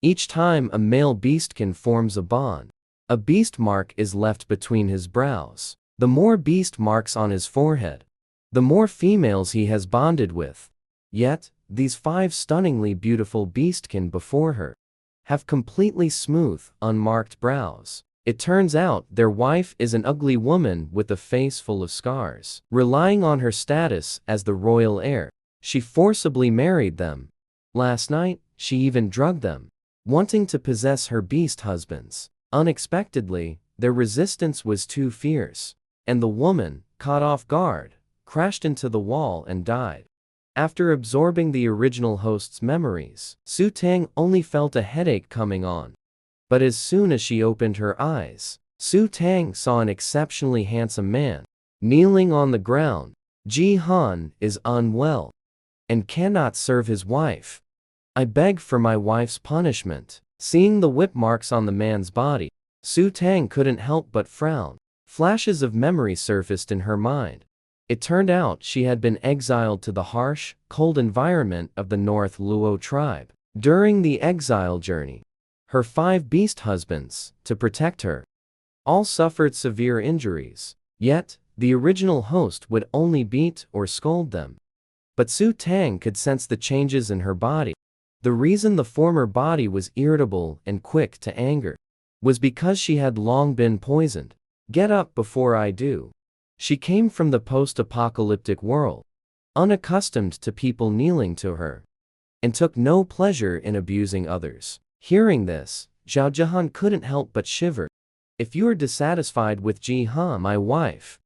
Each time a male beastkin forms a bond, a beast mark is left between his brows. The more beast marks on his forehead, the more females he has bonded with. Yet, these 5 stunningly beautiful beastkin before her have completely smooth, unmarked brows. It turns out their wife is an ugly woman with a face full of scars. Relying on her status as the royal heir, she forcibly married them. Last night, she even drugged them, wanting to possess her beast husbands. Unexpectedly, their resistance was too fierce, and the woman, caught off guard, crashed into the wall and died. After absorbing the original host's memories, Su Tang only felt a headache coming on. But as soon as she opened her eyes, Su Tang saw an exceptionally handsome man, kneeling on the ground. Ji Han is unwell and cannot serve his wife. I beg for my wife's punishment. Seeing the whip marks on the man's body, Su Tang couldn't help but frown. Flashes of memory surfaced in her mind. It turned out she had been exiled to the harsh, cold environment of the North Luo tribe. During the exile journey, her 5 beast husbands, to protect her, all suffered severe injuries. Yet, the original host would only beat or scold them. But Su Tang could sense the changes in her body. The reason the former body was irritable and quick to anger was because she had long been poisoned. Get up before I do. She came from the post-apocalyptic world, unaccustomed to people kneeling to her, and took no pleasure in abusing others. Hearing this, Zhao Jihan couldn't help but shiver. If you are dissatisfied with Ji Han, my wife,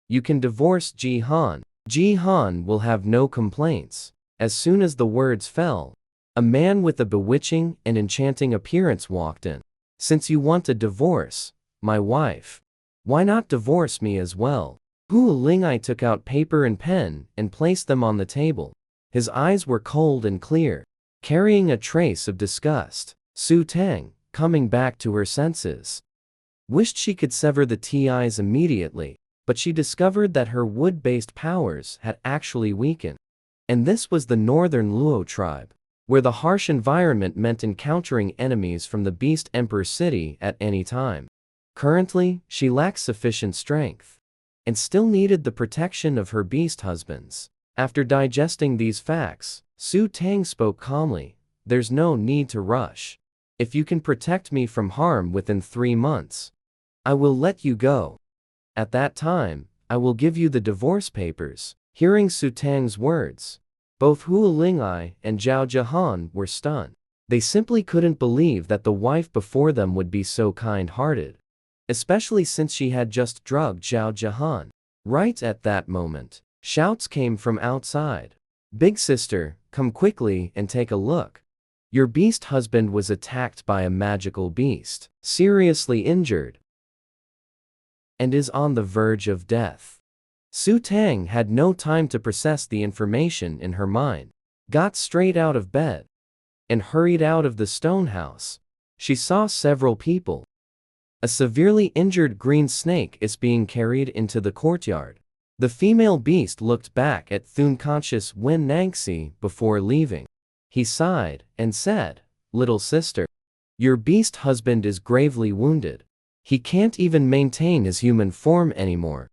you can divorce Ji Han. Ji Han will have no complaints. As soon as the words fell, a man with a bewitching and enchanting appearance walked in. Since you want a divorce, my wife, why not divorce me as well? Hu Lingai took out paper and pen and placed them on the table. His eyes were cold and clear, carrying a trace of disgust. Su Tang, coming back to her senses, wished she could sever the TIs immediately, but she discovered that her wood-based powers had actually weakened. And this was the Northern Luo tribe, where the harsh environment meant encountering enemies from the Beast Emperor city at any time. Currently, she lacked sufficient strength, and still needed the protection of her beast husbands. After digesting these facts, Su Tang spoke calmly. There's no need to rush. If you can protect me from harm within 3 months, I will let you go. At that time, I will give you the divorce papers. Hearing Su Tang's words, both Hu Lingai and Zhao Jihan were stunned. They simply couldn't believe that the wife before them would be so kind-hearted, especially since she had just drugged Zhao Jihan. Right at that moment, shouts came from outside. Big sister, come quickly and take a look. Your beast husband was attacked by a magical beast, seriously injured, and is on the verge of death. Su Tang had no time to process the information in her mind, got straight out of bed, and hurried out of the stone house. She saw several people. A severely injured green snake is being carried into the courtyard. The female beast looked back at unconscious Wen Nangxi before leaving. He sighed and said, "Little sister, your beast husband is gravely wounded. He can't even maintain his human form anymore."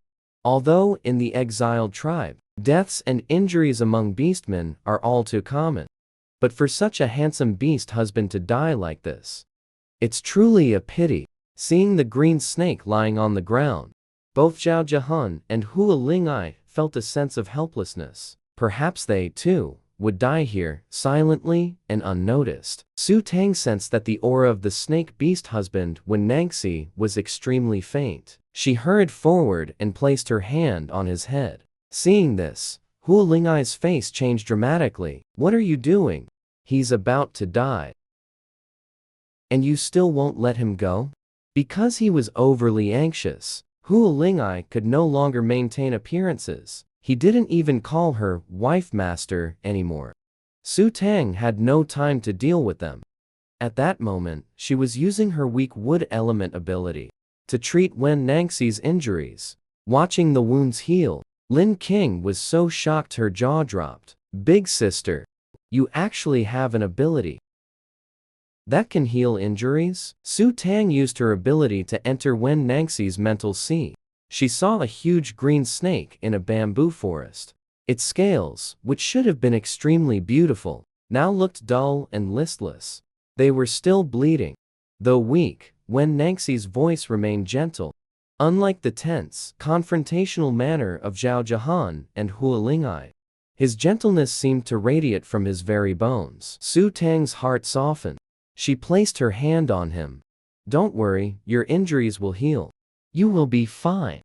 Although in the exiled tribe, deaths and injuries among beastmen are all too common. But for such a handsome beast husband to die like this, it's truly a pity. Seeing the green snake lying on the ground, both Zhao Jihan and Hu Lingai felt a sense of helplessness. Perhaps they, too, would die here, silently and unnoticed. Su Tang sensed that the aura of the snake beast husband Wen Nangxi was extremely faint. She hurried forward and placed her hand on his head. Seeing this, Hu Lingai's face changed dramatically. What are you doing? He's about to die. And you still won't let him go? Because he was overly anxious, Hu Lingai could no longer maintain appearances. He didn't even call her wife master anymore. Su Tang had no time to deal with them. At that moment, she was using her weak wood element ability to treat Wen Nangxi's injuries. Watching the wounds heal, Lin King was so shocked her jaw dropped. Big sister, you actually have an ability. That can heal injuries? Su Tang used her ability to enter Wen Nangxi's mental sea. She saw a huge green snake in a bamboo forest. Its scales, which should have been extremely beautiful, now looked dull and listless. They were still bleeding. Though weak, Wen Nangxi's voice remained gentle. Unlike the tense, confrontational manner of Zhao Jahan and Hua Lingai, his gentleness seemed to radiate from his very bones. Su Tang's heart softened. She placed her hand on him. "Don't worry, your injuries will heal. You will be fine."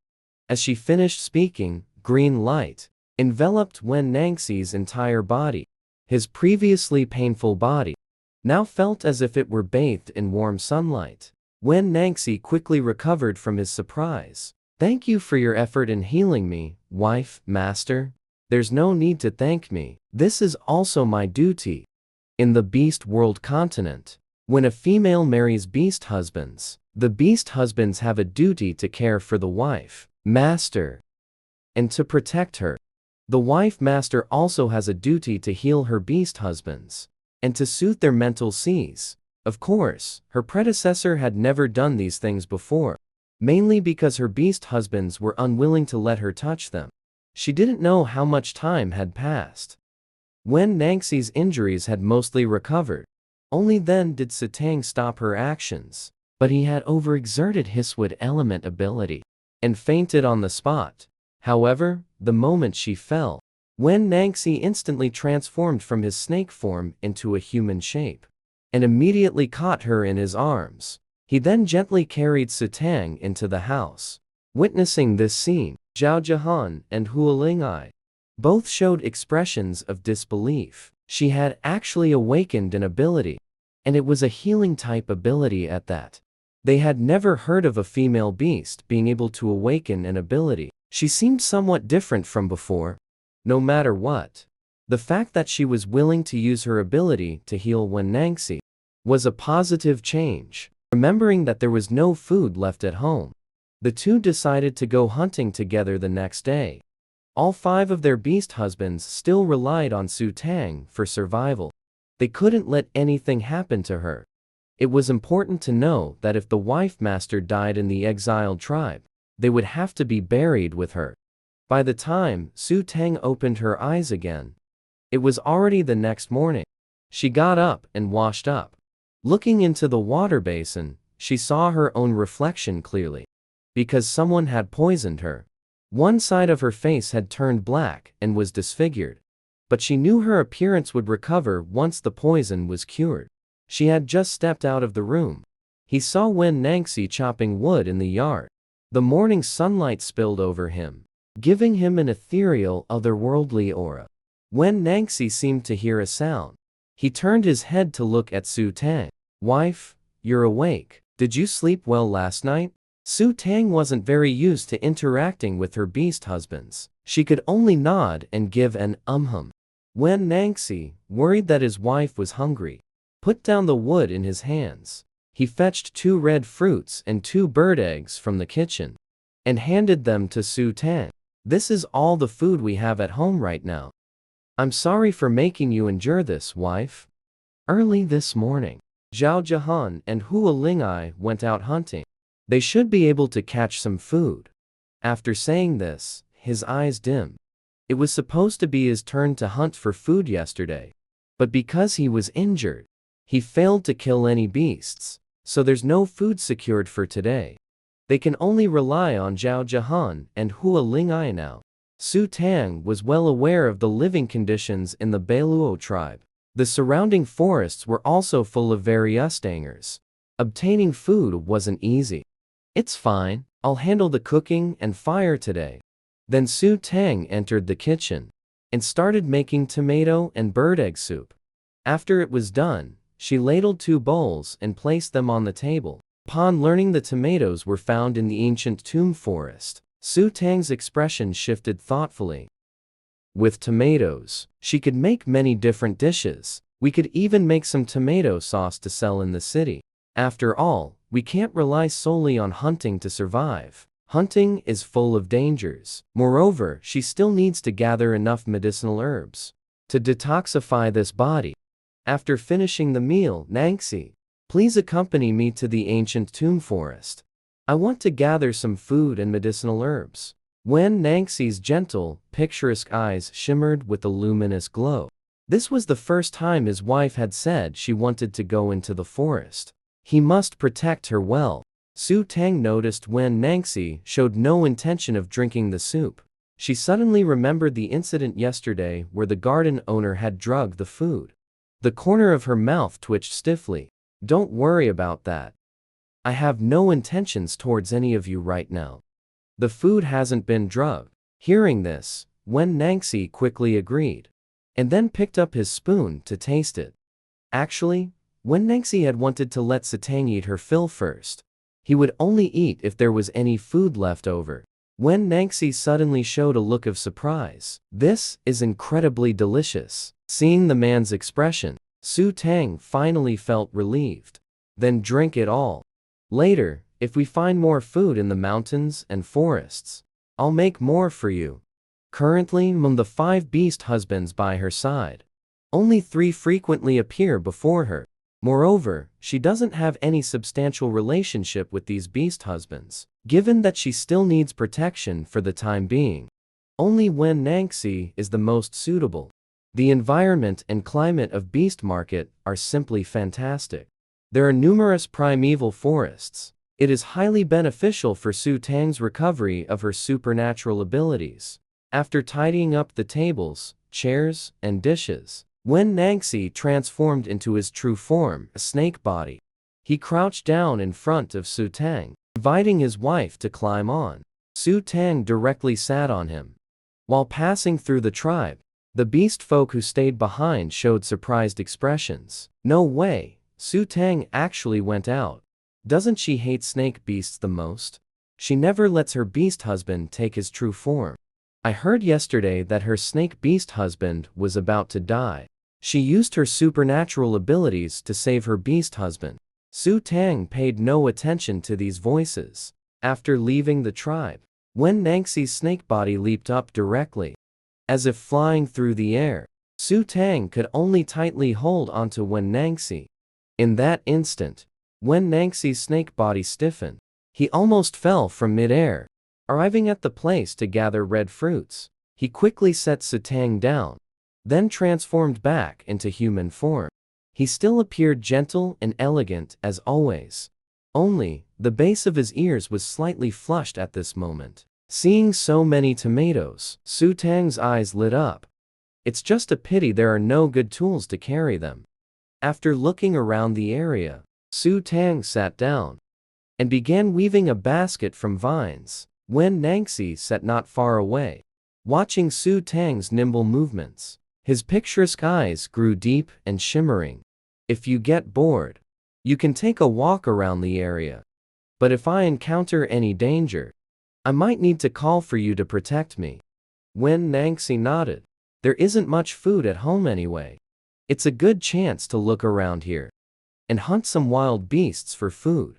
As she finished speaking, green light enveloped Wen Nangxi's entire body. His previously painful body now felt as if it were bathed in warm sunlight. Wen Nangxi quickly recovered from his surprise. "Thank you for your effort in healing me, wife, master. There's no need to thank me. This is also my duty." In the Beast World continent, when a female marries beast husbands, the beast husbands have a duty to care for the wife, master, and to protect her. The wife master also has a duty to heal her beast husbands and to soothe their mental seas. Of course, her predecessor had never done these things before, mainly because her beast husbands were unwilling to let her touch them. She didn't know how much time had passed. Wen Nangxi's injuries had mostly recovered. Only then did Su Tang stop her actions. But he had overexerted his wood element ability and fainted on the spot. However, the moment she fell, Wen Nangxi instantly transformed from his snake form into a human shape and immediately caught her in his arms. He then gently carried Su Tang into the house. Witnessing this scene, Zhao Jahan and Hua Lingai both showed expressions of disbelief. She had actually awakened an ability, and it was a healing type ability at that. They had never heard of a female beast being able to awaken an ability. She seemed somewhat different from before. No matter what, the fact that she was willing to use her ability to heal Wen Nangxi was a positive change. Remembering that there was no food left at home, the two decided to go hunting together the next day. All 5 of their beast husbands still relied on Su Tang for survival. They couldn't let anything happen to her. It was important to know that if the wife master died in the exiled tribe, they would have to be buried with her. By the time Su Tang opened her eyes again, it was already the next morning. She got up and washed up. Looking into the water basin, she saw her own reflection clearly. Because someone had poisoned her. One side of her face had turned black and was disfigured. But she knew her appearance would recover once the poison was cured. She had just stepped out of the room. He saw Wen Nangxi chopping wood in the yard. The morning sunlight spilled over him, giving him an ethereal, otherworldly aura. Wen Nangxi seemed to hear a sound. He turned his head to look at Su Tang. "Wife, you're awake. Did you sleep well last night?" Su Tang wasn't very used to interacting with her beast husbands. She could only nod and give an hum. Wen Nangxi, worried that his wife was hungry, put down the wood in his hands. He fetched 2 red fruits and 2 bird eggs from the kitchen and handed them to Su Tang. "This is all the food we have at home right now. I'm sorry for making you endure this, wife." Early this morning, Zhao Jahan and Hua Lingai went out hunting. They should be able to catch some food. After saying this, his eyes dimmed. It was supposed to be his turn to hunt for food yesterday. But because he was injured, he failed to kill any beasts, so there's no food secured for today. They can only rely on Zhao Jahan and Hua Lingai now. Su Tang was well aware of the living conditions in the Beiluo tribe. The surrounding forests were also full of variostangers. Obtaining food wasn't easy. "It's fine, I'll handle the cooking and fire today." Then Su Tang entered the kitchen and started making tomato and bird egg soup. After it was done, she ladled 2 bowls and placed them on the table. Upon learning the tomatoes were found in the ancient tomb forest, Su Tang's expression shifted thoughtfully. With tomatoes, she could make many different dishes. We could even make some tomato sauce to sell in the city. After all, we can't rely solely on hunting to survive. Hunting is full of dangers. Moreover, she still needs to gather enough medicinal herbs to detoxify this body. After finishing the meal, Nangxi Please accompany me to the ancient tomb forest. I want to gather some food and medicinal herbs." Wen Nangxi's gentle, picturesque eyes shimmered with a luminous glow. This was the first time his wife had said she wanted to go into the forest. He must protect her well. Su Tang noticed Wen Nangxi showed no intention of drinking the soup. She suddenly remembered the incident yesterday where the garden owner had drugged the food. The corner of her mouth twitched stiffly. "Don't worry about that. I have no intentions towards any of you right now. The food hasn't been drugged." Hearing this, Wen Nangxi quickly agreed, and then picked up his spoon to taste it. Actually, Wen Nangxi had wanted to let Su Tang eat her fill first. He would only eat if there was any food left over. Wen Nangxi suddenly showed a look of surprise. "This is incredibly delicious." Seeing the man's expression, Su Tang finally felt relieved. "Then drink it all. Later, if we find more food in the mountains and forests, I'll make more for you." Currently, among the 5 beast husbands by her side, only 3 frequently appear before her. Moreover, she doesn't have any substantial relationship with these beast husbands, given that she still needs protection for the time being. Only Wen Nangxi is the most suitable. The environment and climate of Beast Market are simply fantastic. There are numerous primeval forests. It is highly beneficial for Su Tang's recovery of her supernatural abilities. After tidying up the tables, chairs, and dishes, Wen Nangxi transformed into his true form, a snake body. He crouched down in front of Su Tang, inviting his wife to climb on. Su Tang directly sat on him. While passing through the tribe, the beast folk who stayed behind showed surprised expressions. "No way, Su Tang actually went out. Doesn't she hate snake beasts the most? She never lets her beast husband take his true form. I heard yesterday that her snake beast husband was about to die. She used her supernatural abilities to save her beast husband." Su Tang paid no attention to these voices. After leaving the tribe, Wen Nangxi's snake body leaped up directly, as if flying through the air. Su Tang could only tightly hold onto Wen Nangxi. In that instant, Wen Nangxi's snake body stiffened. He almost fell from mid-air. Arriving at the place to gather red fruits, he quickly set Su Tang down, then transformed back into human form. He still appeared gentle and elegant as always. Only, the base of his ears was slightly flushed at this moment. Seeing so many tomatoes, Su Tang's eyes lit up. It's just a pity there are no good tools to carry them. After looking around the area, Su Tang sat down and began weaving a basket from vines. Wen Nangxi sat not far away, watching Su Tang's nimble movements. His picturesque eyes grew deep and shimmering. "If you get bored, you can take a walk around the area. But if I encounter any danger, I might need to call for you to protect me." Wen Nangxi nodded. "There isn't much food at home anyway. It's a good chance to look around here and hunt some wild beasts for food."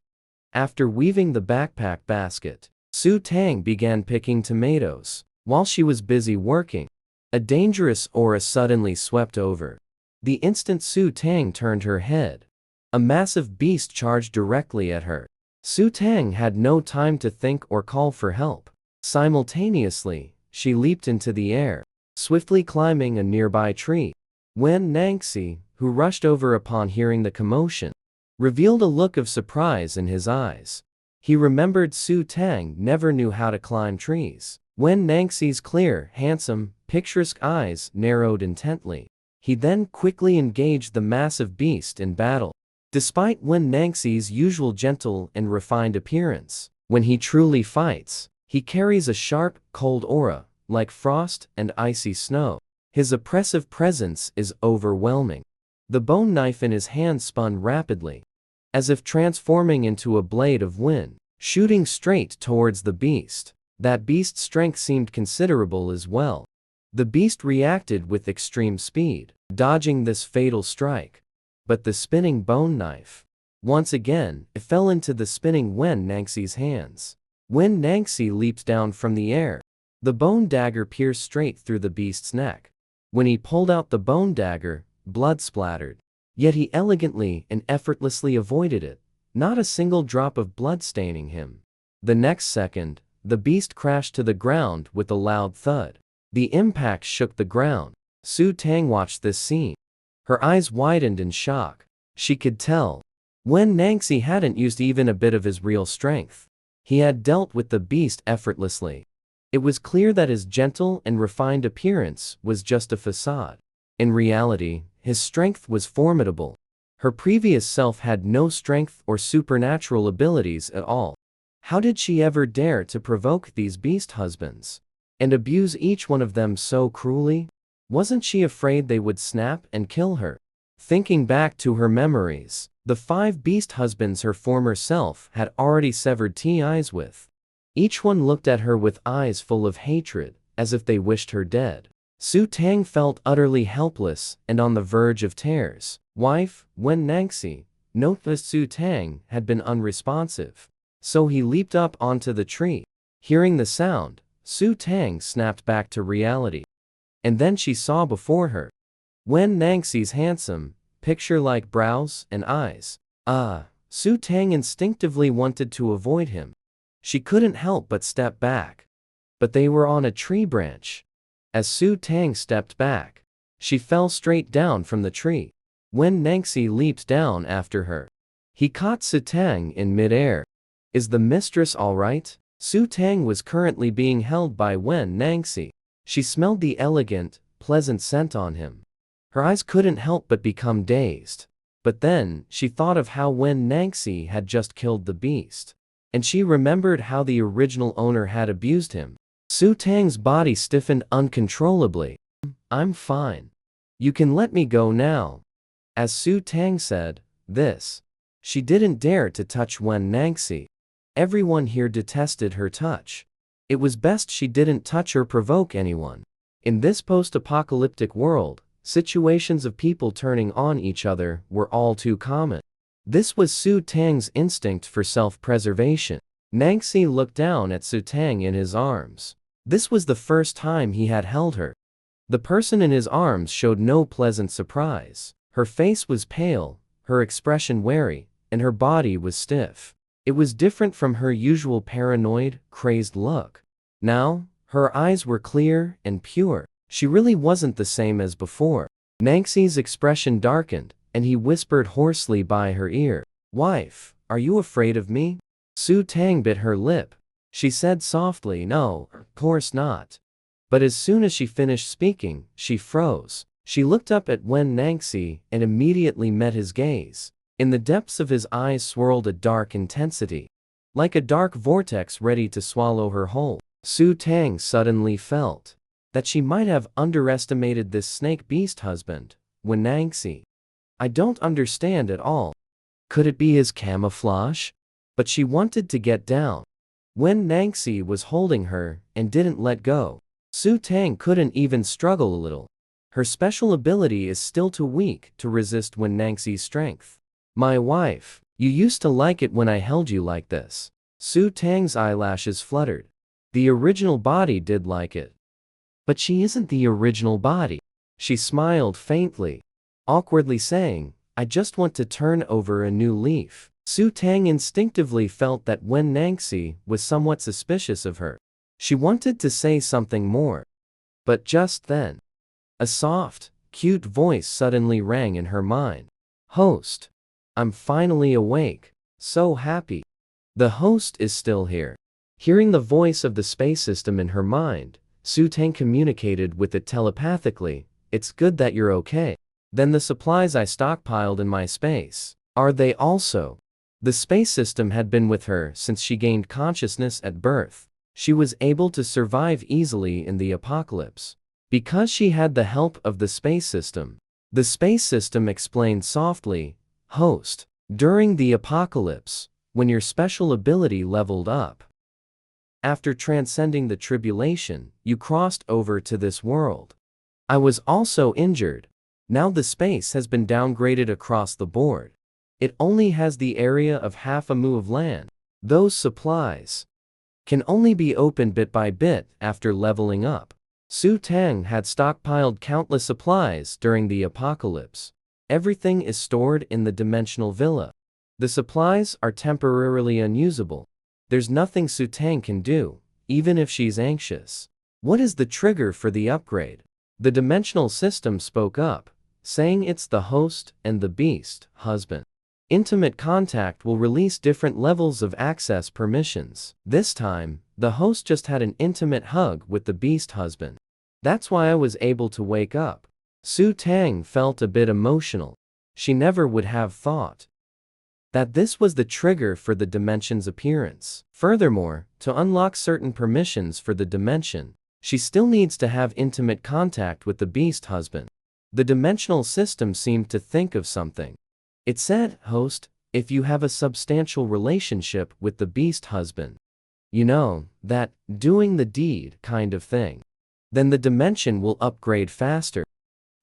After weaving the backpack basket, Su Tang began picking tomatoes. While she was busy working, a dangerous aura suddenly swept over. The instant Su Tang turned her head, a massive beast charged directly at her. Su Tang had no time to think or call for help. Simultaneously, she leaped into the air, swiftly climbing a nearby tree. Wen Nangxi, who rushed over upon hearing the commotion, revealed a look of surprise in his eyes. He remembered Su Tang never knew how to climb trees. Wen Nangxi's clear, handsome, picturesque eyes narrowed intently. He then quickly engaged the massive beast in battle. Despite Wen Nangxi's usual gentle and refined appearance, when he truly fights, he carries a sharp, cold aura, like frost and icy snow. His oppressive presence is overwhelming. The bone knife in his hand spun rapidly, as if transforming into a blade of wind, shooting straight towards the beast. That beast's strength seemed considerable as well. The beast reacted with extreme speed, dodging this fatal strike. But the spinning bone knife, once again, it fell into the spinning Wen Nangxi's hands. Wen Nangxi leaped down from the air. The bone dagger pierced straight through the beast's neck. When he pulled out the bone dagger, blood splattered. Yet he elegantly and effortlessly avoided it, not a single drop of blood staining him. The next second, the beast crashed to the ground with a loud thud. The impact shook the ground. Su Tang watched this scene. Her eyes widened in shock. She could tell Wen Nangxi hadn't used even a bit of his real strength. He had dealt with the beast effortlessly. It was clear that his gentle and refined appearance was just a facade. In reality, his strength was formidable. Her previous self had no strength or supernatural abilities at all. How did she ever dare to provoke these beast husbands and abuse each one of them so cruelly? Wasn't she afraid they would snap and kill her? Thinking back to her memories, the 5 beast husbands her former self had already severed ties with. Each one looked at her with eyes full of hatred, as if they wished her dead. Su Tang felt utterly helpless and on the verge of tears. Wife, Wen Nangxi, noticed Su Tang had been unresponsive. So he leaped up onto the tree. Hearing the sound, Su Tang snapped back to reality. And then she saw before her Wen Nangxi's handsome, picture-like brows and eyes. Su Tang instinctively wanted to avoid him. She couldn't help but step back. But they were on a tree branch. As Su Tang stepped back, she fell straight down from the tree. Wen Nangxi leaped down after her. He caught Su Tang in mid-air. Is the mistress all right? Su Tang was currently being held by Wen Nangxi. She smelled the elegant, pleasant scent on him. Her eyes couldn't help but become dazed. But then, she thought of how Wen Nangxi had just killed the beast. And she remembered how the original owner had abused him. Su Tang's body stiffened uncontrollably. I'm fine. You can let me go now. As Su Tang said this, she didn't dare to touch Wen Nangxi. Everyone here detested her touch. It was best she didn't touch or provoke anyone. In this post-apocalyptic world, situations of people turning on each other were all too common. This was Su Tang's instinct for self-preservation. Nangxi looked down at Su Tang in his arms. This was the first time he had held her. The person in his arms showed no pleasant surprise. Her face was pale, her expression wary, and her body was stiff. It was different from her usual paranoid, crazed look. Now, her eyes were clear and pure. She really wasn't the same as before. Nangxi's expression darkened, and he whispered hoarsely by her ear. Wife, are you afraid of me? Su Tang bit her lip. She said softly, no, of course not. But as soon as she finished speaking, she froze. She looked up at Wen Nangxi and immediately met his gaze. In the depths of his eyes swirled a dark intensity. Like a dark vortex ready to swallow her whole. Su Tang suddenly felt that she might have underestimated this snake beast husband, Wen Nangxi. I don't understand at all. Could it be his camouflage? But she wanted to get down. Wen Nangxi was holding her and didn't let go. Su Tang couldn't even struggle a little. Her special ability is still too weak to resist Wen Nangxi's strength. My wife, you used to like it when I held you like this. Su Tang's eyelashes fluttered. The original body did like it. But she isn't the original body. She smiled faintly, awkwardly saying, I just want to turn over a new leaf. Su Tang instinctively felt that Wen Nangxi was somewhat suspicious of her. She wanted to say something more. But just then, a soft, cute voice suddenly rang in her mind. Host. I'm finally awake. So happy. The host is still here. Hearing the voice of the space system in her mind, Su Tang communicated with it telepathically. It's good that you're okay. Then the supplies I stockpiled in my space, are they also? The space system had been with her since she gained consciousness at birth. She was able to survive easily in the apocalypse because she had the help of the space system. The space system explained softly, Host, during the apocalypse, when your special ability leveled up, after transcending the tribulation, you crossed over to this world. I was also injured. Now the space has been downgraded across the board. It only has the area of half a mu of land. Those supplies can only be opened bit by bit after leveling up. Su Tang had stockpiled countless supplies during the apocalypse. Everything is stored in the dimensional villa. The supplies are temporarily unusable. There's nothing Su Tang can do, even if she's anxious. What is the trigger for the upgrade? The dimensional system spoke up, saying it's the host and the beast husband. Intimate contact will release different levels of access permissions. This time, the host just had an intimate hug with the beast husband. That's why I was able to wake up. Su Tang felt a bit emotional. She never would have thought that this was the trigger for the dimension's appearance. Furthermore, to unlock certain permissions for the dimension, she still needs to have intimate contact with the beast husband. The dimensional system seemed to think of something. It said, "Host, if you have a substantial relationship with the beast husband, you know, that doing the deed kind of thing, then the dimension will upgrade faster,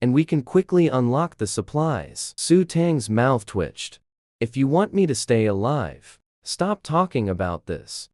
and we can quickly unlock the supplies." Su Tang's mouth twitched. "If you want me to stay alive, stop talking about this.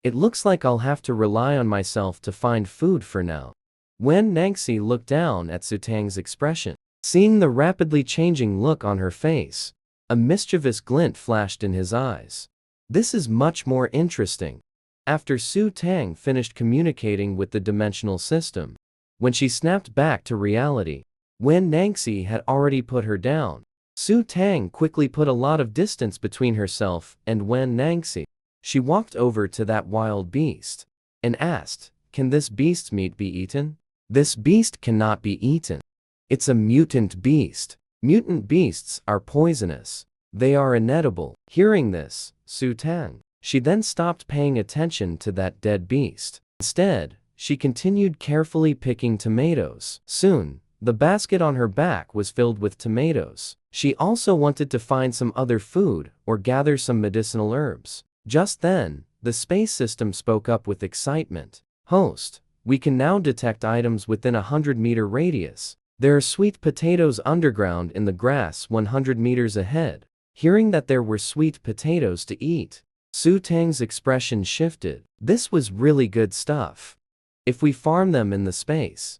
It looks like I'll have to rely on myself to find food for now." Wen Nangxi looked down at Su Tang's expression. Seeing the rapidly changing look on her face, a mischievous glint flashed in his eyes. This is much more interesting. After Su Tang finished communicating with the dimensional system, when she snapped back to reality, Wen Nangxi had already put her down. Su Tang quickly put a lot of distance between herself and Wen Nangxi. She walked over to that wild beast and asked, "Can this beast's meat be eaten?" "This beast cannot be eaten. It's a mutant beast. Mutant beasts are poisonous. They are inedible." Hearing this, Su Tang, she then stopped paying attention to that dead beast. Instead, she continued carefully picking tomatoes. Soon, the basket on her back was filled with tomatoes. She also wanted to find some other food or gather some medicinal herbs. Just then, the space system spoke up with excitement. "Host, we can now detect items within a 100-meter radius. There are sweet potatoes underground in the grass 100 meters ahead." Hearing that there were sweet potatoes to eat, Su Tang's expression shifted. This was really good stuff. If we farm them in the space,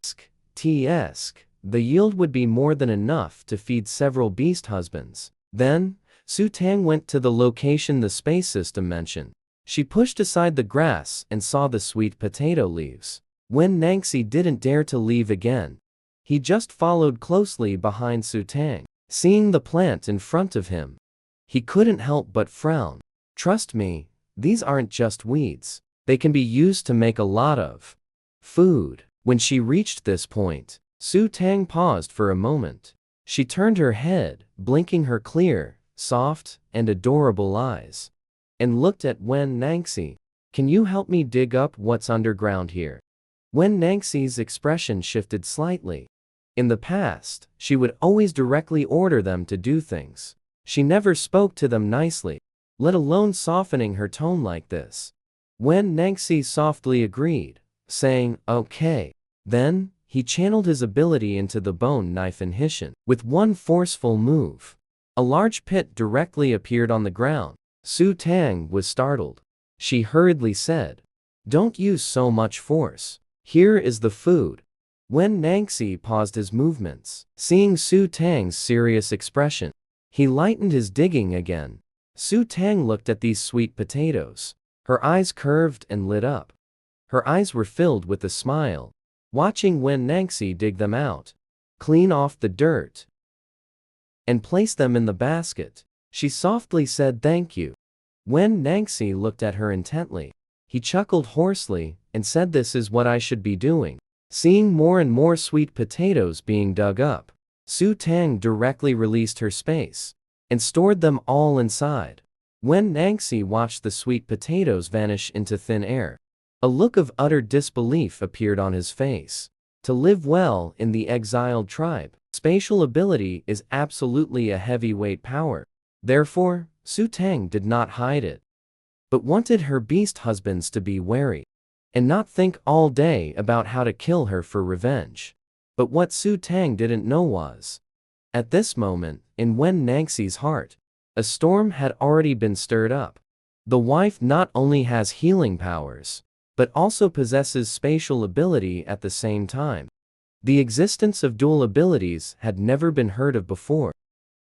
the yield would be more than enough to feed several beast husbands. Then, Su Tang went to the location the space system mentioned. She pushed aside the grass and saw the sweet potato leaves. Wen Nangxi didn't dare to leave again. He just followed closely behind Su Tang. Seeing the plant in front of him, he couldn't help but frown. "Trust me, these aren't just weeds. They can be used to make a lot of food." When she reached this point, Su Tang paused for a moment. She turned her head, blinking her clear, soft, and adorable eyes, and looked at Wen Nangxi. "Can you help me dig up what's underground here?" Wen Nangxi's expression shifted slightly. In the past, she would always directly order them to do things. She never spoke to them nicely, let alone softening her tone like this. Wen Nangxi softly agreed, saying, "Okay." Then, he channeled his ability into the bone knife and Hishin. With one forceful move, a large pit directly appeared on the ground. Su Tang was startled. She hurriedly said, "Don't use so much force. Here is the food." Wen Nangxi paused his movements. Seeing Su Tang's serious expression, he lightened his digging again. Su Tang looked at these sweet potatoes. Her eyes curved and lit up. Her eyes were filled with a smile, watching Wen Nangxi dig them out, clean off the dirt, and place them in the basket. She softly said thank you. Wen Nangxi looked at her intently. He chuckled hoarsely and said, "This is what I should be doing." Seeing more and more sweet potatoes being dug up, Su Tang directly released her space and stored them all inside. Wen Nangxi watched the sweet potatoes vanish into thin air. A look of utter disbelief appeared on his face. To live well in the exiled tribe, spatial ability is absolutely a heavyweight power. Therefore, Su Tang did not hide it, but wanted her beast husbands to be wary and not think all day about how to kill her for revenge. But what Su Tang didn't know was, at this moment, in Wen Nangxi's heart, a storm had already been stirred up. The wife not only has healing powers, but also possesses spatial ability at the same time. The existence of dual abilities had never been heard of before.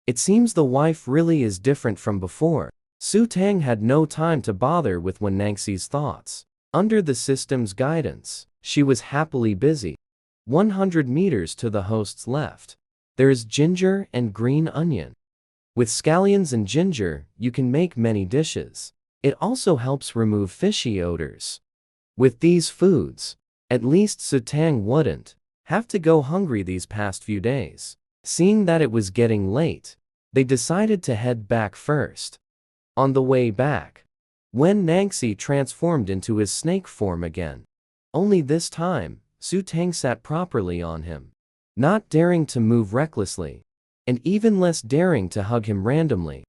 It seems the wife really is different from before. Su Tang had no time to bother with Wen Nangxi's thoughts. Under the system's guidance, she was happily busy. 100 meters to the host's left, there is ginger and green onion. With scallions and ginger, you can make many dishes. It also helps remove fishy odors. With these foods, at least Su Tang wouldn't have to go hungry these past few days. Seeing that it was getting late, they decided to head back first. On the way back, Wen Nangxi transformed into his snake form again. Only this time, Su Tang sat properly on him, not daring to move recklessly, and even less daring to hug him randomly.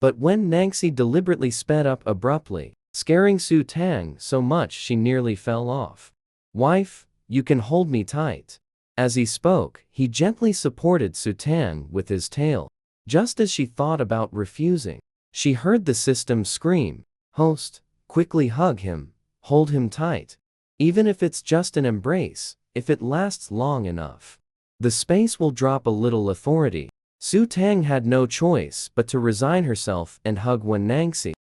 But Wen Nangxi deliberately sped up abruptly, scaring Su Tang so much she nearly fell off. "Wife, you can hold me tight." As he spoke, he gently supported Su Tang with his tail. Just as she thought about refusing, she heard the system scream, "Host, quickly hug him, hold him tight. Even if it's just an embrace, if it lasts long enough, the space will drop a little authority." Su Tang had no choice but to resign herself and hug Wen Nangxi.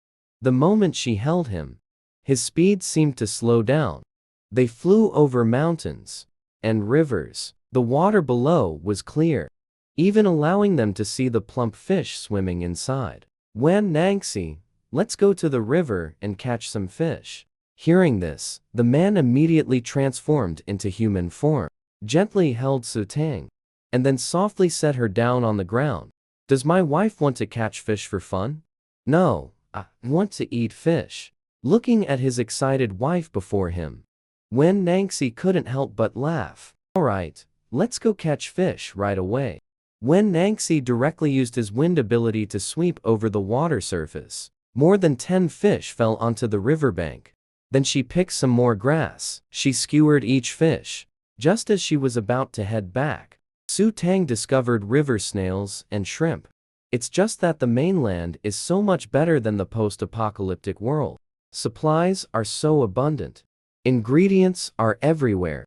The moment she held him, his speed seemed to slow down. They flew over mountains and rivers. The water below was clear, even allowing them to see the plump fish swimming inside. "Wen Nangxi, let's go to the river and catch some fish." Hearing this, the man immediately transformed into human form, gently held Su Tang, and then softly set her down on the ground. "Does my wife want to catch fish for fun?" "No, I want to eat fish." Looking at his excited wife before him, Wen Nangxi couldn't help but laugh. "Alright, let's go catch fish right away." Wen Nangxi directly used his wind ability to sweep over the water surface. More than 10 fish fell onto the riverbank. Then she picked some more grass. She skewered each fish. Just as she was about to head back, Su Tang discovered river snails and shrimp. It's just that the mainland is so much better than the post-apocalyptic world. Supplies are so abundant. Ingredients are everywhere.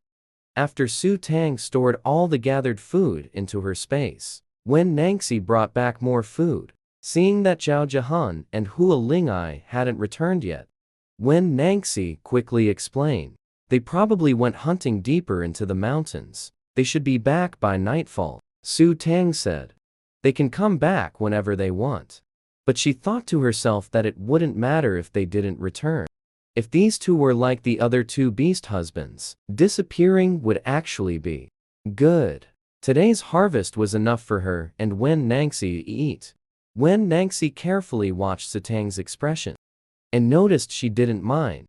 After Su Tang stored all the gathered food into her space, Wen Nangxi brought back more food. Seeing that Zhao Jihan and Hua Lingai hadn't returned yet, Wen Nangxi quickly explained, "They probably went hunting deeper into the mountains. They should be back by nightfall." Su Tang said, "They can come back whenever they want." But she thought to herself that it wouldn't matter if they didn't return. If these two were like the other two beast husbands, disappearing would actually be good. Today's harvest was enough for her and Wen Nangxi to eat. Wen Nangxi carefully watched Su Tang's expression and noticed she didn't mind.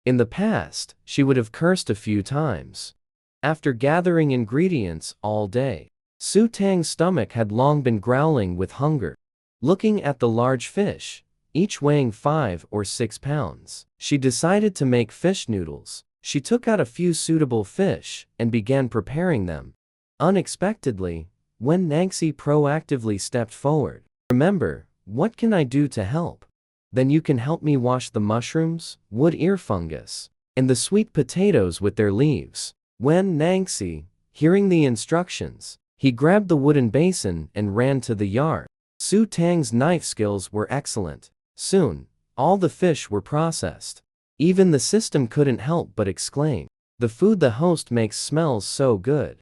In the past, she would have cursed a few times. After gathering ingredients all day, Su Tang's stomach had long been growling with hunger. Looking at the large fish, each weighing 5 or 6 pounds, she decided to make fish noodles. She took out a few suitable fish and began preparing them. Unexpectedly, Wen Nangxi proactively stepped forward. "Remember, what can I do to help?" "Then you can help me wash the mushrooms, wood ear fungus, and the sweet potatoes with their leaves." Wen Nangxi, hearing the instructions, he grabbed the wooden basin and ran to the yard. Su Tang's knife skills were excellent. Soon, all the fish were processed. Even the system couldn't help but exclaim, "The food the host makes smells so good.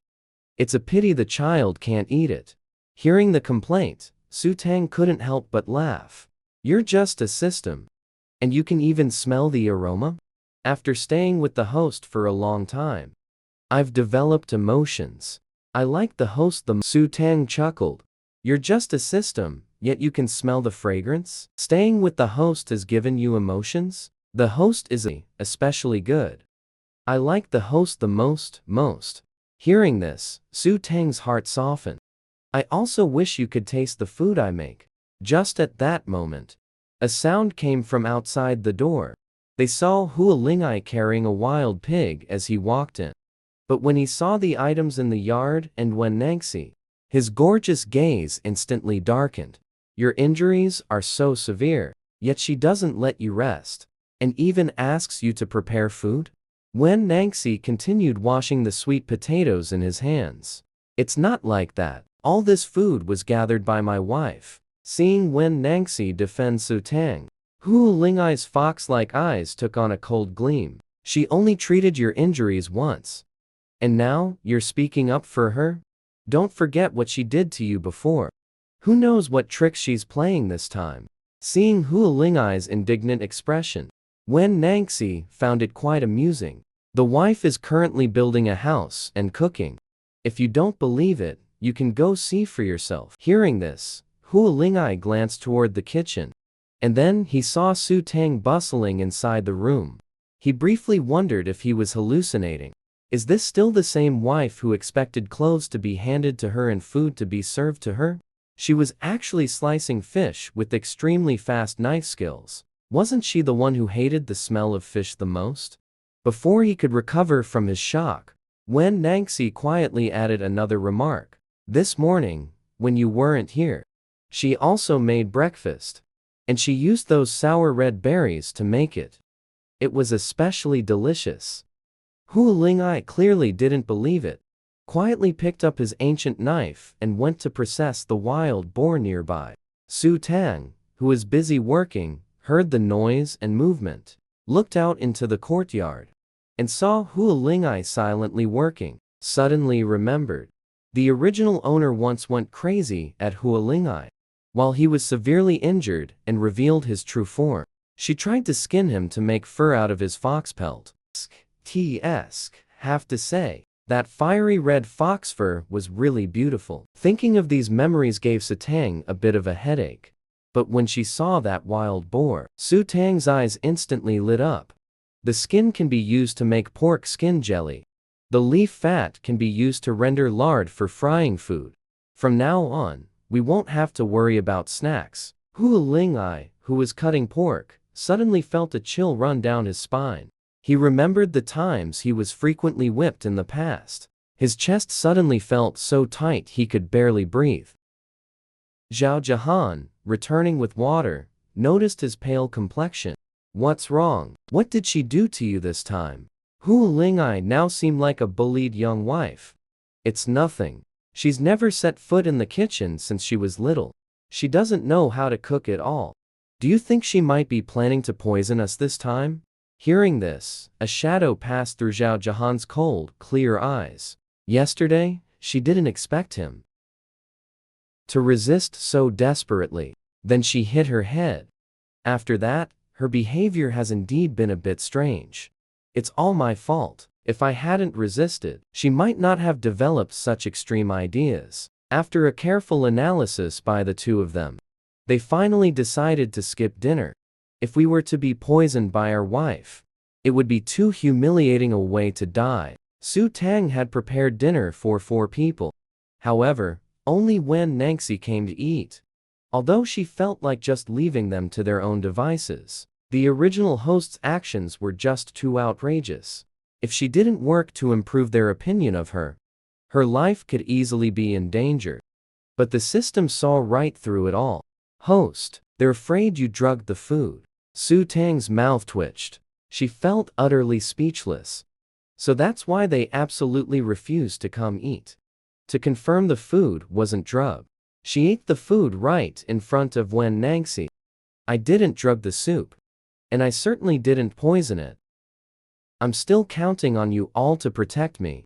It's a pity the child can't eat it." Hearing the complaint, Su Tang couldn't help but laugh. "You're just a system. And you can even smell the aroma?" After staying with the host for a long time, I've developed emotions. I like the host the most. Su Tang chuckled. "You're just a system, yet you can smell the fragrance? Staying with the host has given you emotions? The host is especially good. I like the host the most. Hearing this, Su Tang's heart softened. "I also wish you could taste the food I make." Just at that moment, a sound came from outside the door. They saw Hua Lingai carrying a wild pig as he walked in. But when he saw the items in the yard and Wen Nangxi, his gorgeous gaze instantly darkened. "Your injuries are so severe, yet she doesn't let you rest, and even asks you to prepare food?" Wen Nangxi continued washing the sweet potatoes in his hands. It's not like that. All this food was gathered by my wife. Seeing Wen Nangxi defend Su Tang, Hu Lingai's fox-like eyes took on a cold gleam. She only treated your injuries once. And now, you're speaking up for her? Don't forget what she did to you before. Who knows what tricks she's playing this time? Seeing Hu Lingai's indignant expression, Wen Nangxi found it quite amusing. The wife is currently building a house and cooking. If you don't believe it, you can go see for yourself. Hearing this, Hu Lingai glanced toward the kitchen. And then he saw Su Tang bustling inside the room. He briefly wondered if he was hallucinating. Is this still the same wife who expected clothes to be handed to her and food to be served to her? She was actually slicing fish with extremely fast knife skills. Wasn't she the one who hated the smell of fish the most? Before he could recover from his shock, Wen Nangxi quietly added another remark. This morning, when you weren't here, she also made breakfast. And she used those sour red berries to make it. It was especially delicious. Hu Lingai clearly didn't believe it, quietly picked up his ancient knife and went to process the wild boar nearby. Su Tang, who was busy working, heard the noise and movement, looked out into the courtyard, and saw Hu Lingai silently working. Suddenly remembered. The original owner once went crazy at Hu Lingai while he was severely injured and revealed his true form. She tried to skin him to make fur out of his fox pelt. Have to say, that fiery red fox fur was really beautiful. Thinking of these memories gave Su Tang a bit of a headache. But when she saw that wild boar, Su Tang's eyes instantly lit up. The skin can be used to make pork skin jelly. The leaf fat can be used to render lard for frying food. From now on, we won't have to worry about snacks. Hu Lingai, who was cutting pork, suddenly felt a chill run down his spine. He remembered the times he was frequently whipped in the past. His chest suddenly felt so tight he could barely breathe. Zhao Jahan, returning with water, noticed his pale complexion. What's wrong? What did she do to you this time? Hu Lingai now seemed like a bullied young wife. It's nothing. She's never set foot in the kitchen since she was little. She doesn't know how to cook at all. Do you think she might be planning to poison us this time? Hearing this, a shadow passed through Zhao Jahan's cold, clear eyes. Yesterday, she didn't expect him to resist so desperately. Then she hit her head. After that, her behavior has indeed been a bit strange. It's all my fault. If I hadn't resisted, she might not have developed such extreme ideas. After a careful analysis by the two of them, they finally decided to skip dinner. If we were to be poisoned by our wife, it would be too humiliating a way to die. Su Tang had prepared dinner for 4 people. However, only Wen Nangxi came to eat. Although she felt like just leaving them to their own devices, the original host's actions were just too outrageous. If she didn't work to improve their opinion of her, her life could easily be in danger. But the system saw right through it all. Host, they're afraid you drugged the food. Su Tang's mouth twitched. She felt utterly speechless. So that's why they absolutely refused to come eat. To confirm the food wasn't drugged. She ate the food right in front of Wen Nangxi. I didn't drug the soup. And I certainly didn't poison it. I'm still counting on you all to protect me.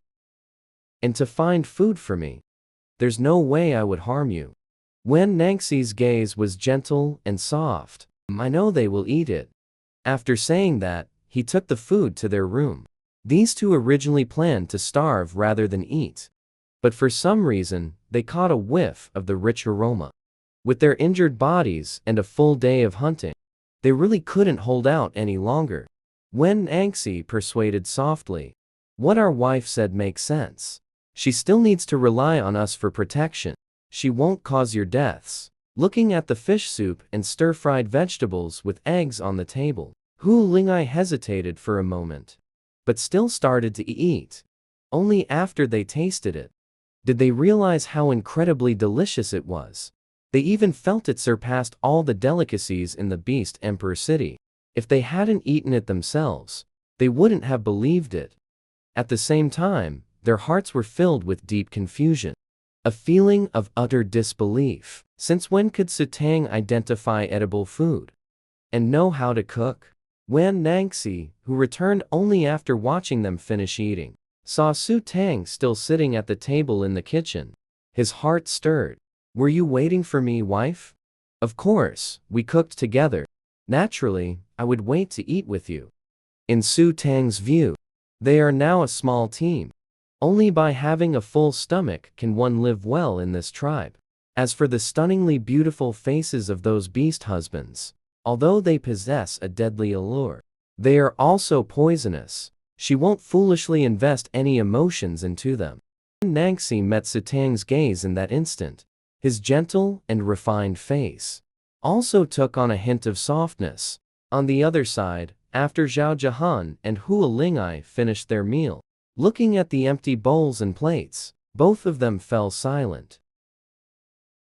And to find food for me. There's no way I would harm you. Wen Nangxi's gaze was gentle and soft. I know they will eat it. After saying that, he took the food to their room. These two originally planned to starve rather than eat. But for some reason, they caught a whiff of the rich aroma. With their injured bodies and a full day of hunting, they really couldn't hold out any longer. Wen Nangxi persuaded softly. What our wife said makes sense. She still needs to rely on us for protection. She won't cause your deaths. Looking at the fish soup and stir-fried vegetables with eggs on the table, Hu Lingai hesitated for a moment, but still started to eat. Only after they tasted it did they realize how incredibly delicious it was. They even felt it surpassed all the delicacies in the Beast Emperor City. If they hadn't eaten it themselves, They wouldn't have believed it. At the same time, their hearts were filled with deep confusion. A feeling of utter disbelief. Since when could Su Tang identify edible food? And know how to cook? Wan Nangxi, who returned only after watching them finish eating, saw Su Tang still sitting at the table in the kitchen. His heart stirred. Were you waiting for me, wife? Of course, we cooked together. Naturally, I would wait to eat with you. In Su Tang's view, they are now a small team. Only by having a full stomach can one live well in this tribe. As for the stunningly beautiful faces of those beast husbands, although they possess a deadly allure, they are also poisonous. She won't foolishly invest any emotions into them. Nangxi met Su Tang's gaze in that instant. His gentle and refined face also took on a hint of softness. On the other side, after Zhao Jahan and Hua Lingai finished their meal, looking at the empty bowls and plates, both of them fell silent.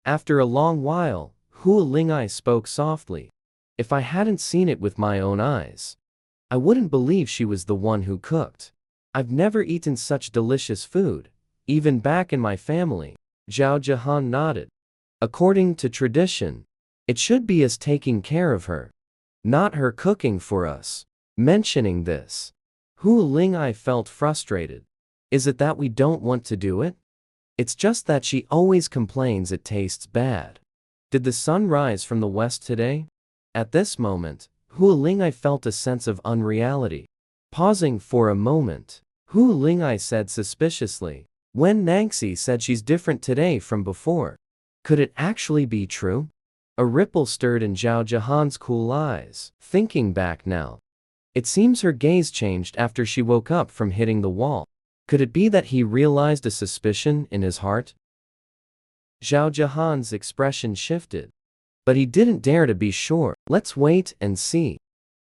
After a long while, Hua Lingai spoke softly. If I hadn't seen it with my own eyes, I wouldn't believe she was the one who cooked. I've never eaten such delicious food, even back in my family. Zhao Jahan nodded. According to tradition, it should be us taking care of her, not her cooking for us. Mentioning this, Hua Lingai felt frustrated. Is it that we don't want to do it? It's just that she always complains it tastes bad. Did the sun rise from the west today? At this moment, Hua Lingai felt a sense of unreality. Pausing for a moment, Hua Lingai said suspiciously, Wen Nangxi said she's different today from before. Could it actually be true? A ripple stirred in Zhao Jahan's cool eyes. Thinking back now, it seems her gaze changed after she woke up from hitting the wall. Could it be that he realized a suspicion in his heart? Zhao Jahan's expression shifted, but he didn't dare to be sure. Let's wait and see.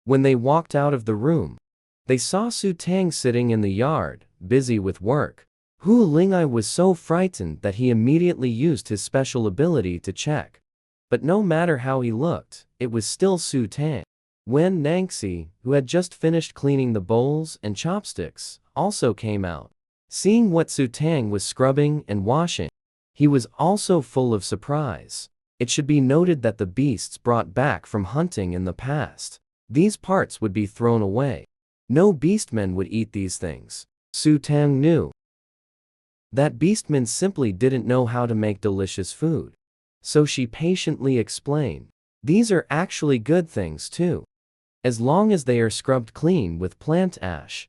When they walked out of the room, they saw Su Tang sitting in the yard, busy with work. Hua Lingai was so frightened that he immediately used his special ability to check. But no matter how he looked, it was still Su Tang. Wen Nangxi, who had just finished cleaning the bowls and chopsticks, also came out. Seeing what Su Tang was scrubbing and washing, he was also full of surprise. It should be noted that the beasts brought back from hunting in the past, these parts would be thrown away. No beastmen would eat these things. Su Tang knew that beastmen simply didn't know how to make delicious food. So she patiently explained, these are actually good things too. As long as they are scrubbed clean with plant ash,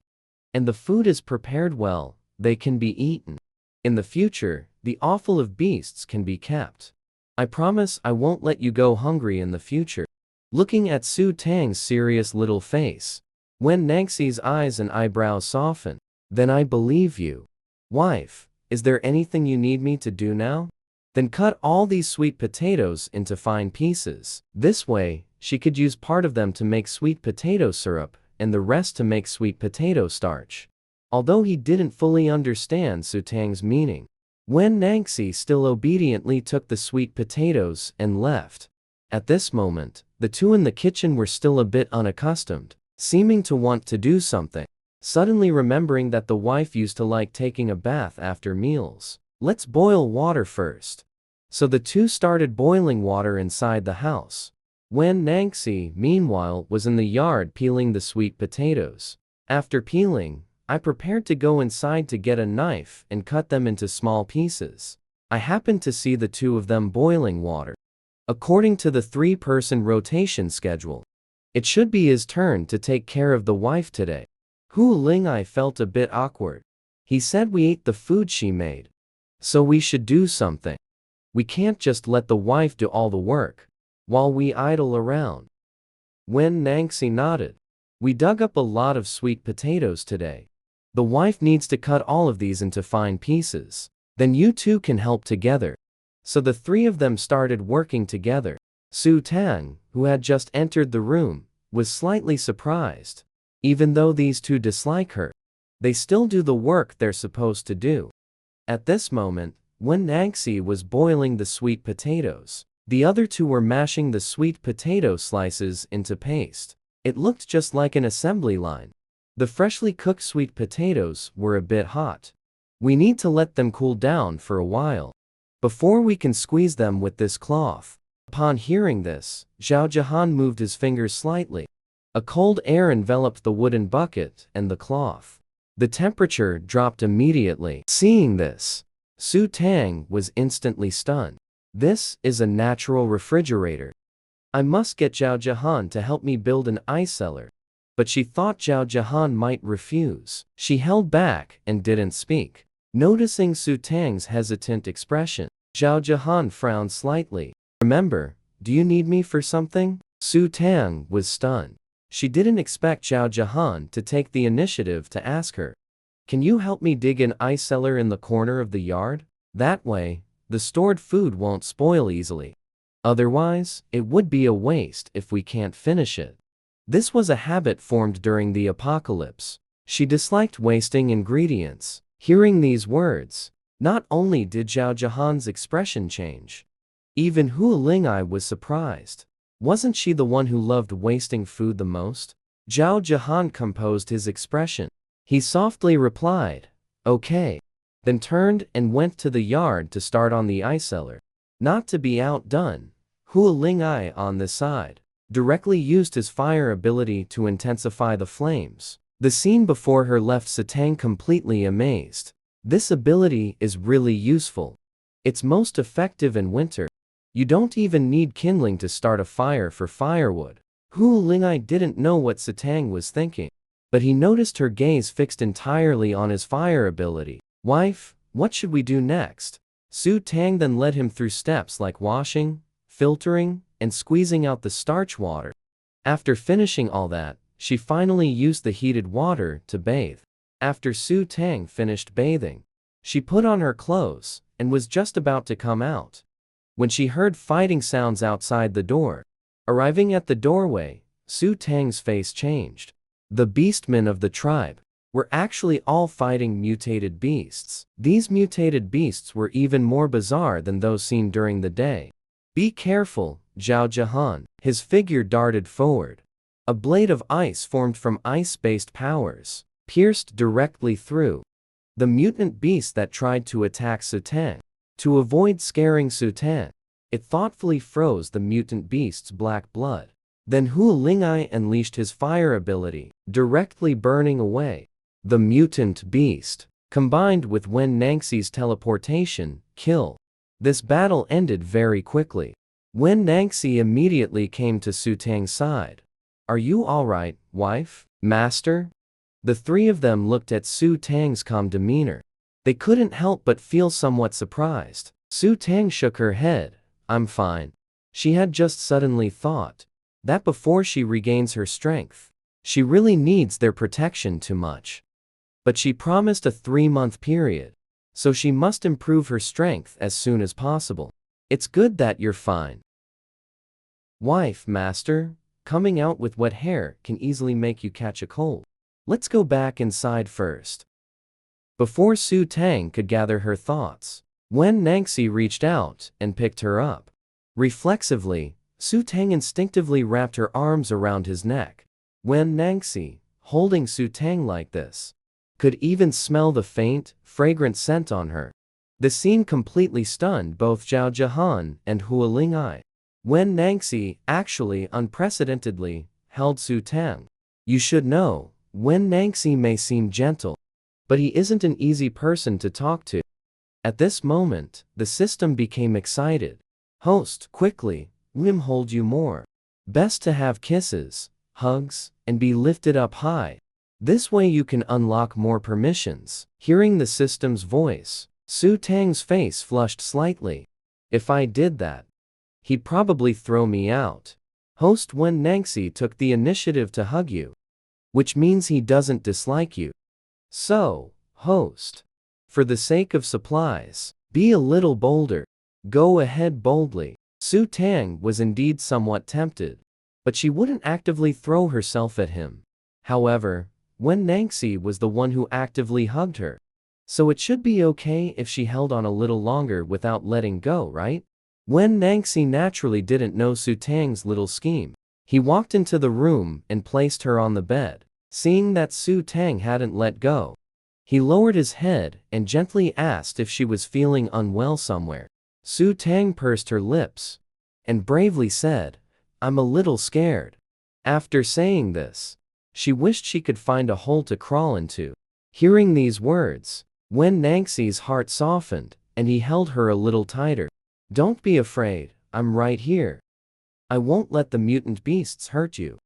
and the food is prepared well, they can be eaten. In the future, the offal of beasts can be kept. I promise I won't let you go hungry in the future. Looking at Su Tang's serious little face, Wen Nangxi's eyes and eyebrows softened. Then I believe you. Wife, is there anything you need me to do now? Then cut all these sweet potatoes into fine pieces. This way, she could use part of them to make sweet potato syrup, and the rest to make sweet potato starch. Although he didn't fully understand Su Tang's meaning, Wen Nangxi still obediently took the sweet potatoes and left. At this moment, the two in the kitchen were still a bit unaccustomed, seeming to want to do something. Suddenly remembering that the wife used to like taking a bath after meals. Let's boil water first. So the two started boiling water inside the house. Wen Nangxi, meanwhile, was in the yard peeling the sweet potatoes. After peeling, I prepared to go inside to get a knife and cut them into small pieces. I happened to see the two of them boiling water. According to the 3-person rotation schedule, it should be his turn to take care of the wife today. Hua Lingai felt a bit awkward. He said we ate the food she made, so we should do something. We can't just let the wife do all the work, while we idle around. Wen Nangxi nodded. We dug up a lot of sweet potatoes today. The wife needs to cut all of these into fine pieces. Then you two can help together. So the three of them started working together. Su Tang, who had just entered the room, was slightly surprised. Even though these two dislike her, they still do the work they're supposed to do. At this moment, Wen Nangxi was boiling the sweet potatoes. The other two were mashing the sweet potato slices into paste. It looked just like an assembly line. The freshly cooked sweet potatoes were a bit hot. We need to let them cool down for a while before we can squeeze them with this cloth. Upon hearing this, Zhao Jahan moved his fingers slightly. A cold air enveloped the wooden bucket and the cloth. The temperature dropped immediately. Seeing this, Su Tang was instantly stunned. This is a natural refrigerator. I must get Zhao Jahan to help me build an ice cellar. But she thought Zhao Jahan might refuse. She held back and didn't speak. Noticing Su Tang's hesitant expression, Zhao Jahan frowned slightly. Remember, do you need me for something? Su Tang was stunned. She didn't expect Zhao Jahan to take the initiative to ask her. Can you help me dig an ice cellar in the corner of the yard? That way, the stored food won't spoil easily. Otherwise, it would be a waste if we can't finish it. This was a habit formed during the apocalypse. She disliked wasting ingredients. Hearing these words, not only did Zhao Jahan's expression change, even Hua Lingai was surprised. Wasn't she the one who loved wasting food the most? Zhao Jahan composed his expression. He softly replied, "Okay," then turned and went to the yard to start on the ice cellar. Not to be outdone, Hua Lingai on the side directly used his fire ability to intensify the flames. The scene before her left Su Tang completely amazed. This ability is really useful. It's most effective in winter. You don't even need kindling to start a fire for firewood. Hua Lingai didn't know what Su Tang was thinking, but he noticed her gaze fixed entirely on his fire ability. "Wife, what should we do next?" Su Tang then led him through steps like washing, filtering, and squeezing out the starch water. After finishing all that, she finally used the heated water to bathe. After Su Tang finished bathing, she put on her clothes and was just about to come out when she heard fighting sounds outside the door. Arriving at the doorway, Su Tang's face changed. The beastmen of the tribe were actually all fighting mutated beasts. These mutated beasts were even more bizarre than those seen during the day. "Be careful, Zhao Jahan." His figure darted forward. A blade of ice formed from ice-based powers, pierced directly through the mutant beast that tried to attack Su Tang. To avoid scaring Su Tang, it thoughtfully froze the mutant beast's black blood. Then Hua Lingai unleashed his fire ability, directly burning away the mutant beast. Combined with Wen Nangxi's teleportation, kill. This battle ended very quickly. Wen Nangxi immediately came to Su Tang's side. "Are you alright, wife? Master?" The three of them looked at Su Tang's calm demeanor. They couldn't help but feel somewhat surprised. Su Tang shook her head. "I'm fine." She had just suddenly thought that before she regains her strength, she really needs their protection too much. But she promised a 3-month period, so she must improve her strength as soon as possible. "It's good that you're fine." "Wife, master, coming out with wet hair can easily make you catch a cold. Let's go back inside first." Before Su Tang could gather her thoughts, Wen Nangxi reached out and picked her up. Reflexively, Su Tang instinctively wrapped her arms around his neck. Wen Nangxi, holding Su Tang like this, could even smell the faint, fragrant scent on her. The scene completely stunned both Zhao Jahan and Hua Lingai. Wen Nangxi actually unprecedentedly held Su Tang. You should know, Wen Nangxi may seem gentle, but he isn't an easy person to talk to. At this moment, the system became excited. "Host, quickly, Lim hold you more. Best to have kisses, hugs, and be lifted up high. This way you can unlock more permissions." Hearing the system's voice, Su Tang's face flushed slightly. "If I did that, he'd probably throw me out." Host Wen Nangxi took the initiative to hug you, which means he doesn't dislike you. So, host, for the sake of supplies, be a little bolder. Go ahead boldly. Su Tang was indeed somewhat tempted, but she wouldn't actively throw herself at him. However, Wen Nangxi was the one who actively hugged her, so it should be okay if she held on a little longer without letting go, right? Wen Nangxi naturally didn't know Su Tang's little scheme. He walked into the room and placed her on the bed. Seeing that Su Tang hadn't let go, he lowered his head and gently asked if she was feeling unwell somewhere. Su Tang pursed her lips and bravely said, "I'm a little scared." After saying this, she wished she could find a hole to crawl into. Hearing these words, Wen Nangxi's heart softened, and he held her a little tighter. "Don't be afraid, I'm right here. I won't let the mutant beasts hurt you."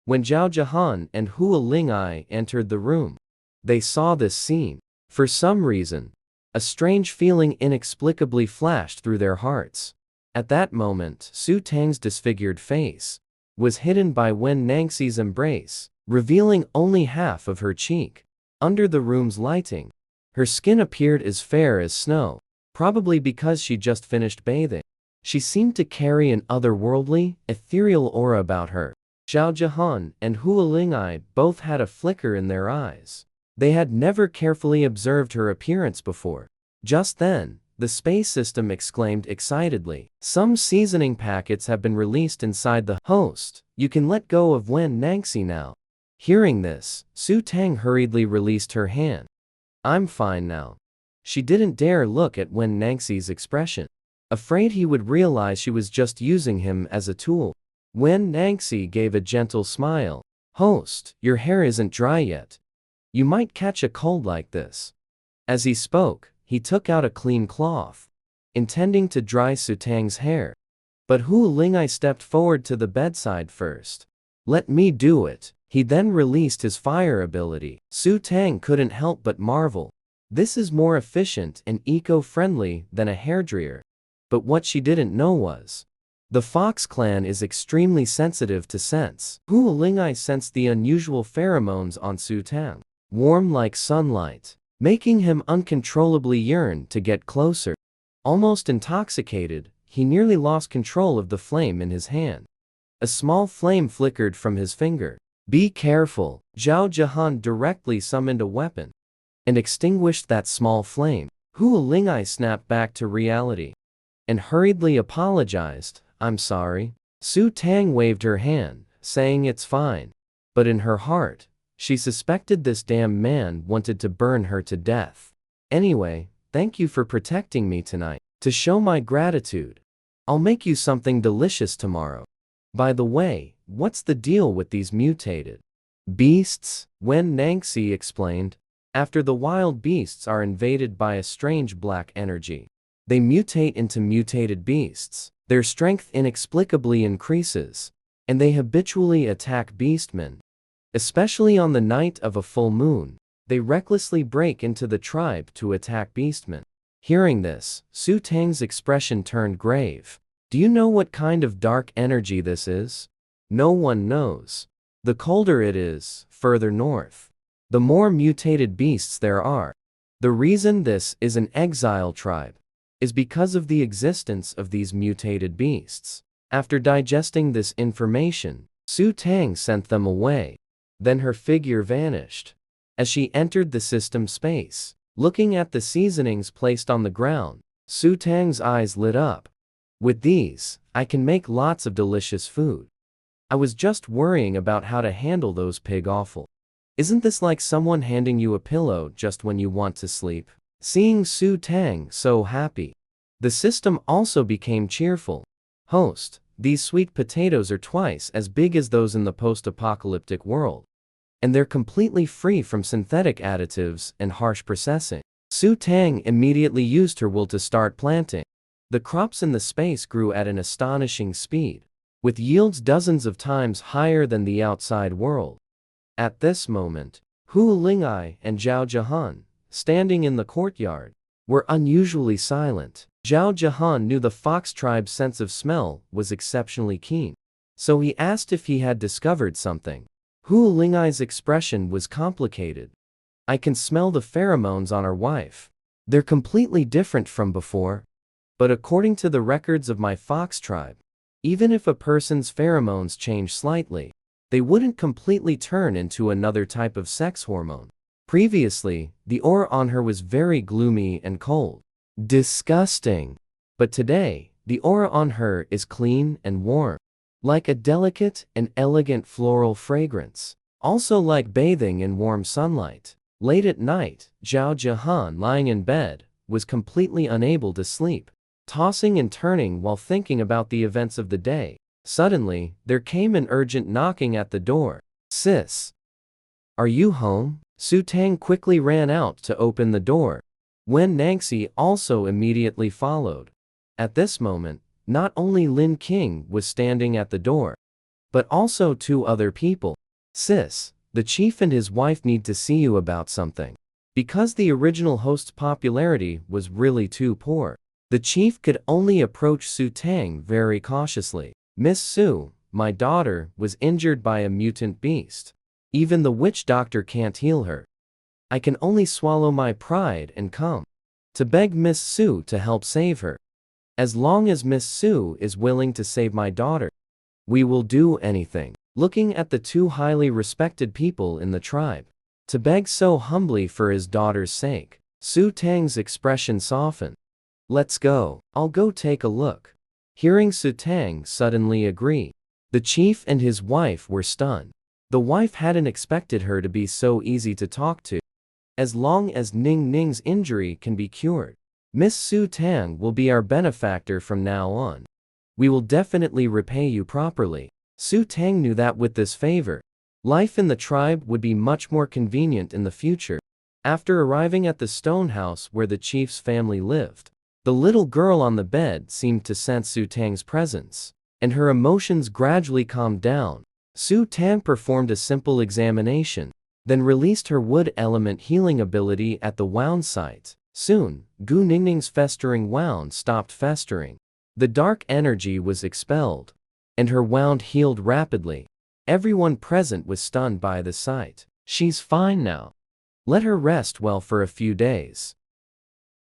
When Zhao Jahan and Hua Lingai entered the room, they saw this scene. For some reason, a strange feeling inexplicably flashed through their hearts. At that moment, Su Tang's disfigured face was hidden by Wen Nangxi's embrace, revealing only half of her cheek. Under the room's lighting, her skin appeared as fair as snow, probably because she just finished bathing. She seemed to carry an otherworldly, ethereal aura about her. Zhao Jahan and Hua Lingai both had a flicker in their eyes. They had never carefully observed her appearance before. Just then, the space system exclaimed excitedly, "Some seasoning packets have been released inside the host. You can let go of Wen Nangxi now." Hearing this, Su Tang hurriedly released her hand. "I'm fine now." She didn't dare look at Wen Nangxi's expression, afraid he would realize she was just using him as a tool. Wen Nangxi gave a gentle smile. "Host, your hair isn't dry yet. You might catch a cold like this." As he spoke, he took out a clean cloth, intending to dry Su Tang's hair. But Hua Lingai stepped forward to the bedside first. "Let me do it." He then released his fire ability. Su Tang couldn't help but marvel. This is more efficient and eco-friendly than a hairdryer. But what she didn't know was, the Fox clan is extremely sensitive to scents. Hua Lingai sensed the unusual pheromones on Su Tang, warm like sunlight, making him uncontrollably yearn to get closer. Almost intoxicated, he nearly lost control of the flame in his hand. A small flame flickered from his finger. "Be careful." Zhao Jahan directly summoned a weapon and extinguished that small flame. Hua Lingai snapped back to reality and hurriedly apologized. "I'm sorry." Su Tang waved her hand, saying it's fine. But in her heart, she suspected this damn man wanted to burn her to death. "Anyway, thank you for protecting me tonight. To show my gratitude, I'll make you something delicious tomorrow. By the way, what's the deal with these mutated beasts?" Wen Nangxi explained. "After the wild beasts are invaded by a strange black energy, they mutate into mutated beasts. Their strength inexplicably increases, and they habitually attack beastmen. Especially on the night of a full moon, they recklessly break into the tribe to attack beastmen." Hearing this, Su Tang's expression turned grave. "Do you know what kind of dark energy this is?" "No one knows. The colder it is, further north, the more mutated beasts there are. The reason this is an exile tribe is because of the existence of these mutated beasts." After digesting this information, Su Tang sent them away. Then her figure vanished. As she entered the system space, looking at the seasonings placed on the ground, Su Tang's eyes lit up. "With these, I can make lots of delicious food. I was just worrying about how to handle those pig offal." Isn't this like someone handing you a pillow just when you want to sleep? Seeing Su Tang so happy, the system also became cheerful. "Host, these sweet potatoes are twice as big as those in the post-apocalyptic world, and they're completely free from synthetic additives and harsh processing." Su Tang immediately used her will to start planting. The crops in the space grew at an astonishing speed, with yields dozens of times higher than the outside world. At this moment, Hua Lingai and Zhao Jahan, standing in the courtyard, were unusually silent. Zhao Jahan knew the Fox tribe's sense of smell was exceptionally keen, so he asked if he had discovered something. Hua Lingai's expression was complicated. "I can smell the pheromones on our wife. They're completely different from before. But according to the records of my Fox tribe, even if a person's pheromones change slightly, they wouldn't completely turn into another type of sex hormone. Previously, the aura on her was very gloomy and cold. Disgusting. But today, the aura on her is clean and warm, like a delicate and elegant floral fragrance." also like bathing in warm sunlight. Late at night, Zhao Jihan, lying in bed, was completely unable to sleep, tossing and turning while thinking about the events of the day. Suddenly, there came an urgent knocking at the door. "Sis, are you home?" Su Tang quickly ran out to open the door. Wen Nangxi also immediately followed. At this moment, not only Lin King was standing at the door, but also two other people. "Sis, the chief and his wife need to see you about something." Because the original host's popularity was really too poor, the chief could only approach Su Tang very cautiously. "Miss Su, my daughter was injured by a mutant beast. Even the witch doctor can't heal her. I can only swallow my pride and come to beg Miss Su to help save her. As long as Miss Su is willing to save my daughter, we will do anything." Looking at the two highly respected people in the tribe, to beg so humbly for his daughter's sake, Su Tang's expression softened. "Let's go. I'll go take a look." Hearing Su Tang suddenly agree, the chief and his wife were stunned. The wife hadn't expected her to be so easy to talk to. "As long as Ning Ning's injury can be cured, Miss Su Tang will be our benefactor from now on. We will definitely repay you properly." Su Tang knew that with this favor, life in the tribe would be much more convenient in the future. After arriving at the stone house where the chief's family lived, the little girl on the bed seemed to sense Su Tang's presence, and her emotions gradually calmed down. Su Tang performed a simple examination, then released her wood element healing ability at the wound site. Soon, Gu Ningning's festering wound stopped festering. The dark energy was expelled, and her wound healed rapidly. Everyone present was stunned by the sight. "She's fine now. Let her rest well for a few days.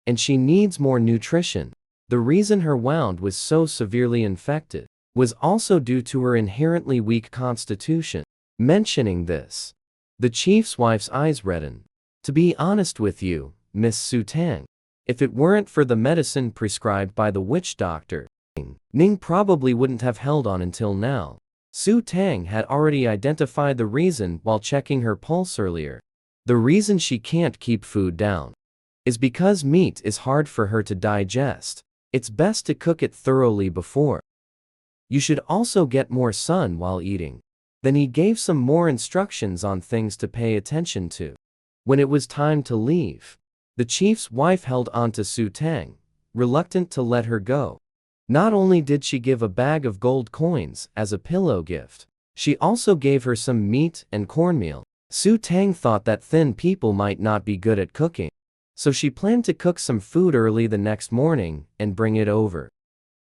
And she needs more nutrition." The reason her wound was so severely infected was also due to her inherently weak constitution. Mentioning this, the chief's wife's eyes reddened. "To be honest with you, Miss Su Tang, if it weren't for the medicine prescribed by the witch doctor, Ning probably wouldn't have held on until now." Su Tang had already identified the reason while checking her pulse earlier. The reason she can't keep food down is because meat is hard for her to digest. It's best to cook it thoroughly before. You should also get more sun while eating. Then he gave some more instructions on things to pay attention to. When it was time to leave, the chief's wife held on to Su Tang, reluctant to let her go. Not only did she give a bag of gold coins as a pillow gift, she also gave her some meat and cornmeal. Su Tang thought that thin people might not be good at cooking, so she planned to cook some food early the next morning and bring it over.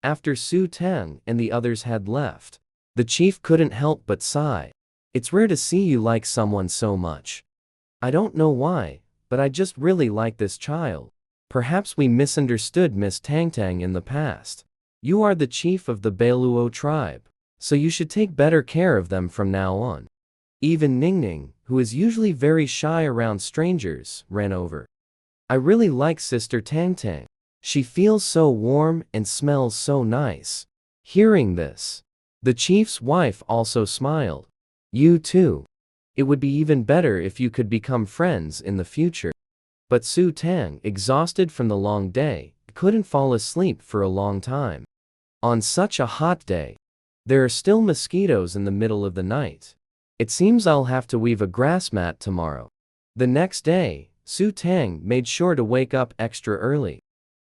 After Su Tang and the others had left, the chief couldn't help but sigh. "It's rare to see you like someone so much. I don't know why, but I just really like this child. Perhaps we misunderstood Miss Tangtang in the past. You are the chief of the Bailuo tribe, so you should take better care of them from now on." Even Ningning, who is usually very shy around strangers, ran over. "I really like Sister Tangtang. She feels so warm and smells so nice." Hearing this, the chief's wife also smiled. "You too. It would be even better if you could become friends in the future." But Su Tang, exhausted from the long day, couldn't fall asleep for a long time. On such a hot day, there are still mosquitoes in the middle of the night. "It seems I'll have to weave a grass mat tomorrow." The next day, Su Tang made sure to wake up extra early.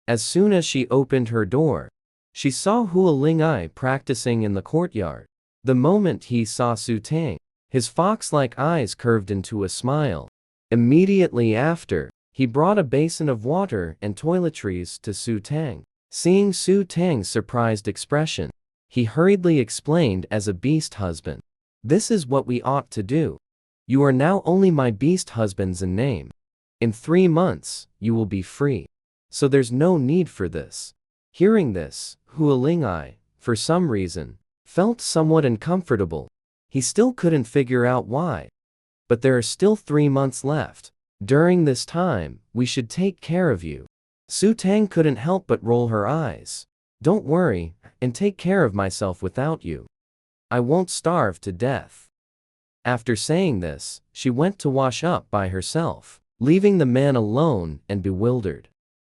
As soon as she opened her door, she saw Hua Lingai practicing in the courtyard. The moment he saw Su Tang, his fox-like eyes curved into a smile. Immediately after, he brought a basin of water and toiletries to Su Tang. Seeing Su Tang's surprised expression, he hurriedly explained as a beast husband. "This is what we ought to do. You are now only my beast husbands in name. In 3 months, you will be free. So there's no need for this." Hearing this, Hua Lingai, for some reason, felt somewhat uncomfortable. He still couldn't figure out why. "But there are still 3 months left. During this time, we should take care of you." Su Tang couldn't help but roll her eyes. "Don't worry, and take care of myself without you. I won't starve to death." After saying this, she went to wash up by herself, leaving the man alone and bewildered.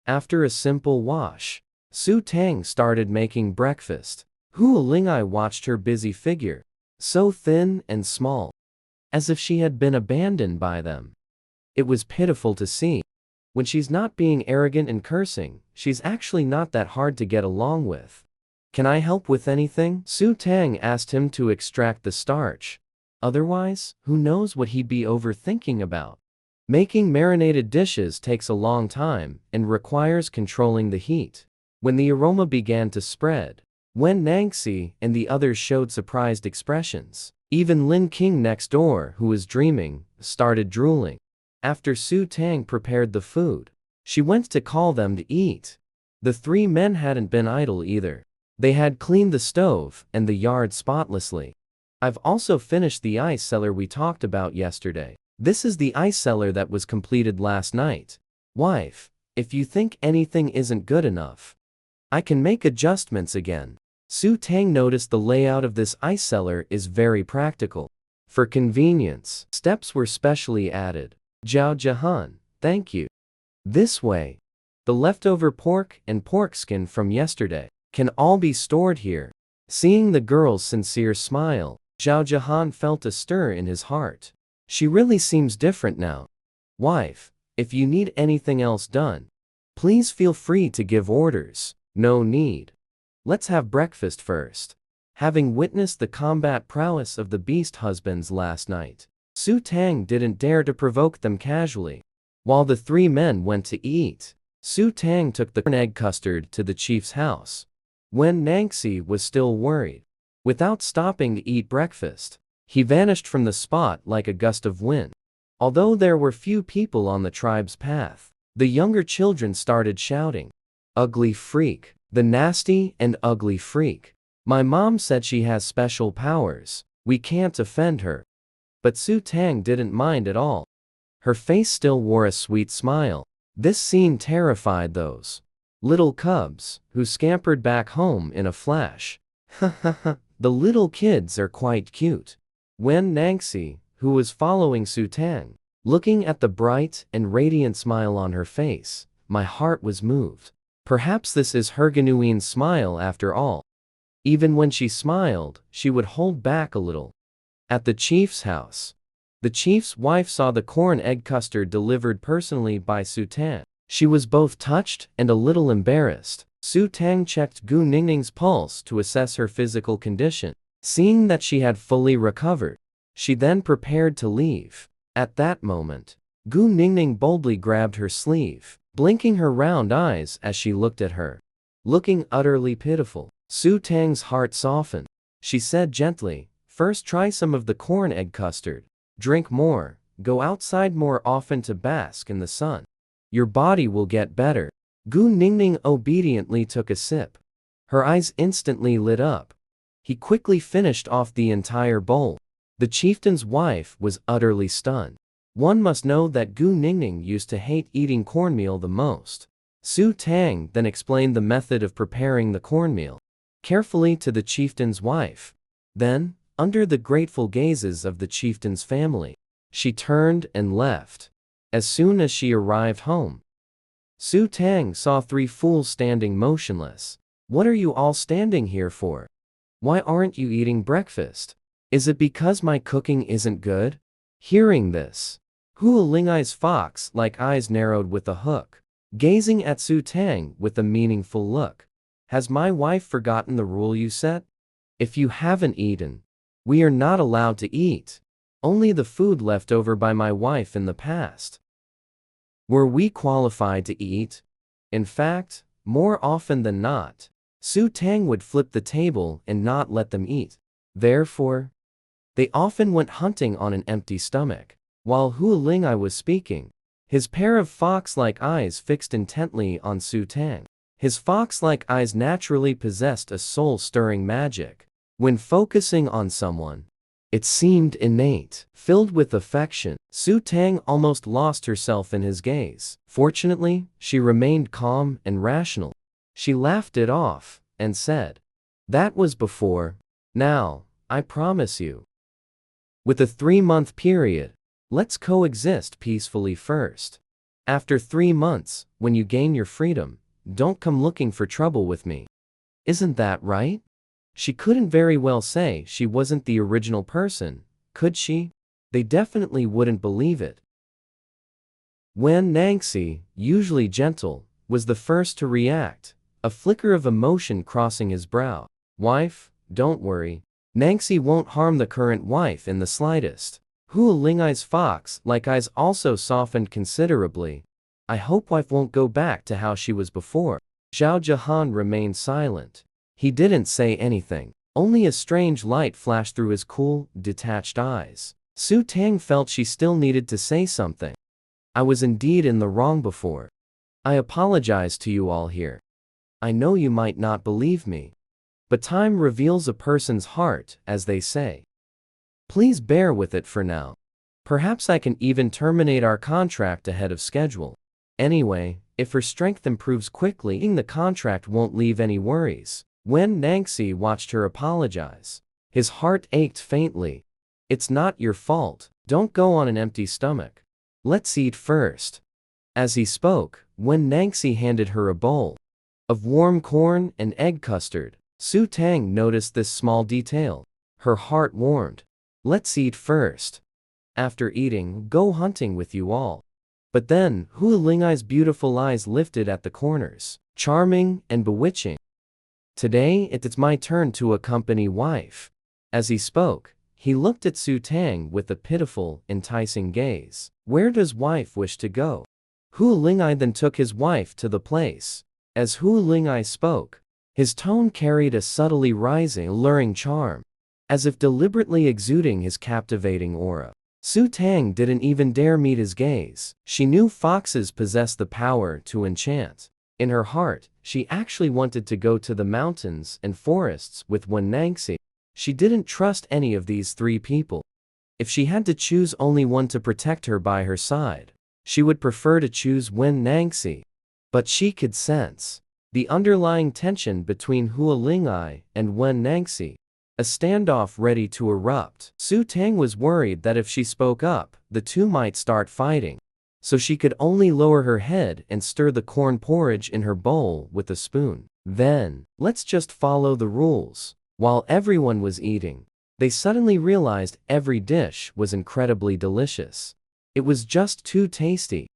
After a simple wash, Su Tang started making breakfast. Hu Lingai watched her busy figure, so thin and small, as if she had been abandoned by them. It was pitiful to see. When she's not being arrogant and cursing, she's actually not that hard to get along with. Can I help with anything? Su Tang asked him to extract the starch. Otherwise, who knows what he'd be overthinking about. Making marinated dishes takes a long time and requires controlling the heat. When the aroma began to spread, Wen Nangxi and the others showed surprised expressions. Even Lin King next door, who was dreaming, started drooling. After Su Tang prepared the food, she went to call them to eat. The three men hadn't been idle either. They had cleaned the stove and the yard spotlessly. I've also finished the ice cellar we talked about yesterday. This is the ice cellar that was completed last night. Wife, if you think anything isn't good enough, I can make adjustments again. Su Tang noticed the layout of this ice cellar is very practical. For convenience, steps were specially added. Zhao Jahan, thank you. This way, the leftover pork and pork skin from yesterday can all be stored here. Seeing the girl's sincere smile, Zhao Jahan felt a stir in his heart. She really seems different now. Wife, if you need anything else done, please feel free to give orders. No need. Let's have breakfast first. Having witnessed the combat prowess of the beast husbands last night, Su Tang didn't dare to provoke them casually. While the three men went to eat, Su Tang took the egg custard to the chief's house. Wen Nangxi was still worried. Without stopping to eat breakfast, he vanished from the spot like a gust of wind. Although there were few people on the tribe's path, the younger children started shouting, "Ugly freak! The nasty and ugly freak! My mom said she has special powers. We can't offend her." But Su Tang didn't mind at all. Her face still wore a sweet smile. This scene terrified those little cubs, who scampered back home in a flash. Ha ha ha, the little kids are quite cute. Wen Nangxi, who was following Su Tang, looking at the bright and radiant smile on her face, my heart was moved. Perhaps this is her genuine smile after all. Even when she smiled, she would hold back a little. At the chief's house, the chief's wife saw the corn egg custard delivered personally by Su Tang. She was both touched and a little embarrassed. Su Tang checked Gu Ningning's pulse to assess her physical condition. Seeing that she had fully recovered, she then prepared to leave. At that moment, Gu Ningning boldly grabbed her sleeve, blinking her round eyes as she looked at her. Looking utterly pitiful, Su Tang's heart softened. She said gently, "First try some of the corn egg custard. Drink more, go outside more often to bask in the sun. Your body will get better." Gu Ningning obediently took a sip. Her eyes instantly lit up. He quickly finished off the entire bowl. The chieftain's wife was utterly stunned. One must know that Gu Ningning used to hate eating cornmeal the most. Su Tang then explained the method of preparing the cornmeal carefully to the chieftain's wife. Then, under the grateful gazes of the chieftain's family, she turned and left. As soon as she arrived home, Su Tang saw three fools standing motionless. "What are you all standing here for? Why aren't you eating breakfast? Is it because my cooking isn't good?" Hearing this, Hu Lingai's fox-like eyes narrowed with a hook, gazing at Su Tang with a meaningful look. "Has my wife forgotten the rule you set? If you haven't eaten, we are not allowed to eat. Only the food left over by my wife in the past. Were we qualified to eat? In fact, more often than not, Su Tang would flip the table and not let them eat. Therefore, they often went hunting on an empty stomach." While Hu Lingai was speaking, his pair of fox-like eyes fixed intently on Su Tang. His fox-like eyes naturally possessed a soul-stirring magic. When focusing on someone, it seemed innate. Filled with affection, Su Tang almost lost herself in his gaze. Fortunately, she remained calm and rational. She laughed it off and said, "That was before. Now, I promise you, With a 3-month period, let's coexist peacefully first. After 3 months, when you gain your freedom, don't come looking for trouble with me. Isn't that right? She couldn't very well say she wasn't the original person, could she? They definitely wouldn't believe it. Wen Nangxi, usually gentle, was the first to react, a flicker of emotion crossing his brow. Wife, don't worry. Nangxi won't harm the current wife in the slightest. Hua Lingai's fox-like eyes also softened considerably. I hope wife won't go back to how she was before. Zhao Jahan remained silent. He didn't say anything. Only a strange light flashed through his cool, detached eyes. Su Tang felt she still needed to say something. I was indeed in the wrong before. I apologize to you all here. I know you might not believe me. But time reveals a person's heart, as they say. Please bear with it for now. Perhaps I can even terminate our contract ahead of schedule. Anyway, if her strength improves quickly, the contract won't leave any worries. Wen Nangxi watched her apologize. His heart ached faintly. It's not your fault. Don't go on an empty stomach. Let's eat first. As he spoke, Wen Nangxi handed her a bowl of warm corn and egg custard. Su Tang noticed this small detail. Her heart warmed. Let's eat first. After eating, go hunting with you all. But then, Hua Lingai's beautiful eyes lifted at the corners, charming and bewitching. Today it's my turn to accompany wife. As he spoke, he looked at Su Tang with a pitiful, enticing gaze. Where does wife wish to go? Hua Lingai then took his wife to the place. As Hua Lingai spoke, his tone carried a subtly rising, alluring charm, as if deliberately exuding his captivating aura. Su Tang didn't even dare meet his gaze. She knew foxes possess the power to enchant. In her heart, she actually wanted to go to the mountains and forests with Wen Nangxi. She didn't trust any of these 3 people. If she had to choose only one to protect her by her side, she would prefer to choose Wen Nangxi. But she could sense the underlying tension between Hua Lingai and Wen Nangxi, a standoff ready to erupt. Su Tang was worried that if she spoke up, the two might start fighting. So she could only lower her head and stir the corn porridge in her bowl with a spoon. Then, let's just follow the rules. While everyone was eating, they suddenly realized every dish was incredibly delicious. It was just too tasty.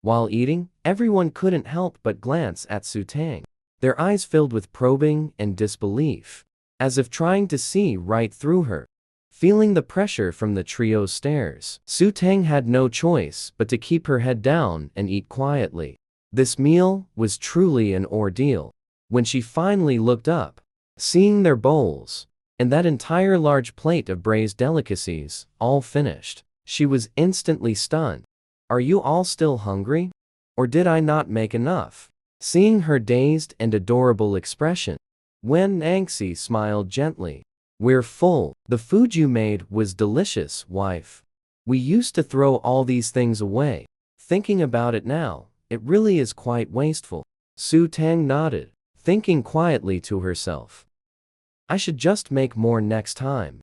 While eating, everyone couldn't help but glance at Su Tang. Their eyes filled with probing and disbelief, as if trying to see right through her. Feeling the pressure from the trio's stares, Su Tang had no choice but to keep her head down and eat quietly. This meal was truly an ordeal. When she finally looked up, seeing their bowls, and that entire large plate of braised delicacies, all finished, she was instantly stunned. Are you all still hungry? Or did I not make enough? Seeing her dazed and adorable expression, Wen Nangxi smiled gently. We're full. The food you made was delicious, wife. We used to throw all these things away. Thinking about it now, it really is quite wasteful. Su Tang nodded, thinking quietly to herself. I should just make more next time.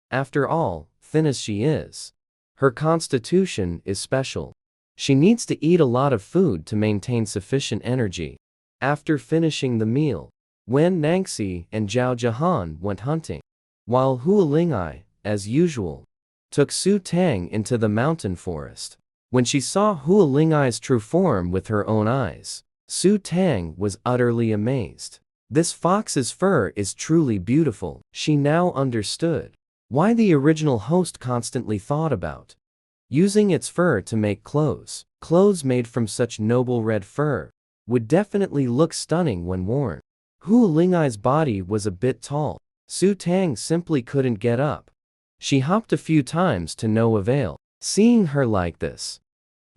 After all, thin as she is, her constitution is special. She needs to eat a lot of food to maintain sufficient energy. After finishing the meal, Wen Nangxi and Zhao Jahan went hunting, while Hua Lingai, as usual, took Su Tang into the mountain forest. When she saw Hua Lingai's true form with her own eyes, Su Tang was utterly amazed. This fox's fur is truly beautiful. She now understood why the original host constantly thought about using its fur to make clothes. Clothes made from such noble red fur would definitely look stunning when worn. Hua Lingai's body was a bit tall. Su Tang simply couldn't get up. She hopped a few times to no avail. Seeing her like this,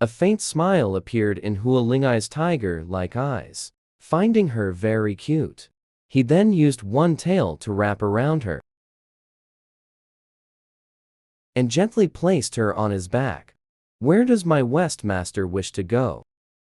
a faint smile appeared in Hua Lingai's tiger-like eyes, finding her very cute. He then used one tail to wrap around her and gently placed her on his back. Where does my West Master wish to go?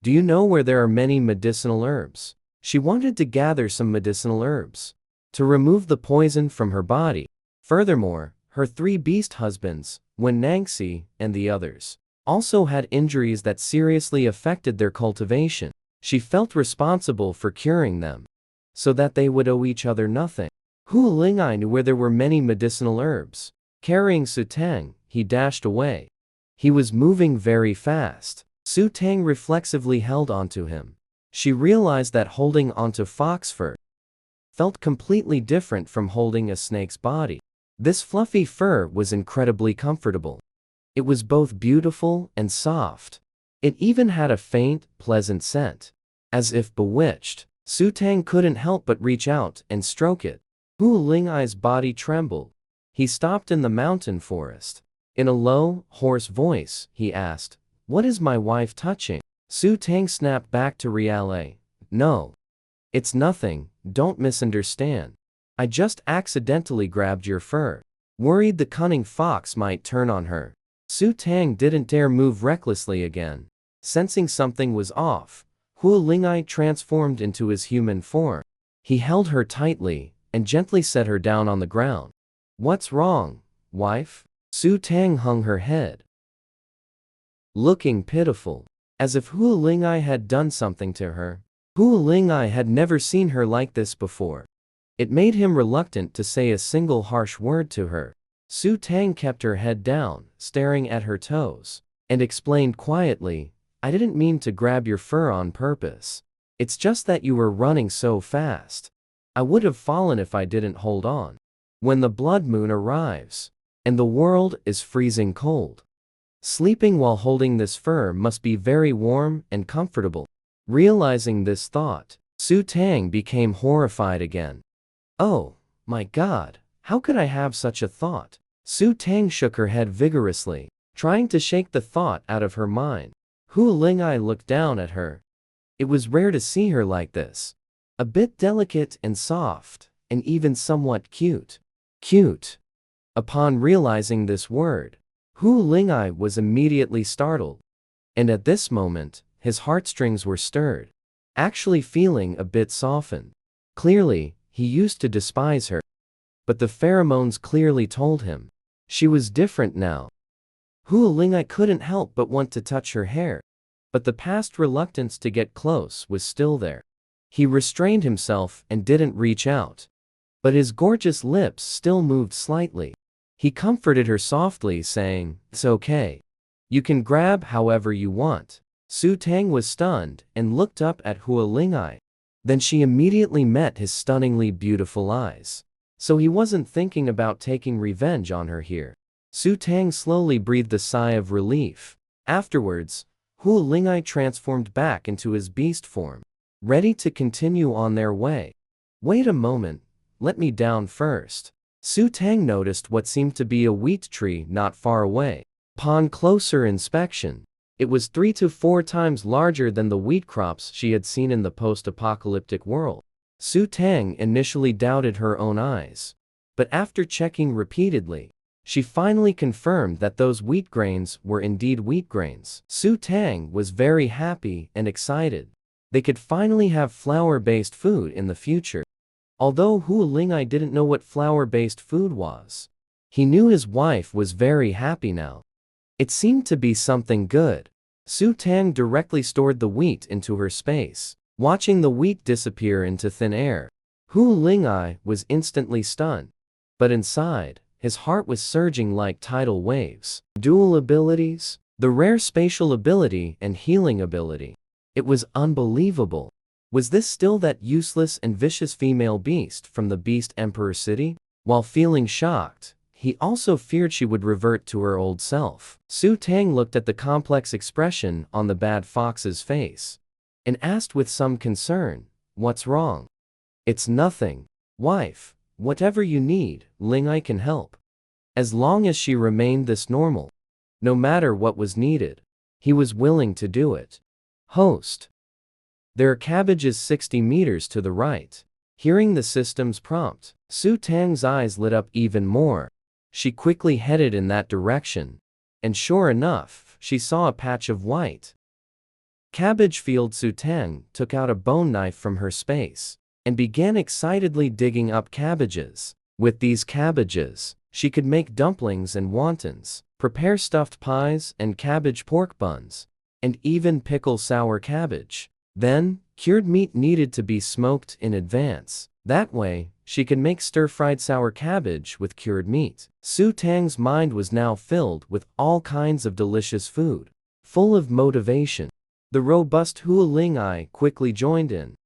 Do you know where there are many medicinal herbs? She wanted to gather some medicinal herbs to remove the poison from her body. Furthermore, Her 3 beast husbands, Wen Nangxi and the others, also had injuries that seriously affected their cultivation. She felt responsible for curing them, so that they would owe each other nothing. Hu Lingai knew where there were many medicinal herbs. Carrying Su Tang, he dashed away. He was moving very fast. Su Tang reflexively held onto him. She realized that holding onto fox fur felt completely different from holding a snake's body. This fluffy fur was incredibly comfortable. It was both beautiful and soft. It even had a faint, pleasant scent. As if bewitched, Su Tang couldn't help but reach out and stroke it. Hu Lingai's body trembled. He stopped in the mountain forest. In a low, hoarse voice, he asked, "What is my wife touching?" Su Tang snapped back to reality. "No. It's nothing, don't misunderstand. I just accidentally grabbed your fur." Worried the cunning fox might turn on her, Su Tang didn't dare move recklessly again. Sensing something was off, Hu Lingai transformed into his human form. He held her tightly and gently set her down on the ground. "What's wrong, wife?" Su Tang hung her head, looking pitiful, as if Hu Lingai had done something to her. Hu Lingai had never seen her like this before. It made him reluctant to say a single harsh word to her. Su Tang kept her head down, staring at her toes, and explained quietly, "I didn't mean to grab your fur on purpose. It's just that you were running so fast. I would have fallen if I didn't hold on. When the blood moon arrives, and the world is freezing cold, sleeping while holding this fur must be very warm and comfortable." Realizing this thought, Su Tang became horrified again. "Oh, my God, how could I have such a thought?" Su Tang shook her head vigorously, trying to shake the thought out of her mind. Hu Lingai looked down at her. It was rare to see her like this. A bit delicate and soft, and even somewhat cute. Cute. Upon realizing this word, Hu Lingai was immediately startled. And at this moment, his heartstrings were stirred, actually feeling a bit softened. Clearly, he used to despise her. But the pheromones clearly told him she was different now. Hu Lingai couldn't help but want to touch her hair. But the past reluctance to get close was still there. He restrained himself and didn't reach out. But his gorgeous lips still moved slightly. He comforted her softly, saying, "It's okay. You can grab however you want." Su Tang was stunned and looked up at Hu Lingai. Then she immediately met his stunningly beautiful eyes. So he wasn't thinking about taking revenge on her here. Su Tang slowly breathed a sigh of relief. Afterwards, Hu Lingai transformed back into his beast form, ready to continue on their way. "Wait a moment, let me down first." Su Tang noticed what seemed to be a wheat tree not far away. Upon closer inspection, it was 3 to 4 times larger than the wheat crops she had seen in the post-apocalyptic world. Su Tang initially doubted her own eyes, but after checking repeatedly, she finally confirmed that those wheat grains were indeed wheat grains. Su Tang was very happy and excited. They could finally have flour-based food in the future. Although Hu Lingai didn't know what flour-based food was, he knew his wife was very happy now. It seemed to be something good. Su Tang directly stored the wheat into her space, watching the wheat disappear into thin air. Hu Lingai was instantly stunned. But inside, his heart was surging like tidal waves. Dual abilities, the rare spatial ability and healing ability. It was unbelievable. Was this still that useless and vicious female beast from the Beast Emperor City? While feeling shocked, he also feared she would revert to her old self. Su Tang looked at the complex expression on the bad fox's face and asked with some concern, "What's wrong?" "It's nothing, wife. Whatever you need, Lingai can help." As long as she remained this normal, no matter what was needed, he was willing to do it. Host. There are cabbages 60 meters to the right. Hearing the system's prompt, Su Tang's eyes lit up even more. She quickly headed in that direction. And sure enough, she saw a patch of white cabbage field. Su Tang took out a bone knife from her space and began excitedly digging up cabbages. With these cabbages, She could make dumplings and wontons, prepare stuffed pies and cabbage pork buns, and even pickle sour cabbage. Then, cured meat needed to be smoked in advance. That way, she could make stir-fried sour cabbage with cured meat. Su Tang's mind was now filled with all kinds of delicious food. Full of motivation, the robust Hua Lingai quickly joined in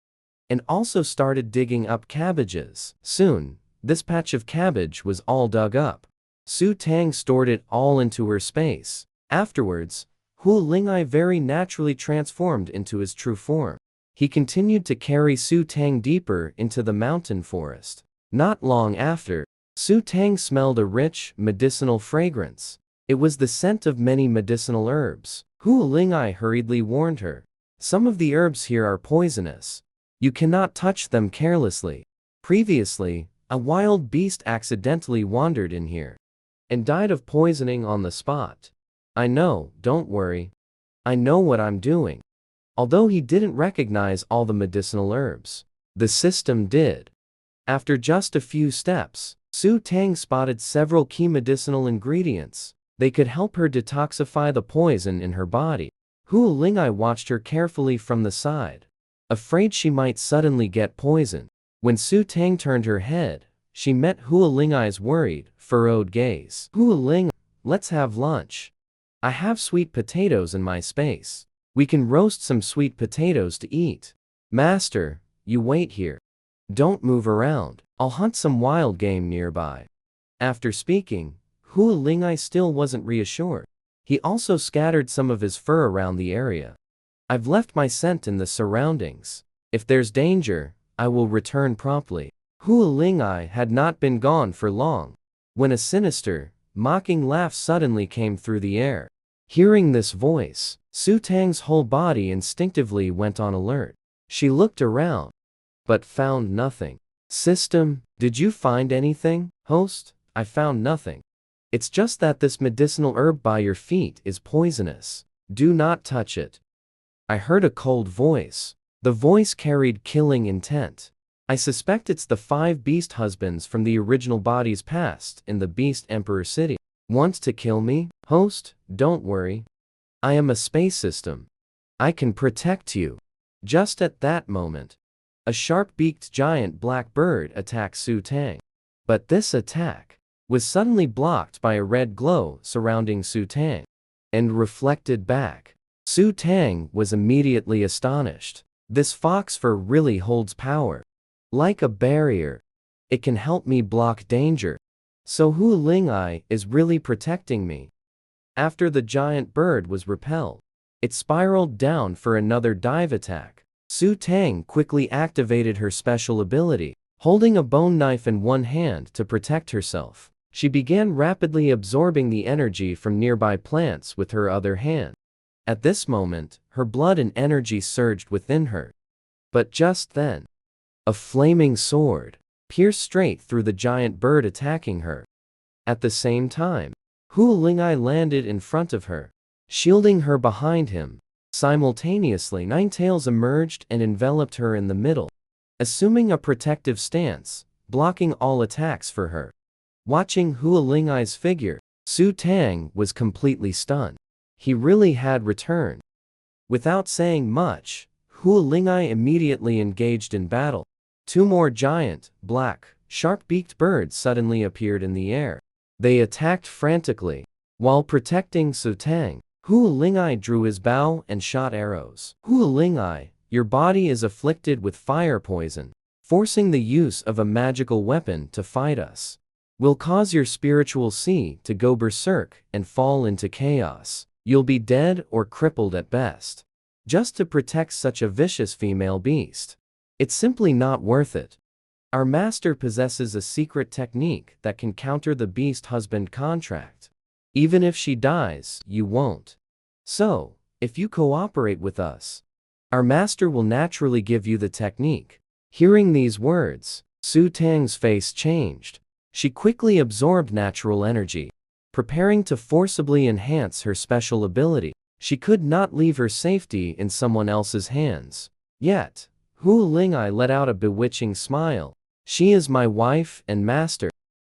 and also started digging up cabbages. Soon, this patch of cabbage was all dug up. Su Tang stored it all into her space. Afterwards, Hua Lingai very naturally transformed into his true form. He continued to carry Su Tang deeper into the mountain forest. Not long after, Su Tang smelled a rich, medicinal fragrance. It was the scent of many medicinal herbs. Hua Lingai hurriedly warned her. Some of the herbs here are poisonous. You cannot touch them carelessly. Previously, a wild beast accidentally wandered in here and died of poisoning on the spot. I know, don't worry. I know what I'm doing. Although he didn't recognize all the medicinal herbs, the system did. After just a few steps, Su Tang spotted several key medicinal ingredients. They could help her detoxify the poison in her body. Hua Lingai watched her carefully from the side, afraid she might suddenly get poisoned. When Su Tang turned her head, she met Hua Lingai's worried, furrowed gaze. Hua Lingai, let's have lunch. I have sweet potatoes in my space. We can roast some sweet potatoes to eat. Master, you wait here. Don't move around. I'll hunt some wild game nearby. After speaking, Hua Lingai still wasn't reassured. He also scattered some of his fur around the area. I've left my scent in the surroundings. If there's danger, I will return promptly. Hua Lingai had not been gone for long when a sinister, mocking laugh suddenly came through the air. Hearing this voice, Su Tang's whole body instinctively went on alert. She looked around, but found nothing. System, did you find anything? Host, I found nothing. It's just that this medicinal herb by your feet is poisonous. Do not touch it. I heard a cold voice. The voice carried killing intent. I suspect it's the 5 beast husbands from the original bodies past in the Beast Emperor City. Want to kill me? Host, don't worry. I am a space system. I can protect you. Just at that moment, a sharp-beaked giant black bird attacked Su Tang. But this attack was suddenly blocked by a red glow surrounding Su Tang and reflected back. Su Tang was immediately astonished. This fox fur really holds power. Like a barrier, it can help me block danger. So Hua Lingai is really protecting me. After the giant bird was repelled, it spiraled down for another dive attack. Su Tang quickly activated her special ability. Holding a bone knife in one hand to protect herself, she began rapidly absorbing the energy from nearby plants with her other hand. At this moment, her blood and energy surged within her. But just then, a flaming sword pierced straight through the giant bird attacking her. At the same time, Hua Lingai landed in front of her, shielding her behind him. Simultaneously, Nine Tails emerged and enveloped her in the middle, assuming a protective stance, blocking all attacks for her. Watching Hua Lingai's figure, Su Tang was completely stunned. He really had returned. Without saying much, Hua Lingai immediately engaged in battle. 2 more giant, black, sharp-beaked birds suddenly appeared in the air. They attacked frantically. While protecting Su Tang, Hua Lingai drew his bow and shot arrows. Hua Lingai, your body is afflicted with fire poison. Forcing the use of a magical weapon to fight us will cause your spiritual sea to go berserk and fall into chaos. You'll be dead or crippled at best. Just to protect such a vicious female beast. It's simply not worth it. Our master possesses a secret technique that can counter the beast husband contract. Even if she dies, you won't. So, if you cooperate with us, our master will naturally give you the technique. Hearing these words, Su Tang's face changed. She quickly absorbed natural energy, preparing to forcibly enhance her special ability. She could not leave her safety in someone else's hands. Yet, Hua Lingai let out a bewitching smile. She is my wife and master.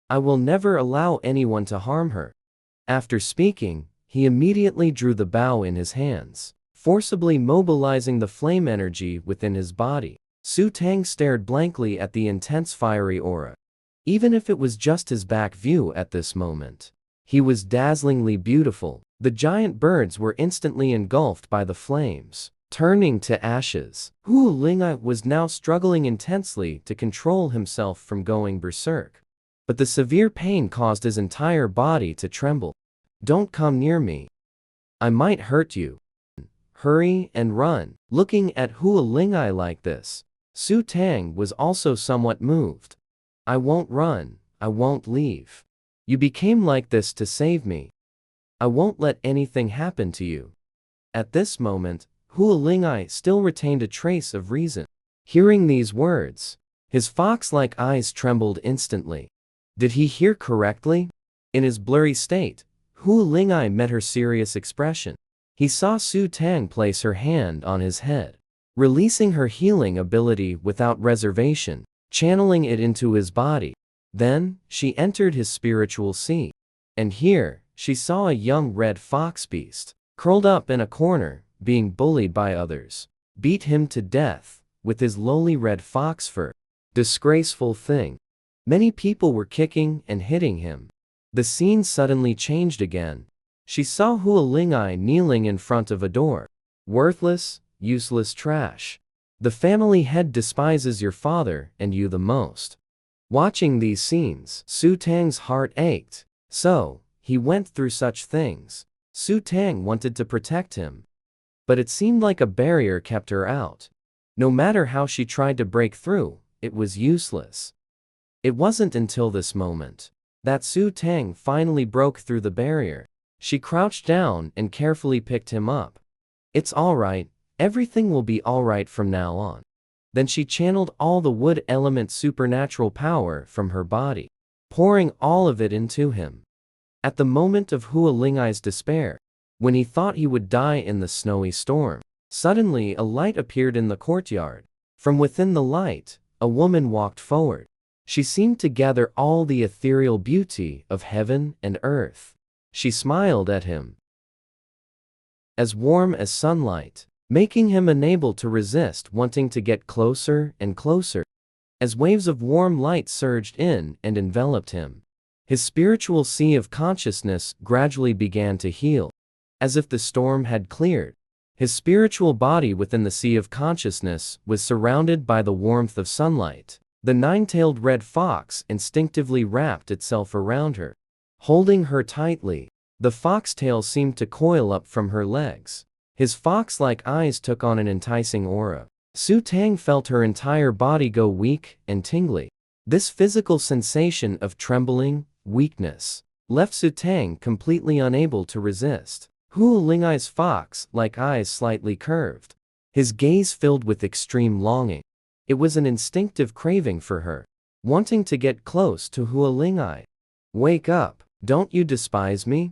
I will never allow anyone to harm her. After speaking, he immediately drew the bow in his hands, forcibly mobilizing the flame energy within his body. Su Tang stared blankly at the intense fiery aura. Even if it was just his back view at this moment, he was dazzlingly beautiful. The giant birds were instantly engulfed by the flames, turning to ashes. Hu Lingai was now struggling intensely to control himself from going berserk. But the severe pain caused his entire body to tremble. Don't come near me. I might hurt you. Hurry and run. Looking at Hu Lingai like this, Su Tang was also somewhat moved. I won't run, I won't leave. You became like this to save me. I won't let anything happen to you. At this moment, Hu Lingai still retained a trace of reason. Hearing these words, his fox-like eyes trembled instantly. Did he hear correctly? In his blurry state, Hu Lingai met her serious expression. He saw Su Tang place her hand on his head, releasing her healing ability without reservation, channeling it into his body. Then, she entered his spiritual sea. And here, she saw a young red fox beast, curled up in a corner, being bullied by others. Beat him to death, with his lowly red fox fur. Disgraceful thing. Many people were kicking and hitting him. The scene suddenly changed again. She saw Hu Lingai kneeling in front of a door. Worthless, useless trash. The family head despises your father and you the most. Watching these scenes, Su Tang's heart ached. So, he went through such things. Su Tang wanted to protect him. But it seemed like a barrier kept her out. No matter how she tried to break through, it was useless. It wasn't until this moment that Su Tang finally broke through the barrier. She crouched down and carefully picked him up. It's alright, everything will be alright from now on. Then she channeled all the wood element supernatural power from her body, pouring all of it into him. At the moment of Hu Lingai's despair, when he thought he would die in the snowy storm, suddenly a light appeared in the courtyard. From within the light, a woman walked forward. She seemed to gather all the ethereal beauty of heaven and earth. She smiled at him, as warm as sunlight, making him unable to resist wanting to get closer and closer. As waves of warm light surged in and enveloped him, his spiritual sea of consciousness gradually began to heal. As if the storm had cleared, his spiritual body within the sea of consciousness was surrounded by the warmth of sunlight. The nine-tailed red fox instinctively wrapped itself around her, holding her tightly. The foxtail seemed to coil up from her legs. His fox-like eyes took on an enticing aura. Su Tang felt her entire body go weak and tingly. This physical sensation of trembling, weakness, left Su Tang completely unable to resist. Hu Lingai's fox-like eyes slightly curved, his gaze filled with extreme longing. It was an instinctive craving for her, wanting to get close to Hu Lingai. Wake up, don't you despise me?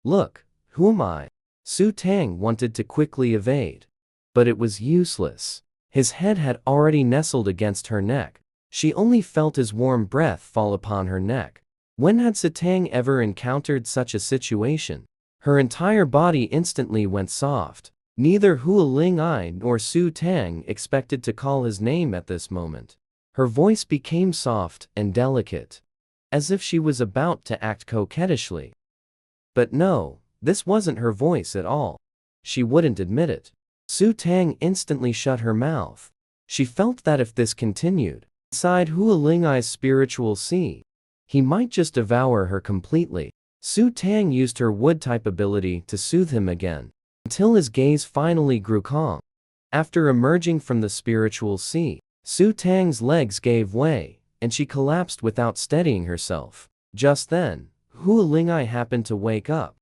Look, who am I? Su Tang wanted to quickly evade, but it was useless. His head had already nestled against her neck. She only felt his warm breath fall upon her neck. When had Su Tang ever encountered such a situation? Her entire body instantly went soft. Neither Hu Lingai nor Su Tang expected to call his name at this moment. Her voice became soft and delicate, as if she was about to act coquettishly. But no, this wasn't her voice at all. She wouldn't admit it. Su Tang instantly shut her mouth. She felt that if this continued, inside Hu Lingai's spiritual sea, he might just devour her completely. Su Tang used her wood-type ability to soothe him again, until his gaze finally grew calm. After emerging from the spiritual sea, Su Tang's legs gave way, and she collapsed without steadying herself. Just then, Hu Lingai happened to wake up,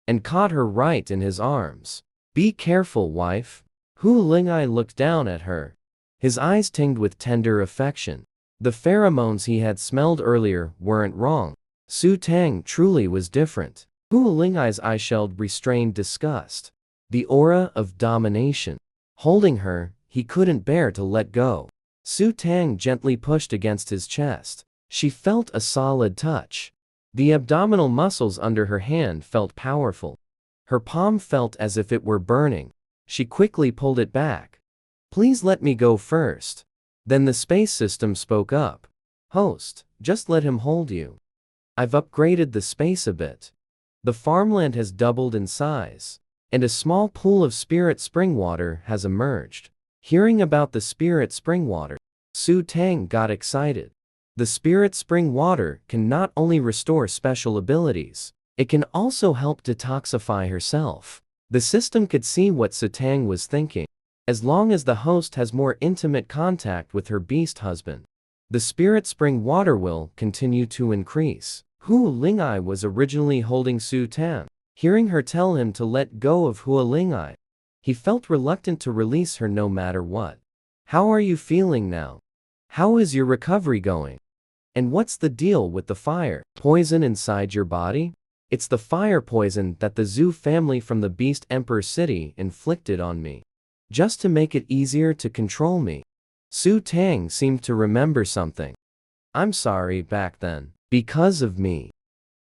and caught her right in his arms. Be careful, wife. Hu Lingai looked down at her, his eyes tinged with tender affection. The pheromones he had smelled earlier weren't wrong. Su Tang truly was different. Hu Lingai's eyes shelled restrained disgust, the aura of domination. Holding her, he couldn't bear to let go. Su Tang gently pushed against his chest, She felt a solid touch. The abdominal muscles under her hand felt powerful. Her palm felt as if it were burning. She quickly pulled it back. Please let me go first. Then the space system spoke up. Host, just let him hold you. I've upgraded the space a bit. The farmland has doubled in size, and a small pool of spirit spring water has emerged. Hearing about the spirit spring water, Su Tang got excited. The spirit spring water can not only restore special abilities, it can also help detoxify herself. The system could see what Su Tang was thinking. As long as the host has more intimate contact with her beast husband, the spirit spring water will continue to increase. Hua Lingai was originally holding Su Tang. Hearing her tell him to let go of Hua Lingai, he felt reluctant to release her no matter what. How are you feeling now? How is your recovery going? And what's the deal with the fire poison inside your body? It's the fire poison that the Zhu family from the Beast Emperor City inflicted on me, just to make it easier to control me. Su Tang seemed to remember something. I'm sorry back then. Because of me,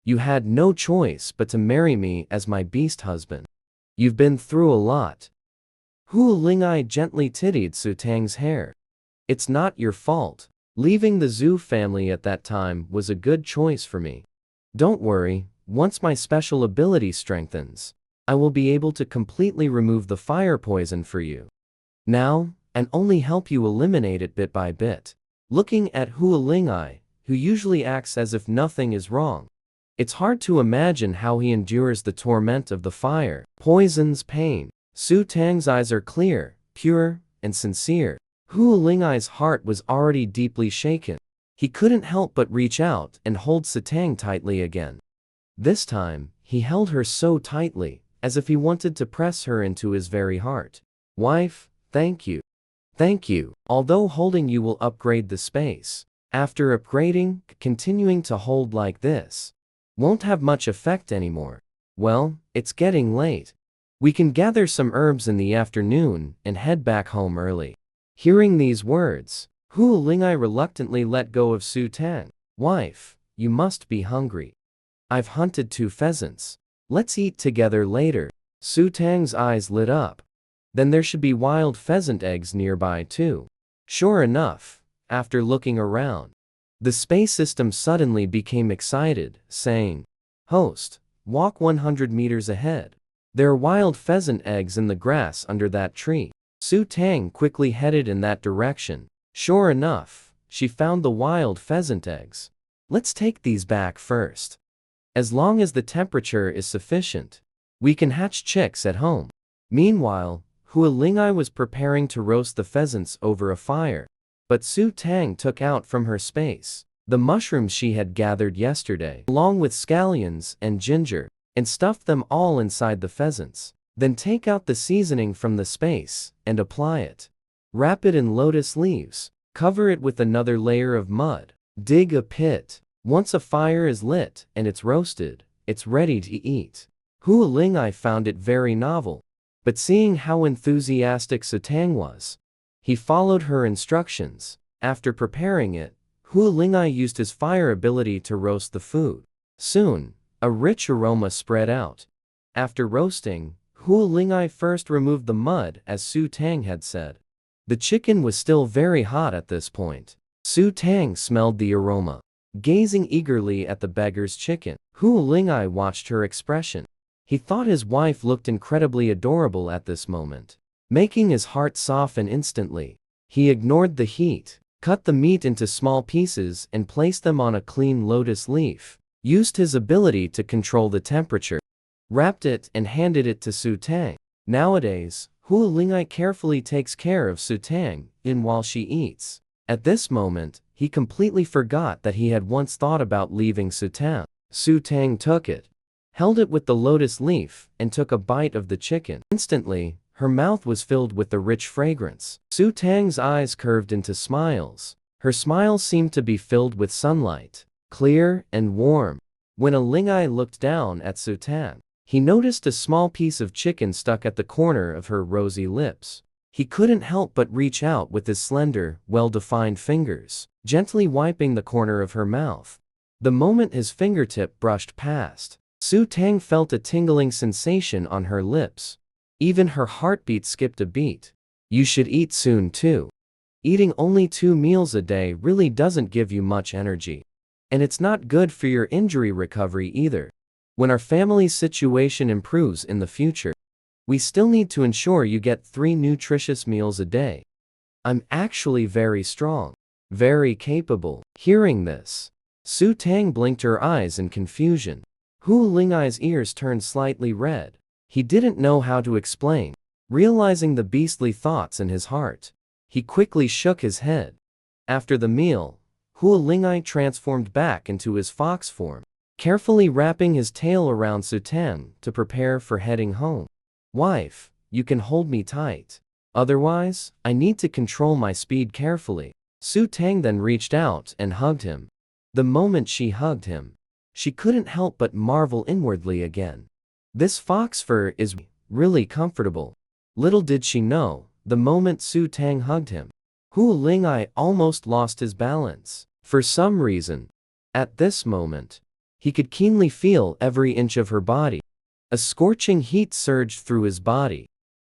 you had no choice but to marry me as my beast husband. You've been through a lot. Hua Lingai gently tittied Su Tang's hair. It's not your fault. Leaving the Zhu family at that time was a good choice for me. Don't worry, once my special ability strengthens, I will be able to completely remove the fire poison for you. Now, and only help you eliminate it bit by bit. Looking at Hua Lingai, who usually acts as if nothing is wrong, it's hard to imagine how he endures the torment of the fire poison's pain. Su Tang's eyes are clear, pure, and sincere. Hua Lingai's heart was already deeply shaken. He couldn't help but reach out and hold Su Tang tightly again. This time, he held her so tightly, as if he wanted to press her into his very heart. Wife, thank you. Thank you. Although holding you will upgrade the space, after upgrading, continuing to hold like this won't have much effect anymore. Well, it's getting late. We can gather some herbs in the afternoon and head back home early. Hearing these words, Hua Lingai reluctantly let go of Su Tang. Wife, you must be hungry. I've hunted 2 pheasants. Let's eat together later. Su Tang's eyes lit up. Then there should be wild pheasant eggs nearby too. Sure enough, after looking around, the space system suddenly became excited, saying, Host, walk 100 meters ahead. There are wild pheasant eggs in the grass under that tree. Su Tang quickly headed in that direction. Sure enough, she found the wild pheasant eggs. Let's take these back first. As long as the temperature is sufficient, we can hatch chicks at home. Meanwhile, Hua Lingai was preparing to roast the pheasants over a fire. But Su Tang took out from her space the mushrooms she had gathered yesterday, along with scallions and ginger, and stuffed them all inside the pheasants. Then take out the seasoning from the space and apply it. Wrap it in lotus leaves. Cover it with another layer of mud. Dig a pit. Once a fire is lit and it's roasted, it's ready to eat. Hua Lingai found it very novel, but seeing how enthusiastic Su Tang was, he followed her instructions. After preparing it, Hua Lingai used his fire ability to roast the food. Soon, a rich aroma spread out. After roasting, Hua Lingai first removed the mud as Su Tang had said. The chicken was still very hot at this point. Su Tang smelled the aroma. Gazing eagerly at the beggar's chicken, Hua Lingai watched her expression. He thought his wife looked incredibly adorable at this moment, making his heart soften instantly. He ignored the heat, cut the meat into small pieces and placed them on a clean lotus leaf, used his ability to control the temperature, wrapped it and handed it to Su Tang. Nowadays, Hua Lingai carefully takes care of Su Tang while she eats. At this moment, he completely forgot that he had once thought about leaving Su Tang. Su Tang took it, held it with the lotus leaf, and took a bite of the chicken. Instantly, her mouth was filled with the rich fragrance. Su Tang's eyes curved into smiles. Her smile seemed to be filled with sunlight, clear and warm. When a Lingai looked down at Su Tang, he noticed a small piece of chicken stuck at the corner of her rosy lips. He couldn't help but reach out with his slender, well-defined fingers, gently wiping the corner of her mouth. The moment his fingertip brushed past, Su Tang felt a tingling sensation on her lips. Even her heartbeat skipped a beat. You should eat soon too. Eating only 2 meals a day really doesn't give you much energy. And it's not good for your injury recovery either. When our family's situation improves in the future, we still need to ensure you get 3 nutritious meals a day. I'm actually very strong. Very capable. Hearing this, Su Tang blinked her eyes in confusion. Hu Lingai's ears turned slightly red. He didn't know how to explain. Realizing the beastly thoughts in his heart, he quickly shook his head. After the meal, Hu Lingai transformed back into his fox form, carefully wrapping his tail around Su Tang to prepare for heading home. Wife, you can hold me tight. Otherwise, I need to control my speed carefully. Su Tang then reached out and hugged him. The moment she hugged him, she couldn't help but marvel inwardly again. This fox fur is really comfortable. Little did she know, the moment Su Tang hugged him, Hu Lingai almost lost his balance. For some reason, at this moment, he could keenly feel every inch of her body. A scorching heat surged through his body,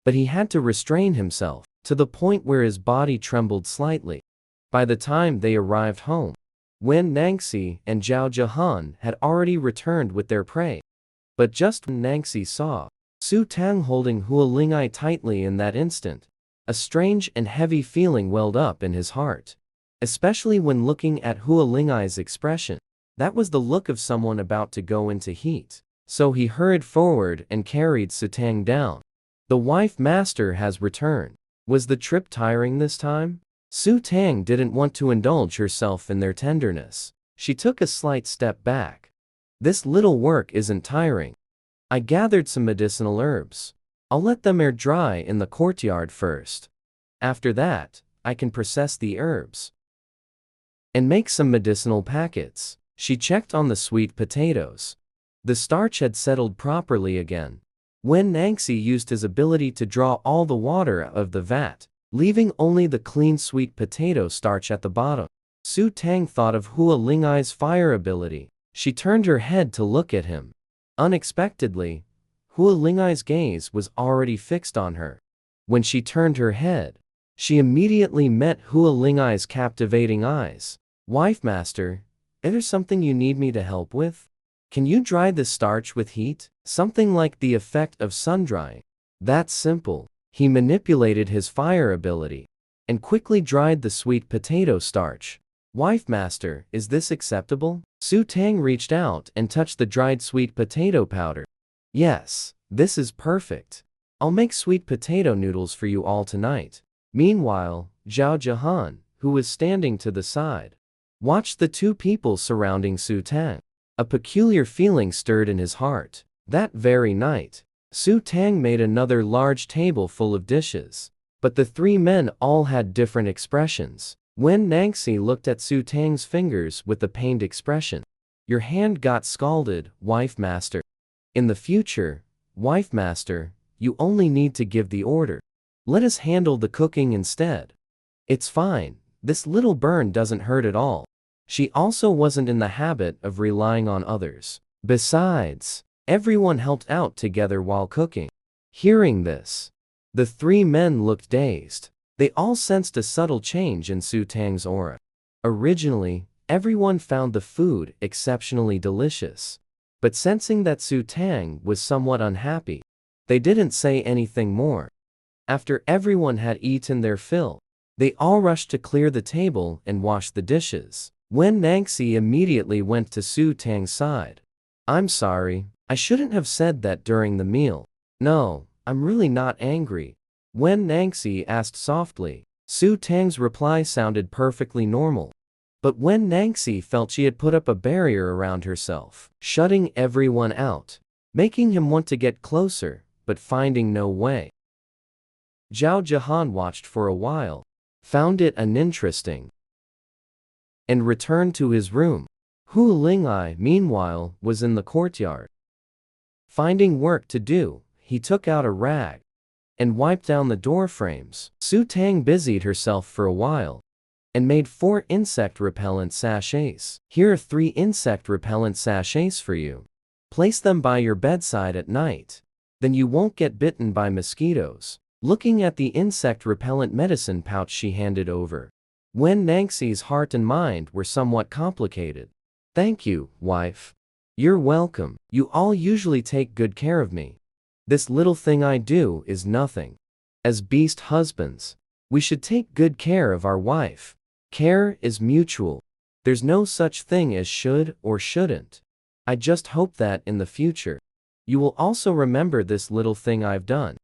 but he had to restrain himself, to the point where his body trembled slightly. By the time they arrived home, Wen Nangxi and Zhao Jahan had already returned with their prey. But just when Nangxi saw Su Tang holding Hu Lingai tightly in that instant, a strange and heavy feeling welled up in his heart. Especially when looking at Hu Lingai's expression, that was the look of someone about to go into heat. So he hurried forward and carried Su Tang down. The wife master has returned. Was the trip tiring this time? Su Tang didn't want to indulge herself in their tenderness. She took a slight step back. This little work isn't tiring. I gathered some medicinal herbs. I'll let them air dry in the courtyard first. After that, I can process the herbs and make some medicinal packets. She checked on the sweet potatoes. The starch had settled properly again. Wen Nangxi used his ability to draw all the water out of the vat, leaving only the clean sweet potato starch at the bottom. Su Tang thought of Hu Lingai's fire ability. She turned her head to look at him. Unexpectedly, Hu Lingai's gaze was already fixed on her. When she turned her head, she immediately met Hu Lingai's captivating eyes. Wife master, is there something you need me to help with? Can you dry this starch with heat? Something like the effect of sun-drying. That's simple. He manipulated his fire ability and quickly dried the sweet potato starch. Wife master, is this acceptable? Su Tang reached out and touched the dried sweet potato powder. Yes, this is perfect. I'll make sweet potato noodles for you all tonight. Meanwhile, Zhao Jahan, who was standing to the side, watched the 2 people surrounding Su Tang. A peculiar feeling stirred in his heart. That very night, Su Tang made another large table full of dishes. But the 3 men all had different expressions. Wen Nangxi looked at Su Tang's fingers with a pained expression. Your hand got scalded, wife master. In the future, wife master, you only need to give the order. Let us handle the cooking instead. It's fine, this little burn doesn't hurt at all. She also wasn't in the habit of relying on others. Besides, everyone helped out together while cooking. Hearing this, the 3 men looked dazed. They all sensed a subtle change in Su Tang's aura. Originally, everyone found the food exceptionally delicious. But sensing that Su Tang was somewhat unhappy, they didn't say anything more. After everyone had eaten their fill, they all rushed to clear the table and wash the dishes. Wen Nangxi immediately went to Su Tang's side. I'm sorry, I shouldn't have said that during the meal. No, I'm really not angry. Wen Nangxi asked softly. Su Tang's reply sounded perfectly normal. But Wen Nangxi felt she had put up a barrier around herself, shutting everyone out, making him want to get closer, but finding no way. Zhao Jahan watched for a while, found it uninteresting, and returned to his room. Hu Lingai, meanwhile, was in the courtyard. Finding work to do, he took out a rag and wiped down the door frames. Su Tang busied herself for a while and made 4 insect repellent sachets. Here are 3 insect repellent sachets for you. Place them by your bedside at night. Then you won't get bitten by mosquitoes. Looking at the insect repellent medicine pouch she handed over, Wen Nangxi's heart and mind were somewhat complicated. Thank you, wife. You're welcome. You all usually take good care of me. This little thing I do is nothing. As beast husbands, we should take good care of our wife. Care is mutual. There's no such thing as should or shouldn't. I just hope that in the future, you will also remember this little thing I've done.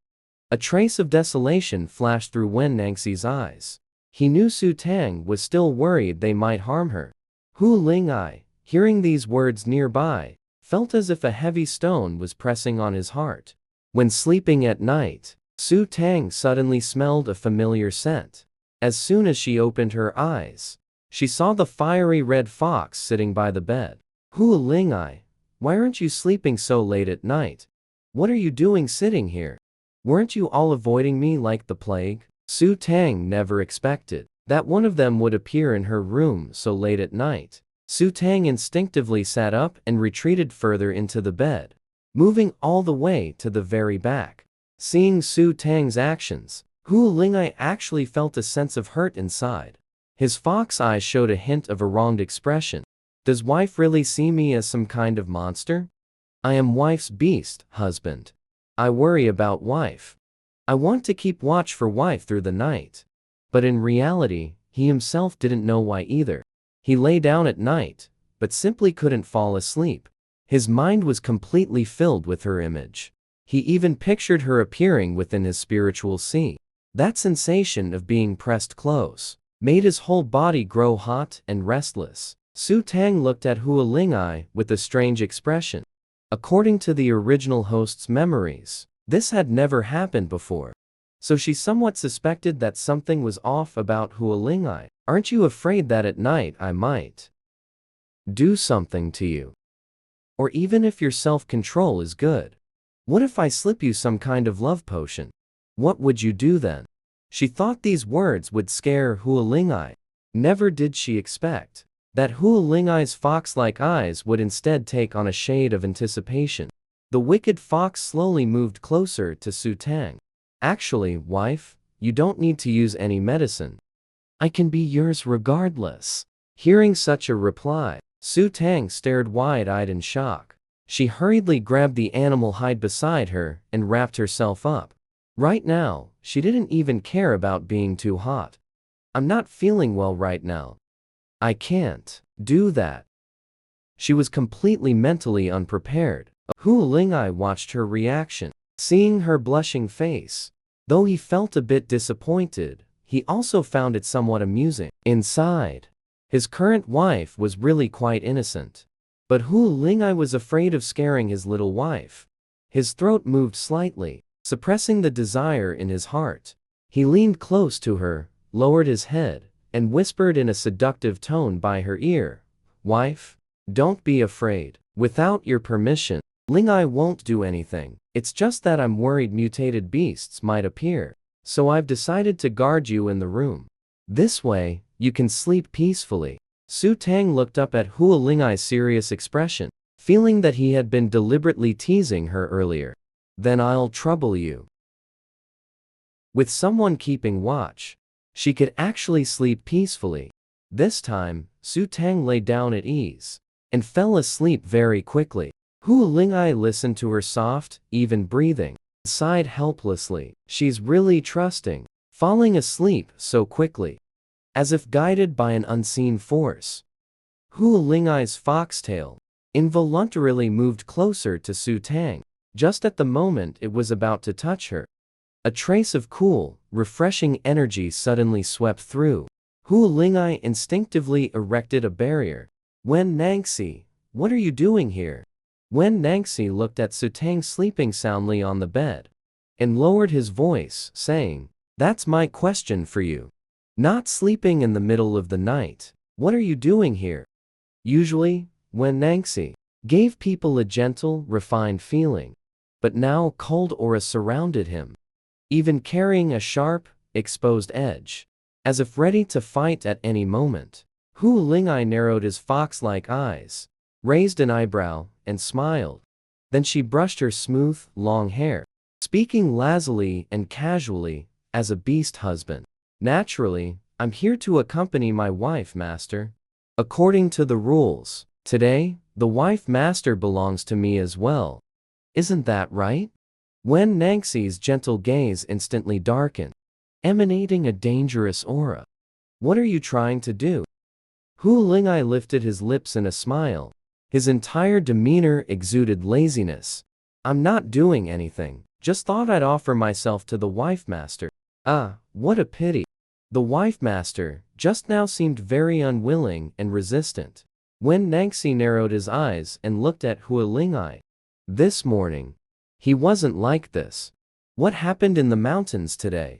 A trace of desolation flashed through Wen Nangxi's eyes. He knew Su Tang was still worried they might harm her. Hu Lingai, hearing these words nearby, felt as if a heavy stone was pressing on his heart. When sleeping at night, Su Tang suddenly smelled a familiar scent. As soon as she opened her eyes, she saw the fiery red fox sitting by the bed. Hu Lingai, why aren't you sleeping so late at night? What are you doing sitting here? Weren't you all avoiding me like the plague? Su Tang never expected that one of them would appear in her room so late at night. Su Tang instinctively sat up and retreated further into the bed, moving all the way to the very back. Seeing Su Tang's actions, Hu Lingai actually felt a sense of hurt inside. His fox eyes showed a hint of a wronged expression. Does wife really see me as some kind of monster? I am wife's beast, husband. I worry about wife. I want to keep watch for wife through the night. But in reality, he himself didn't know why either. He lay down at night, but simply couldn't fall asleep. His mind was completely filled with her image. He even pictured her appearing within his spiritual sea. That sensation of being pressed close made his whole body grow hot and restless. Su Tang looked at Hu Lingai with a strange expression. According to the original host's memories, this had never happened before. So she somewhat suspected that something was off about Hu Lingai. Aren't you afraid that at night I might do something to you? Or even if your self-control is good, what if I slip you some kind of love potion? What would you do then? She thought these words would scare Hu Lingai. Never did she expect that Hu Lingai's fox-like eyes would instead take on a shade of anticipation. The wicked fox slowly moved closer to Su Tang. Actually, wife, you don't need to use any medicine. I can be yours regardless. Hearing such a reply, Su Tang stared wide-eyed in shock. She hurriedly grabbed the animal hide beside her and wrapped herself up. Right now, she didn't even care about being too hot. I'm not feeling well right now. I can't do that. She was completely mentally unprepared. Hu Lingai watched her reaction. Seeing her blushing face, though he felt a bit disappointed, he also found it somewhat amusing. Inside, his current wife was really quite innocent. But Hu Lingai was afraid of scaring his little wife. His throat moved slightly, suppressing the desire in his heart. He leaned close to her, lowered his head, and whispered in a seductive tone by her ear, "Wife, don't be afraid. Without your permission, Lingai won't do anything. It's just that I'm worried mutated beasts might appear. So I've decided to guard you in the room. This way, you can sleep peacefully." Su Tang looked up at Hu Lingai's serious expression, feeling that he had been deliberately teasing her earlier. Then I'll trouble you. With someone keeping watch, she could actually sleep peacefully. This time, Su Tang lay down at ease and fell asleep very quickly. Hu Lingai listened to her soft, even breathing, sighed helplessly. She's really trusting, falling asleep so quickly, as if guided by an unseen force. Hu Lingai's foxtail involuntarily moved closer to Su Tang, just at the moment it was about to touch her. A trace of cool, refreshing energy suddenly swept through. Hu Lingai instinctively erected a barrier. Wen Nangxi, what are you doing here? Wen Nangxi looked at Su Tang sleeping soundly on the bed and lowered his voice, saying, "That's my question for you. Not sleeping in the middle of the night. What are you doing here?" Usually, Wen Nangxi gave people a gentle, refined feeling, but now cold aura surrounded him. even carrying a sharp, exposed edge, as if ready to fight at any moment. Hu Ling'ai narrowed his fox-like eyes, raised an eyebrow, and smiled. Then she brushed her smooth, long hair, speaking lazily and casually, as a beast husband. Naturally, I'm here to accompany my wife, master. According to the rules, today, the wife master belongs to me as well. Isn't that right? Wen Nangxi's gentle gaze instantly darkened, emanating a dangerous aura. What are you trying to do? Hu Ling'ai lifted his lips in a smile. His entire demeanor exuded laziness. I'm not doing anything, just thought I'd offer myself to the wife master. Ah, what a pity. The wife master just now seemed very unwilling and resistant. Wen Nangxi narrowed his eyes and looked at Hu Ling'ai. This morning, he wasn't like this. What happened in the mountains today?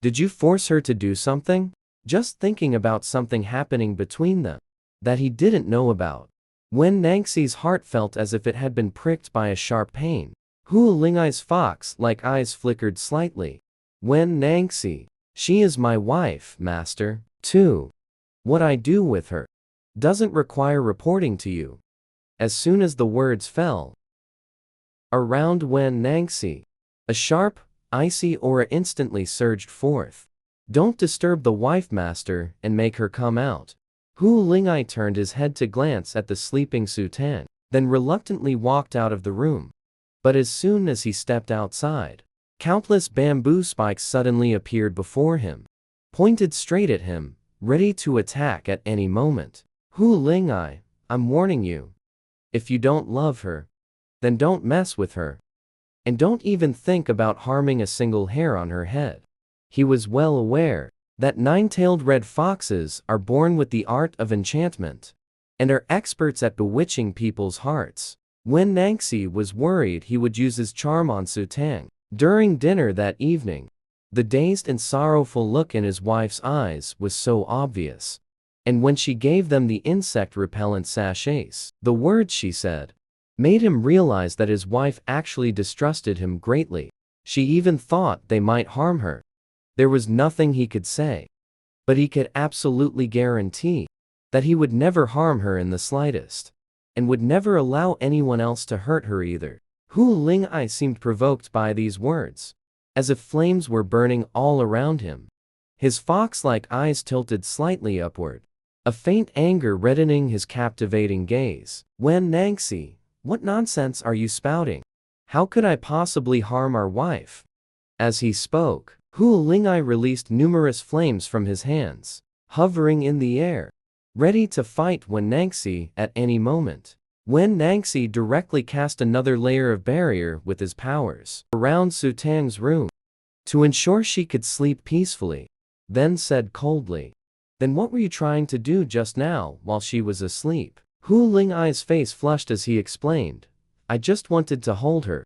Did you force her to do something? Just thinking about something happening between them that he didn't know about. Wen Nangxi's heart felt as if it had been pricked by a sharp pain. Hu Ling'ai's fox-like eyes flickered slightly. Wen Nangxi, she is my wife, master, too. What I do with her doesn't require reporting to you. As soon as the words fell around Wen Nangxi, a sharp, icy aura instantly surged forth. Don't disturb the wife, master, and make her come out. Hu Ling'ai turned his head to glance at the sleeping Su Tang, then reluctantly walked out of the room. But as soon as he stepped outside, countless bamboo spikes suddenly appeared before him, pointed straight at him, ready to attack at any moment. Hu Ling'ai, I'm warning you. If you don't love her, then don't mess with her. And don't even think about harming a single hair on her head. He was well aware that nine-tailed red foxes are born with the art of enchantment and are experts at bewitching people's hearts. Wen Nangxi was worried he would use his charm on Su Tang. During dinner that evening, the dazed and sorrowful look in his wife's eyes was so obvious. And when she gave them the insect-repellent sachets, the words she said made him realize that his wife actually distrusted him greatly. She even thought they might harm her. There was nothing he could say, but he could absolutely guarantee that he would never harm her in the slightest, and would never allow anyone else to hurt her either. Hu Ling'ai seemed provoked by these words, as if flames were burning all around him. His fox-like eyes tilted slightly upward, a faint anger reddening his captivating gaze. Wen Nangxi, what nonsense are you spouting? How could I possibly harm our wife? As he spoke, Hu Ling'ai released numerous flames from his hands, hovering in the air, ready to fight Wen Nangxi at any moment. Wen Nangxi directly cast another layer of barrier with his powers around Su Tang's room to ensure she could sleep peacefully, then said coldly, "Then what were you trying to do just now while she was asleep?" Hu Ling'ai's face flushed as he explained, "I just wanted to hold her.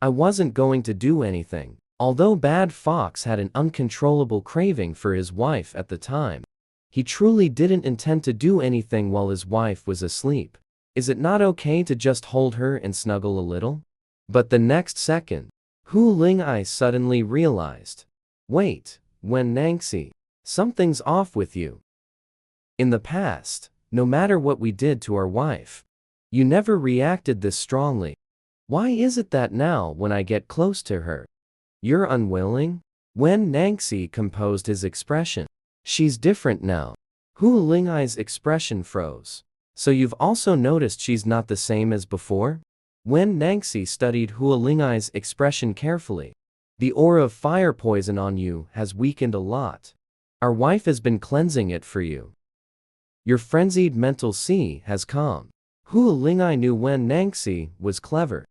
I wasn't going to do anything." Although Bad Fox had an uncontrollable craving for his wife at the time, he truly didn't intend to do anything while his wife was asleep. Is it not okay to just hold her and snuggle a little? But the next second, Hu Ling'ai suddenly realized, wait, Wen Nangxi, something's off with you. In the past, no matter what we did to our wife, you never reacted this strongly. Why is it that now when I get close to her, you're unwilling? Wen Nangxi composed his expression. She's different now. Hu Ling'ai's expression froze. So you've also noticed she's not the same as before? Wen Nangxi studied Hu Ling'ai's expression carefully. The aura of fire poison on you has weakened a lot. Our wife has been cleansing it for you. Your frenzied mental sea has calmed. Hu Ling'ai knew Wen Nangxi was clever,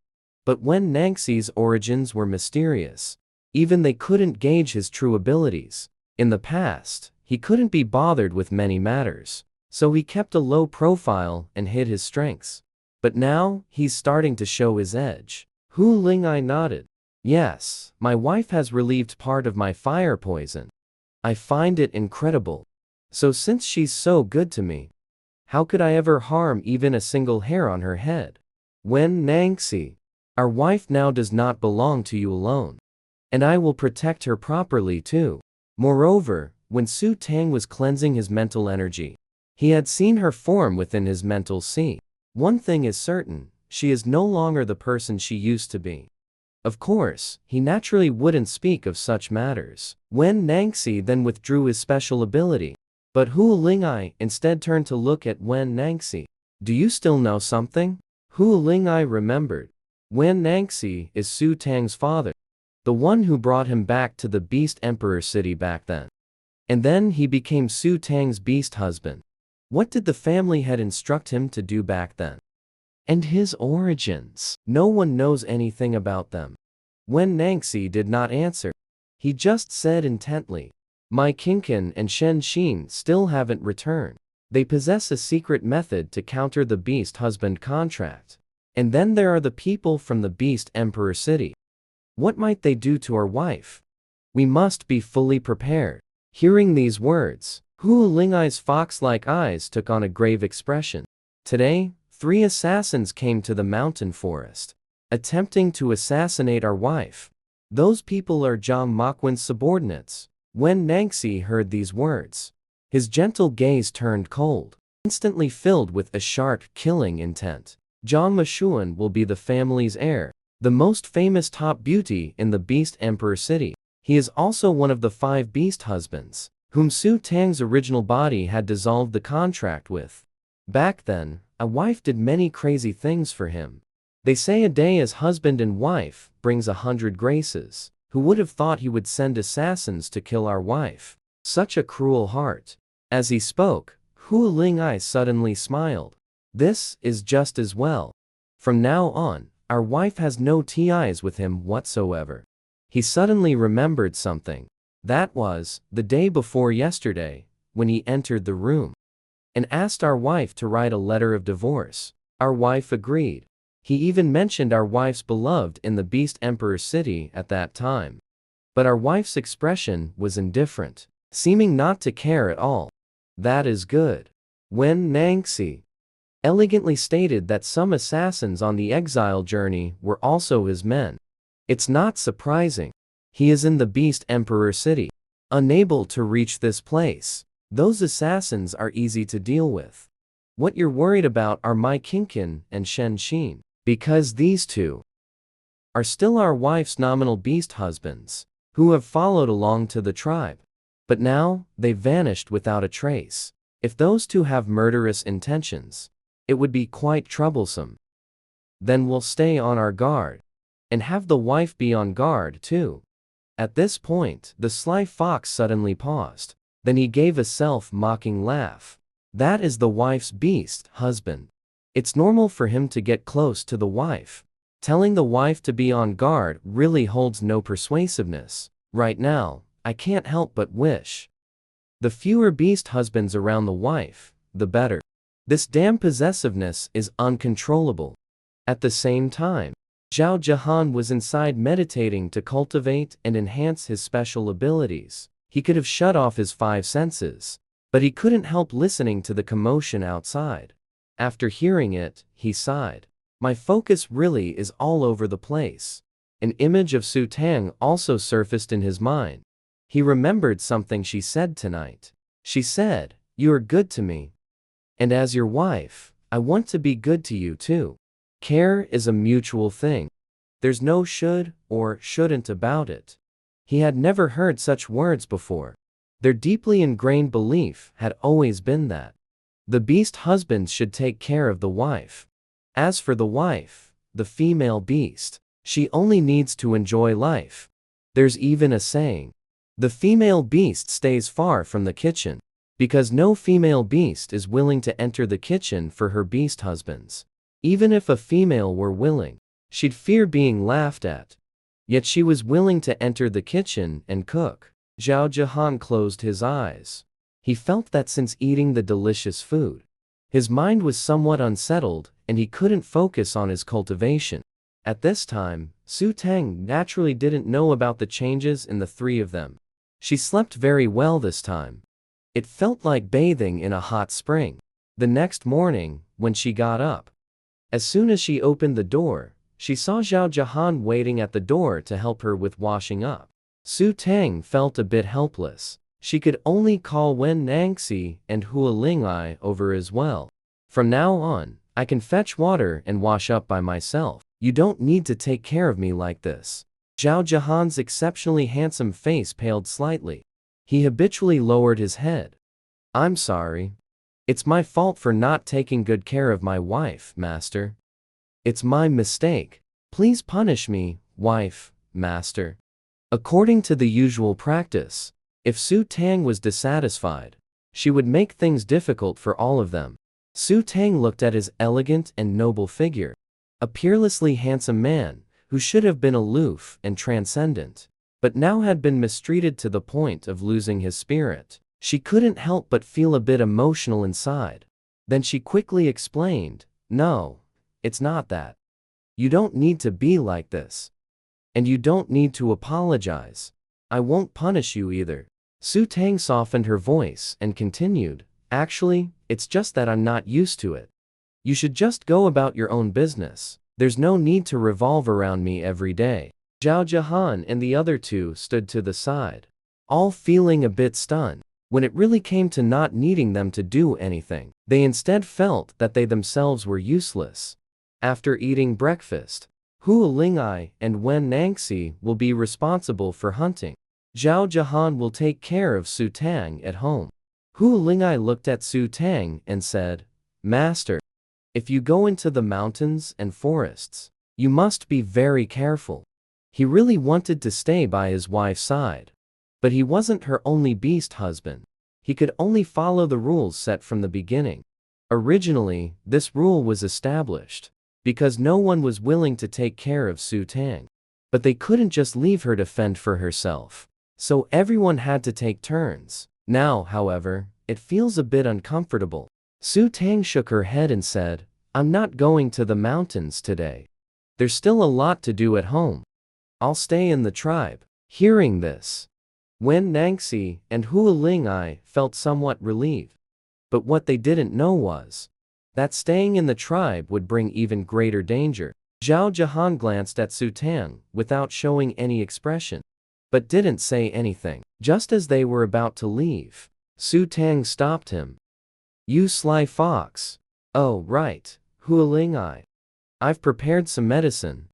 but Wen Nangxi's origins were mysterious. Even they couldn't gauge his true abilities. In the past, he couldn't be bothered with many matters, so he kept a low profile and hid his strengths. But now, he's starting to show his edge. Hu Ling'ai nodded. Yes, my wife has relieved part of my fire poison. I find it incredible. So since she's so good to me, how could I ever harm even a single hair on her head? Wen Nangxi, our wife now does not belong to you alone. And I will protect her properly too. Moreover, when Su Tang was cleansing his mental energy, he had seen her form within his mental sea. One thing is certain, she is no longer the person she used to be. Of course, he naturally wouldn't speak of such matters. Wen Nangxi then withdrew his special ability. But Hu Lingai instead turned to look at Wen Nangxi. Do you still know something? Hu Lingai remembered. Wen Nangxi is Su Tang's father, the one who brought him back to the Beast Emperor city back then. And then he became Su Tang's beast husband. What did the family head instruct him to do back then? And his origins. No one knows anything about them. Wen Nangxi did not answer. He just said intently, "My Qingqin and Shen Xin still haven't returned. They possess a secret method to counter the beast husband contract. And then there are the people from the Beast Emperor city. What might they do to our wife? We must be fully prepared." Hearing these words, Hu Lingai's fox-like eyes took on a grave expression. Today, 3 assassins came to the mountain forest, attempting to assassinate our wife. Those people are Zhang Maquin's subordinates. When Nangxi heard these words, his gentle gaze turned cold, instantly filled with a sharp, killing intent. Zhang Mashuan will be the family's heir, the most famous top beauty in the Beast Emperor city. He is also one of the 5 beast husbands, whom Su Tang's original body had dissolved the contract with. Back then, a wife did many crazy things for him. They say a day as husband and wife brings 100 graces. Who would have thought he would send assassins to kill our wife? Such a cruel heart. As he spoke, Hu Lingai suddenly smiled. This is just as well. From now on, our wife has no ties with him whatsoever. He suddenly remembered something. That was the day before yesterday, when he entered the room and asked our wife to write a letter of divorce. Our wife agreed. He even mentioned our wife's beloved in the Beast Emperor city at that time. But our wife's expression was indifferent, seeming not to care at all. That is good. Wen Nangxi elegantly stated that some assassins on the exile journey were also his men. It's not surprising. He is in the Beast Emperor city, unable to reach this place. Those assassins are easy to deal with. What you're worried about are my Qingqin and Shen Xin, because these 2 are still our wife's nominal beast husbands, who have followed along to the tribe. But now, they've vanished without a trace. If those 2 have murderous intentions, it would be quite troublesome. Then we'll stay on our guard, and have the wife be on guard too. At this point, the sly fox suddenly paused. Then he gave a self-mocking laugh. That is the wife's beast husband. It's normal for him to get close to the wife. Telling the wife to be on guard really holds no persuasiveness. Right now, I can't help but wish the fewer beast husbands around the wife, the better. This damn possessiveness is uncontrollable. At the same time, Zhao Jahan was inside meditating to cultivate and enhance his special abilities. He could have shut off his 5 senses, but he couldn't help listening to the commotion outside. After hearing it, he sighed. My focus really is all over the place. An image of Su Tang also surfaced in his mind. He remembered something she said tonight. She said, "You are good to me. And as your wife, I want to be good to you too." Care is a mutual thing. There's no should or shouldn't about it. He had never heard such words before. Their deeply ingrained belief had always been that the beast husbands should take care of the wife. As for the wife, the female beast, she only needs to enjoy life. There's even a saying, the female beast stays far from the kitchen, because no female beast is willing to enter the kitchen for her beast husbands. Even if a female were willing, she'd fear being laughed at. Yet she was willing to enter the kitchen and cook. Zhao Jahan closed his eyes. He felt that since eating the delicious food, his mind was somewhat unsettled and he couldn't focus on his cultivation. At this time, Su Tang naturally didn't know about the changes in the 3 of them. She slept very well this time. It felt like bathing in a hot spring. The next morning, when she got up, as soon as she opened the door, she saw Zhao Jahan waiting at the door to help her with washing up. Su Tang felt a bit helpless. She could only call Wen Nangxi and Hua Lingai over as well. From now on, I can fetch water and wash up by myself. You don't need to take care of me like this. Zhao Jahan's exceptionally handsome face paled slightly. He habitually lowered his head. I'm sorry. It's my fault for not taking good care of my wife, master. It's my mistake. Please punish me, wife, master. According to the usual practice, if Su Tang was dissatisfied, she would make things difficult for all of them. Su Tang looked at his elegant and noble figure. A peerlessly handsome man, who should have been aloof and transcendent, but now had been mistreated to the point of losing his spirit. She couldn't help but feel a bit emotional inside. Then she quickly explained, "No, it's not that. You don't need to be like this. And you don't need to apologize. I won't punish you either." Su Tang softened her voice and continued, "Actually, it's just that I'm not used to it. You should just go about your own business. There's no need to revolve around me every day." Zhao Jahan and the other two stood to the side, all feeling a bit stunned. When it really came to not needing them to do anything, they instead felt that they themselves were useless. After eating breakfast, Hua Lingai and Wen Nangxi will be responsible for hunting. Zhao Jahan will take care of Su Tang at home. Hua Lingai looked at Su Tang and said, "Master, if you go into the mountains and forests, you must be very careful." He really wanted to stay by his wife's side. But he wasn't her only beast husband. He could only follow the rules set from the beginning. Originally, this rule was established because no one was willing to take care of Su Tang. But they couldn't just leave her to fend for herself. So everyone had to take turns. Now, however, it feels a bit uncomfortable. Su Tang shook her head and said, "I'm not going to the mountains today. There's still a lot to do at home. I'll stay in the tribe." Hearing this, Wen Nangxi and Hua Lingai felt somewhat relieved. But what they didn't know was that staying in the tribe would bring even greater danger. Zhao Jahan glanced at Su Tang without showing any expression, but didn't say anything. Just as they were about to leave, Su Tang stopped him. "You sly fox." "Oh, right, Hua Lingai. I've prepared some medicine.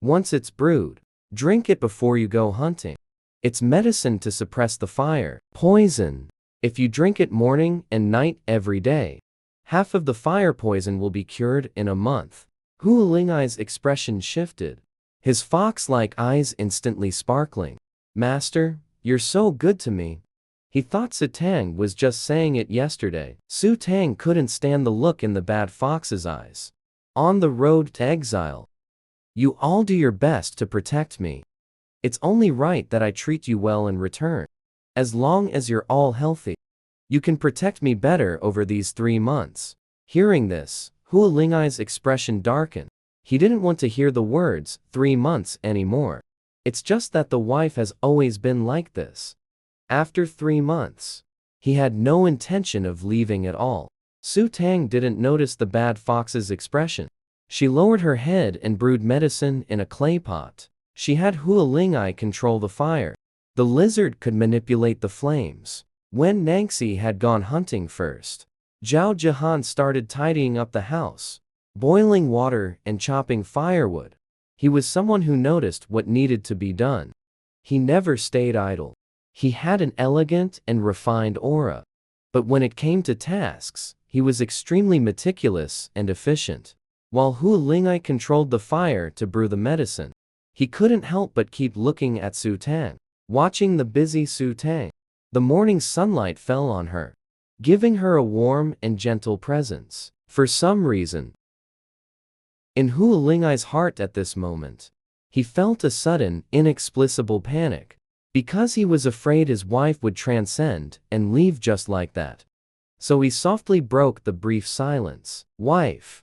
Once it's brewed, drink it before you go hunting. It's medicine to suppress the fire. Poison. If you drink it morning and night every day, half of the fire poison will be cured in a month." Hua Lingai's expression shifted, his fox-like eyes instantly sparkling. "Master, you're so good to me." He thought Su Tang was just saying it yesterday. Su Tang couldn't stand the look in the bad fox's eyes. "On the road to exile, you all do your best to protect me. It's only right that I treat you well in return. As long as you're all healthy, you can protect me better over these 3 months." Hearing this, Hua Lingai's expression darkened. He didn't want to hear the words 3 months anymore. It's just that the wife has always been like this. After 3 months, he had no intention of leaving at all. Su Tang didn't notice the bad fox's expression. She lowered her head and brewed medicine in a clay pot. She had Hua Lingai control the fire. The lizard could manipulate the flames. Wen Nangxi had gone hunting first. Zhao Jahan started tidying up the house, boiling water and chopping firewood. He was someone who noticed what needed to be done. He never stayed idle. He had an elegant and refined aura. But when it came to tasks, he was extremely meticulous and efficient. While Hua Lingai controlled the fire to brew the medicine, he couldn't help but keep looking at Su Tang. Watching the busy Su Tang, the morning sunlight fell on her, giving her a warm and gentle presence. For some reason, in Hua Lingai's heart at this moment, he felt a sudden, inexplicable panic, because he was afraid his wife would transcend and leave just like that. So he softly broke the brief silence. "Wife,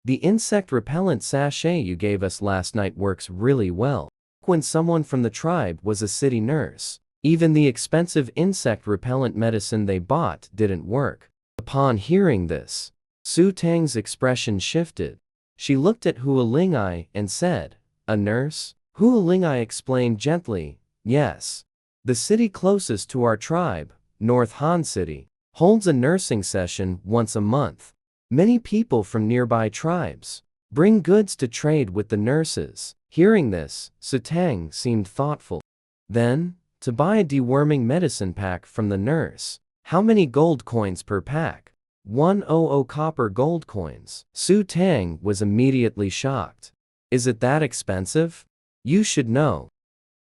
the insect repellent sachet you gave us last night works really well." When someone from the tribe was a city nurse, even the expensive insect repellent medicine they bought didn't work. Upon hearing this, Su Tang's expression shifted. She looked at Hua Lingai and said, "A nurse?" Hua Lingai explained gently, "Yes. The city closest to our tribe, North Han City, holds a nursing session once a month. Many people from nearby tribes bring goods to trade with the nurses." Hearing this, Su Tang seemed thoughtful. "Then, to buy a deworming medicine pack from the nurse, how many gold coins per pack?" 100 copper gold coins. Su Tang was immediately shocked. "Is it that expensive? You should know.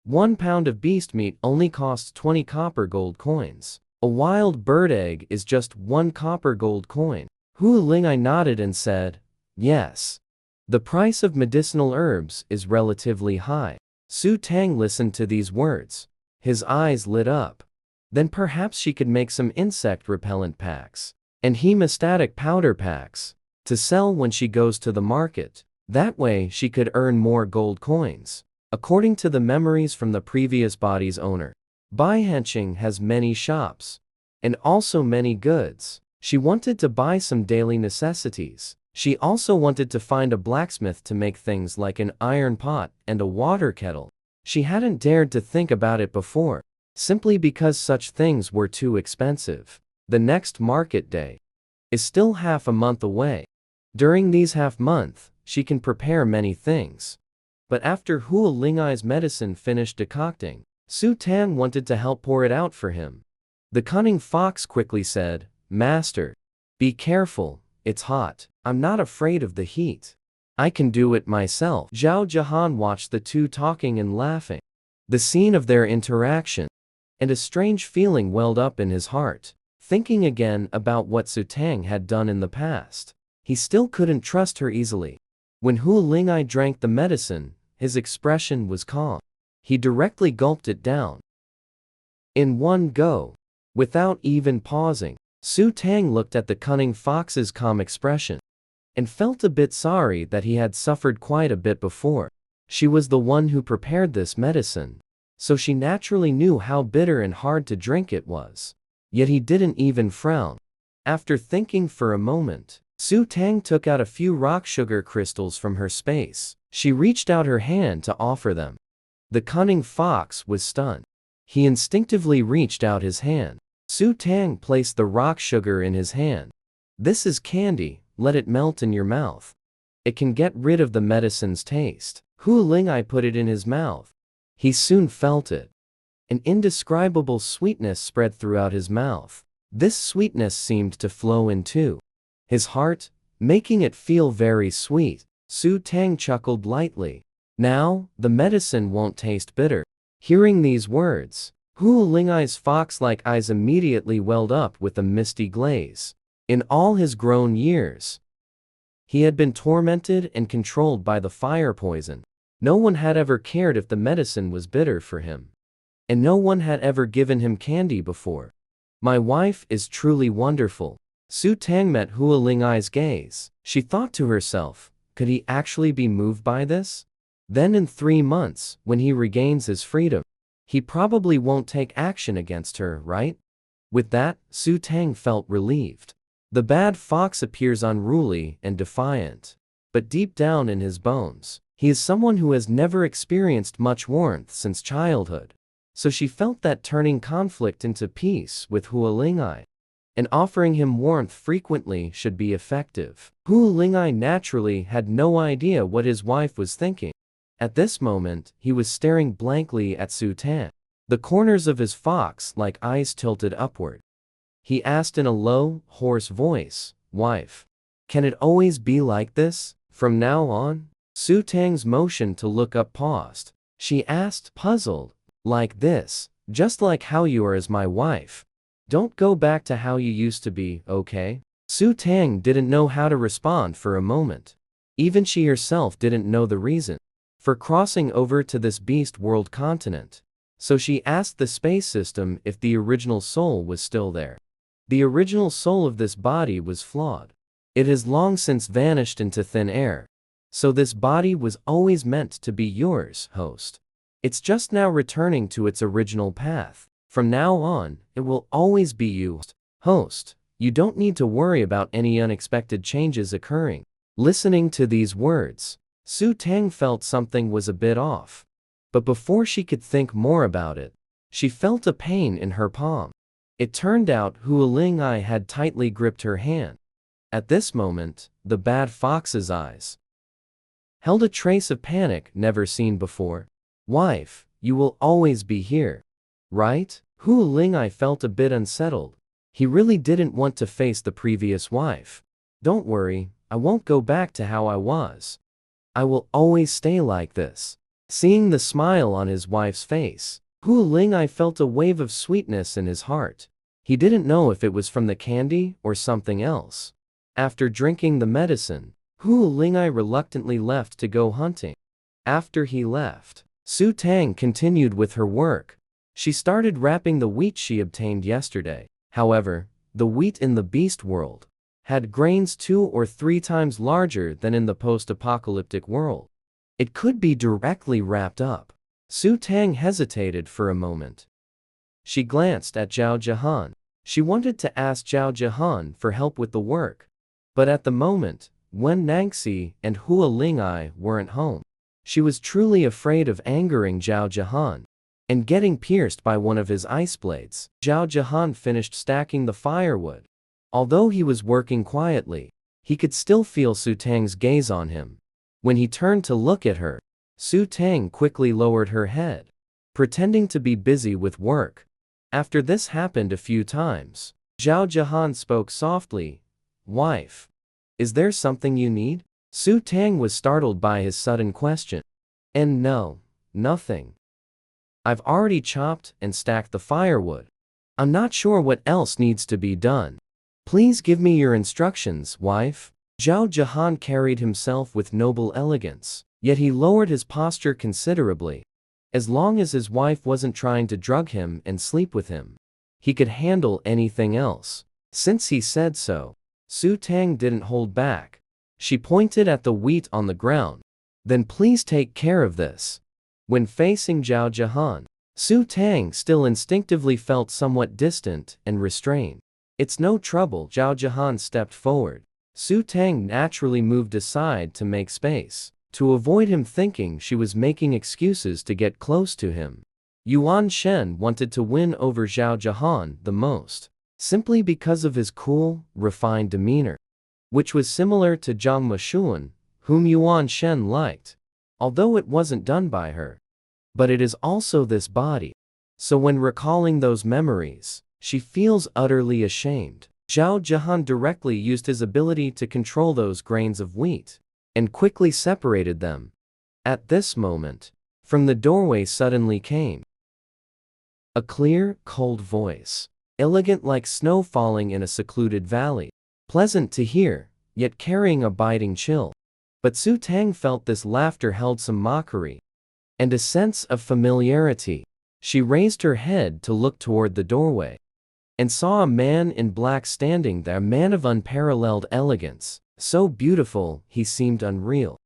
1 pound of beast meat only costs 20 copper gold coins. A wild bird egg is just 1 copper gold coin." Hua Lingai nodded and said, "Yes. The price of medicinal herbs is relatively high." Su Tang listened to these words. His eyes lit up. Then perhaps she could make some insect repellent packs and hemostatic powder packs to sell when she goes to the market. That way she could earn more gold coins. According to the memories from the previous body's owner, Bai Henching has many shops and also many goods. She wanted to buy some daily necessities. She also wanted to find a blacksmith to make things like an iron pot and a water kettle. She hadn't dared to think about it before, simply because such things were too expensive. The next market day is still half a month away. During these half-month, she can prepare many things. But after Hua Lingai's medicine finished decocting, Su Tang wanted to help pour it out for him. The cunning fox quickly said, "Master, be careful, it's hot. I'm not afraid of the heat. I can do it myself." Zhao Jahan watched the two talking and laughing. The scene of their interaction, and a strange feeling welled up in his heart. Thinking again about what Su Tang had done in the past, he still couldn't trust her easily. When Hua Lingai drank the medicine, his expression was calm. He directly gulped it down in one go, without even pausing. Su Tang looked at the cunning fox's calm expression and felt a bit sorry that he had suffered quite a bit before. She was the one who prepared this medicine, so she naturally knew how bitter and hard to drink it was. Yet he didn't even frown. After thinking for a moment, Su Tang took out a few rock sugar crystals from her space. She reached out her hand to offer them. The cunning fox was stunned. He instinctively reached out his hand. Su Tang placed the rock sugar in his hand. "This is candy, let it melt in your mouth. It can get rid of the medicine's taste." Hua Lingai put it in his mouth. He soon felt it. An indescribable sweetness spread throughout his mouth. This sweetness seemed to flow into his heart, making it feel very sweet. Su Tang chuckled lightly. "Now, the medicine won't taste bitter." Hearing these words, Hua Lingai's fox-like eyes immediately welled up with a misty glaze. In all his grown years, he had been tormented and controlled by the fire poison. No one had ever cared if the medicine was bitter for him. And no one had ever given him candy before. "My wife is truly wonderful." Su Tang met Hua Lingai's gaze. She thought to herself, could he actually be moved by this? Then in 3 months, when he regains his freedom, he probably won't take action against her, right? With that, Su Tang felt relieved. The bad fox appears unruly and defiant. But deep down in his bones, he is someone who has never experienced much warmth since childhood. So she felt that turning conflict into peace with Hua Lingai and offering him warmth frequently should be effective. Hua Lingai naturally had no idea what his wife was thinking. At this moment, he was staring blankly at Su Tang. The corners of his fox-like eyes tilted upward. He asked in a low, hoarse voice, "Wife, can it always be like this, from now on?" Su Tang's motion to look up paused. She asked, puzzled, "Like this, just like how you are as my wife. Don't go back to how you used to be, okay?" Su Tang didn't know how to respond for a moment. Even she herself didn't know the reason for crossing over to this beast world continent. So she asked the space system if the original soul was still there. The original soul of this body was flawed. It has long since vanished into thin air. So this body was always meant to be yours, host. It's just now returning to its original path. From now on, it will always be you, host. You don't need to worry about any unexpected changes occurring. Listening to these words, Su Tang felt something was a bit off. But before she could think more about it, she felt a pain in her palm. It turned out Hua Lingai had tightly gripped her hand. At this moment, the bad fox's eyes held a trace of panic never seen before. "Wife, you will always be here, right?" Hua Lingai felt a bit unsettled. He really didn't want to face the previous wife. "Don't worry, I won't go back to how I was. I will always stay like this." Seeing the smile on his wife's face, Hua Lingai felt a wave of sweetness in his heart. He didn't know if it was from the candy or something else. After drinking the medicine, Hua Lingai reluctantly left to go hunting. After he left, Su Tang continued with her work. She started wrapping the wheat she obtained yesterday. However, the wheat in the beast world had grains 2 or 3 times larger than in the post-apocalyptic world. It could be directly wrapped up. Su Tang hesitated for a moment. She glanced at Zhao Jihan. She wanted to ask Zhao Jihan for help with the work. But at the moment, when Nangxi and Hua Lingai weren't home, she was truly afraid of angering Zhao Jihan and getting pierced by one of his ice blades. Zhao Jihan finished stacking the firewood. Although he was working quietly, he could still feel Su Tang's gaze on him. When he turned to look at her, Su Tang quickly lowered her head, pretending to be busy with work. After this happened a few times, Zhao Jihan spoke softly, "Wife, is there something you need?" Su Tang was startled by his sudden question. "And no, nothing. I've already chopped and stacked the firewood. I'm not sure what else needs to be done. Please give me your instructions, wife." Zhao Jihan carried himself with noble elegance, yet he lowered his posture considerably. As long as his wife wasn't trying to drug him and sleep with him, he could handle anything else. Since he said so, Su Tang didn't hold back. She pointed at the wheat on the ground. "Then please take care of this." When facing Zhao Jihan, Su Tang still instinctively felt somewhat distant and restrained. "It's no trouble." Zhao Jihan stepped forward. Su Tang naturally moved aside to make space, to avoid him thinking she was making excuses to get close to him. Yuan Shen wanted to win over Zhao Jihan the most, simply because of his cool, refined demeanor, which was similar to Zhang Meshuan, whom Yuan Shen liked, although it wasn't done by her. But it is also this body. So when recalling those memories, she feels utterly ashamed. Zhao Jihan directly used his ability to control those grains of wheat, and quickly separated them. At this moment, from the doorway suddenly came a clear, cold voice, elegant like snow falling in a secluded valley, pleasant to hear, yet carrying a biting chill. But Su Tang felt this laughter held some mockery and a sense of familiarity. She raised her head to look toward the doorway and saw a man in black standing there, a man of unparalleled elegance, so beautiful he seemed unreal,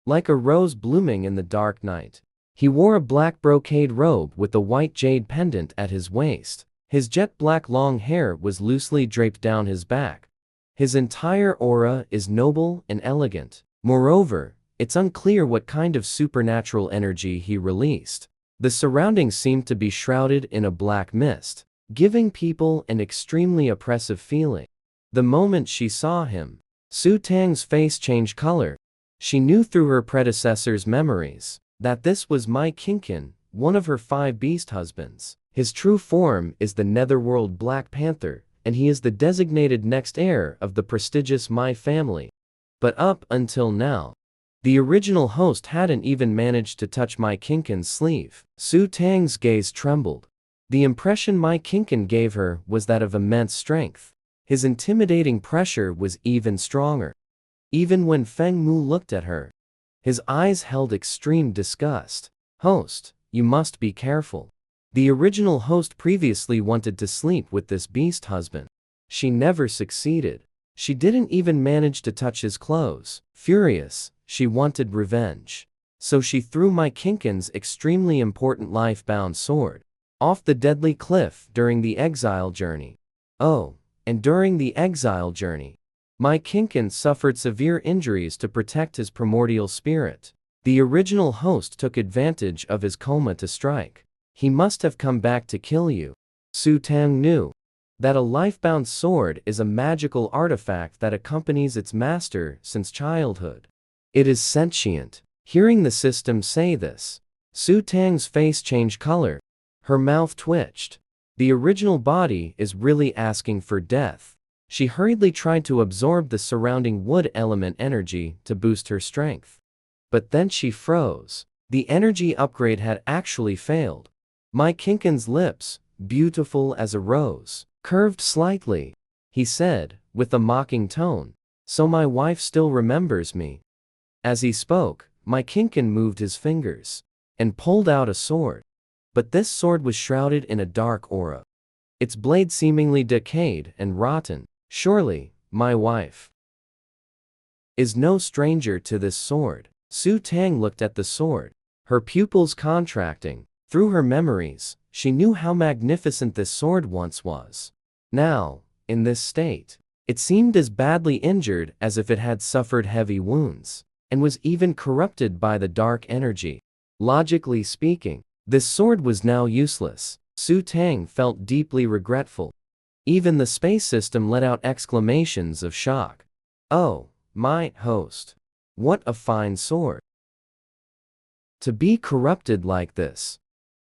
like a rose blooming in the dark night. He wore a black brocade robe with a white jade pendant at his waist. His jet-black long hair was loosely draped down his back. His entire aura is noble and elegant. Moreover, it's unclear what kind of supernatural energy he released. The surroundings seemed to be shrouded in a black mist, giving people an extremely oppressive feeling. The moment she saw him, Su Tang's face changed color. She knew through her predecessor's memories that this was Mai Qingqian, one of her 5 beast husbands. His true form is the Netherworld Black Panther, and he is the designated next heir of the prestigious Mai family. But up until now, the original host hadn't even managed to touch Mai Qingqian's sleeve. Su Tang's gaze trembled. The impression Mai Qingqian gave her was that of immense strength. His intimidating pressure was even stronger. Even when Feng Mu looked at her, his eyes held extreme disgust. "Host, you must be careful." The original host previously wanted to sleep with this beast husband. She never succeeded. She didn't even manage to touch his clothes. Furious, she wanted revenge. So she threw Mai Qingqian's extremely important life-bound sword off the deadly cliff during the exile journey. Oh, and during the exile journey, My Kinkin suffered severe injuries to protect his primordial spirit. The original host took advantage of his coma to strike. He must have come back to kill you. Su Tang knew that a life-bound sword is a magical artifact that accompanies its master since childhood. It is sentient. Hearing the system say this, Su Tang's face changed color. Her mouth twitched. The original body is really asking for death. She hurriedly tried to absorb the surrounding wood element energy to boost her strength. But then she froze. The energy upgrade had actually failed. My Kinkin's lips, beautiful as a rose, curved slightly. He said, with a mocking tone, "So my wife still remembers me." As he spoke, my Kinkin moved his fingers and pulled out a sword. But this sword was shrouded in a dark aura. Its blade seemingly decayed and rotten. Surely, my wife is no stranger to this sword. Su Tang looked at the sword, her pupils contracting. Through her memories, she knew how magnificent this sword once was. Now, in this state, it seemed as badly injured as if it had suffered heavy wounds, and was even corrupted by the dark energy. Logically speaking, this sword was now useless. Su Tang felt deeply regretful. Even the space system let out exclamations of shock. "Oh, my host. What a fine sword. To be corrupted like this.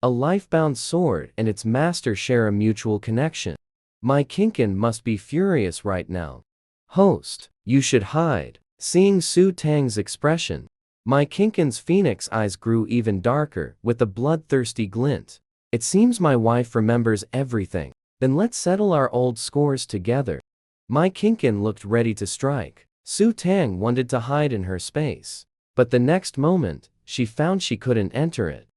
A life-bound sword and its master share a mutual connection. My Kinkin must be furious right now. Host, you should hide." Seeing Su Tang's expression, my Kinkin's phoenix eyes grew even darker, with a bloodthirsty glint. "It seems my wife remembers everything. Then let's settle our old scores together." My Kinkin looked ready to strike. Su Tang wanted to hide in her space. But the next moment, she found she couldn't enter it.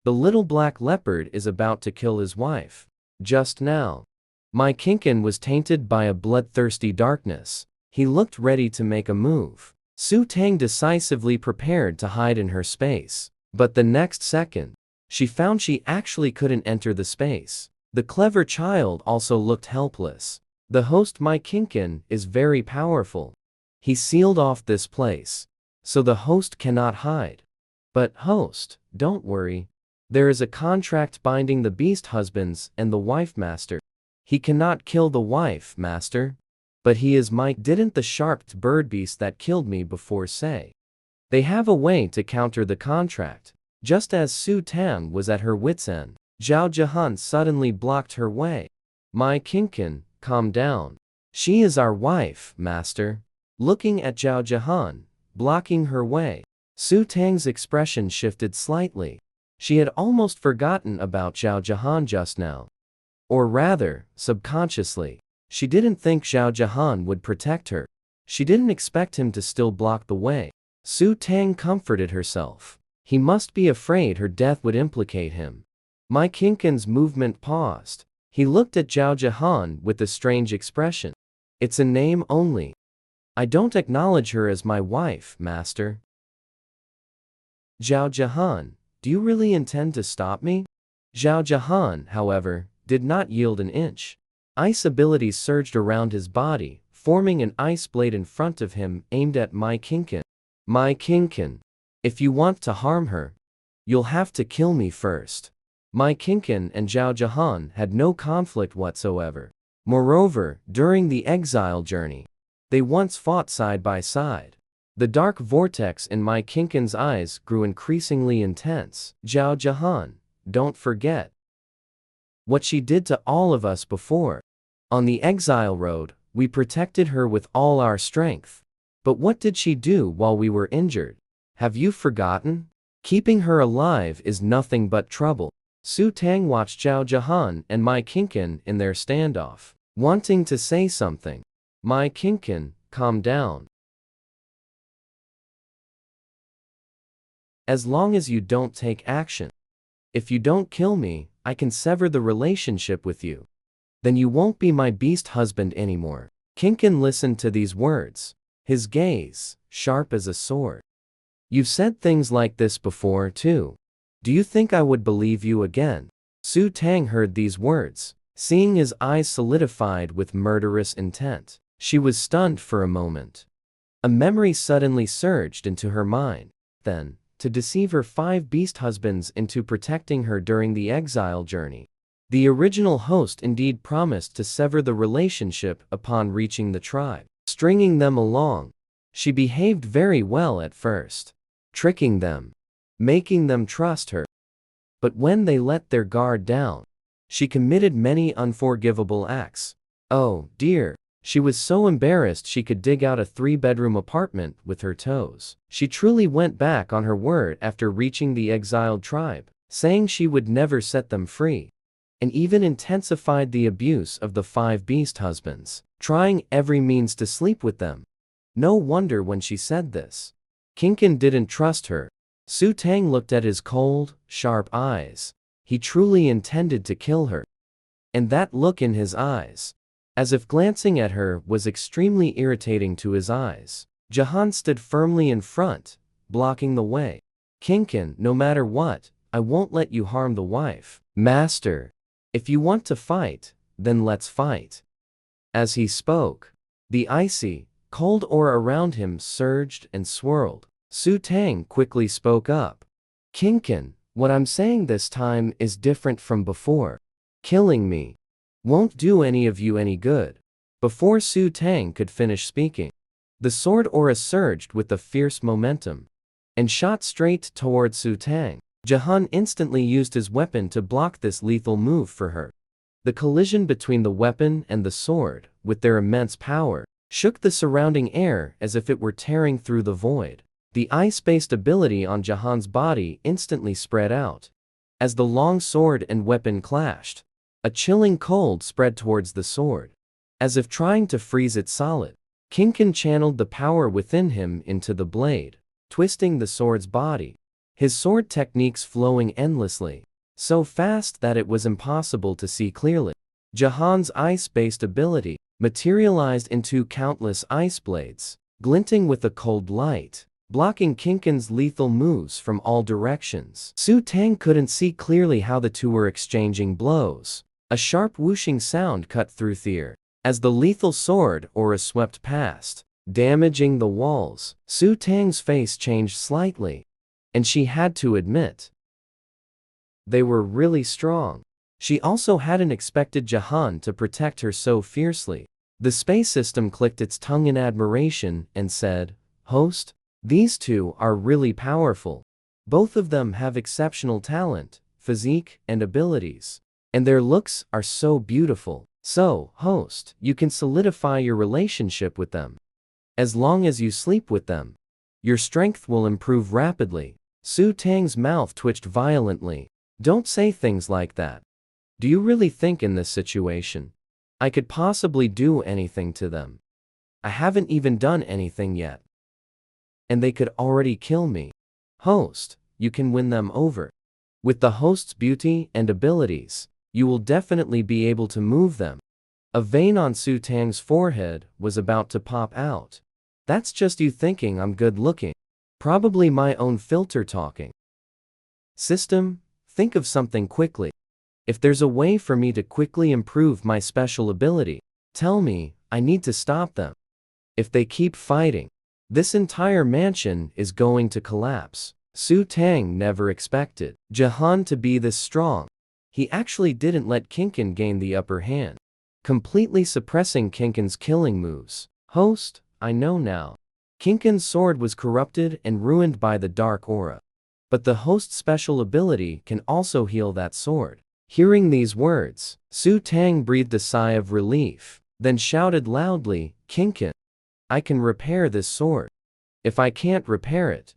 The little black leopard is about to kill his wife. Just now, my Kinkin was tainted by a bloodthirsty darkness. He looked ready to make a move. Su Tang decisively prepared to hide in her space. But the next second, she found she actually couldn't enter the space. The clever child also looked helpless. The host my Kinkin is very powerful. He sealed off this place, so the host cannot hide. But host, don't worry. There is a contract binding the beast husbands and the wife master. He cannot kill the wife master. But he is my— Didn't the sharp bird beast that killed me before say? They have a way to counter the contract. Just as Su Tang was at her wit's end, Zhao Jahan suddenly blocked her way. My Kinkin, calm down. She is our wife, master. Looking at Zhao Jahan, blocking her way, Su Tang's expression shifted slightly. She had almost forgotten about Zhao Jahan just now. Or rather, subconsciously. She didn't think Zhao Jahan would protect her. She didn't expect him to still block the way. Su Tang comforted herself. He must be afraid her death would implicate him. My Kinkin's movement paused. He looked at Zhao Jahan with a strange expression. "It's a name only. I don't acknowledge her as my wife, master." "Zhao Jahan, do you really intend to stop me?" Zhao Jahan, however, did not yield an inch. Ice abilities surged around his body, forming an ice blade in front of him aimed at my Kinkin. "My Kinkin, if you want to harm her, you'll have to kill me first." My Kinkin and Zhao Jahan had no conflict whatsoever. Moreover, during the exile journey, they once fought side by side. The dark vortex in my Kinkin's eyes grew increasingly intense. "Zhao Jahan, don't forget what she did to all of us before. On the exile road, we protected her with all our strength. But what did she do while we were injured? Have you forgotten? Keeping her alive is nothing but trouble." Su Tang watched Zhao Jahan and my Kinkin in their standoff, wanting to say something. "My Kinkin, calm down. As long as you don't take action. If you don't kill me, I can sever the relationship with you. Then you won't be my beast husband anymore." Kinkin listened to these words, his gaze sharp as a sword. "You've said things like this before, too. Do you think I would believe you again?" Su Tang heard these words, seeing his eyes solidified with murderous intent. She was stunned for a moment. A memory suddenly surged into her mind. Then, to deceive her 5 beast husbands into protecting her during the exile journey. The original host indeed promised to sever the relationship upon reaching the tribe, stringing them along. She behaved very well at first, tricking them, making them trust her. But when they let their guard down, she committed many unforgivable acts. Oh dear. She was so embarrassed she could dig out a 3-bedroom apartment with her toes. She truly went back on her word after reaching the exiled tribe, saying she would never set them free, and even intensified the abuse of the 5 beast husbands, trying every means to sleep with them. No wonder when she said this, Kinkin didn't trust her. Su Tang looked at his cold, sharp eyes. He truly intended to kill her. And that look in his eyes, as if glancing at her, was extremely irritating to his eyes. Jahan stood firmly in front, blocking the way. Kinkin, no matter what, I won't let you harm the wife. Master, if you want to fight, then let's fight. As he spoke, the icy, cold aura around him surged and swirled. Su Tang quickly spoke up. Kinkin, what I'm saying this time is different from before. Killing me won't do any of you any good. Before Su Tang could finish speaking, the sword aura surged with a fierce momentum and shot straight toward Su Tang. Jahan instantly used his weapon to block this lethal move for her. The collision between the weapon and the sword, with their immense power, shook the surrounding air as if it were tearing through the void. The ice-based ability on Jahan's body instantly spread out. As the long sword and weapon clashed, a chilling cold spread towards the sword, as if trying to freeze it solid. Kinkin channeled the power within him into the blade, twisting the sword's body, his sword techniques flowing endlessly, so fast that it was impossible to see clearly. Jahan's ice-based ability materialized into countless ice blades, glinting with a cold light, blocking Kinkin's lethal moves from all directions. Su Tang couldn't see clearly how the two were exchanging blows. A sharp whooshing sound cut through the air as the lethal sword aura swept past, damaging the walls. Su Tang's face changed slightly, and she had to admit, they were really strong. She also hadn't expected Jahan to protect her so fiercely. The space system clicked its tongue in admiration and said, Host, these two are really powerful. Both of them have exceptional talent, physique, and abilities. And their looks are so beautiful. So, host, you can solidify your relationship with them. As long as you sleep with them, your strength will improve rapidly. Su Tang's mouth twitched violently. Don't say things like that. Do you really think in this situation I could possibly do anything to them? I haven't even done anything yet. And they could already kill me. Host, you can win them over. With the host's beauty and abilities, you will definitely be able to move them. A vein on Su Tang's forehead was about to pop out. That's just you thinking I'm good looking. Probably my own filter talking. System, think of something quickly. If there's a way for me to quickly improve my special ability, tell me. I need to stop them. If they keep fighting, this entire mansion is going to collapse. Su Tang never expected Jahan to be this strong. He actually didn't let Kinkin gain the upper hand, completely suppressing Kinkin's killing moves. Host, I know now. Kinkin's sword was corrupted and ruined by the dark aura. But the host's special ability can also heal that sword. Hearing these words, Su Tang breathed a sigh of relief, then shouted loudly, Kinkin, I can repair this sword. If I can't repair it,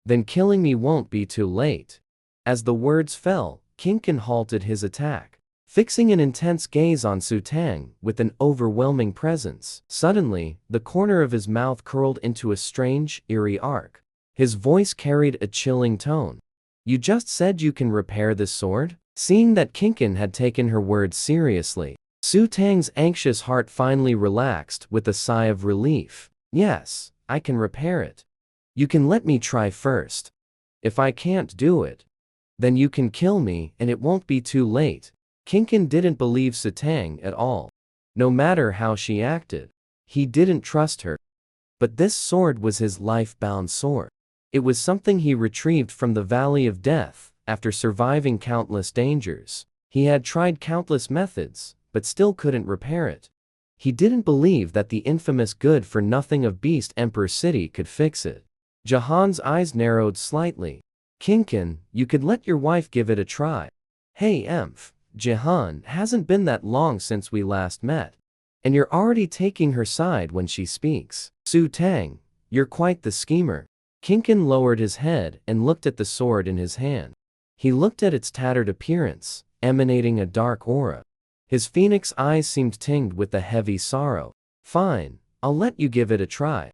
then killing me won't be too late. As the words fell, Kinkin halted his attack, fixing an intense gaze on Su Tang with an overwhelming presence. Suddenly, the corner of his mouth curled into a strange, eerie arc. His voice carried a chilling tone. You just said you can repair this sword? Seeing that Kinkin had taken her words seriously, Su Tang's anxious heart finally relaxed with a sigh of relief. Yes, I can repair it. You can let me try first. If I can't do it, then you can kill me and it won't be too late. Kinkin didn't believe Su Tang at all. No matter how she acted, He didn't trust her. But this sword was his life-bound sword. It was something he retrieved from the Valley of Death, after surviving countless dangers. He had tried countless methods, but still couldn't repair it. He didn't believe that the infamous good-for-nothing of Beast Emperor City could fix it. Jahan's eyes narrowed slightly. Kinkin, you could let your wife give it a try. Hey Emph, Jahan, hasn't been that long since we last met. And you're already taking her side when she speaks. Su Tang, you're quite the schemer. Kinkin lowered his head and looked at the sword in his hand. He looked at its tattered appearance, emanating a dark aura. His phoenix eyes seemed tinged with a heavy sorrow. Fine, I'll let you give it a try.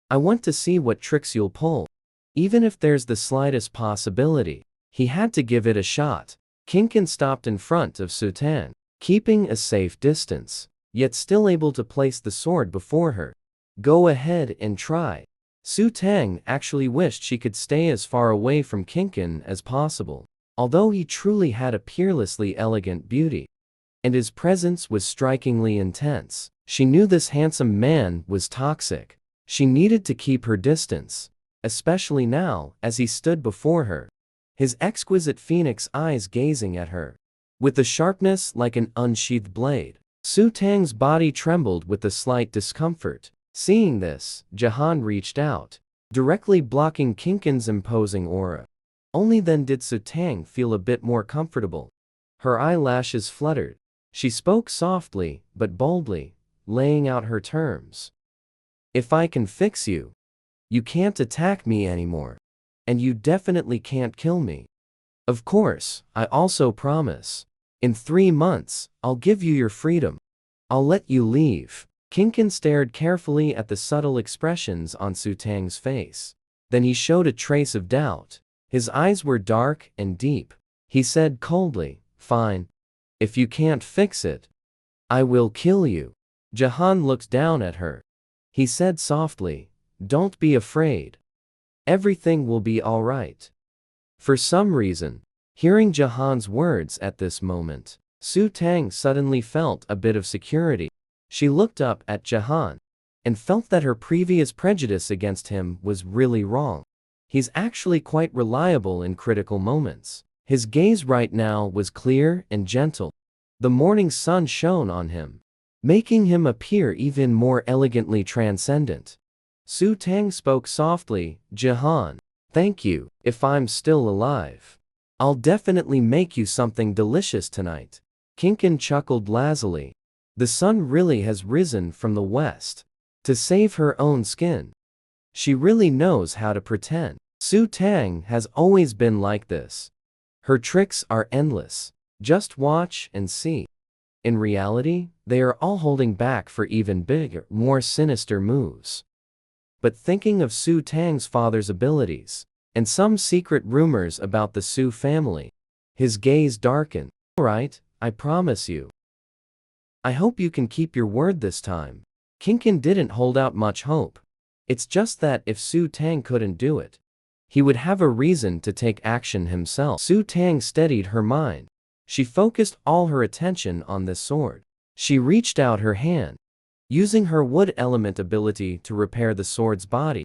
I want to see what tricks you'll pull. Even if there's the slightest possibility, he had to give it a shot. Kinkin stopped in front of Su Tang, keeping a safe distance, yet still able to place the sword before her. Go ahead and try. Su Tang actually wished she could stay as far away from Kinkin as possible, although he truly had a peerlessly elegant beauty. And his presence was strikingly intense. She knew this handsome man was toxic. She needed to keep her distance, especially now as he stood before her, his exquisite phoenix eyes gazing at her, with a sharpness like an unsheathed blade. Su Tang's body trembled with a slight discomfort. Seeing this, Jahan reached out, directly blocking Kinkin's imposing aura. Only then did Su Tang feel a bit more comfortable. Her eyelashes fluttered. She spoke softly, but boldly, laying out her terms. If I can fix you, you can't attack me anymore. And you definitely can't kill me. Of course, I also promise. In 3 months, I'll give you your freedom. I'll let you leave. Kinkin stared carefully at the subtle expressions on Su Tang's face. Then he showed a trace of doubt. His eyes were dark and deep. He said coldly, fine. If you can't fix it, I will kill you. Jahan looked down at her. He said softly, don't be afraid. Everything will be all right. For some reason, hearing Jahan's words at this moment, Su Tang suddenly felt a bit of security. She looked up at Jahan and felt that her previous prejudice against him was really wrong. He's actually quite reliable in critical moments. His gaze right now was clear and gentle. The morning sun shone on him, making him appear even more elegantly transcendent. Su Tang spoke softly, Jahan, thank you. If I'm still alive, I'll definitely make you something delicious tonight. Kinkin chuckled lazily. The sun really has risen from the west. To save her own skin. She really knows how to pretend. Su Tang has always been like this. Her tricks are endless. Just watch and see. In reality, they are all holding back for even bigger, more sinister moves. But thinking of Su Tang's father's abilities, and some secret rumors about the Su family, his gaze darkened. Alright, I promise you. I hope you can keep your word this time. Kinkin didn't hold out much hope. It's just that if Su Tang couldn't do it, he would have a reason to take action himself. Su Tang steadied her mind. She focused all her attention on this sword. She reached out her hand, using her wood element ability to repair the sword's body.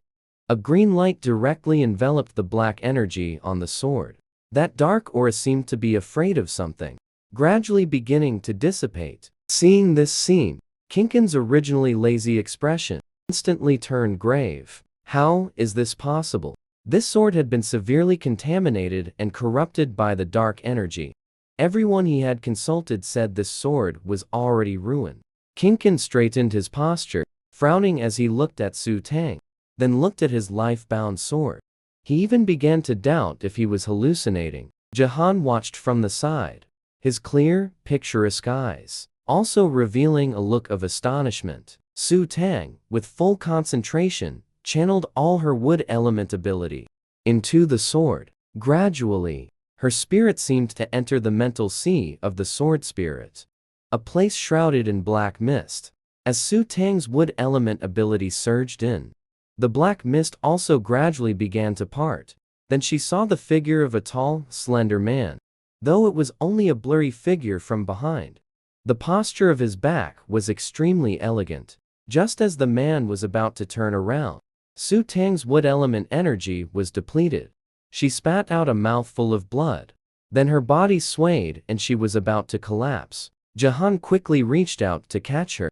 A green light directly enveloped the black energy on the sword. That dark aura seemed to be afraid of something, gradually beginning to dissipate. Seeing this scene, Kinkin's originally lazy expression instantly turned grave. How is this possible? This sword had been severely contaminated and corrupted by the dark energy. Everyone he had consulted said this sword was already ruined. Kinkin straightened his posture, frowning as he looked at Su Tang, then looked at his life-bound sword. He even began to doubt if he was hallucinating. Jahan watched from the side, his clear, picturesque eyes also revealing a look of astonishment. Su Tang, with full concentration, channeled all her wood element ability into the sword. Gradually, her spirit seemed to enter the mental sea of the sword spirit, a place shrouded in black mist. As Su Tang's wood element ability surged in, the black mist also gradually began to part. Then she saw the figure of a tall, slender man, though it was only a blurry figure from behind. The posture of his back was extremely elegant. Just as the man was about to turn around, Su Tang's wood element energy was depleted. She spat out a mouthful of blood. Then her body swayed and she was about to collapse. Jahan quickly reached out to catch her.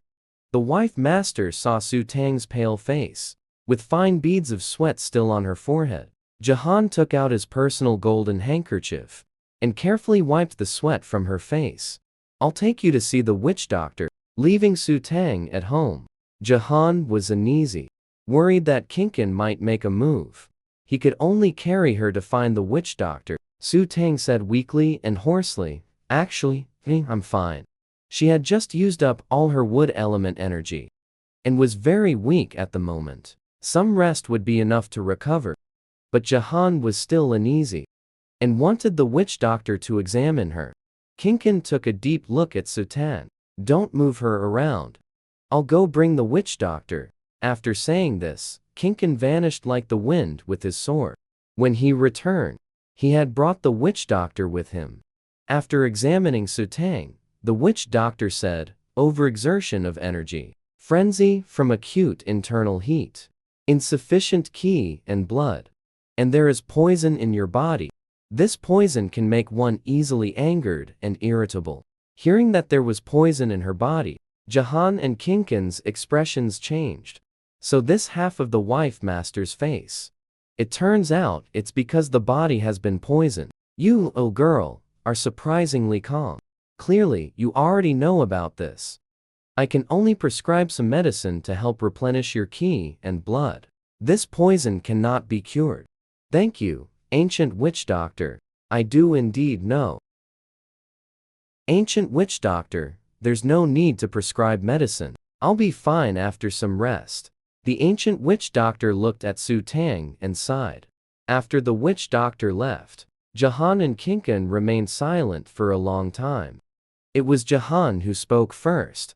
The wife master saw Su Tang's pale face, with fine beads of sweat still on her forehead. Jahan took out his personal golden handkerchief and carefully wiped the sweat from her face. "I'll take you to see the witch doctor." Leaving Su Tang at home, Jahan was uneasy, worried that Kinkin might make a move. He could only carry her to find the witch doctor. Su Tang said weakly and hoarsely, "Actually, I'm fine." She had just used up all her wood element energy and was very weak at the moment. Some rest would be enough to recover. But Jahan was still uneasy and wanted the witch doctor to examine her. Kinkin took a deep look at Su Tang. "Don't move her around. I'll go bring the witch doctor." After saying this, Kinkin vanished like the wind with his sword. When he returned, he had brought the witch doctor with him. After examining Su Tang, the witch doctor said, "Overexertion of energy, frenzy from acute internal heat, insufficient qi and blood, and there is poison in your body. This poison can make one easily angered and irritable." Hearing that there was poison in her body, Jahan and Kinkin's expressions changed. So this half of the wife master's face. It turns out it's because the body has been poisoned. "You, oh girl, are surprisingly calm. Clearly, you already know about this. I can only prescribe some medicine to help replenish your qi and blood. This poison cannot be cured." "Thank you, ancient witch doctor. I do indeed know." "Ancient witch doctor, there's no need to prescribe medicine. I'll be fine after some rest." The ancient witch doctor looked at Su Tang and sighed. After the witch doctor left, Jahan and Kinkin remained silent for a long time. It was Jahan who spoke first.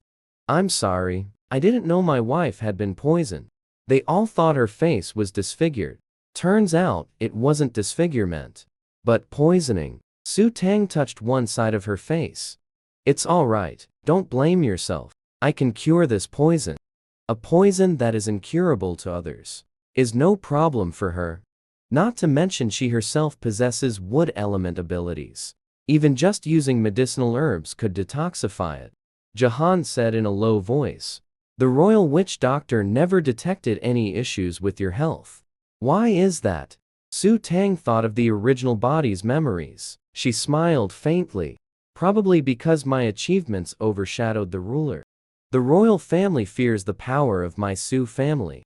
"I'm sorry, I didn't know my wife had been poisoned. They all thought her face was disfigured. Turns out, it wasn't disfigurement, but poisoning." Su Tang touched one side of her face. "It's all right, don't blame yourself. I can cure this poison. A poison that is incurable to others is no problem for her. Not to mention she herself possesses wood element abilities. Even just using medicinal herbs could detoxify it." Jahan said in a low voice. "The royal witch doctor never detected any issues with your health. Why is that?" Su Tang thought of the original body's memories. She smiled faintly. "Probably because my achievements overshadowed the ruler. The royal family fears the power of my Su family.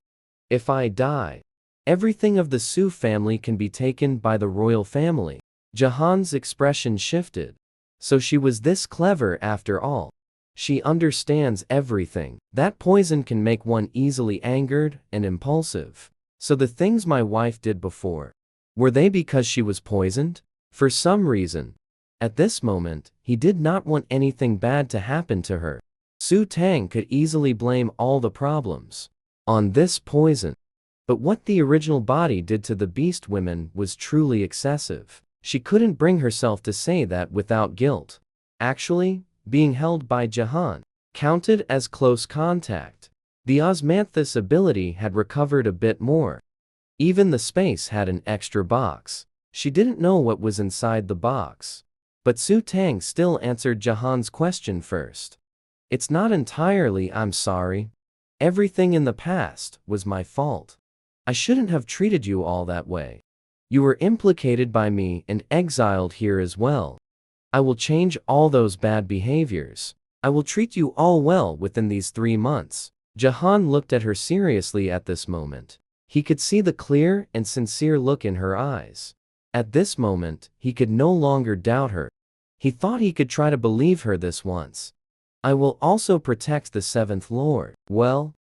If I die, everything of the Su family can be taken by the royal family." Jahan's expression shifted. So she was this clever after all. She understands everything. That poison can make one easily angered and impulsive. So the things my wife did before, were they because she was poisoned? For some reason, at this moment, he did not want anything bad to happen to her. Su Tang could easily blame all the problems on this poison. But what the original body did to the beast women was truly excessive. She couldn't bring herself to say that without guilt. Actually, being held by Jahan counted as close contact. The osmanthus ability had recovered a bit more. Even the space had an extra box. She didn't know what was inside the box. But Su Tang still answered Jahan's question first. "It's not entirely I'm sorry. Everything in the past was my fault. I shouldn't have treated you all that way. You were implicated by me and exiled here as well. I will change all those bad behaviors. I will treat you all well within these 3 months." Jahan looked at her seriously at this moment. He could see the clear and sincere look in her eyes. At this moment, he could no longer doubt her. He thought he could try to believe her this once. "I will also protect the seventh lord." Well,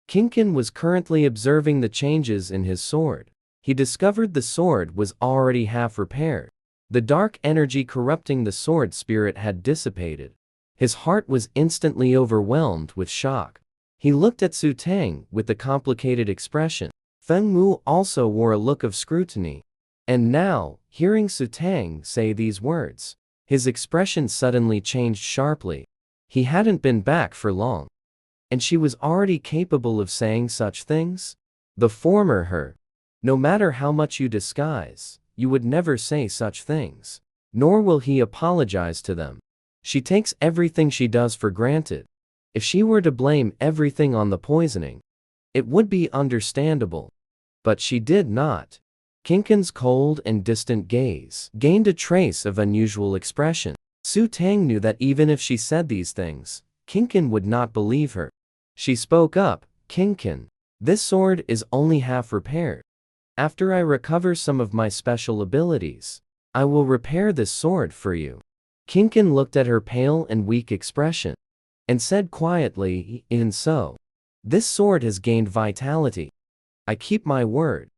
Kinkin was currently observing the changes in his sword. He discovered the sword was already half repaired. The dark energy corrupting the sword spirit had dissipated. His heart was instantly overwhelmed with shock. He looked at Su Tang with a complicated expression. Feng Mu also wore a look of scrutiny. And now, hearing Su Tang say these words, his expression suddenly changed sharply. He hadn't been back for long. And she was already capable of saying such things? The former her. No matter how much you disguise, you would never say such things. Nor will he apologize to them. She takes everything she does for granted. If she were to blame everything on the poisoning, it would be understandable. But she did not. Kinkin's cold and distant gaze gained a trace of unusual expression. Su Tang knew that even if she said these things, Kinkin would not believe her. She spoke up, Kinkin, this sword is only half repaired. After I recover some of my special abilities, I will repair this sword for you. Kinkin looked at her pale and weak expression and said quietly, "Even so, this sword has gained vitality. I keep my word.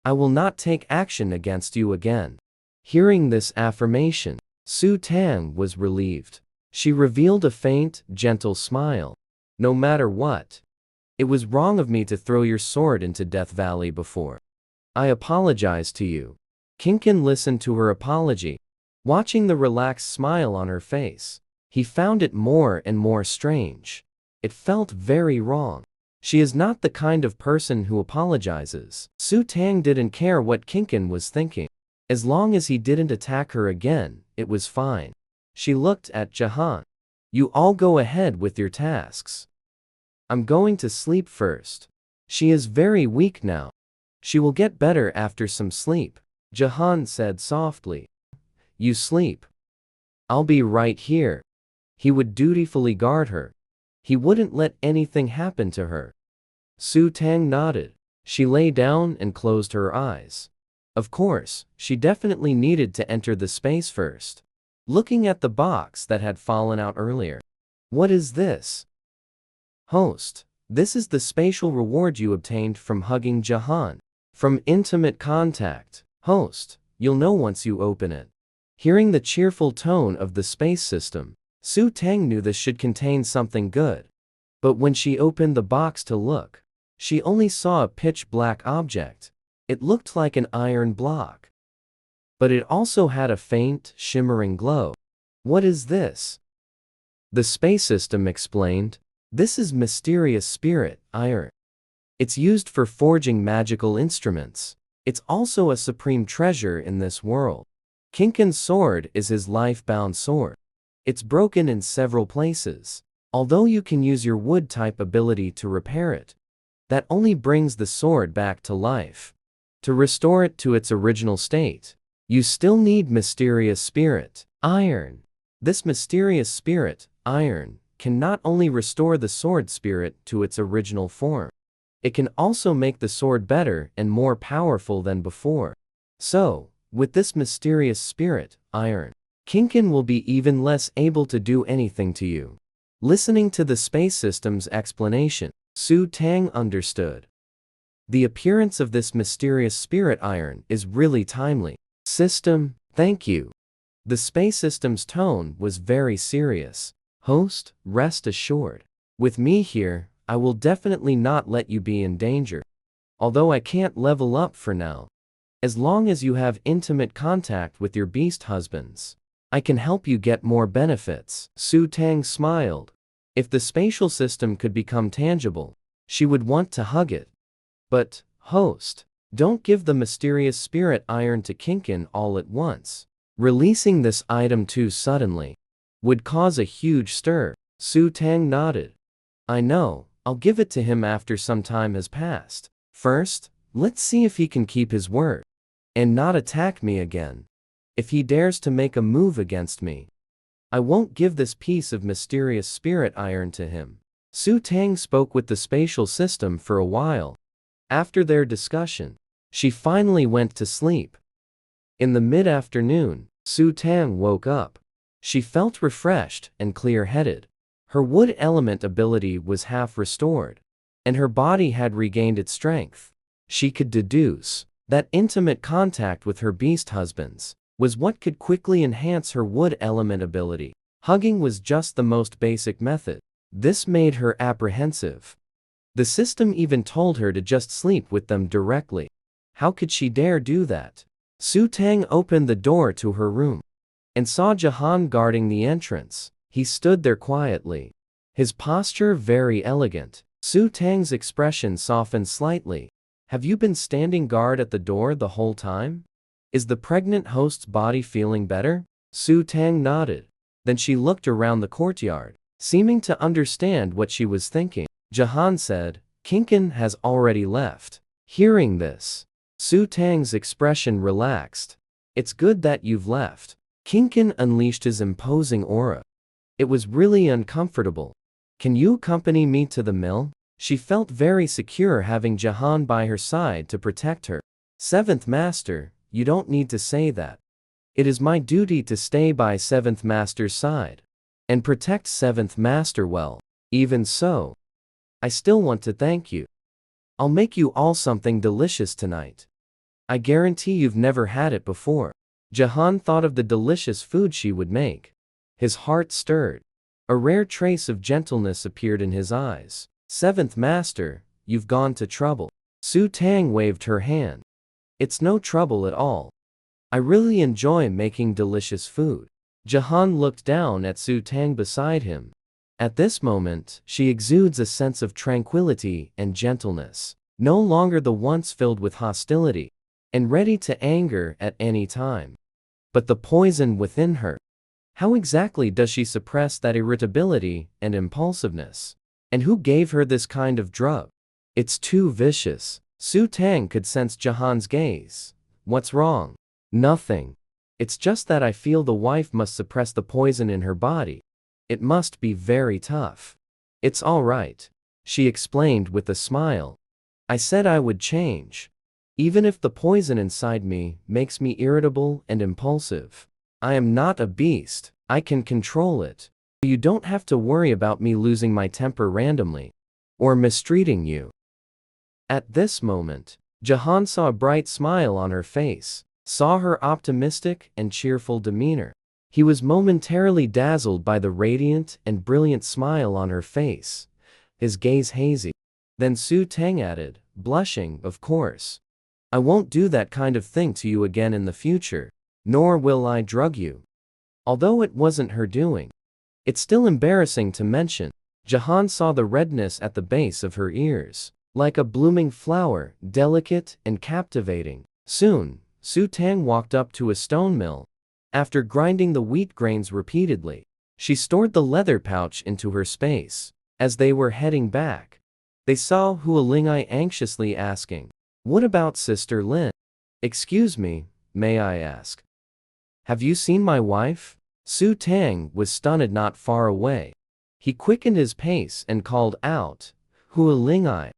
I will not take action against you again." Hearing this affirmation, Su Tang was relieved. She revealed a faint, gentle smile. No matter what, it was wrong of me to throw your sword into Death Valley before. I apologize to you. Kinkin listened to her apology. Watching the relaxed smile on her face, he found it more and more strange. It felt very wrong. She is not the kind of person who apologizes. Su Tang didn't care what Kinkin was thinking. As long as he didn't attack her again, it was fine. She looked at Jahan. You all go ahead with your tasks. I'm going to sleep first. She is very weak now. She will get better after some sleep, Jahan said softly. You sleep. I'll be right here. He would dutifully guard her. He wouldn't let anything happen to her. Su Tang nodded. She lay down and closed her eyes. Of course, she definitely needed to enter the space first. Looking at the box that had fallen out earlier. What is this? Host, this is the spatial reward you obtained from hugging Jahan. From intimate contact. Host, you'll know once you open it. Hearing the cheerful tone of the space system, Su Tang knew this should contain something good. But when she opened the box to look, she only saw a pitch-black object. It looked like an iron block. But it also had a faint, shimmering glow. What is this? The space system explained. This is mysterious spirit, iron. It's used for forging magical instruments. It's also a supreme treasure in this world. Kinkin's sword is his life-bound sword. It's broken in several places. Although you can use your wood-type ability to repair it, that only brings the sword back to life. To restore it to its original state, you still need mysterious spirit, iron. This mysterious spirit, iron, can not only restore the sword spirit to its original form, it can also make the sword better and more powerful than before. So, with this mysterious spirit, iron, Kinkin will be even less able to do anything to you. Listening to the space system's explanation, Su Tang understood. The appearance of this mysterious spirit iron is really timely. System, thank you. The space system's tone was very serious. Host, rest assured. With me here, I will definitely not let you be in danger. Although I can't level up for now. As long as you have intimate contact with your beast husbands, I can help you get more benefits. Su Tang smiled. If the spatial system could become tangible, she would want to hug it. But, host, don't give the mysterious spirit iron to Kinkin all at once. Releasing this item too suddenly would cause a huge stir. Su Tang nodded. I know, I'll give it to him after some time has passed. First, let's see if he can keep his word and not attack me again. If he dares to make a move against me, I won't give this piece of mysterious spirit iron to him. Su Tang spoke with the spatial system for a while. After their discussion, she finally went to sleep. In the mid-afternoon, Su Tang woke up. She felt refreshed and clear-headed. Her wood element ability was half restored, and her body had regained its strength. She could deduce that intimate contact with her beast husbands was what could quickly enhance her wood element ability. Hugging was just the most basic method. This made her apprehensive. The system even told her to just sleep with them directly. How could she dare do that? Su Tang opened the door to her room and saw Jahan guarding the entrance. He stood there quietly, his posture very elegant. Su Tang's expression softened slightly. Have you been standing guard at the door the whole time? Is the pregnant host's body feeling better? Su Tang nodded. Then she looked around the courtyard, seeming to understand what she was thinking. Jahan said, Kinkan has already left. Hearing this, Su Tang's expression relaxed. It's good that you've left. Kinkan unleashed his imposing aura. It was really uncomfortable. Can you accompany me to the mill? She felt very secure having Jahan by her side to protect her. Seventh Master, you don't need to say that. It is my duty to stay by Seventh Master's side and protect Seventh Master well. Even so, I still want to thank you. I'll make you all something delicious tonight. I guarantee you've never had it before. Jahan thought of the delicious food she would make. His heart stirred. A rare trace of gentleness appeared in his eyes. Seventh Master, you've gone to trouble. Su Tang waved her hand. It's no trouble at all. I really enjoy making delicious food. Jahan looked down at Su Tang beside him. At this moment, she exudes a sense of tranquility and gentleness, no longer the once filled with hostility and ready to anger at any time. But the poison within her. How exactly does she suppress that irritability and impulsiveness? And who gave her this kind of drug? It's too vicious. Su Tang could sense Jahan's gaze. What's wrong? Nothing. It's just that I feel the wife must suppress the poison in her body. It must be very tough. It's all right, she explained with a smile. I said I would change. Even if the poison inside me makes me irritable and impulsive. I am not a beast. I can control it. You don't have to worry about me losing my temper randomly or mistreating you. At this moment, Jahan saw a bright smile on her face, saw her optimistic and cheerful demeanor. He was momentarily dazzled by the radiant and brilliant smile on her face, his gaze hazy. Then Su Tang added, blushing, of course. I won't do that kind of thing to you again in the future, nor will I drug you. Although it wasn't her doing. It's still embarrassing to mention. Jahan saw the redness at the base of her ears, like a blooming flower, delicate and captivating. Soon, Su Tang walked up to a stone mill. After grinding the wheat grains repeatedly, she stored the leather pouch into her space. As they were heading back, they saw Hua Lingai anxiously asking, what about Sister Lin? Excuse me, may I ask? Have you seen my wife? Su Tang was stunned not far away. He quickened his pace and called out, Hua Lingai.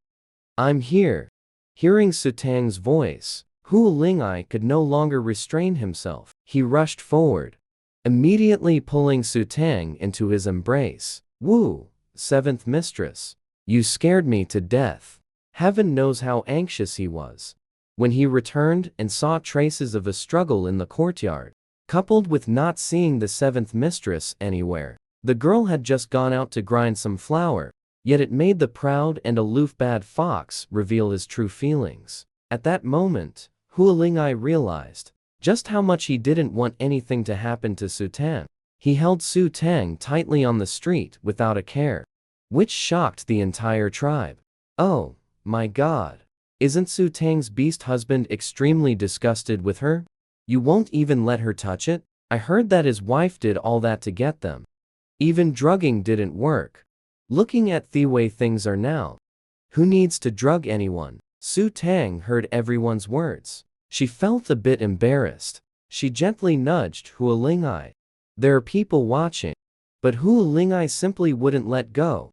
I'm here. Hearing Su Tang's voice, Hua Lingai could no longer restrain himself. He rushed forward, immediately pulling Su Tang into his embrace. Wu, seventh mistress, you scared me to death. Heaven knows how anxious he was when he returned and saw traces of a struggle in the courtyard, coupled with not seeing the seventh mistress anywhere. The girl had just gone out to grind some flour, yet it made the proud and aloof bad fox reveal his true feelings. At that moment, Hua Lingai realized just how much he didn't want anything to happen to Su Tang. He held Su Tang tightly on the street without a care, which shocked the entire tribe. Oh, my God. Isn't Su Tang's beast husband extremely disgusted with her? You won't even let her touch it? I heard that his wife did all that to get them. Even drugging didn't work. Looking at the way things are now, who needs to drug anyone? Su Tang heard everyone's words. She felt a bit embarrassed. She gently nudged Hua Lingai. There are people watching. But Hua Lingai simply wouldn't let go.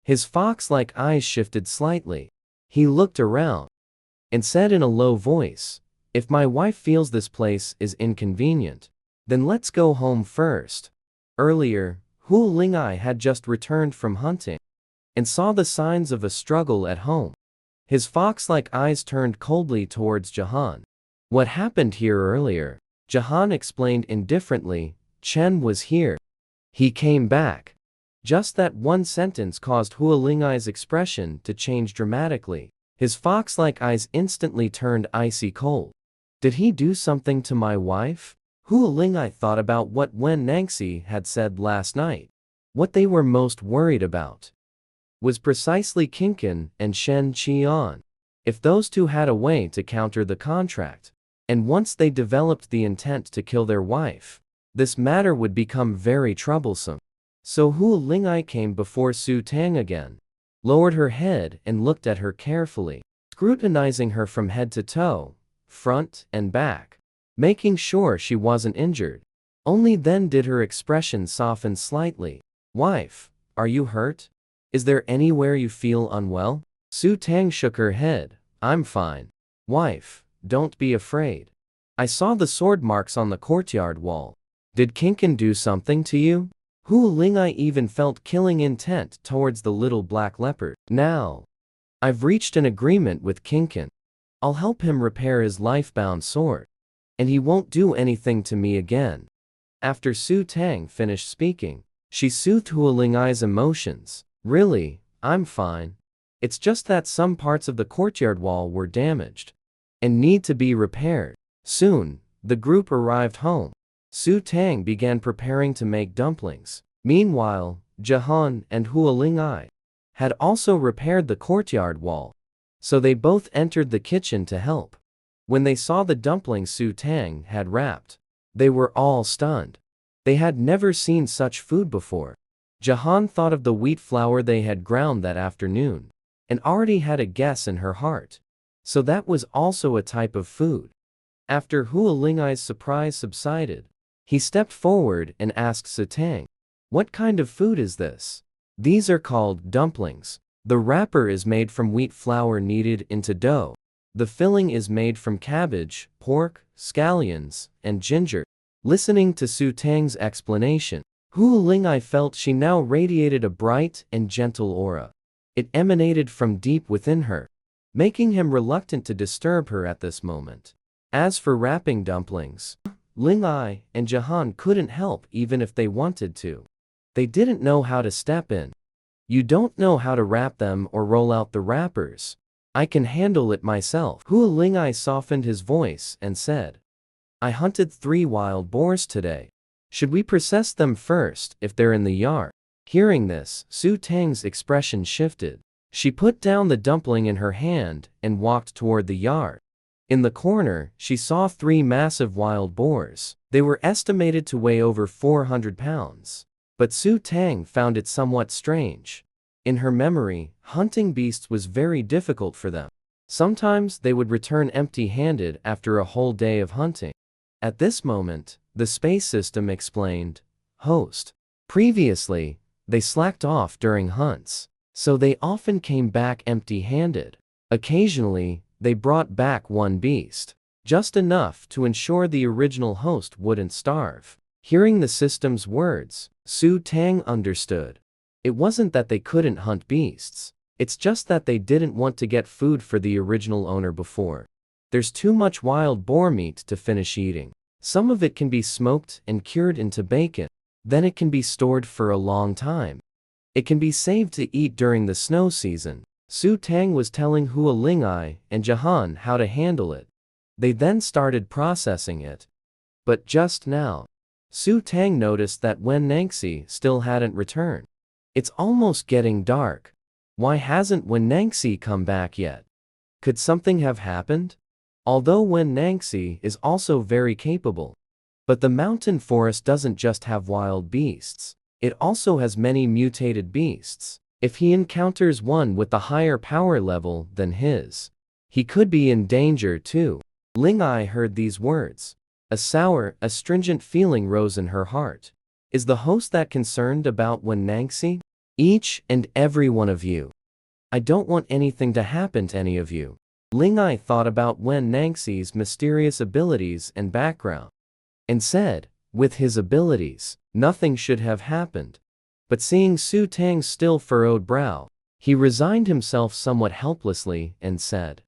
His fox-like eyes shifted slightly. He looked around and said in a low voice, if my wife feels this place is inconvenient, then let's go home first. Earlier, Hua Lingai had just returned from hunting and saw the signs of a struggle at home. His fox-like eyes turned coldly towards Jahan. What happened here earlier? Jahan explained indifferently. Chen was here. He came back. Just that one sentence caused Hua Lingai's expression to change dramatically. His fox-like eyes instantly turned icy cold. Did he do something to my wife? Hua Lingai thought about what Wen Nangxi had said last night. What they were most worried about was precisely Kinkin and Shen Qian. If those two had a way to counter the contract, and once they developed the intent to kill their wife, this matter would become very troublesome. So Hu Ling'ai came before Su Tang again, lowered her head and looked at her carefully, scrutinizing her from head to toe, front and back, making sure she wasn't injured. Only then did her expression soften slightly. "Wife, are you hurt? Is there anywhere you feel unwell?" Su Tang shook her head. "I'm fine. Wife, don't be afraid. I saw the sword marks on the courtyard wall. Did Kinkin do something to you?" Hu Ling'ai even felt killing intent towards the little black leopard. "Now, I've reached an agreement with Kinkin. I'll help him repair his life-bound sword, and he won't do anything to me again." After Su Tang finished speaking, she soothed Hu Ling'ai's emotions. "Really, I'm fine. It's just that some parts of the courtyard wall were damaged and need to be repaired." Soon, the group arrived home. Su Tang began preparing to make dumplings. Meanwhile, Jahan and Hu Ling'ai had also repaired the courtyard wall, so they both entered the kitchen to help. When they saw the dumplings Su Tang had wrapped, they were all stunned. They had never seen such food before. Jahan thought of the wheat flour they had ground that afternoon, and already had a guess in her heart. So that was also a type of food. After Hu Ling'ai's surprise subsided, he stepped forward and asked Su Tang, "What kind of food is this?" "These are called dumplings. The wrapper is made from wheat flour kneaded into dough. The filling is made from cabbage, pork, scallions, and ginger." Listening to Su Tang's explanation, Hu Ling'ai felt she now radiated a bright and gentle aura. It emanated from deep within her, making him reluctant to disturb her at this moment. As for wrapping dumplings, Ling'ai and Jahan couldn't help even if they wanted to. They didn't know how to step in. "You don't know how to wrap them or roll out the wrappers. I can handle it myself." Hu Ling'ai softened his voice and said, "I hunted 3 wild boars today. Should we process them first if they're in the yard?" Hearing this, Su Tang's expression shifted. She put down the dumpling in her hand and walked toward the yard. In the corner, she saw 3 massive wild boars. They were estimated to weigh over 400 pounds. But Su Tang found it somewhat strange. In her memory, hunting beasts was very difficult for them. Sometimes they would return empty-handed after a whole day of hunting. At this moment, the space system explained, "Host." Previously, they slacked off during hunts, so they often came back empty-handed. Occasionally, they brought back one beast, just enough to ensure the original host wouldn't starve. Hearing the system's words, Su Tang understood. It wasn't that they couldn't hunt beasts, it's just that they didn't want to get food for the original owner before. There's too much wild boar meat to finish eating. Some of it can be smoked and cured into bacon. Then it can be stored for a long time. It can be saved to eat during the snow season. Su Tang was telling Hu Ling'ai and Jahan how to handle it. They then started processing it. But just now, Su Tang noticed that Wen Nangxi still hadn't returned. It's almost getting dark. Why hasn't Wen Nangxi come back yet? Could something have happened? Although Wen Nangxi is also very capable, but the mountain forest doesn't just have wild beasts, it also has many mutated beasts. If he encounters one with a higher power level than his, he could be in danger too. Ling'ai heard these words. A sour, astringent feeling rose in her heart. Is the host that concerned about Wen Nangxi? Each and every one of you. I don't want anything to happen to any of you. Ling'ai thought about Wen Nangxi's mysterious abilities and background, and said, with his abilities, nothing should have happened. But seeing Su Tang's still furrowed brow, he resigned himself somewhat helplessly and said,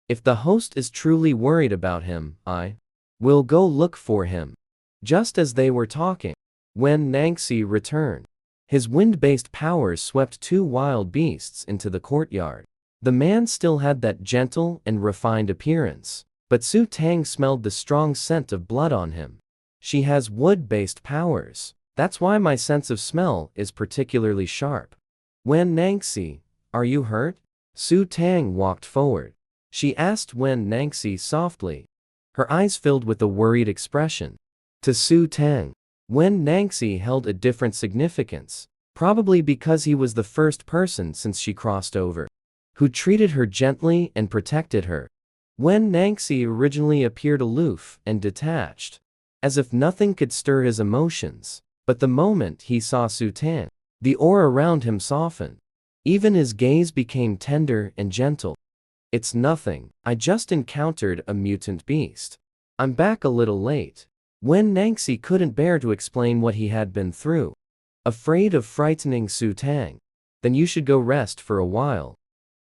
"If the host is truly worried about him, I will go look for him." Just as they were talking, Wen Nangxi returned. His wind-based powers swept 2 wild beasts into the courtyard. The man still had that gentle and refined appearance, but Su Tang smelled the strong scent of blood on him. She has wood-based powers. That's why my sense of smell is particularly sharp. Wen Nangxi, are you hurt? Su Tang walked forward. She asked Wen Nangxi softly. Her eyes filled with a worried expression. To Su Tang, Wen Nangxi held a different significance, probably because he was the first person since she crossed over who treated her gently and protected her. Wen Nangxi originally appeared aloof and detached, as if nothing could stir his emotions, but the moment he saw Su Tang, the aura around him softened. Even his gaze became tender and gentle. It's nothing, I just encountered a mutant beast. I'm back a little late. Wen Nangxi couldn't bear to explain what he had been through. Afraid of frightening Su Tang? Then you should go rest for a while.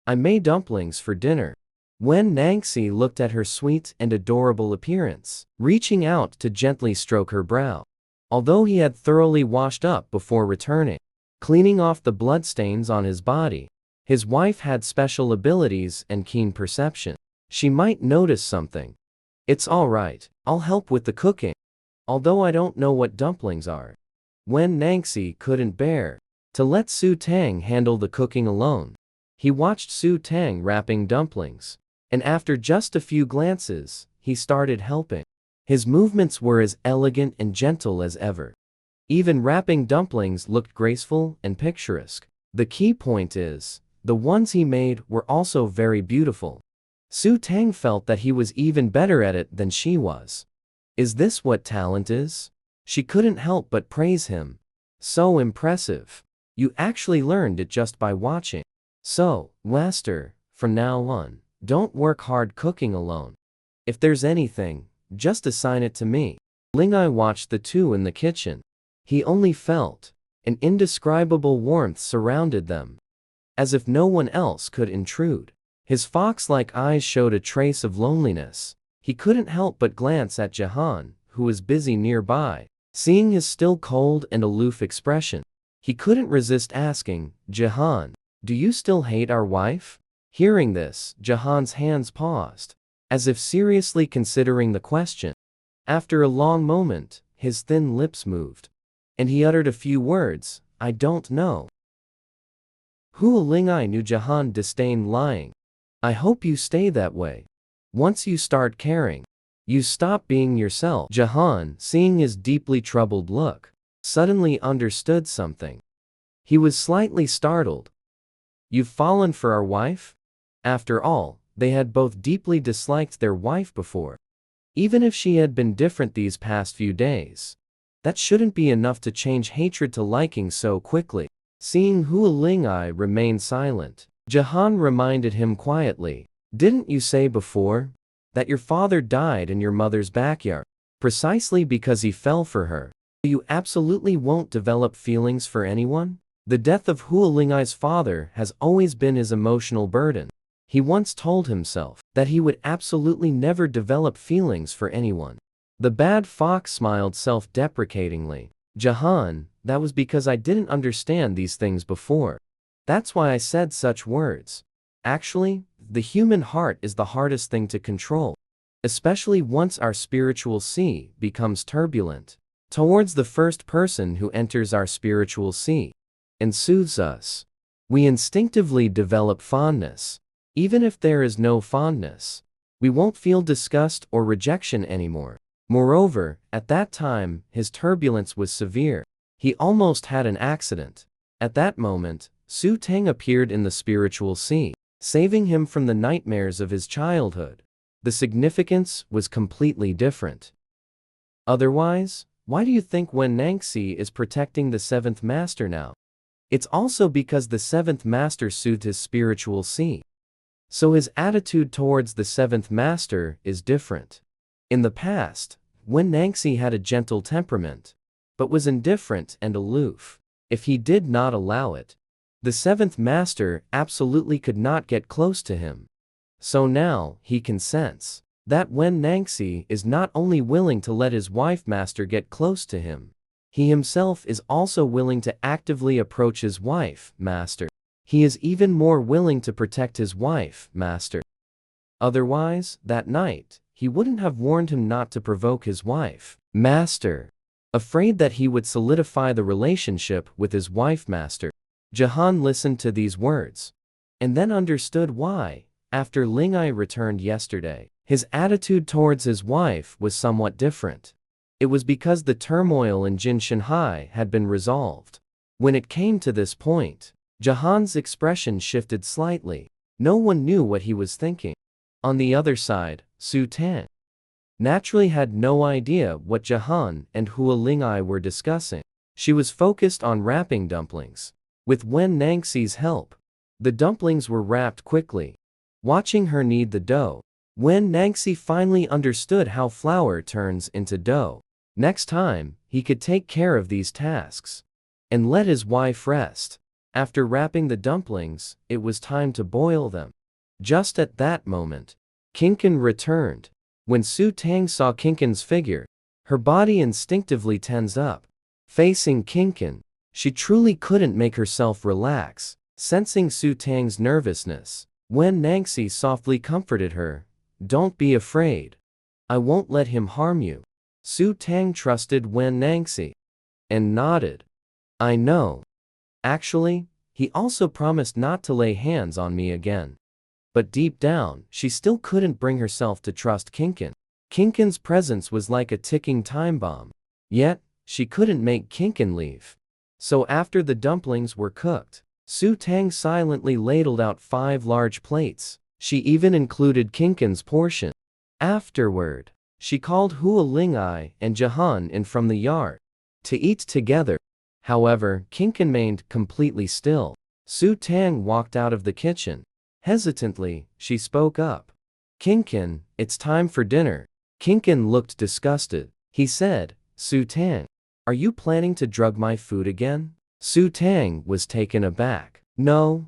I made dumplings for dinner. Wen Nangxi looked at her sweet and adorable appearance, reaching out to gently stroke her brow. Although he had thoroughly washed up before returning, cleaning off the bloodstains on his body, his wife had special abilities and keen perception. She might notice something. It's all right, I'll help with the cooking. Although I don't know what dumplings are. Wen Nangxi couldn't bear to let Su Tang handle the cooking alone. He watched Su Tang wrapping dumplings, and after just a few glances, he started helping. His movements were as elegant and gentle as ever. Even wrapping dumplings looked graceful and picturesque. The key point is, the ones he made were also very beautiful. Su Tang felt that he was even better at it than she was. Is this what talent is? She couldn't help but praise him. So impressive. You actually learned it just by watching. So, master, from now on, don't work hard cooking alone. If there's anything, just assign it to me. Ling Ai watched the two in the kitchen. He only felt an indescribable warmth surrounded them, as if no one else could intrude. His fox-like eyes showed a trace of loneliness. He couldn't help but glance at Jahan, who was busy nearby. Seeing his still cold and aloof expression, he couldn't resist asking, Jahan, do you still hate our wife? Hearing this, Jahan's hands paused, as if seriously considering the question. After a long moment, his thin lips moved, and he uttered a few words, I don't know. Hua Ling'ai knew Jahan disdained lying. I hope you stay that way. Once you start caring, you stop being yourself. Jahan, seeing his deeply troubled look, suddenly understood something. He was slightly startled. You've fallen for our wife? After all, they had both deeply disliked their wife before. Even if she had been different these past few days, that shouldn't be enough to change hatred to liking so quickly. Seeing Hua Ling'ai remain silent, Jahan reminded him quietly, didn't you say before that your father died in your mother's backyard, precisely because he fell for her? You absolutely won't develop feelings for anyone? The death of Hua Ling'ai's father has always been his emotional burden. He once told himself that he would absolutely never develop feelings for anyone. The bad fox smiled self-deprecatingly. Jahan, that was because I didn't understand these things before. That's why I said such words. Actually, the human heart is the hardest thing to control, especially once our spiritual sea becomes turbulent towards the first person who enters our spiritual sea and soothes us. We instinctively develop fondness. Even if there is no fondness, we won't feel disgust or rejection anymore. Moreover, at that time, his turbulence was severe. He almost had an accident. At that moment, Su Tang appeared in the spiritual sea, saving him from the nightmares of his childhood. The significance was completely different. Otherwise, why do you think Wen Nangxi is protecting the seventh master now? It's also because the seventh master soothed his spiritual sea. So his attitude towards the seventh master is different. In the past, Wen Nangxi had a gentle temperament, but was indifferent and aloof. If he did not allow it, the seventh master absolutely could not get close to him. So now, he can sense that Wen Nangxi is not only willing to let his wife master get close to him, he himself is also willing to actively approach his wife master. He is even more willing to protect his wife master. Otherwise, that night, he wouldn't have warned him not to provoke his wife master. afraid that he would solidify the relationship with his wife. Master Jahan listened to these words, and then understood why, after Lingai returned yesterday, his attitude towards his wife was somewhat different. It was because the turmoil in Jin Shanhai had been resolved. When it came to this point, Jahan's expression shifted slightly. No one knew what he was thinking. On the other side, Su Tang naturally had no idea what Jahan and Hua Lingai were discussing. She was focused on wrapping dumplings. With Wen Nangxi's help, the dumplings were wrapped quickly. Watching her knead the dough, Wen Nangxi finally understood how flour turns into dough. Next time, he could take care of these tasks and let his wife rest. After wrapping the dumplings, it was time to boil them. Just at that moment, Kinkin returned. When Su Tang saw Kinkin's figure, her body instinctively tensed up. Facing Kinkin, she truly couldn't make herself relax. Sensing Su Tang's nervousness, Wen Nangxi softly comforted her. "Don't be afraid. I won't let him harm you." Su Tang trusted Wen Nangxi and nodded. "I know. Actually, he also promised not to lay hands on me again." But deep down, she still couldn't bring herself to trust Kinkin. Kinkin's presence was like a ticking time bomb. Yet, she couldn't make Kinkin leave. So after the dumplings were cooked, Su Tang silently ladled out 5 large plates. She even included Kinkin's portion. Afterward, she called Hua Lingai and Jahan in from the yard to eat together. However, Kinkin remained completely still. Su Tang walked out of the kitchen. Hesitantly, she spoke up. "Kinkin, it's time for dinner." Kinkin looked disgusted. He said, "Su Tang, are you planning to drug my food again?" Su Tang was taken aback. "No,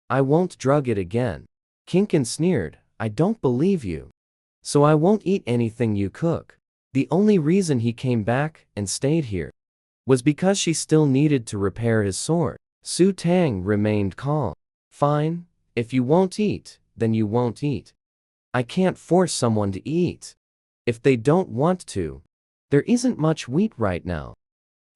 I won't drug it again." Kinkin sneered, "I don't believe you. So I won't eat anything you cook." The only reason he came back and stayed here was because she still needed to repair his sword. Su Tang remained calm. "Fine, if you won't eat, then you won't eat. I can't force someone to eat if they don't want to. There isn't much wheat right now,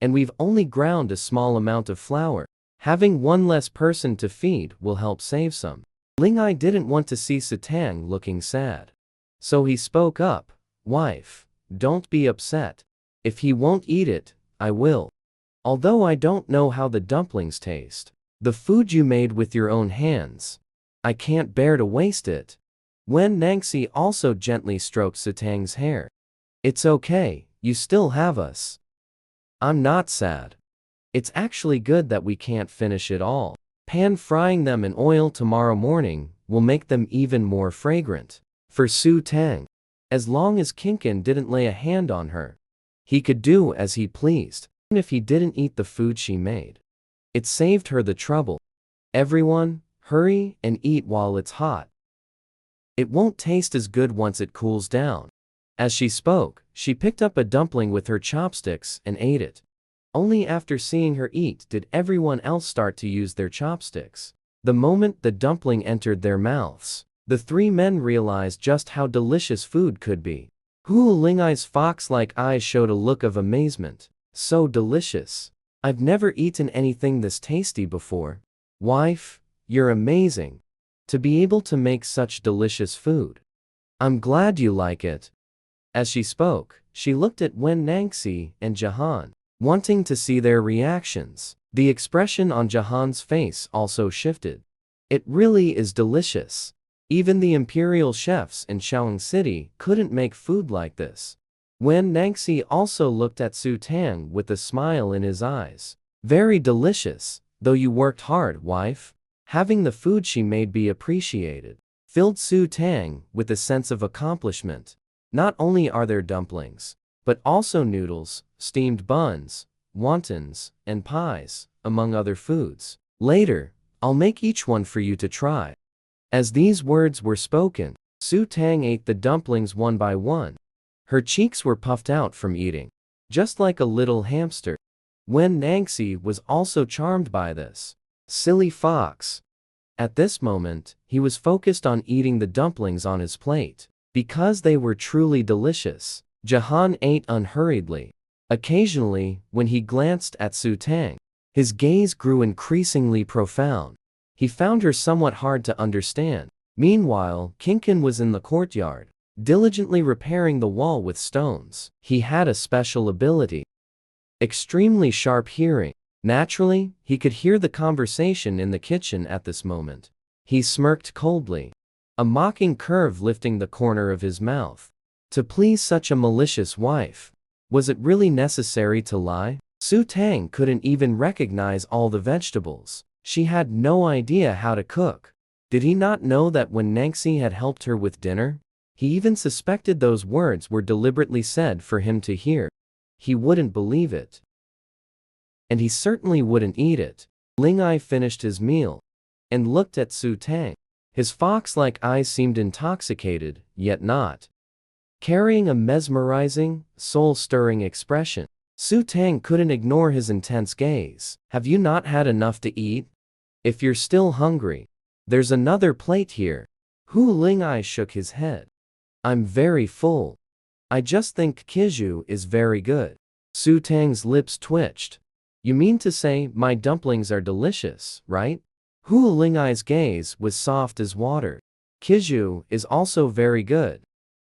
and we've only ground a small amount of flour. Having one less person to feed will help save some." Lingai didn't want to see Su Tang looking sad. So he spoke up, "Wife, don't be upset. If he won't eat it, I will. Although I don't know how the dumplings taste, the food you made with your own hands, I can't bear to waste it." Wen Nangxi also gently stroked Su Tang's hair. "It's okay, you still have us. I'm not sad. It's actually good that we can't finish it all. Pan frying them in oil tomorrow morning will make them even more fragrant." For Su Tang, as long as Kinkin didn't lay a hand on her, he could do as he pleased. Even if he didn't eat the food she made, it saved her the trouble. "Everyone, hurry and eat while it's hot. It won't taste as good once it cools down." As she spoke, she picked up a dumpling with her chopsticks and ate it. Only after seeing her eat did everyone else start to use their chopsticks. The moment the dumpling entered their mouths, the 3 men realized just how delicious food could be. Hua Lingai's fox-like eyes showed a look of amazement. "So delicious. I've never eaten anything this tasty before. Wife, you're amazing. To be able to make such delicious food. I'm glad you like it." As she spoke, she looked at Wen Nangxi and Jahan, wanting to see their reactions. The expression on Jahan's face also shifted. "It really is delicious. Even the imperial chefs in Shaoyang City couldn't make food like this." Wen Nangxi also looked at Su Tang with a smile in his eyes. "Very delicious, though you worked hard, wife." Having the food she made be appreciated filled Su Tang with a sense of accomplishment. Not only are there dumplings, but also noodles, steamed buns, wontons, and pies, among other foods. "Later, I'll make each one for you to try." As these words were spoken, Su Tang ate the dumplings one by one. Her cheeks were puffed out from eating, just like a little hamster. Wen Nangxi was also charmed by this. Silly fox. At this moment, he was focused on eating the dumplings on his plate. Because they were truly delicious, Jahan ate unhurriedly. Occasionally, when he glanced at Su Tang, his gaze grew increasingly profound. He found her somewhat hard to understand. Meanwhile, Kinkin was in the courtyard, diligently repairing the wall with stones. He had a special ability: extremely sharp hearing. Naturally, he could hear the conversation in the kitchen at this moment. He smirked coldly, a mocking curve lifting the corner of his mouth. To please such a malicious wife, was it really necessary to lie? Su Tang couldn't even recognize all the vegetables. She had no idea how to cook. Did he not know that when Nangxi had helped her with dinner? He even suspected those words were deliberately said for him to hear. He wouldn't believe it. And he certainly wouldn't eat it. Ling Ai finished his meal and looked at Su Tang. His fox-like eyes seemed intoxicated, yet not, carrying a mesmerizing, soul-stirring expression. Su Tang couldn't ignore his intense gaze. Have you not had enough to eat? If you're still hungry, there's another plate here. Hu Ling'ai shook his head. I'm very full. I just think Kizhu is very good. Su Tang's lips twitched. You mean to say my dumplings are delicious, right? Hu Ling'ai's gaze was soft as water. Kizhu is also very good.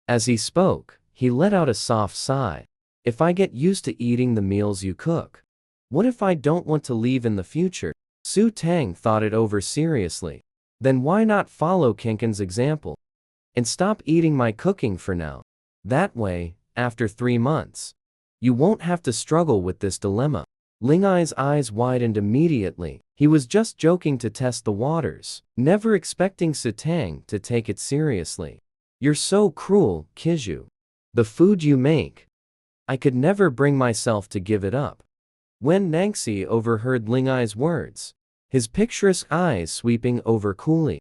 As he spoke, he let out a soft sigh. If I get used to eating the meals you cook, what if I don't want to leave in the future? Su Tang thought it over seriously. Then why not follow Kinkin's example and stop eating my cooking for now? That way, after 3 months, you won't have to struggle with this dilemma. Ling Ai's eyes widened immediately. He was just joking to test the waters, never expecting Su Tang to take it seriously. You're so cruel, Kizhu. The food you make, I could never bring myself to give it up. When Nangxi overheard Ling Ai's words, his picturesque eyes sweeping over coolly.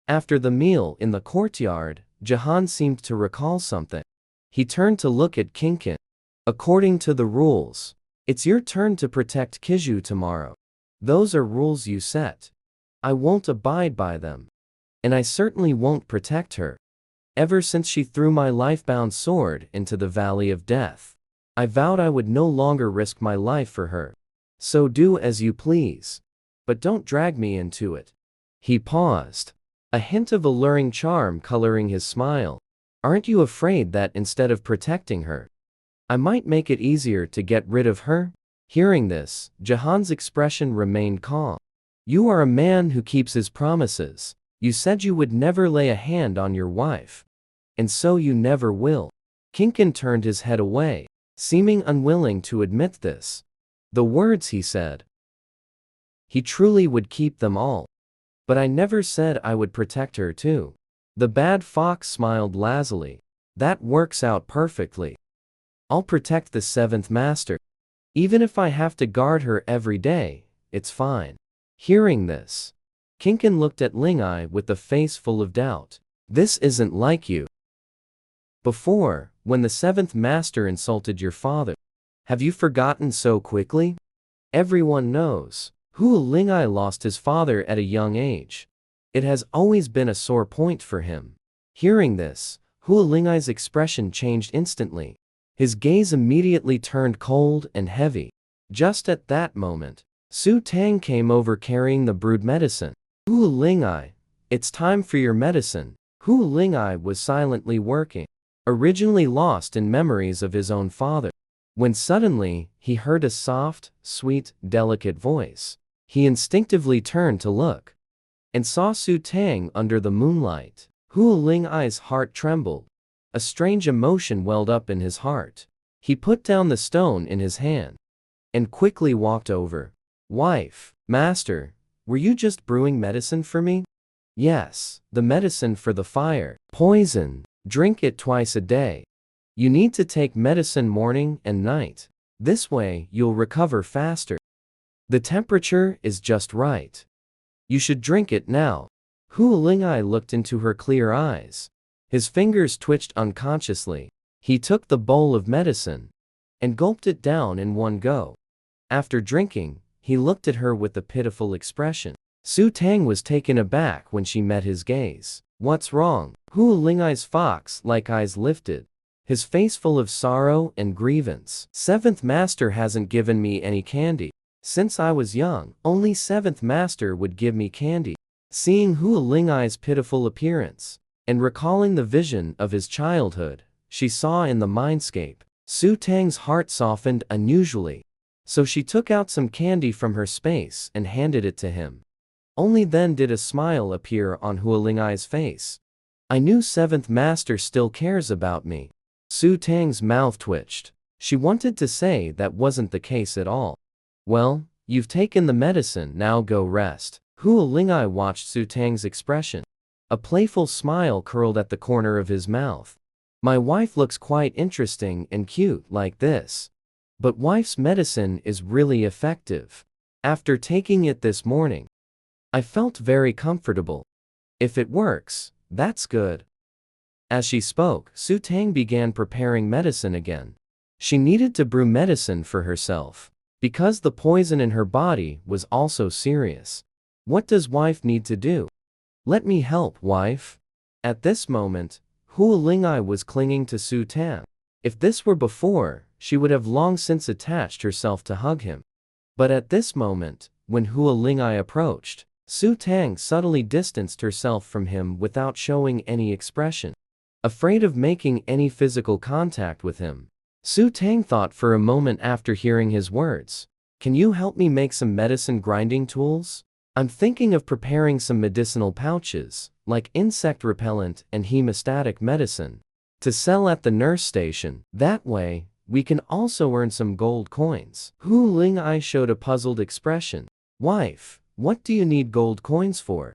After the meal in the courtyard, Jahan seemed to recall something. He turned to look at Kinkin. According to the rules, it's your turn to protect Kizhu tomorrow. Those are rules you set. I won't abide by them. And I certainly won't protect her. Ever since she threw my life-bound sword into the valley of death, I vowed I would no longer risk my life for her. So do as you please, but don't drag me into it. He paused, a hint of alluring charm coloring his smile. Aren't you afraid that instead of protecting her, I might make it easier to get rid of her? Hearing this, Jahan's expression remained calm. You are a man who keeps his promises. You said you would never lay a hand on your wife. And so you never will. Kinkin turned his head away, seeming unwilling to admit this. The words he said. He truly would keep them all. But I never said I would protect her too. The bad fox smiled lazily. That works out perfectly. I'll protect the 7th master. Even if I have to guard her every day, it's fine. Hearing this, Kinkin looked at Ling Ai with a face full of doubt. This isn't like you. Before, when the 7th master insulted your father, have you forgotten so quickly? Everyone knows. Hu Ling'ai lost his father at a young age. It has always been a sore point for him. Hearing this, Hu Ling'ai's expression changed instantly. His gaze immediately turned cold and heavy. Just at that moment, Su Tang came over carrying the brewed medicine. Hu Ling'ai, it's time for your medicine. Hu Ling'ai was silently working, originally lost in memories of his own father, when suddenly he heard a soft, sweet, delicate voice. He instinctively turned to look and saw Su Tang under the moonlight. Hu Ling'ai's heart trembled. A strange emotion welled up in his heart. He put down the stone in his hand and quickly walked over. Wife, master, were you just brewing medicine for me? Yes, the medicine for the fire. Poison. Drink it twice a day. You need to take medicine morning and night. This way you'll recover faster. The temperature is just right. You should drink it now. Hu Ling'ai looked into her clear eyes. His fingers twitched unconsciously. He took the bowl of medicine and gulped it down in one go. After drinking, he looked at her with a pitiful expression. Su Tang was taken aback when she met his gaze. What's wrong? Hu Ling'ai's fox-like eyes lifted. his face full of sorrow and grievance. Seventh Master hasn't given me any candy. Since I was young, only Seventh Master would give me candy. Seeing Hua Lingai's pitiful appearance, and recalling the vision of his childhood she saw in the mindscape, Su Tang's heart softened unusually. So she took out some candy from her space and handed it to him. Only then did a smile appear on Hua Lingai's face. I knew Seventh Master still cares about me. Su Tang's mouth twitched. She wanted to say that wasn't the case at all. Well, you've taken the medicine, now go rest. Hua Lingai watched Su Tang's expression. A playful smile curled at the corner of his mouth. My wife looks quite interesting and cute like this. But wife's medicine is really effective. After taking it this morning, I felt very comfortable. If it works, that's good. As she spoke, Su Tang began preparing medicine again. She needed to brew medicine for herself, because the poison in her body was also serious. What does wife need to do? Let me help, wife. At this moment, Hua Lingai was clinging to Su Tang. If this were before, she would have long since attached herself to hug him. But at this moment, when Hua Lingai approached, Su Tang subtly distanced herself from him without showing any expression. Afraid of making any physical contact with him, Su Tang thought for a moment after hearing his words. Can you help me make some medicine grinding tools? I'm thinking of preparing some medicinal pouches, like insect repellent and hemostatic medicine, to sell at the nurse station. That way, we can also earn some gold coins. Hua Lingai showed a puzzled expression. Wife, what do you need gold coins for?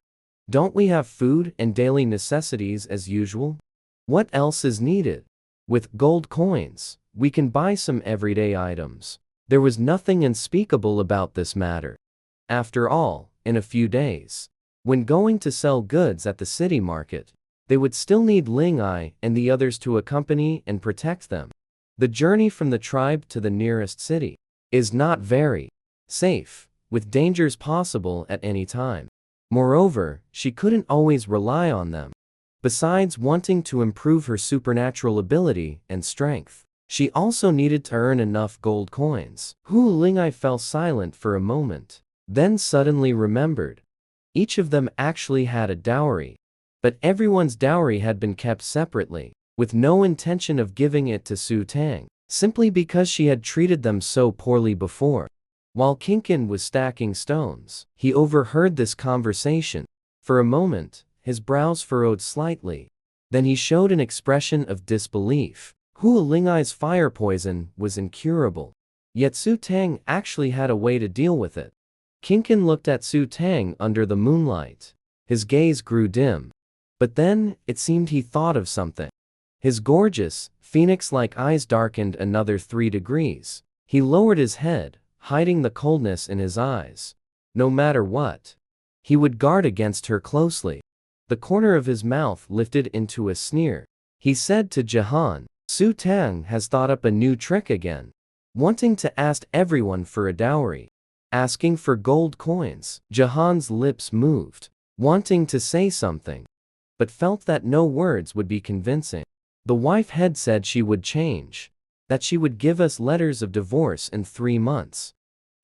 Don't we have food and daily necessities as usual? What else is needed? With gold coins, we can buy some everyday items. There was nothing unspeakable about this matter. After all, in a few days, when going to sell goods at the city market, they would still need Lingai and the others to accompany and protect them. The journey from the tribe to the nearest city is not very safe, with dangers possible at any time. Moreover, she couldn't always rely on them. Besides wanting to improve her supernatural ability and strength, she also needed to earn enough gold coins. Hua Lingai fell silent for a moment, then suddenly remembered. Each of them actually had a dowry, but everyone's dowry had been kept separately, with no intention of giving it to Su Tang, simply because she had treated them so poorly before. While Kinkin was stacking stones, he overheard this conversation. For a moment, his brows furrowed slightly. Then he showed an expression of disbelief. Hua Lingai's fire poison was incurable. Yet Su Tang actually had a way to deal with it. Kinkin looked at Su Tang under the moonlight. His gaze grew dim. But then, it seemed he thought of something. His gorgeous, phoenix-like eyes darkened another 3 degrees. He lowered his head, hiding the coldness in his eyes. No matter what, he would guard against her closely. The corner of his mouth lifted into a sneer. He said to Jahan, Su Tang has thought up a new trick again. Wanting to ask everyone for a dowry. Asking for gold coins. Jahan's lips moved, wanting to say something, but felt that no words would be convincing. The wife had said she would change, that she would give us letters of divorce in 3 months,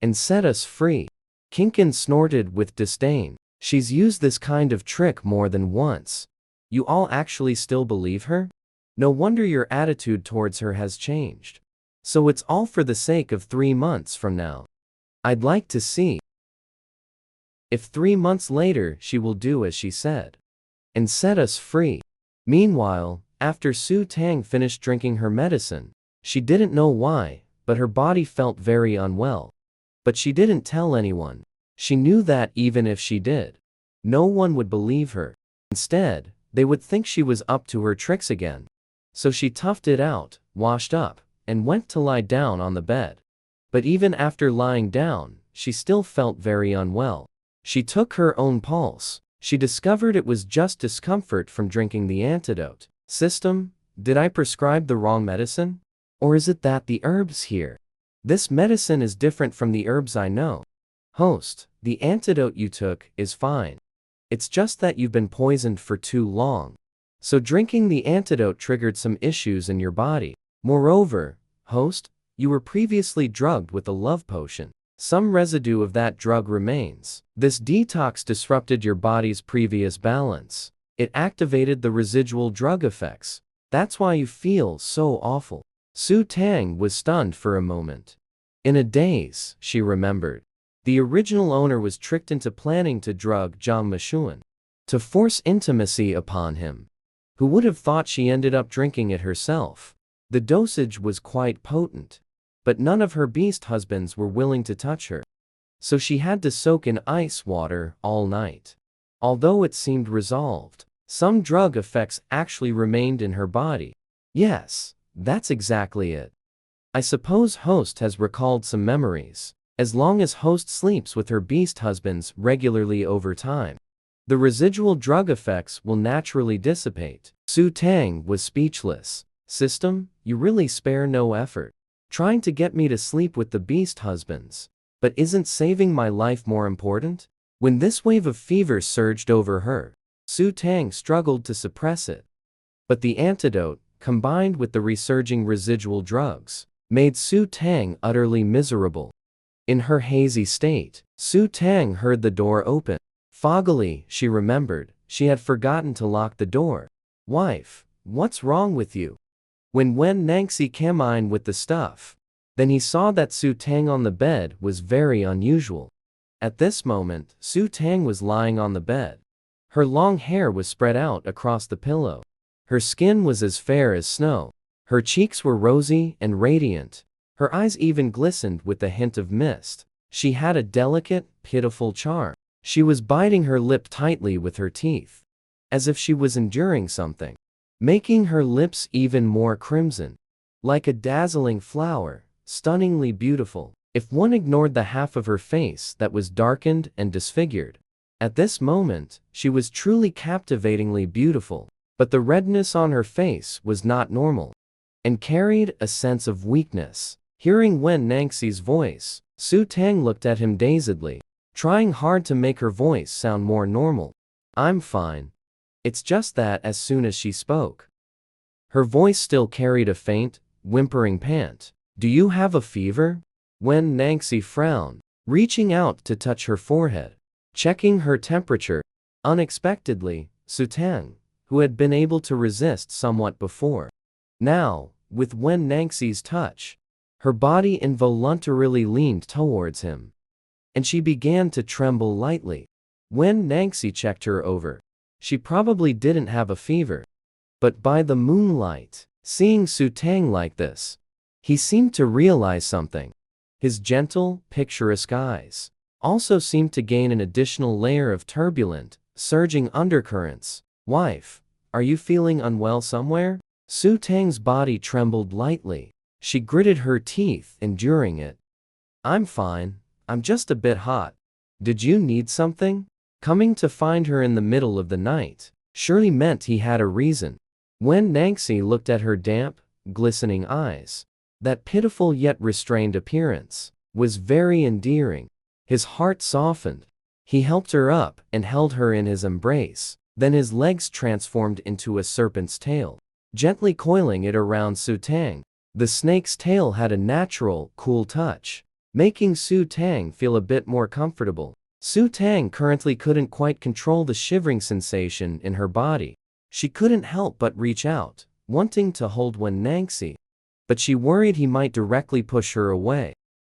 and set us free. Kinkin snorted with disdain. She's used this kind of trick more than once. You all actually still believe her? No wonder your attitude towards her has changed. So it's all for the sake of 3 months from now. I'd like to see if 3 months later she will do as she said, and set us free. Meanwhile, after Su Tang finished drinking her medicine, she didn't know why, but her body felt very unwell. But she didn't tell anyone. She knew that even if she did, no one would believe her. Instead, they would think she was up to her tricks again. So she toughed it out, washed up, and went to lie down on the bed. But even after lying down, she still felt very unwell. She took her own pulse. She discovered it was just discomfort from drinking the antidote. System, did I prescribe the wrong medicine? Or is it that the herbs here? This medicine is different from the herbs I know. Host, the antidote you took is fine. It's just that you've been poisoned for too long. So drinking the antidote triggered some issues in your body. Moreover, host, you were previously drugged with a love potion. Some residue of that drug remains. This detox disrupted your body's previous balance. It activated the residual drug effects. That's why you feel so awful. Su Tang was stunned for a moment. In a daze, she remembered. The original owner was tricked into planning to drug Zhang Mishuan to force intimacy upon him. Who would have thought she ended up drinking it herself? The dosage was quite potent, but none of her beast husbands were willing to touch her. So she had to soak in ice water all night. Although it seemed resolved, some drug effects actually remained in her body. Yes, that's exactly it. I suppose Host has recalled some memories. As long as Host sleeps with her beast husbands regularly over time, the residual drug effects will naturally dissipate. Su Tang was speechless. System, you really spare no effort. Trying to get me to sleep with the beast husbands. But isn't saving my life more important? When this wave of fever surged over her, Su Tang struggled to suppress it. But the antidote, combined with the resurging residual drugs, made Su Tang utterly miserable. In her hazy state, Su Tang heard the door open. Foggily, she remembered, she had forgotten to lock the door. Wife, what's wrong with you? When Wen Nangxi came in with the stuff, then he saw that Su Tang on the bed was very unusual. At this moment, Su Tang was lying on the bed. Her long hair was spread out across the pillow. Her skin was as fair as snow. Her cheeks were rosy and radiant. Her eyes even glistened with a hint of mist. She had a delicate, pitiful charm. She was biting her lip tightly with her teeth, as if she was enduring something, making her lips even more crimson. Like a dazzling flower, stunningly beautiful, if one ignored the half of her face that was darkened and disfigured. At this moment, she was truly captivatingly beautiful, but the redness on her face was not normal, and carried a sense of weakness. Hearing Wen Nangxi's voice, Su Tang looked at him dazedly, trying hard to make her voice sound more normal. I'm fine. It's just that as soon as she spoke, her voice still carried a faint, whimpering pant. Do you have a fever? Wen Nangxi frowned, reaching out to touch her forehead, checking her temperature. Unexpectedly, Su Tang, who had been able to resist somewhat before, now, with Wen Nangxi's touch, her body involuntarily leaned towards him, and she began to tremble lightly. Wen Nangxi checked her over. She probably didn't have a fever. But by the moonlight, seeing Su Tang like this, he seemed to realize something. His gentle, picturesque eyes also seemed to gain an additional layer of turbulent, surging undercurrents. Wife, are you feeling unwell somewhere? Su Tang's body trembled lightly. She gritted her teeth, enduring it. I'm fine. I'm just a bit hot. Did you need something? Coming to find her in the middle of the night surely meant he had a reason. Wen Nangxi looked at her damp, glistening eyes. That pitiful yet restrained appearance was very endearing. His heart softened. He helped her up and held her in his embrace. Then his legs transformed into a serpent's tail, gently coiling it around Su Tang. The snake's tail had a natural, cool touch, making Su Tang feel a bit more comfortable. Su Tang currently couldn't quite control the shivering sensation in her body. She couldn't help but reach out, wanting to hold Wen Nangxi, but she worried he might directly push her away.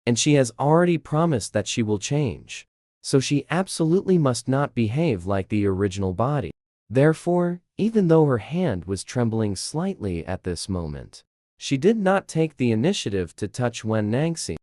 And she has already promised that she will change, so she absolutely must not behave like the original body. Therefore, even though her hand was trembling slightly at this moment, she did not take the initiative to touch Wen Nangxi.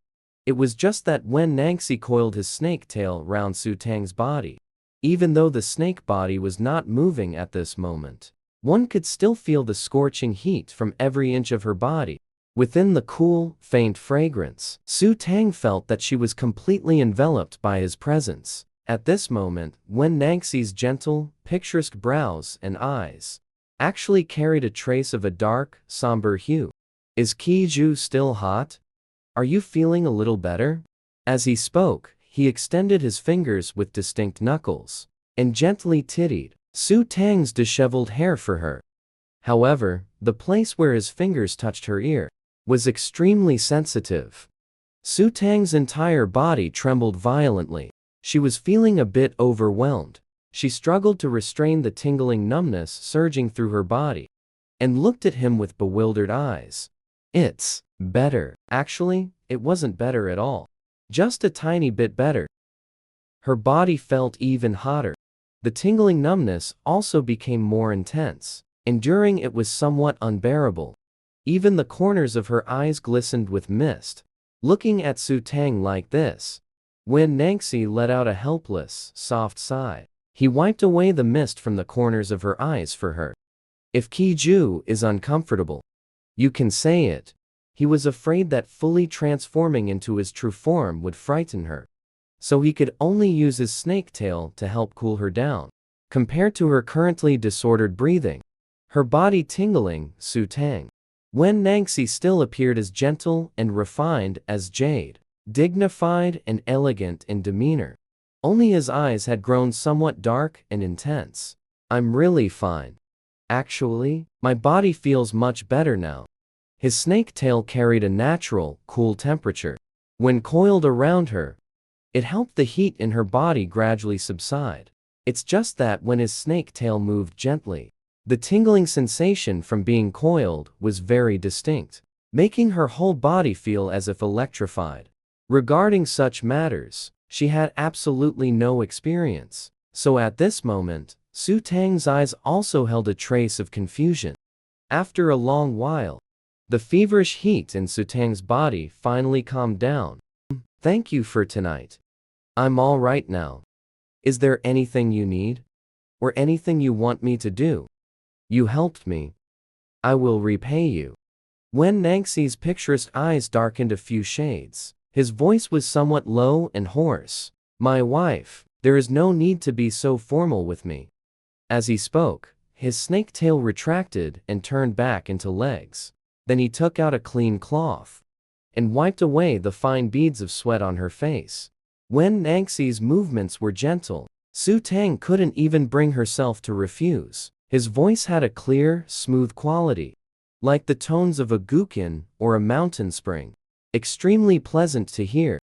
It was just that Wen Nangxi coiled his snake tail round Su Tang's body. Even though the snake body was not moving at this moment, one could still feel the scorching heat from every inch of her body. Within the cool, faint fragrance, Su Tang felt that she was completely enveloped by his presence. At this moment, Wen Nangxi's gentle, picturesque brows and eyes actually carried a trace of a dark, somber hue. Is Qi still hot? Are you feeling a little better? As he spoke, he extended his fingers with distinct knuckles and gently tittied Su Tang's disheveled hair for her. However, the place where his fingers touched her ear was extremely sensitive. Su Tang's entire body trembled violently. She was feeling a bit overwhelmed. She struggled to restrain the tingling numbness surging through her body and looked at him with bewildered eyes. It's better. Actually, it wasn't better at all. Just a tiny bit better. Her body felt even hotter. The tingling numbness also became more intense. Enduring it was somewhat unbearable. Even the corners of her eyes glistened with mist. Looking at Su Tang like this, Wen Nangxi let out a helpless, soft sigh. He wiped away the mist from the corners of her eyes for her. If Qi Ju is uncomfortable, you can say it. He was afraid that fully transforming into his true form would frighten her. So he could only use his snake tail to help cool her down. Compared to her currently disordered breathing, her body tingling, Su Tang, Wen Nangxi still appeared as gentle and refined as jade, dignified and elegant in demeanor. Only his eyes had grown somewhat dark and intense. I'm really fine. Actually, my body feels much better now. His snake tail carried a natural, cool temperature. When coiled around her, it helped the heat in her body gradually subside. It's just that when his snake tail moved gently, the tingling sensation from being coiled was very distinct, making her whole body feel as if electrified. Regarding such matters, she had absolutely no experience. So at this moment, Su Tang's eyes also held a trace of confusion. After a long while, the feverish heat in Su Tang's body finally calmed down. Thank you for tonight. I'm all right now. Is there anything you need? Or anything you want me to do? You helped me. I will repay you. Wen Nangxi's picturesque eyes darkened a few shades. His voice was somewhat low and hoarse. My wife, there is no need to be so formal with me. As he spoke, his snake tail retracted and turned back into legs. Then he took out a clean cloth and wiped away the fine beads of sweat on her face. Wen Nangxi's movements were gentle. Su Tang couldn't even bring herself to refuse. His voice had a clear, smooth quality, like the tones of a guqin or a mountain spring. Extremely pleasant to hear.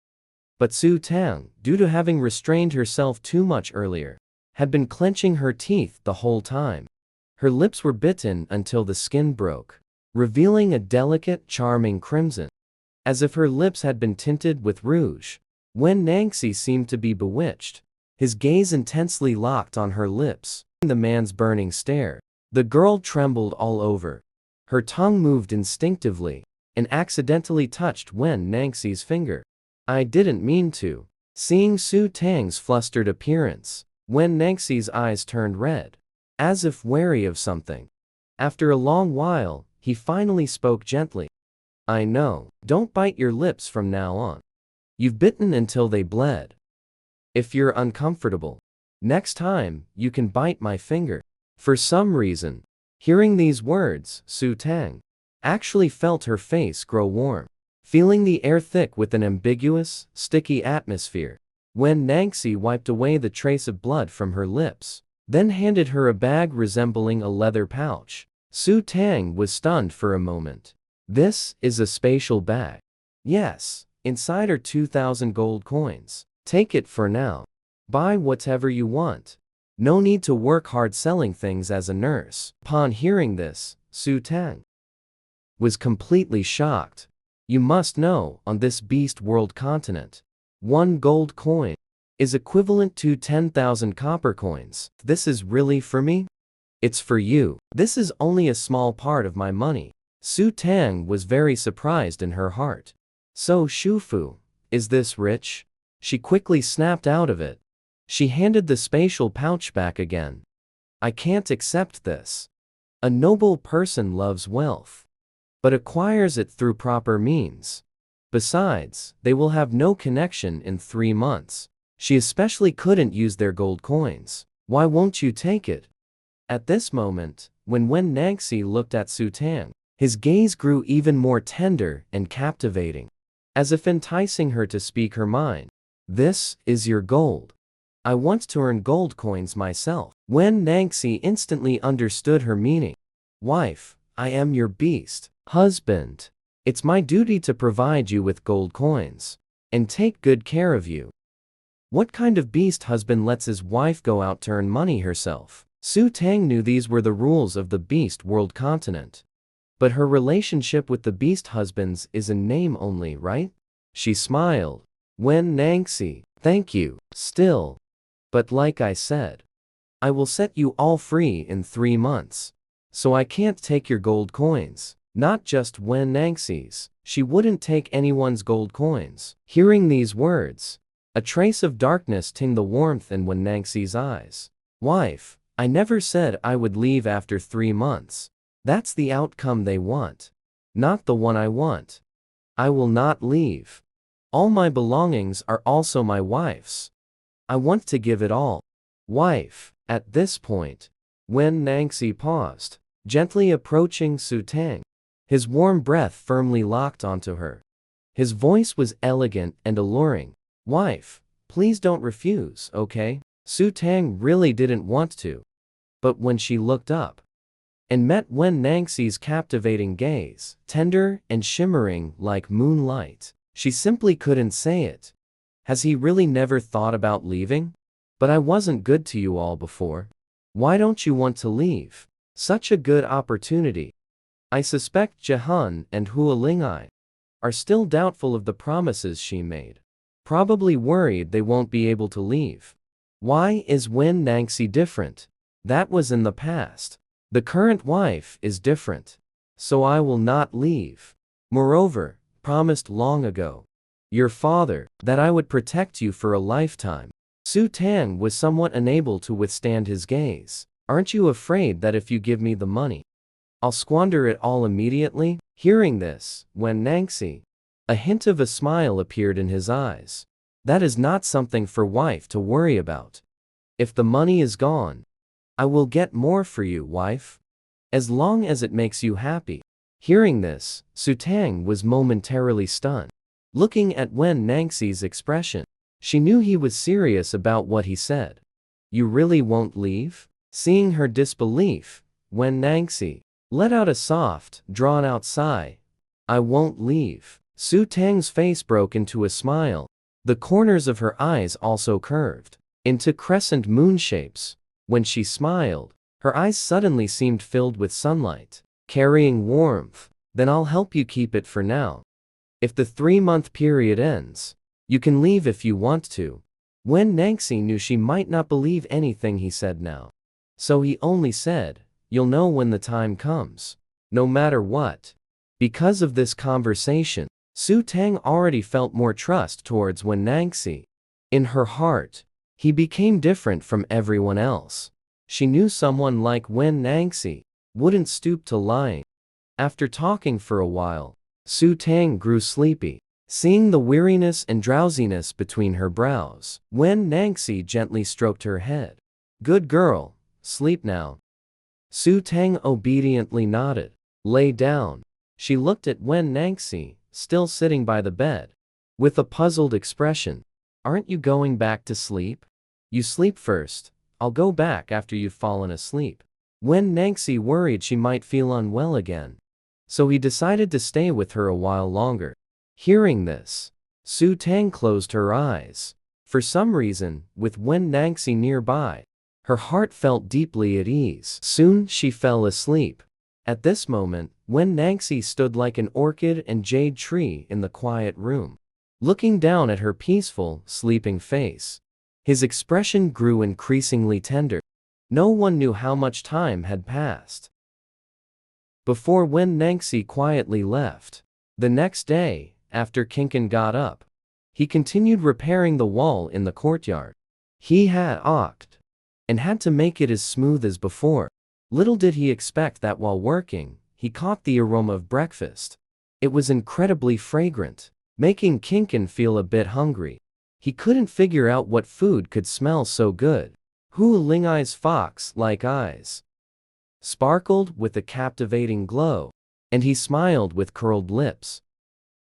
But Su Tang, due to having restrained herself too much earlier, had been clenching her teeth the whole time. Her lips were bitten until the skin broke, revealing a delicate, charming crimson, as if her lips had been tinted with rouge. Wen Nangxi seemed to be bewitched, his gaze intensely locked on her lips. The man's burning stare. The girl trembled all over. Her tongue moved instinctively and accidentally touched Wen Nangxi's finger. I didn't mean to. Seeing Su Tang's flustered appearance, Wen Nangxi's eyes turned red, as if wary of something. After a long while, he finally spoke gently. I know. Don't bite your lips from now on. You've bitten until they bled. If you're uncomfortable, next time, you can bite my finger. For some reason, hearing these words, Su Tang actually felt her face grow warm, feeling the air thick with an ambiguous, sticky atmosphere. Wen Nangxi wiped away the trace of blood from her lips, then handed her a bag resembling a leather pouch. Su Tang was stunned for a moment. This is a spatial bag. Yes, inside are 2,000 gold coins. Take it for now. Buy whatever you want. No need to work hard selling things as a nurse. Upon hearing this, Su Tang was completely shocked. You must know, on this beast world continent, 1 gold coin is equivalent to 10,000 copper coins. This is really for me? It's for you. This is only a small part of my money. Su Tang was very surprised in her heart. So Shufu, is this rich? She quickly snapped out of it. She handed the spatial pouch back again. I can't accept this. A noble person loves wealth, but acquires it through proper means. Besides, they will have no connection in 3 months. She especially couldn't use their gold coins. Why won't you take it? At this moment, when Wen Nangxi looked at Su Tang, his gaze grew even more tender and captivating, as if enticing her to speak her mind. This is your gold. I want to earn gold coins myself. Wen Nangxi instantly understood her meaning. Wife, I am your beast husband. It's my duty to provide you with gold coins and take good care of you. What kind of beast husband lets his wife go out to earn money herself? Su Tang knew these were the rules of the beast world continent. But her relationship with the beast husbands is in name only, right? She smiled. Wen Nangxi, thank you, still. But like I said, I will set you all free in 3 months. So I can't take your gold coins. Not just Wen Nangxi's. She wouldn't take anyone's gold coins. Hearing these words, a trace of darkness tinged the warmth in Wen Nangxi's eyes. Wife, I never said I would leave after 3 months. That's the outcome they want. Not the one I want. I will not leave. All my belongings are also my wife's. I want to give it all. Wife, at this point, Wen Nangxi paused, gently approaching Su Tang. His warm breath firmly locked onto her. His voice was elegant and alluring. Wife, please don't refuse, okay? Su Tang really didn't want to. But when she looked up and met Wen Nangxi's captivating gaze, tender and shimmering like moonlight, she simply couldn't say it. Has he really never thought about leaving? But I wasn't good to you all before. Why don't you want to leave? Such a good opportunity. I suspect Jehan and Hua Lingai are still doubtful of the promises she made. Probably worried they won't be able to leave. Why is Wen Nangxi different? That was in the past. The current wife is different. So I will not leave. Moreover, promised long ago, your father, that I would protect you for a lifetime. Su Tang was somewhat unable to withstand his gaze. Aren't you afraid that if you give me the money, I'll squander it all immediately? Hearing this, Wen Nangxi, a hint of a smile appeared in his eyes. That is not something for wife to worry about. If the money is gone, I will get more for you, wife. As long as it makes you happy. Hearing this, Su Tang was momentarily stunned. Looking at Wen Nangxi's expression, she knew he was serious about what he said. You really won't leave? Seeing her disbelief, Wen Nangxi let out a soft, drawn-out sigh. I won't leave. Su Tang's face broke into a smile. The corners of her eyes also curved into crescent moon shapes. When she smiled, her eyes suddenly seemed filled with sunlight, carrying warmth. Then I'll help you keep it for now. If the 3-month period ends, you can leave if you want to. Wen Nangxi knew she might not believe anything he said now. So he only said, you'll know when the time comes. No matter what. Because of this conversation, Su Tang already felt more trust towards Wen Nangxi. In her heart, he became different from everyone else. She knew someone like Wen Nangxi wouldn't stoop to lying. After talking for a while, Su Tang grew sleepy. Seeing the weariness and drowsiness between her brows, Wen Nangxi gently stroked her head. Good girl, sleep now. Su Tang obediently nodded. Lay down. She looked at Wen Nangxi, still sitting by the bed, with a puzzled expression. Aren't you going back to sleep? You sleep first. I'll go back after you've fallen asleep. Wen Nangxi worried she might feel unwell again. So he decided to stay with her a while longer. Hearing this, Su Tang closed her eyes. For some reason, with Wen Nangxi nearby, her heart felt deeply at ease. Soon she fell asleep. At this moment, Wen Nangxi stood like an orchid and jade tree in the quiet room, looking down at her peaceful, sleeping face. His expression grew increasingly tender. No one knew how much time had passed before Wen Nangxi quietly left. The next day, after Kinkin got up, he continued repairing the wall in the courtyard. He had ocked and had to make it as smooth as before. Little did he expect that while working, he caught the aroma of breakfast. It was incredibly fragrant, making Kinkin feel a bit hungry. He couldn't figure out what food could smell so good. Hua Lingai's fox-like eyes sparkled with a captivating glow, and he smiled with curled lips.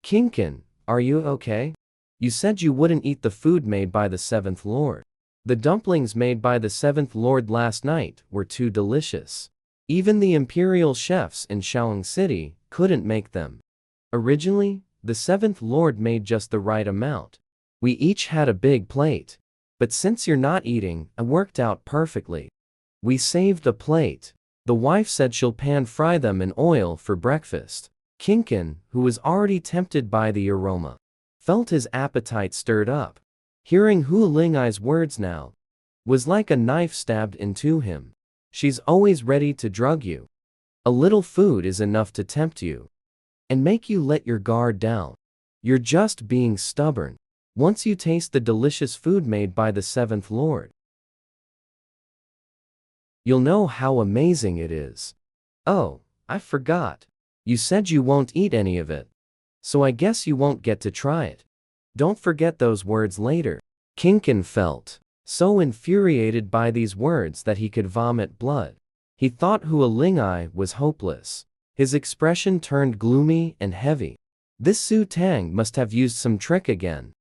Kinkin, are you okay? You said you wouldn't eat the food made by the 7th Lord. The dumplings made by the 7th Lord last night were too delicious. Even the imperial chefs in Shaoling City couldn't make them. Originally, the seventh lord made just the right amount. We each had a big plate. But since you're not eating, it worked out perfectly. We saved a plate. The wife said she'll pan-fry them in oil for breakfast. Kinkin, who was already tempted by the aroma, felt his appetite stirred up. Hearing Hu Lingai's words now was like a knife stabbed into him. She's always ready to drug you. A little food is enough to tempt you and make you let your guard down. You're just being stubborn. Once you taste the delicious food made by the seventh lord, you'll know how amazing it is. Oh, I forgot. You said you won't eat any of it. So I guess you won't get to try it. Don't forget those words later. Kinkin felt so infuriated by these words that he could vomit blood. He thought Hu Lingai was hopeless. His expression turned gloomy and heavy. This Su Tang must have used some trick again.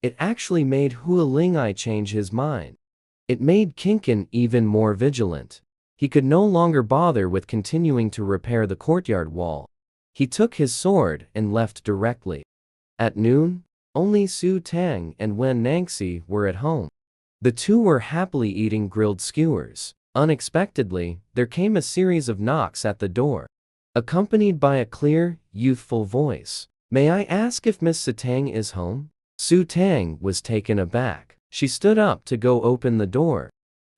It actually made Hu Lingai change his mind. It made Kinkin even more vigilant. He could no longer bother with continuing to repair the courtyard wall. He took his sword and left directly. At noon, only Su Tang and Wen Nangxi were at home. The two were happily eating grilled skewers. Unexpectedly, there came a series of knocks at the door, accompanied by a clear, youthful voice. "May I ask if Miss Su Tang is home?" Su Tang was taken aback. She stood up to go open the door,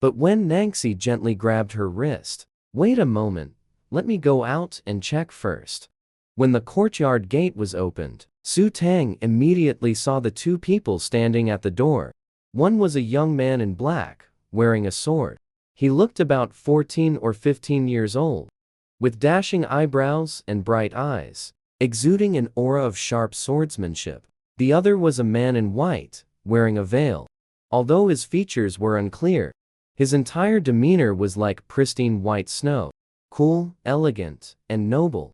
but Wen Nangxi gently grabbed her wrist. "Wait a moment, let me go out and check first." When the courtyard gate was opened, Su Tang immediately saw the two people standing at the door. One was a young man in black, wearing a sword. He looked about 14 or 15 years old, with dashing eyebrows and bright eyes, exuding an aura of sharp swordsmanship. The other was a man in white, wearing a veil. Although his features were unclear, his entire demeanor was like pristine white snow, cool, elegant, and noble,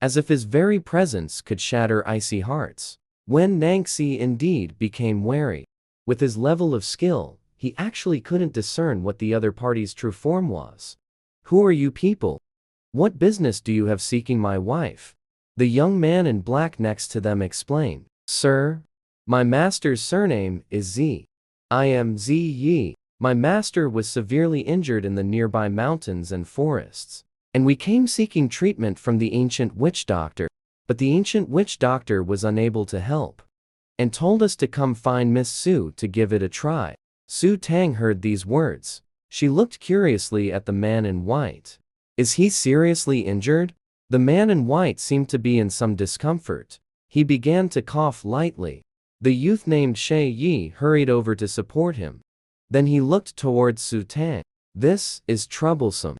as if his very presence could shatter icy hearts. Wen Nangxi indeed became wary. With his level of skill, he actually couldn't discern what the other party's true form was. "Who are you people? What business do you have seeking my wife?" The young man in black next to them explained. "Sir, my master's surname is Zi. I am Zi Yi. My master was severely injured in the nearby mountains and forests, and we came seeking treatment from the ancient witch doctor, but the ancient witch doctor was unable to help, and told us to come find Miss Su to give it a try." Su Tang heard these words. She looked curiously at the man in white. "Is he seriously injured?" The man in white seemed to be in some discomfort. He began to cough lightly. The youth named She Yi hurried over to support him. Then he looked towards Su Tang. "This is troublesome.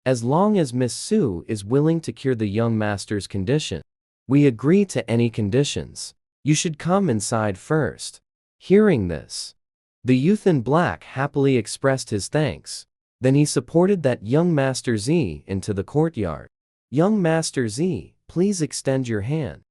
As long as Miss Su is willing to cure the young master's condition, we agree to any conditions. You should come inside first." Hearing this, the youth in black happily expressed his thanks. Then he supported that young Master Z into the courtyard. "Young Master Z, please extend your hand.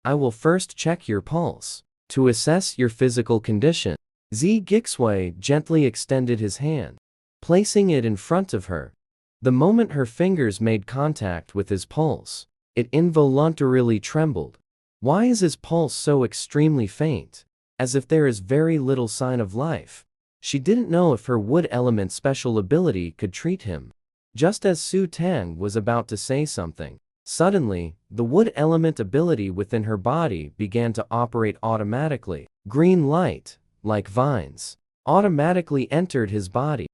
I will first check your pulse to assess your physical condition." Zi Gixue gently extended his hand, placing it in front of her. The moment her fingers made contact with his pulse, it involuntarily trembled. Why is his pulse so extremely faint, as if there is very little sign of life? She didn't know if her wood element special ability could treat him. Just as Su Tang was about to say something, suddenly, the wood element ability within her body began to operate automatically. Green light, like vines, automatically entered his body,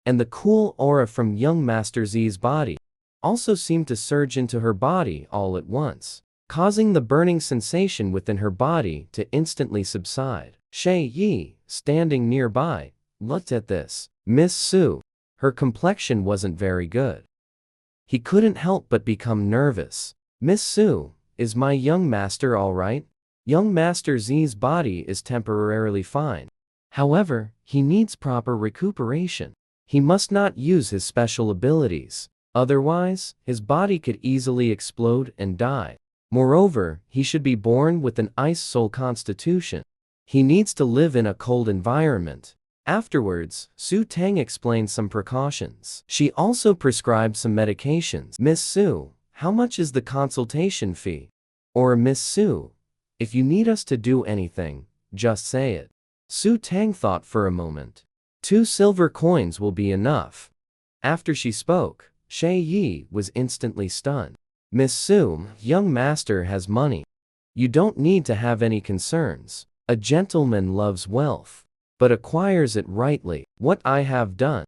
and the cool aura from young Master Z's body also seemed to surge into her body all at once, causing the burning sensation within her body to instantly subside. She Yi, standing nearby, looked at this. Miss Su, her complexion wasn't very good. He couldn't help but become nervous. "Miss Su, is my young master all right?" Young Master Z's body is temporarily fine. However, he needs proper recuperation. He must not use his special abilities. Otherwise, his body could easily explode and die. Moreover, he should be born with an ice soul constitution. He needs to live in a cold environment. Afterwards, Su Tang explained some precautions. She also prescribed some medications. Miss Su, how much is the consultation fee? Or Miss Su, if you need us to do anything, just say it. Su Tang thought for a moment. 2 silver coins will be enough. After she spoke, Shay Yi was instantly stunned. Miss Su, young master has money. You don't need to have any concerns. A gentleman loves wealth, but acquires it rightly. What I have done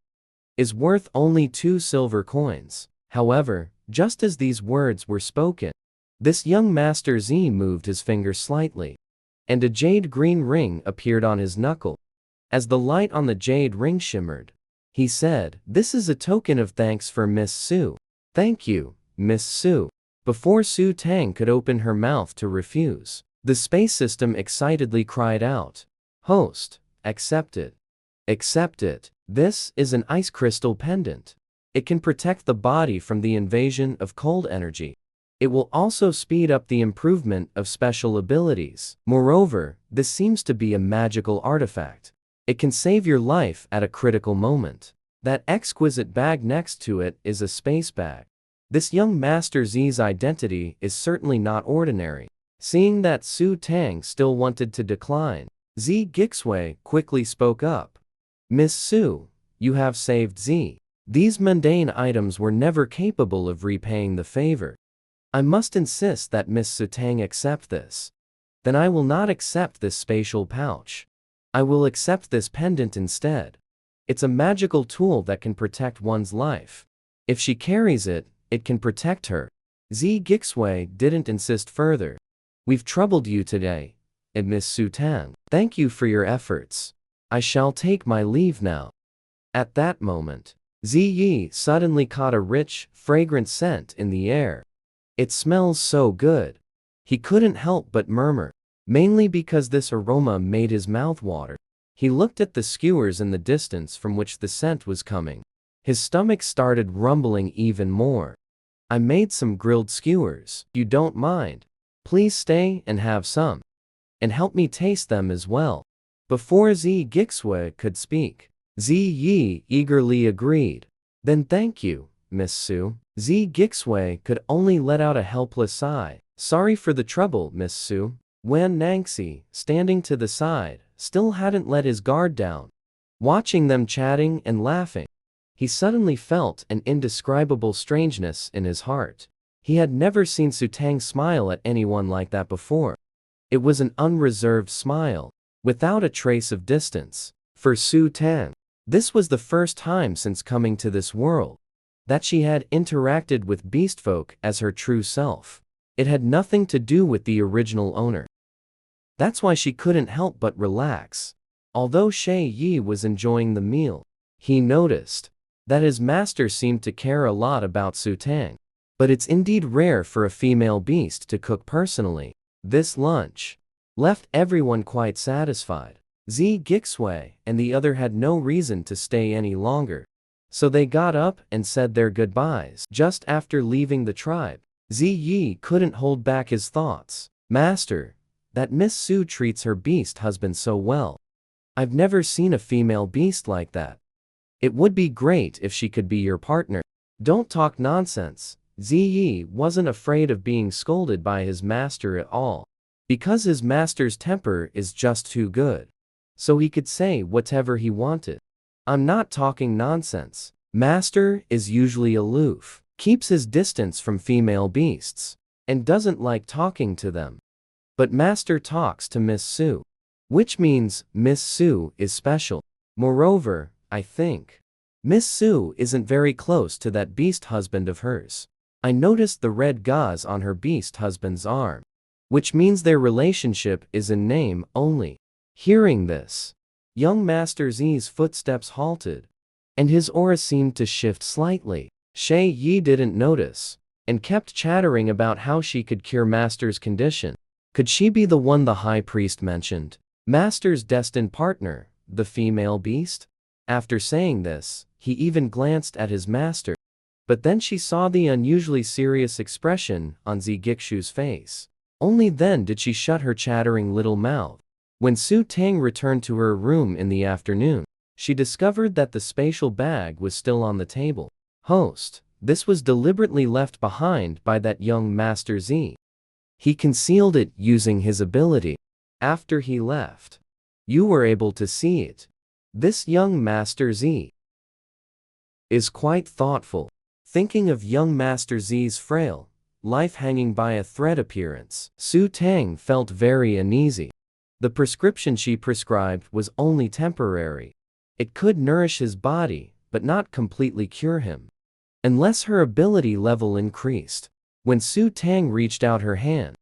is worth only 2 silver coins. However, just as these words were spoken, this young master Z moved his finger slightly, and a jade green ring appeared on his knuckle. As the light on the jade ring shimmered, he said, "This is a token of thanks for Miss Su." "Thank you, Miss Su." Before Su Tang could open her mouth to refuse, the space system excitedly cried out, "Host, accept it. Accept it. This is an ice crystal pendant. It can protect the body from the invasion of cold energy. It will also speed up the improvement of special abilities. Moreover, this seems to be a magical artifact. It can save your life at a critical moment. That exquisite bag next to it is a space bag. This young Master Z's identity is certainly not ordinary." Seeing that Su Tang still wanted to decline, Z Gixue quickly spoke up. "Miss Su, you have saved Z. These mundane items were never capable of repaying the favor. I must insist that Miss Su Tang accept this. Then I will not accept this spatial pouch. I will accept this pendant instead. It's a magical tool that can protect one's life. If she carries it, it can protect her." Z Gixue didn't insist further. "We've troubled you today, and Miss Su Tang. Thank you for your efforts. I shall take my leave now." At that moment, Z Yi suddenly caught a rich, fragrant scent in the air. "It smells so good." He couldn't help but murmur, mainly because this aroma made his mouth water. He looked at the skewers in the distance from which the scent was coming. His stomach started rumbling even more. "I made some grilled skewers. You don't mind? Please stay and have some. And help me taste them as well." Before Z Gixue could speak, Z Yi eagerly agreed. "Then thank you, Miss Su." Z Gixue could only let out a helpless sigh. "Sorry for the trouble, Miss Su." Wan Nangxi, standing to the side, still hadn't let his guard down. Watching them chatting and laughing, he suddenly felt an indescribable strangeness in his heart. He had never seen Su Tang smile at anyone like that before. It was an unreserved smile, without a trace of distance. For Su Tang, this was the first time since coming to this world that she had interacted with beastfolk as her true self. It had nothing to do with the original owner. That's why she couldn't help but relax. Although Shay Yi was enjoying the meal, he noticed that his master seemed to care a lot about Su Tang. But it's indeed rare for a female beast to cook personally. This lunch left everyone quite satisfied. Z Gixue and the other had no reason to stay any longer, so they got up and said their goodbyes. Just after leaving the tribe, Z Yi couldn't hold back his thoughts. "Master, that Miss Su treats her beast husband so well. I've never seen a female beast like that. It would be great if she could be your partner." "Don't talk nonsense." Z Yi wasn't afraid of being scolded by his master at all, because his master's temper is just too good, so he could say whatever he wanted. "I'm not talking nonsense. Master is usually aloof, keeps his distance from female beasts, and doesn't like talking to them. But Master talks to Miss Su, which means Miss Su is special. Moreover, I think Miss Su isn't very close to that beast husband of hers. I noticed the red gauze on her beast husband's arm, which means their relationship is in name only." Hearing this, young Master Z's footsteps halted, and his aura seemed to shift slightly. Shay Yi didn't notice, and kept chattering about how she could cure Master's condition. Could she be the one the high priest mentioned? Master's destined partner, the female beast? After saying this, he even glanced at his master. But then she saw the unusually serious expression on Z Gixue's face. Only then did she shut her chattering little mouth. When Su Tang returned to her room in the afternoon, she discovered that the spatial bag was still on the table. Host, this was deliberately left behind by that young Master Z. He concealed it using his ability. After he left, you were able to see it. This young Master Z is quite thoughtful. Thinking of young Master Z's frail, life hanging by a thread appearance, Su Tang felt very uneasy. The prescription she prescribed was only temporary. It could nourish his body, but not completely cure him. Unless her ability level increased. When Su Tang reached out her hand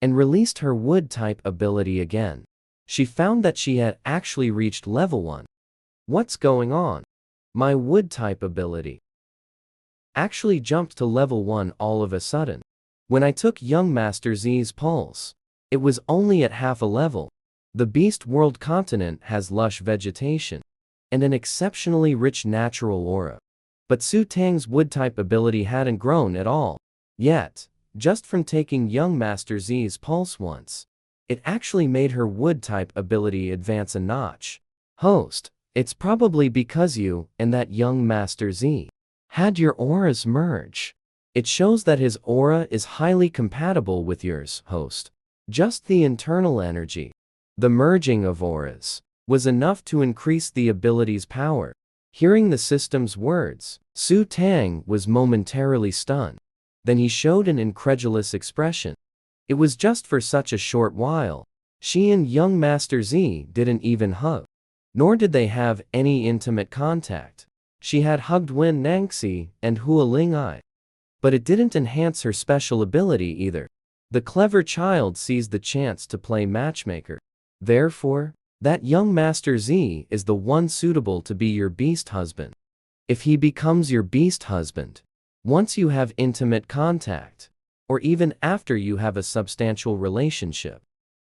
and released her wood-type ability again, she found that she had actually reached level 1. What's going on? My wood-type ability actually jumped to level 1 all of a sudden. When I took young Master Z's pulse, it was only at half a level. The Beast World continent has lush vegetation and an exceptionally rich natural aura. But Su Tang's wood-type ability hadn't grown at all. Yet, just from taking young Master Z's pulse once, it actually made her wood-type ability advance a notch. Host, it's probably because you and that young Master Z had your auras merge. It shows that his aura is highly compatible with yours, host. Just the internal energy, the merging of auras, was enough to increase the ability's power. Hearing the system's words, Su Tang was momentarily stunned. Then he showed an incredulous expression. It was just for such a short while. She and young Master Z didn't even hug. Nor did they have any intimate contact. She had hugged Wen Nangxi and Hua Ling-ai. But it didn't enhance her special ability either. The clever child seized the chance to play matchmaker. Therefore, that young Master Z is the one suitable to be your beast husband. If he becomes your beast husband, once you have intimate contact, or even after you have a substantial relationship,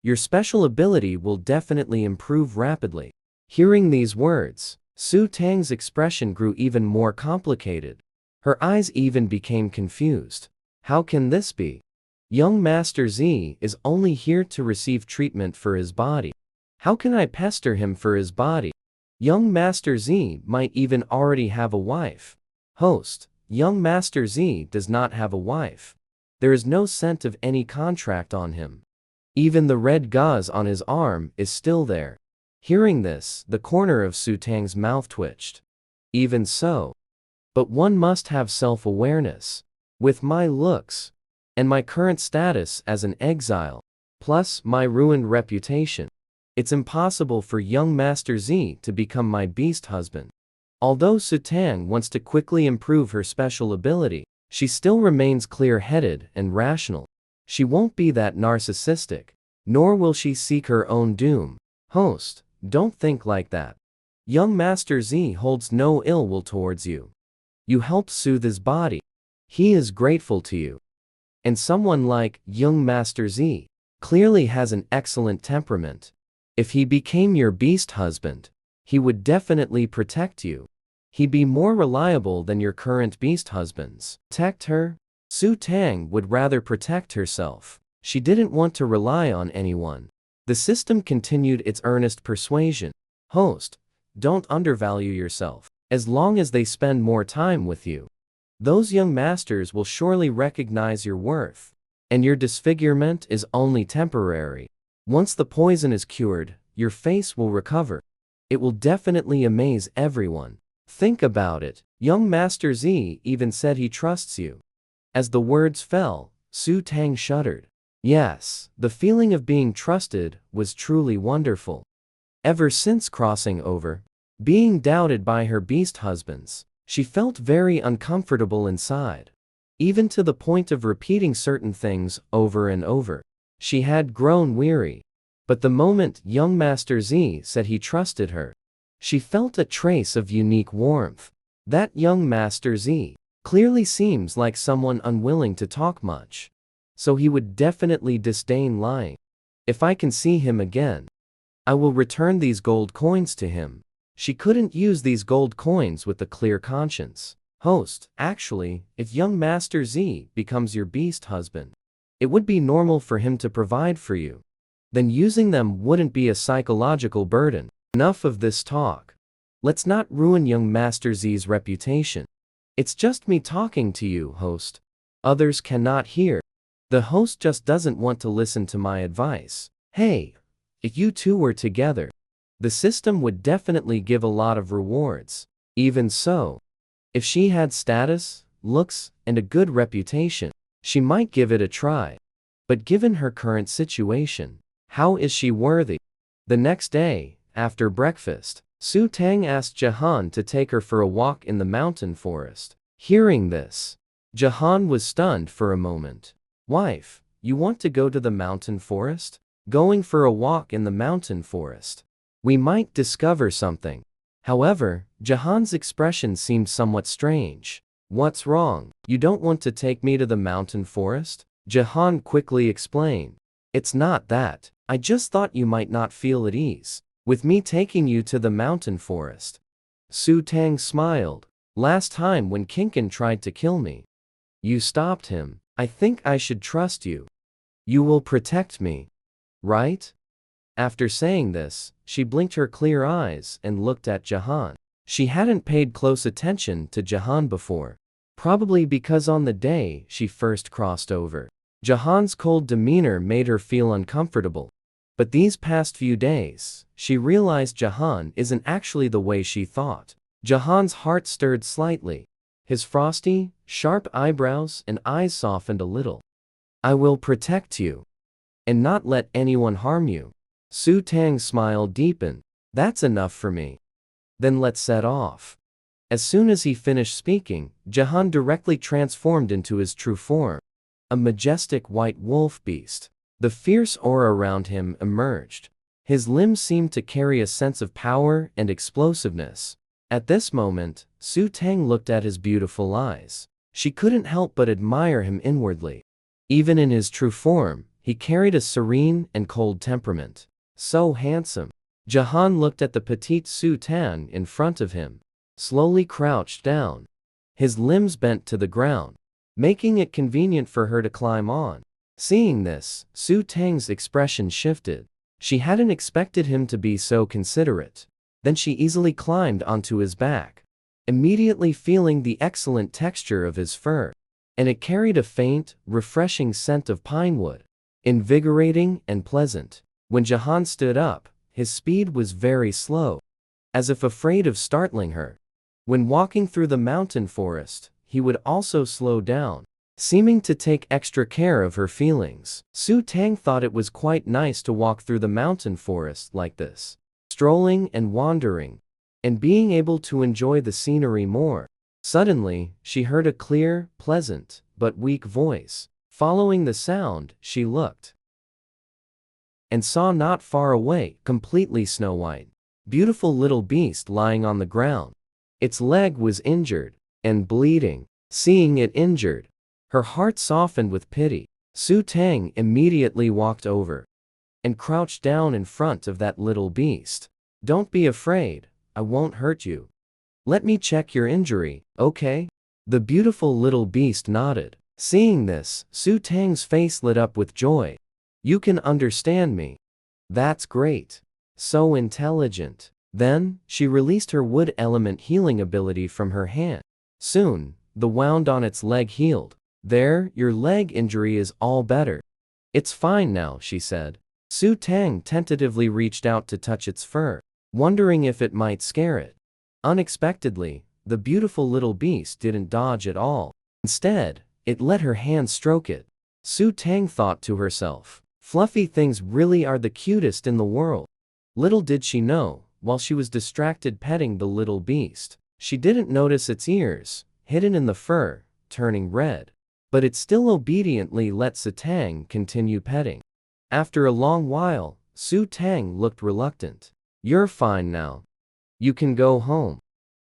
your special ability will definitely improve rapidly. Hearing these words, Su Tang's expression grew even more complicated. Her eyes even became confused. How can this be? Young Master Z is only here to receive treatment for his body. How can I pester him for his body? Young Master Z might even already have a wife. Host, young Master Z does not have a wife. There is no scent of any contract on him. Even the red gauze on his arm is still there. Hearing this, the corner of Su Tang's mouth twitched. Even so. But one must have self-awareness. With my looks, and my current status as an exile, plus my ruined reputation, it's impossible for young Master Z to become my beast husband. Although Su Tang wants to quickly improve her special ability, she still remains clear-headed and rational. She won't be that narcissistic, nor will she seek her own doom. Host, don't think like that. Young Master Z holds no ill will towards you. You helped soothe his body. He is grateful to you. And someone like young Master Z clearly has an excellent temperament. If he became your beast husband, he would definitely protect you. He'd be more reliable than your current beast husbands. Protect her? Su Tang would rather protect herself. She didn't want to rely on anyone. The system continued its earnest persuasion. Host, don't undervalue yourself. As long as they spend more time with you, those young masters will surely recognize your worth. And your disfigurement is only temporary. Once the poison is cured, your face will recover. It will definitely amaze everyone. Think about it. Young Master Z even said he trusts you. As the words fell, Su Tang shuddered. Yes, the feeling of being trusted was truly wonderful. Ever since crossing over, being doubted by her beast husbands, she felt very uncomfortable inside. Even to the point of repeating certain things over and over. She had grown weary. But the moment young Master Z said he trusted her, she felt a trace of unique warmth. That young Master Z clearly seems like someone unwilling to talk much. So he would definitely disdain lying. If I can see him again, I will return these gold coins to him. She couldn't use these gold coins with a clear conscience. Host, actually, if young Master Z becomes your beast husband, it would be normal for him to provide for you. Then using them wouldn't be a psychological burden. Enough of this talk. Let's not ruin young Master Z's reputation. It's just me talking to you, host. Others cannot hear. The host just doesn't want to listen to my advice. Hey, if you two were together, the system would definitely give a lot of rewards. Even so, if she had status, looks, and a good reputation, she might give it a try. But given her current situation, how is she worthy? The next day, after breakfast, Su Tang asked Jahan to take her for a walk in the mountain forest. Hearing this, Jahan was stunned for a moment. Wife, you want to go to the mountain forest? Going for a walk in the mountain forest. We might discover something. However, Jahan's expression seemed somewhat strange. What's wrong? You don't want to take me to the mountain forest? Jahan quickly explained. It's not that. I just thought you might not feel at ease with me taking you to the mountain forest. Su Tang smiled. Last time when Kinkin tried to kill me, you stopped him. I think I should trust you. You will protect me, right? After saying this, she blinked her clear eyes and looked at Jahan. She hadn't paid close attention to Jahan before, probably because on the day she first crossed over, Jahan's cold demeanor made her feel uncomfortable. But these past few days, she realized Jahan isn't actually the way she thought. Jahan's heart stirred slightly. His frosty, sharp eyebrows and eyes softened a little. I will protect you, and not let anyone harm you. Su Tang's smile deepened. That's enough for me. Then let's set off. As soon as he finished speaking, Jahan directly transformed into his true form, a majestic white wolf beast. The fierce aura around him emerged. His limbs seemed to carry a sense of power and explosiveness. At this moment, Su Tang looked at his beautiful eyes. She couldn't help but admire him inwardly. Even in his true form, he carried a serene and cold temperament. So handsome. Jahan looked at the petite Su Tang in front of him, slowly crouched down. His limbs bent to the ground, making it convenient for her to climb on. Seeing this, Su Tang's expression shifted. She hadn't expected him to be so considerate. Then she easily climbed onto his back, immediately feeling the excellent texture of his fur. And it carried a faint, refreshing scent of pinewood, invigorating and pleasant. When Jahan stood up, his speed was very slow, as if afraid of startling her. When walking through the mountain forest, he would also slow down, seeming to take extra care of her feelings. Su Tang thought it was quite nice to walk through the mountain forest like this, strolling and wandering, and being able to enjoy the scenery more. Suddenly, she heard a clear, pleasant, but weak voice. Following the sound, she looked and saw not far away, completely snow-white, beautiful little beast lying on the ground. Its leg was injured and bleeding. Seeing it injured, her heart softened with pity. Su Tang immediately walked over and crouched down in front of that little beast. Don't be afraid, I won't hurt you. Let me check your injury, okay? The beautiful little beast nodded. Seeing this, Su Tang's face lit up with joy. You can understand me. That's great. So intelligent. Then, she released her wood element healing ability from her hand. Soon, the wound on its leg healed. There, your leg injury is all better. It's fine now, she said. Su Tang tentatively reached out to touch its fur, wondering if it might scare it. Unexpectedly, the beautiful little beast didn't dodge at all. Instead, it let her hand stroke it. Su Tang thought to herself, fluffy things really are the cutest in the world. Little did she know, while she was distracted petting the little beast, she didn't notice its ears, hidden in the fur, turning red. But it still obediently let Su Tang continue petting. After a long while, Su Tang looked reluctant. You're fine now. You can go home.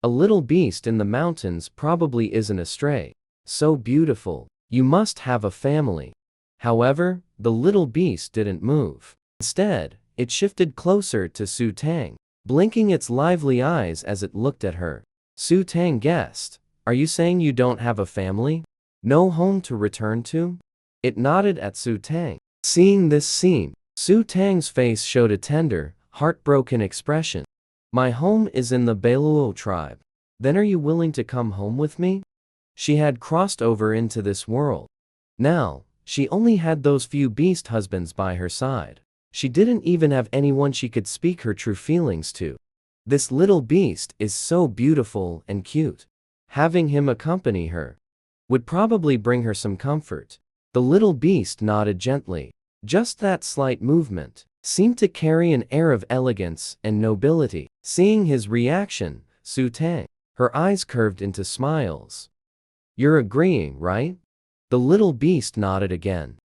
A little beast in the mountains probably isn't a stray. So beautiful. You must have a family. However, the little beast didn't move. Instead, it shifted closer to Su Tang, blinking its lively eyes as it looked at her. Su Tang guessed. Are you saying you don't have a family? No home to return to? It nodded at Su Tang. Seeing this scene, Su Tang's face showed a tender, heartbroken expression. My home is in the Bailuo tribe. Then are you willing to come home with me? She had crossed over into this world. Now, she only had those few beast husbands by her side. She didn't even have anyone she could speak her true feelings to. This little beast is so beautiful and cute. Having him accompany her would probably bring her some comfort. The little beast nodded gently. Just that slight movement seemed to carry an air of elegance and nobility. Seeing his reaction, Su Tang, her eyes curved into smiles. You're agreeing, right? The little beast nodded again.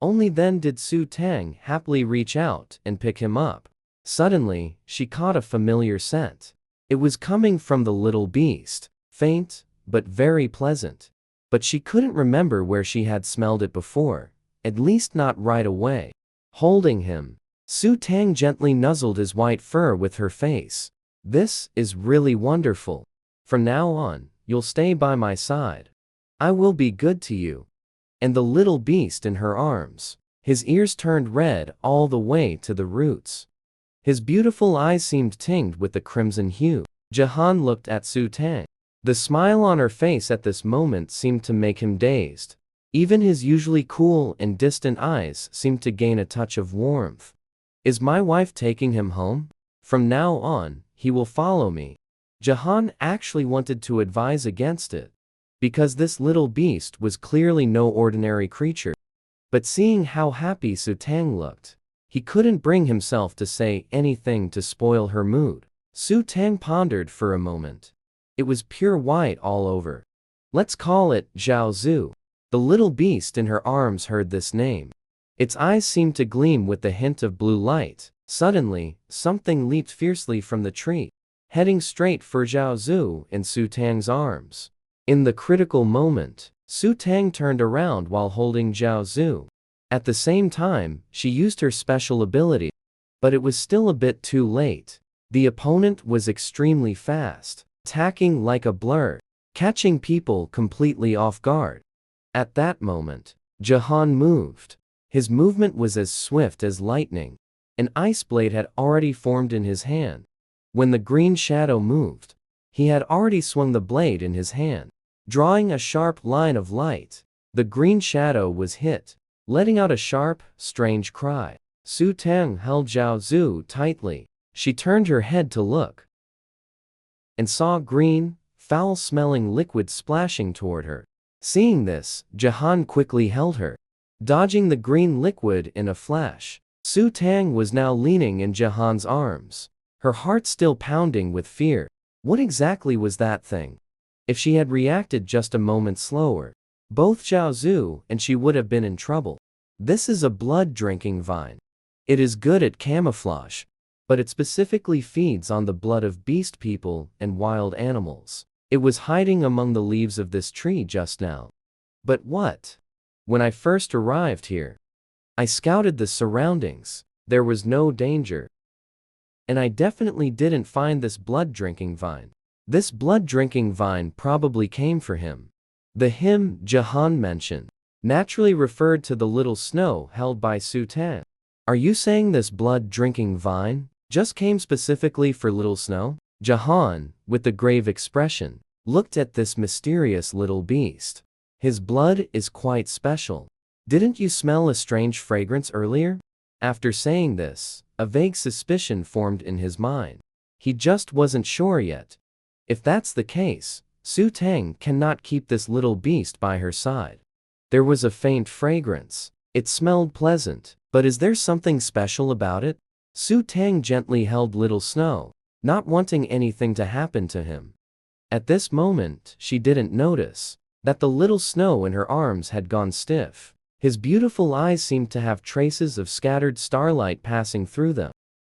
Only then did Su Tang happily reach out and pick him up. Suddenly, she caught a familiar scent. It was coming from the little beast, faint, but very pleasant. But she couldn't remember where she had smelled it before, at least not right away. Holding him, Su Tang gently nuzzled his white fur with her face. This is really wonderful. From now on, you'll stay by my side. I will be good to you. And the little beast in her arms, his ears turned red all the way to the roots. His beautiful eyes seemed tinged with the crimson hue. Jahan looked at Su Tang. The smile on her face at this moment seemed to make him dazed. Even his usually cool and distant eyes seemed to gain a touch of warmth. Is my wife taking him home? From now on, he will follow me. Jahan actually wanted to advise against it, because this little beast was clearly no ordinary creature. But seeing how happy Su Tang looked, he couldn't bring himself to say anything to spoil her mood. Su Tang pondered for a moment. It was pure white all over. Let's call it Zhao Zhu. The little beast in her arms heard this name. Its eyes seemed to gleam with the hint of blue light. Suddenly, something leaped fiercely from the tree, heading straight for Zhao Zhu in Su Tang's arms. In the critical moment, Su Tang turned around while holding Zhao Zhu. At the same time, she used her special ability. But it was still a bit too late. The opponent was extremely fast, attacking like a blur, catching people completely off guard. At that moment, Jahan moved. His movement was as swift as lightning. An ice blade had already formed in his hand. When the green shadow moved, he had already swung the blade in his hand, drawing a sharp line of light. The green shadow was hit, letting out a sharp, strange cry. Su Tang held Zhao Zhu tightly. She turned her head to look and saw green, foul-smelling liquid splashing toward her. Seeing this, Jahan quickly held her, dodging the green liquid in a flash. Su Tang was now leaning in Jahan's arms, her heart still pounding with fear. What exactly was that thing? If she had reacted just a moment slower, both Zhao Zhu and she would have been in trouble. This is a blood-drinking vine. It is good at camouflage, but it specifically feeds on the blood of beast people and wild animals. It was hiding among the leaves of this tree just now. But what? When I first arrived here, I scouted the surroundings. There was no danger. And I definitely didn't find this blood-drinking vine. This blood-drinking vine probably came for him. The him Jahan mentioned naturally referred to the little snow held by Su Tang. Are you saying this blood-drinking vine just came specifically for little snow? Jahan, with the grave expression, looked at this mysterious little beast. His blood is quite special. Didn't you smell a strange fragrance earlier? After saying this, a vague suspicion formed in his mind. He just wasn't sure yet. If that's the case, Su Tang cannot keep this little beast by her side. There was a faint fragrance. It smelled pleasant, but is there something special about it? Su Tang gently held Little Snow, not wanting anything to happen to him. At this moment, she didn't notice that the little Snow in her arms had gone stiff. His beautiful eyes seemed to have traces of scattered starlight passing through them.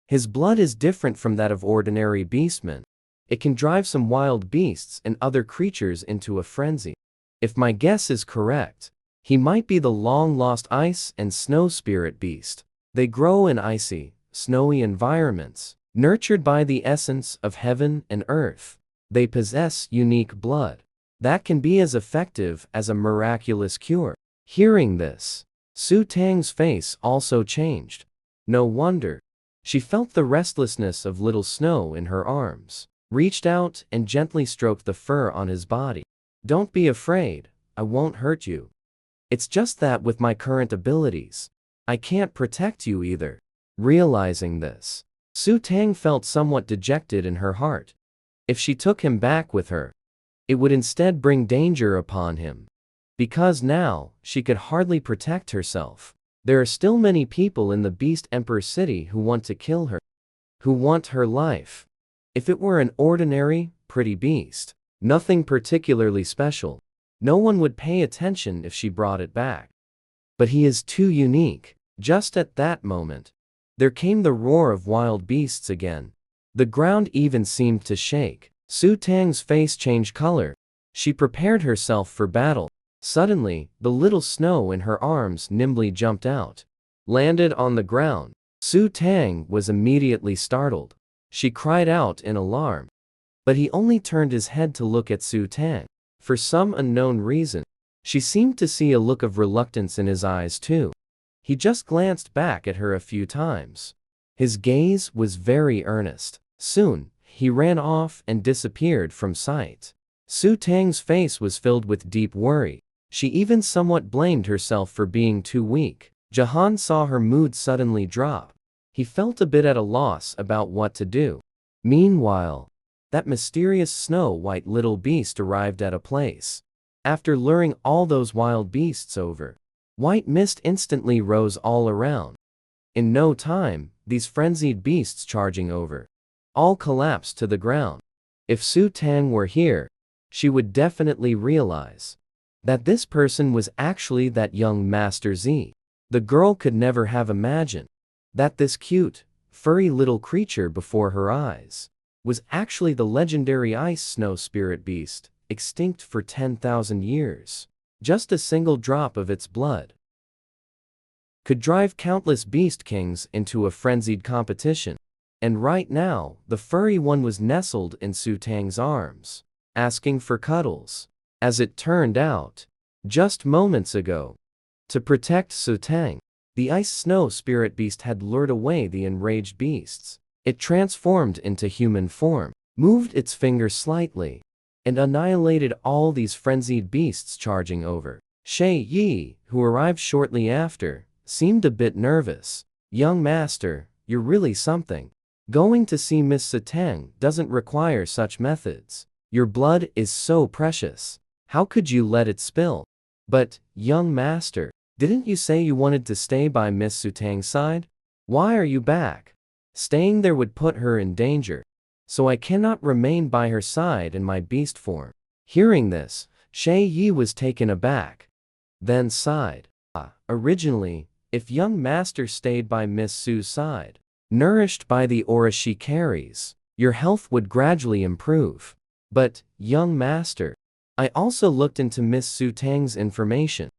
His blood is different from that of ordinary beastmen. It can drive some wild beasts and other creatures into a frenzy. If my guess is correct, he might be the long-lost ice and snow spirit beast. They grow in icy, snowy environments, nurtured by the essence of heaven and earth. They possess unique blood that can be as effective as a miraculous cure. Hearing this, Su Tang's face also changed. No wonder. She felt the restlessness of little Snow in her arms, reached out and gently stroked the fur on his body. "Don't be afraid, I won't hurt you. It's just that with my current abilities, I can't protect you either." Realizing this, Su Tang felt somewhat dejected in her heart. If she took him back with her, it would instead bring danger upon him. Because now, she could hardly protect herself. There are still many people in the Beast Emperor city who want to kill her, who want her life. If it were an ordinary, pretty beast, nothing particularly special, no one would pay attention if she brought it back. But he is too unique. Just at that moment, there came the roar of wild beasts again. The ground even seemed to shake. Su Tang's face changed color. She prepared herself for battle. Suddenly, the little Snow in her arms nimbly jumped out, landed on the ground. Su Tang was immediately startled. She cried out in alarm. But he only turned his head to look at Su Tang. For some unknown reason, she seemed to see a look of reluctance in his eyes too. He just glanced back at her a few times. His gaze was very earnest. Soon, he ran off and disappeared from sight. Su Tang's face was filled with deep worry. She even somewhat blamed herself for being too weak. Jahan saw her mood suddenly drop. He felt a bit at a loss about what to do. Meanwhile, that mysterious snow-white little beast arrived at a place. After luring all those wild beasts over, white mist instantly rose all around. In no time, these frenzied beasts charging over all collapsed to the ground. If Su Tang were here, she would definitely realize that this person was actually that young Master Z. The girl could never have imagined that this cute, furry little creature before her eyes was actually the legendary ice snow spirit beast, extinct for 10,000 years. Just a single drop of its blood could drive countless beast kings into a frenzied competition. And right now, the furry one was nestled in Su Tang's arms, asking for cuddles. As it turned out, just moments ago, to protect Su Tang, the ice snow spirit beast had lured away the enraged beasts. It transformed into human form, moved its finger slightly, and annihilated all these frenzied beasts charging over. Shay Yi, who arrived shortly after, seemed a bit nervous. "Young master, you're really something. Going to see Miss Su Tang doesn't require such methods. Your blood is so precious. How could you let it spill?" "But, young master, didn't you say you wanted to stay by Miss Su Tang's side? Why are you back?" "Staying there would put her in danger, so I cannot remain by her side in my beast form." Hearing this, Shay Yi was taken aback, then sighed. Originally, if young master stayed by Miss Su's side, nourished by the aura she carries, your health would gradually improve. But, young master, I also looked into Miss Su Tang's information.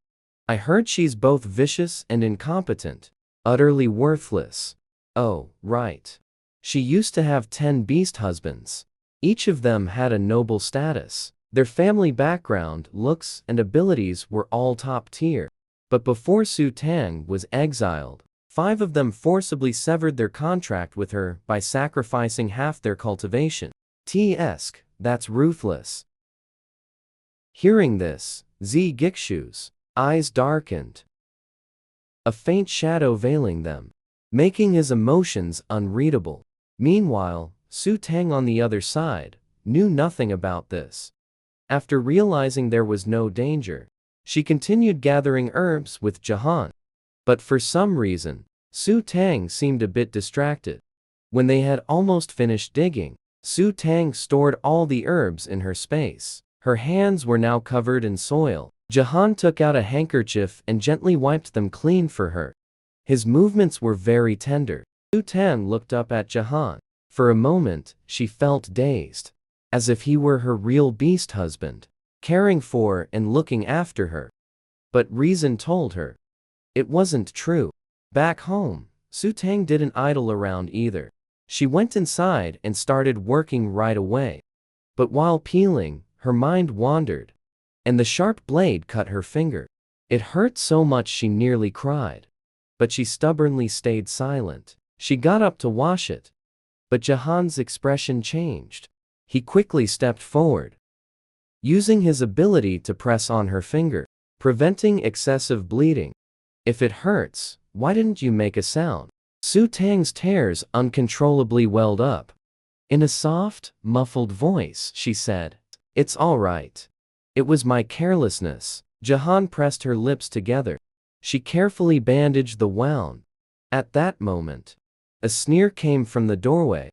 I heard she's both vicious and incompetent, utterly worthless. Oh, right. She used to have 10 beast husbands. Each of them had a noble status. Their family background, looks, and abilities were all top tier. But before Su Tang was exiled, 5 of them forcibly severed their contract with her by sacrificing half their cultivation. That's ruthless. Hearing this, Z Gikshu's eyes darkened, a faint shadow veiling them, making his emotions unreadable. Meanwhile, Su Tang on the other side knew nothing about this. After realizing there was no danger, she continued gathering herbs with Jahan. But for some reason, Su Tang seemed a bit distracted. When they had almost finished digging, Su Tang stored all the herbs in her space. Her hands were now covered in soil. Jahan took out a handkerchief and gently wiped them clean for her. His movements were very tender. Su Tang looked up at Jahan. For a moment, she felt dazed, as if he were her real beast husband, caring for and looking after her. But reason told her it wasn't true. Back home, Su Tang didn't idle around either. She went inside and started working right away. But while peeling, her mind wandered, and the sharp blade cut her finger. It hurt so much she nearly cried. But she stubbornly stayed silent. She got up to wash it. But Jahan's expression changed. He quickly stepped forward, using his ability to press on her finger, preventing excessive bleeding. If it hurts, why didn't you make a sound? Su Tang's tears uncontrollably welled up. In a soft, muffled voice, she said, "It's all right. It was my carelessness." Jahan pressed her lips together. She carefully bandaged the wound. At that moment, a sneer came from the doorway.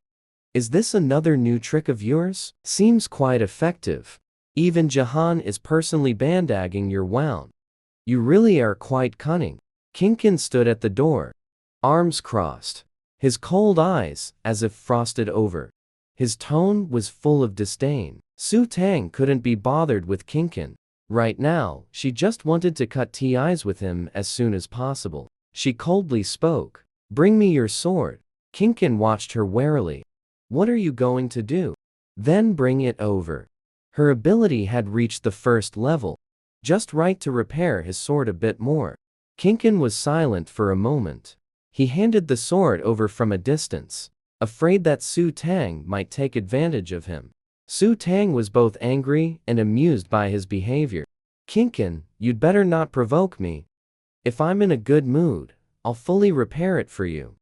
"Is this another new trick of yours? Seems quite effective. Even Jahan is personally bandaging your wound. You really are quite cunning." Kinkin stood at the door, arms crossed, his cold eyes as if frosted over. His tone was full of disdain. Su Tang couldn't be bothered with Kinkin. Right now, she just wanted to cut ties with him as soon as possible. She coldly spoke, "Bring me your sword." Kinkin watched her warily. "What are you going to do?" "Then bring it over." Her ability had reached the first level, just right to repair his sword a bit more. Kinkin was silent for a moment. He handed the sword over from a distance, afraid that Su Tang might take advantage of him. Su Tang was both angry and amused by his behavior. "Kinkin, you'd better not provoke me. If I'm in a good mood, I'll fully repair it for you.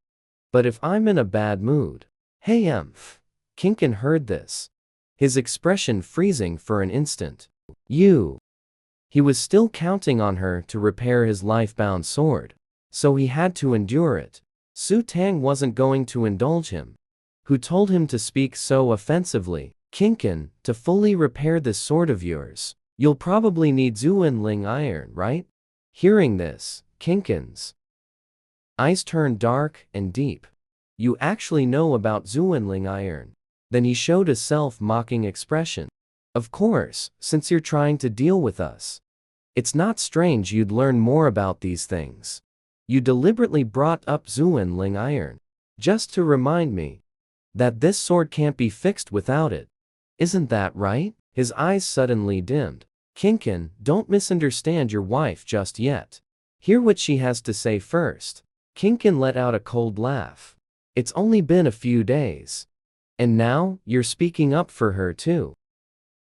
But if I'm in a bad mood..." "Hey Emph." Kinkin heard this, his expression freezing for an instant. "You." He was still counting on her to repair his life-bound sword, so he had to endure it. Su Tang wasn't going to indulge him. Who told him to speak so offensively? "Kinkin, to fully repair this sword of yours, you'll probably need Zuanling iron, right?" Hearing this, Kinkin's eyes turned dark and deep. "You actually know about Zuanling iron?" Then he showed a self-mocking expression. "Of course, since you're trying to deal with us. It's not strange you'd learn more about these things. You deliberately brought up Zuanling iron, just to remind me that this sword can't be fixed without it. Isn't that right?" His eyes suddenly dimmed. "Kinkin, don't misunderstand your wife just yet. Hear what she has to say first." Kinkin let out a cold laugh. "It's only been a few days. And now, you're speaking up for her too.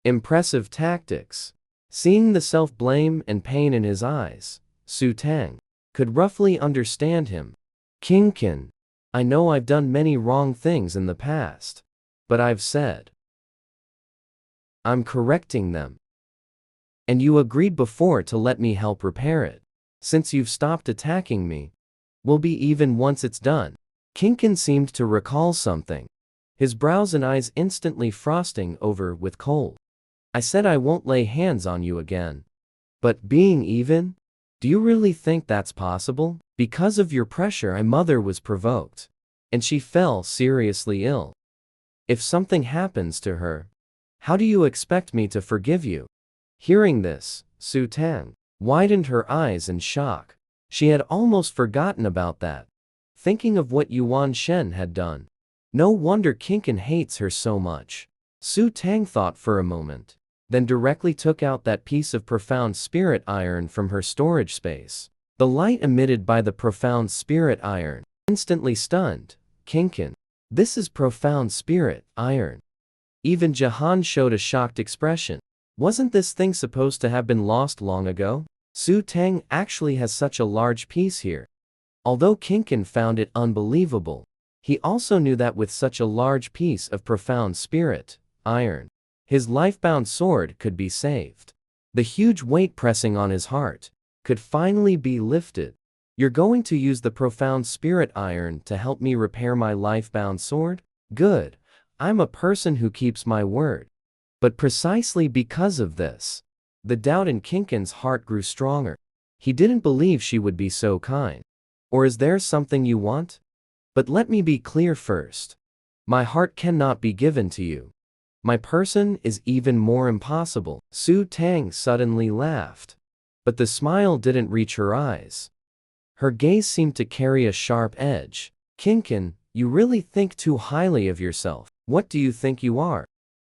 Impressive tactics." Seeing the self-blame and pain in his eyes, Su Tang could roughly understand him. "Kinkin, I know I've done many wrong things in the past, but I've said I'm correcting them. And you agreed before to let me help repair it. Since you've stopped attacking me, we'll be even once it's done." Kinkin seemed to recall something, his brows and eyes instantly frosting over with cold. "I said I won't lay hands on you again. But being even? Do you really think that's possible? Because of your pressure, my mother was provoked, and she fell seriously ill. If something happens to her, how do you expect me to forgive you?" Hearing this, Su Tang widened her eyes in shock. She had almost forgotten about that, thinking of what Yuan Shen had done. No wonder Kinkin hates her so much. Su Tang thought for a moment, then directly took out that piece of profound spirit iron from her storage space. The light emitted by the profound spirit iron instantly stunned Kinkin. "This is profound spirit iron." Even Jahan showed a shocked expression. "Wasn't this thing supposed to have been lost long ago? Su Tang actually has such a large piece here." Although Kinkin found it unbelievable, he also knew that with such a large piece of profound spirit iron, his life-bound sword could be saved. The huge weight pressing on his heart could finally be lifted. "You're going to use the profound spirit iron to help me repair my life-bound sword? Good. I'm a person who keeps my word." But precisely because of this, the doubt in Kinkin's heart grew stronger. He didn't believe she would be so kind. "Or is there something you want? But let me be clear first. My heart cannot be given to you. My person is even more impossible." Su Tang suddenly laughed, but the smile didn't reach her eyes. Her gaze seemed to carry a sharp edge. "Kinkin, you really think too highly of yourself. What do you think you are?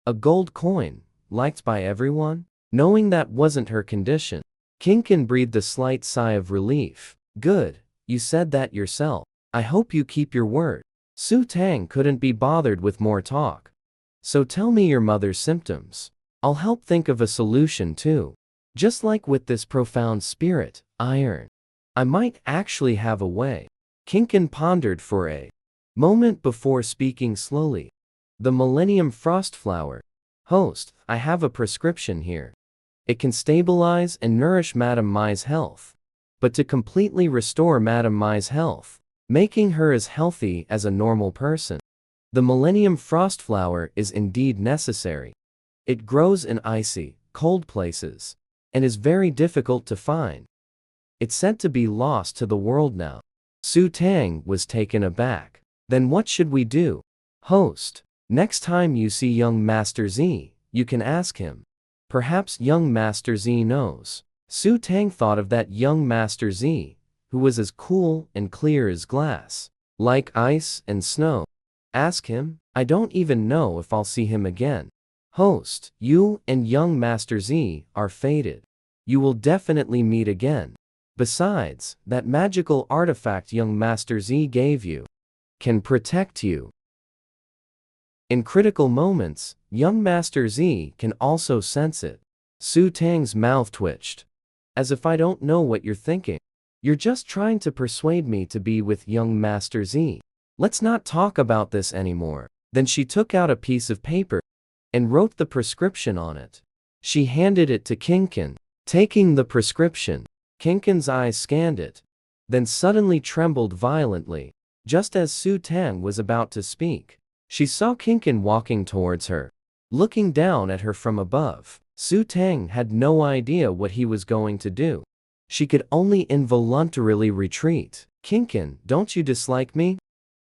A gold coin, liked by everyone?" Knowing that wasn't her condition, Kinkin breathed a slight sigh of relief. "Good, you said that yourself. I hope you keep your word. Su Tang couldn't be bothered with more talk. So tell me your mother's symptoms. I'll help think of a solution too. Just like with this profound spirit, iron. I might actually have a way. Kinkin pondered for a moment before speaking slowly. The Millennium Frostflower. Host, I have a prescription here. It can stabilize and nourish Madame Mai's health. But to completely restore Madame Mai's health, making her as healthy as a normal person, the Millennium Frostflower is indeed necessary. It grows in icy, cold places, and is very difficult to find. It's said to be lost to the world now. Su Tang was taken aback. Then what should we do? Host, next time you see young Master Z, you can ask him. Perhaps young Master Z knows. Su Tang thought of that young Master Z, who was as cool and clear as glass, like ice and snow. Ask him? I don't even know if I'll see him again. Host, you and young Master Z are fated. You will definitely meet again. Besides, that magical artifact young Master Z gave you can protect you. In critical moments, young Master Z can also sense it. Su Tang's mouth twitched. As if I don't know what you're thinking. You're just trying to persuade me to be with young Master Z. Let's not talk about this anymore. Then she took out a piece of paper and wrote the prescription on it. She handed it to Kinkin. Taking the prescription, Kinkin's eyes scanned it, then suddenly trembled violently. Just as Su Tang was about to speak, she saw Kinkin walking towards her, looking down at her from above. Su Tang had no idea what he was going to do. She could only involuntarily retreat. Kinkin, don't you dislike me?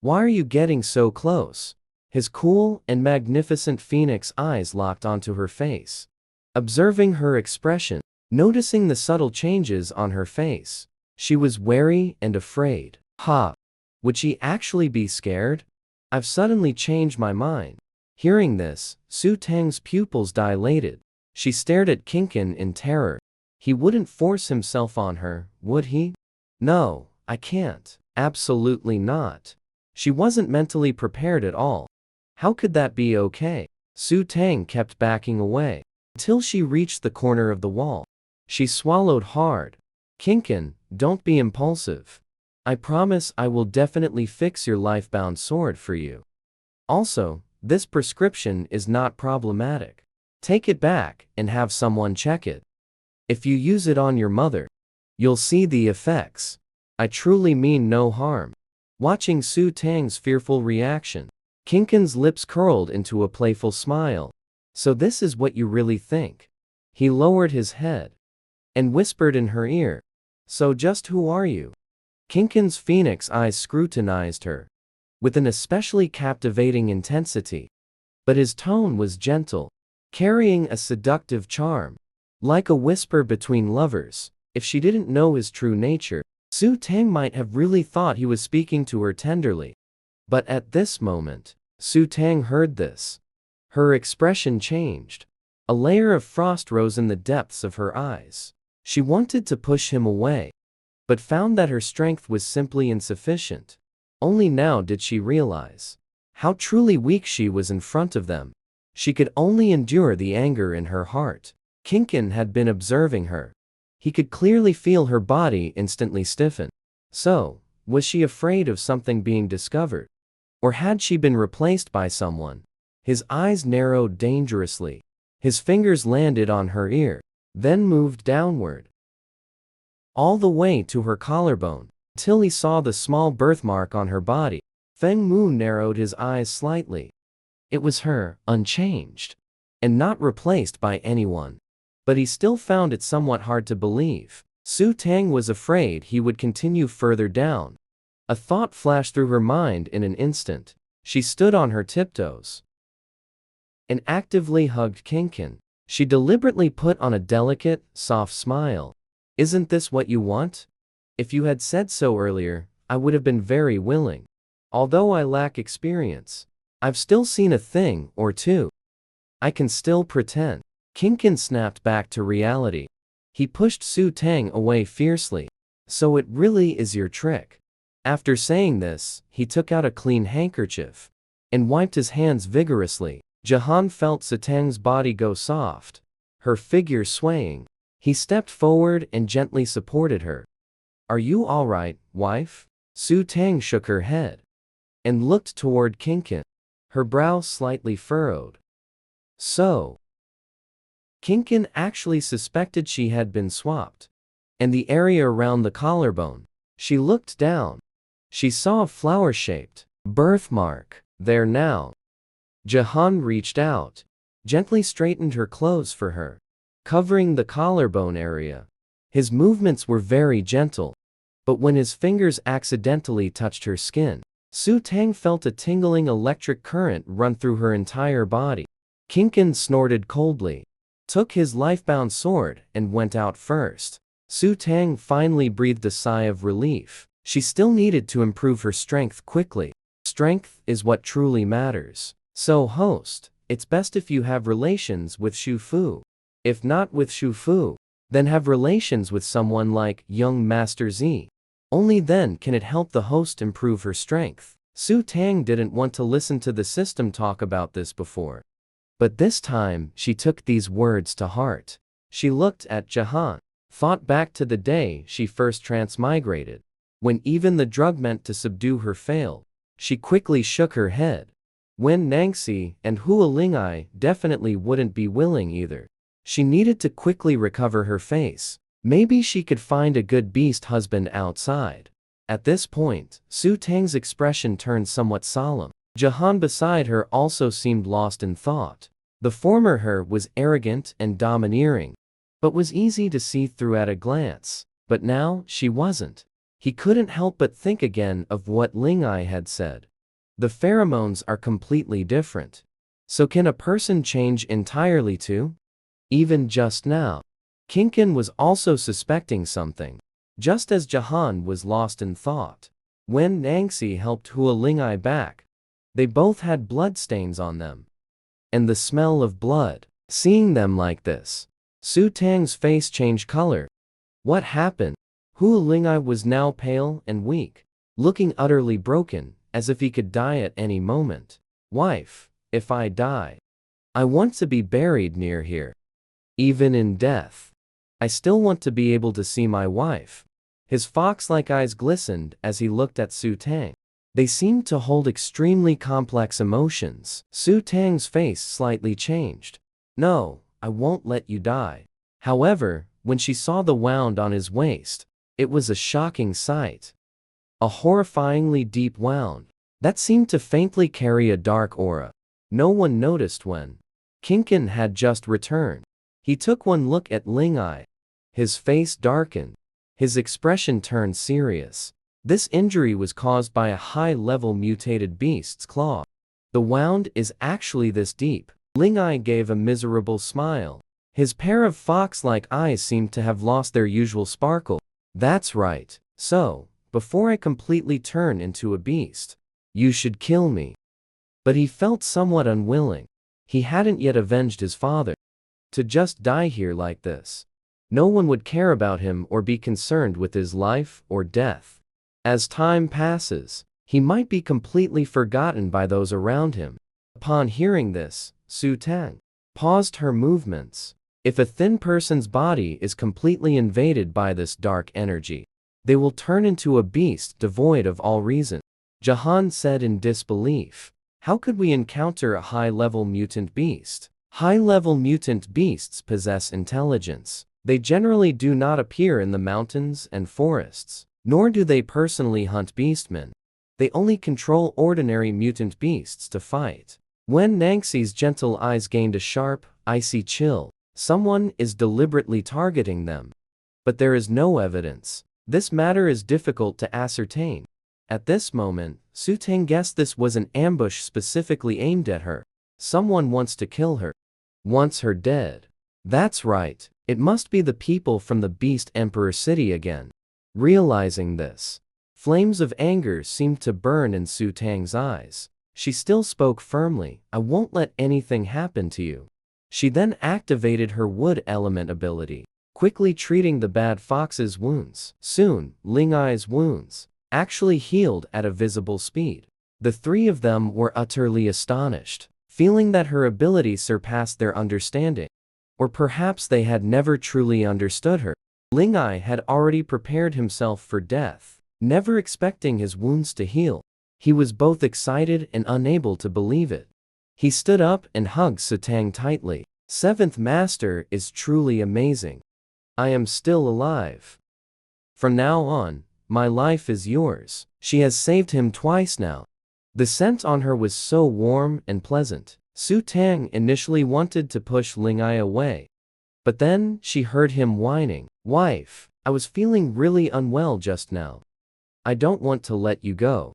Why are you getting so close? His cool and magnificent phoenix eyes locked onto her face. Observing her expression, noticing the subtle changes on her face, she was wary and afraid. Ha! Would she actually be scared? I've suddenly changed my mind. Hearing this, Su Tang's pupils dilated. She stared at Kinkin in terror. He wouldn't force himself on her, would he? No, I can't. Absolutely not. She wasn't mentally prepared at all. How could that be okay? Su Tang kept backing away until she reached the corner of the wall. She swallowed hard. Kinkin, don't be impulsive. I promise I will definitely fix your life-bound sword for you. Also, this prescription is not problematic. Take it back and have someone check it. If you use it on your mother, you'll see the effects. I truly mean no harm. Watching Su Tang's fearful reaction, Kinkin's lips curled into a playful smile. So this is what you really think? He lowered his head and whispered in her ear. So just who are you? Kinkin's phoenix eyes scrutinized her with an especially captivating intensity. But his tone was gentle, carrying a seductive charm. Like a whisper between lovers. If she didn't know his true nature, Su Tang might have really thought he was speaking to her tenderly. But at this moment, Su Tang heard this. Her expression changed. A layer of frost rose in the depths of her eyes. She wanted to push him away, but found that her strength was simply insufficient. Only now did she realize how truly weak she was in front of them. She could only endure the anger in her heart. Kinkin had been observing her. He could clearly feel her body instantly stiffen. So, was she afraid of something being discovered? Or had she been replaced by someone? His eyes narrowed dangerously. His fingers landed on her ear, then moved downward, all the way to her collarbone, till he saw the small birthmark on her body. Feng Mu narrowed his eyes slightly. It was her, unchanged, and not replaced by anyone. But he still found it somewhat hard to believe. Su Tang was afraid he would continue further down. A thought flashed through her mind in an instant. She stood on her tiptoes and actively hugged Kinkin. She deliberately put on a delicate, soft smile. Isn't this what you want? If you had said so earlier, I would have been very willing. Although I lack experience, I've still seen a thing or two. I can still pretend. Kinkin snapped back to reality. He pushed Su Tang away fiercely. So it really is your trick. After saying this, he took out a clean handkerchief and wiped his hands vigorously. Jahan felt Su Tang's body go soft, her figure swaying. He stepped forward and gently supported her. "Are you all right, wife?" Su Tang shook her head and looked toward Qingqin, her brow slightly furrowed. So, Qingqin actually suspected she had been swapped. And the area around the collarbone. She looked down. She saw a flower-shaped birthmark there now. Jahan reached out, gently straightened her clothes for her, covering the collarbone area. His movements were very gentle, but when his fingers accidentally touched her skin, Su Tang felt a tingling electric current run through her entire body. Qingqin snorted coldly, took his life-bound sword, and went out first. Su Tang finally breathed a sigh of relief. She still needed to improve her strength quickly. Strength is what truly matters. So host, it's best if you have relations with Xu Fu. If not with Xu Fu, then have relations with someone like young Master Z. Only then can it help the host improve her strength. Su Tang didn't want to listen to the system talk about this before. But this time, she took these words to heart. She looked at Jahan, thought back to the day she first transmigrated, when even the drug meant to subdue her failed. She quickly shook her head. Wen Nangxi and Hua Lingai definitely wouldn't be willing either. She needed to quickly recover her face. Maybe she could find a good beast husband outside. At this point, Su Tang's expression turned somewhat solemn. Jahan beside her also seemed lost in thought. The former her was arrogant and domineering, but was easy to see through at a glance. But now, she wasn't. He couldn't help but think again of what Lingai had said. The pheromones are completely different. So can a person change entirely too? Even just now, Qingqin was also suspecting something, just as Jahan was lost in thought. When Nangxi helped Hua Lingai back, they both had bloodstains on them. And the smell of blood. Seeing them like this, Su Tang's face changed color. What happened? Hua Lingai was now pale and weak, looking utterly broken, as if he could die at any moment. "Wife, if I die, I want to be buried near here. Even in death, I still want to be able to see my wife." His fox-like eyes glistened as he looked at Su Tang. They seemed to hold extremely complex emotions. Su Tang's face slightly changed. "No, I won't let you die." However, when she saw the wound on his waist, it was a shocking sight. A horrifyingly deep wound that seemed to faintly carry a dark aura. No one noticed when Qingqin had just returned. He took one look at Lingai. His face darkened. His expression turned serious. This injury was caused by a high-level mutated beast's claw. The wound is actually this deep. Lingai gave a miserable smile. His pair of fox-like eyes seemed to have lost their usual sparkle. "That's right. So, before I completely turn into a beast, you should kill me." But he felt somewhat unwilling. He hadn't yet avenged his father. To just die here like this. No one would care about him or be concerned with his life or death. As time passes, he might be completely forgotten by those around him. Upon hearing this, Su Tang paused her movements. If a thin person's body is completely invaded by this dark energy, they will turn into a beast devoid of all reason. Jahan said in disbelief. "How could we encounter a high-level mutant beast?" High-level mutant beasts possess intelligence. They generally do not appear in the mountains and forests, nor do they personally hunt beastmen. They only control ordinary mutant beasts to fight. When Nangxi's gentle eyes gained a sharp, icy chill, someone is deliberately targeting them. But there is no evidence. This matter is difficult to ascertain. At this moment, Su Tang guessed this was an ambush specifically aimed at her. Someone wants to kill her. Wants her dead. That's right, it must be the people from the Beast Emperor City again. Realizing this, flames of anger seemed to burn in Su Tang's eyes. She still spoke firmly. "I won't let anything happen to you." She then activated her wood element ability, quickly treating the bad fox's wounds. Soon, Lingai's wounds actually healed at a visible speed. The three of them were utterly astonished, feeling that her ability surpassed their understanding. Or perhaps they had never truly understood her. Ling Ai had already prepared himself for death, never expecting his wounds to heal. He was both excited and unable to believe it. He stood up and hugged Sutang tightly. Seventh Master is truly amazing. I am still alive. From now on, my life is yours. She has saved him twice now. The scent on her was so warm and pleasant. Sutang initially wanted to push Ling Ai away. But then she heard him whining. Wife, I was feeling really unwell just now. I don't want to let you go.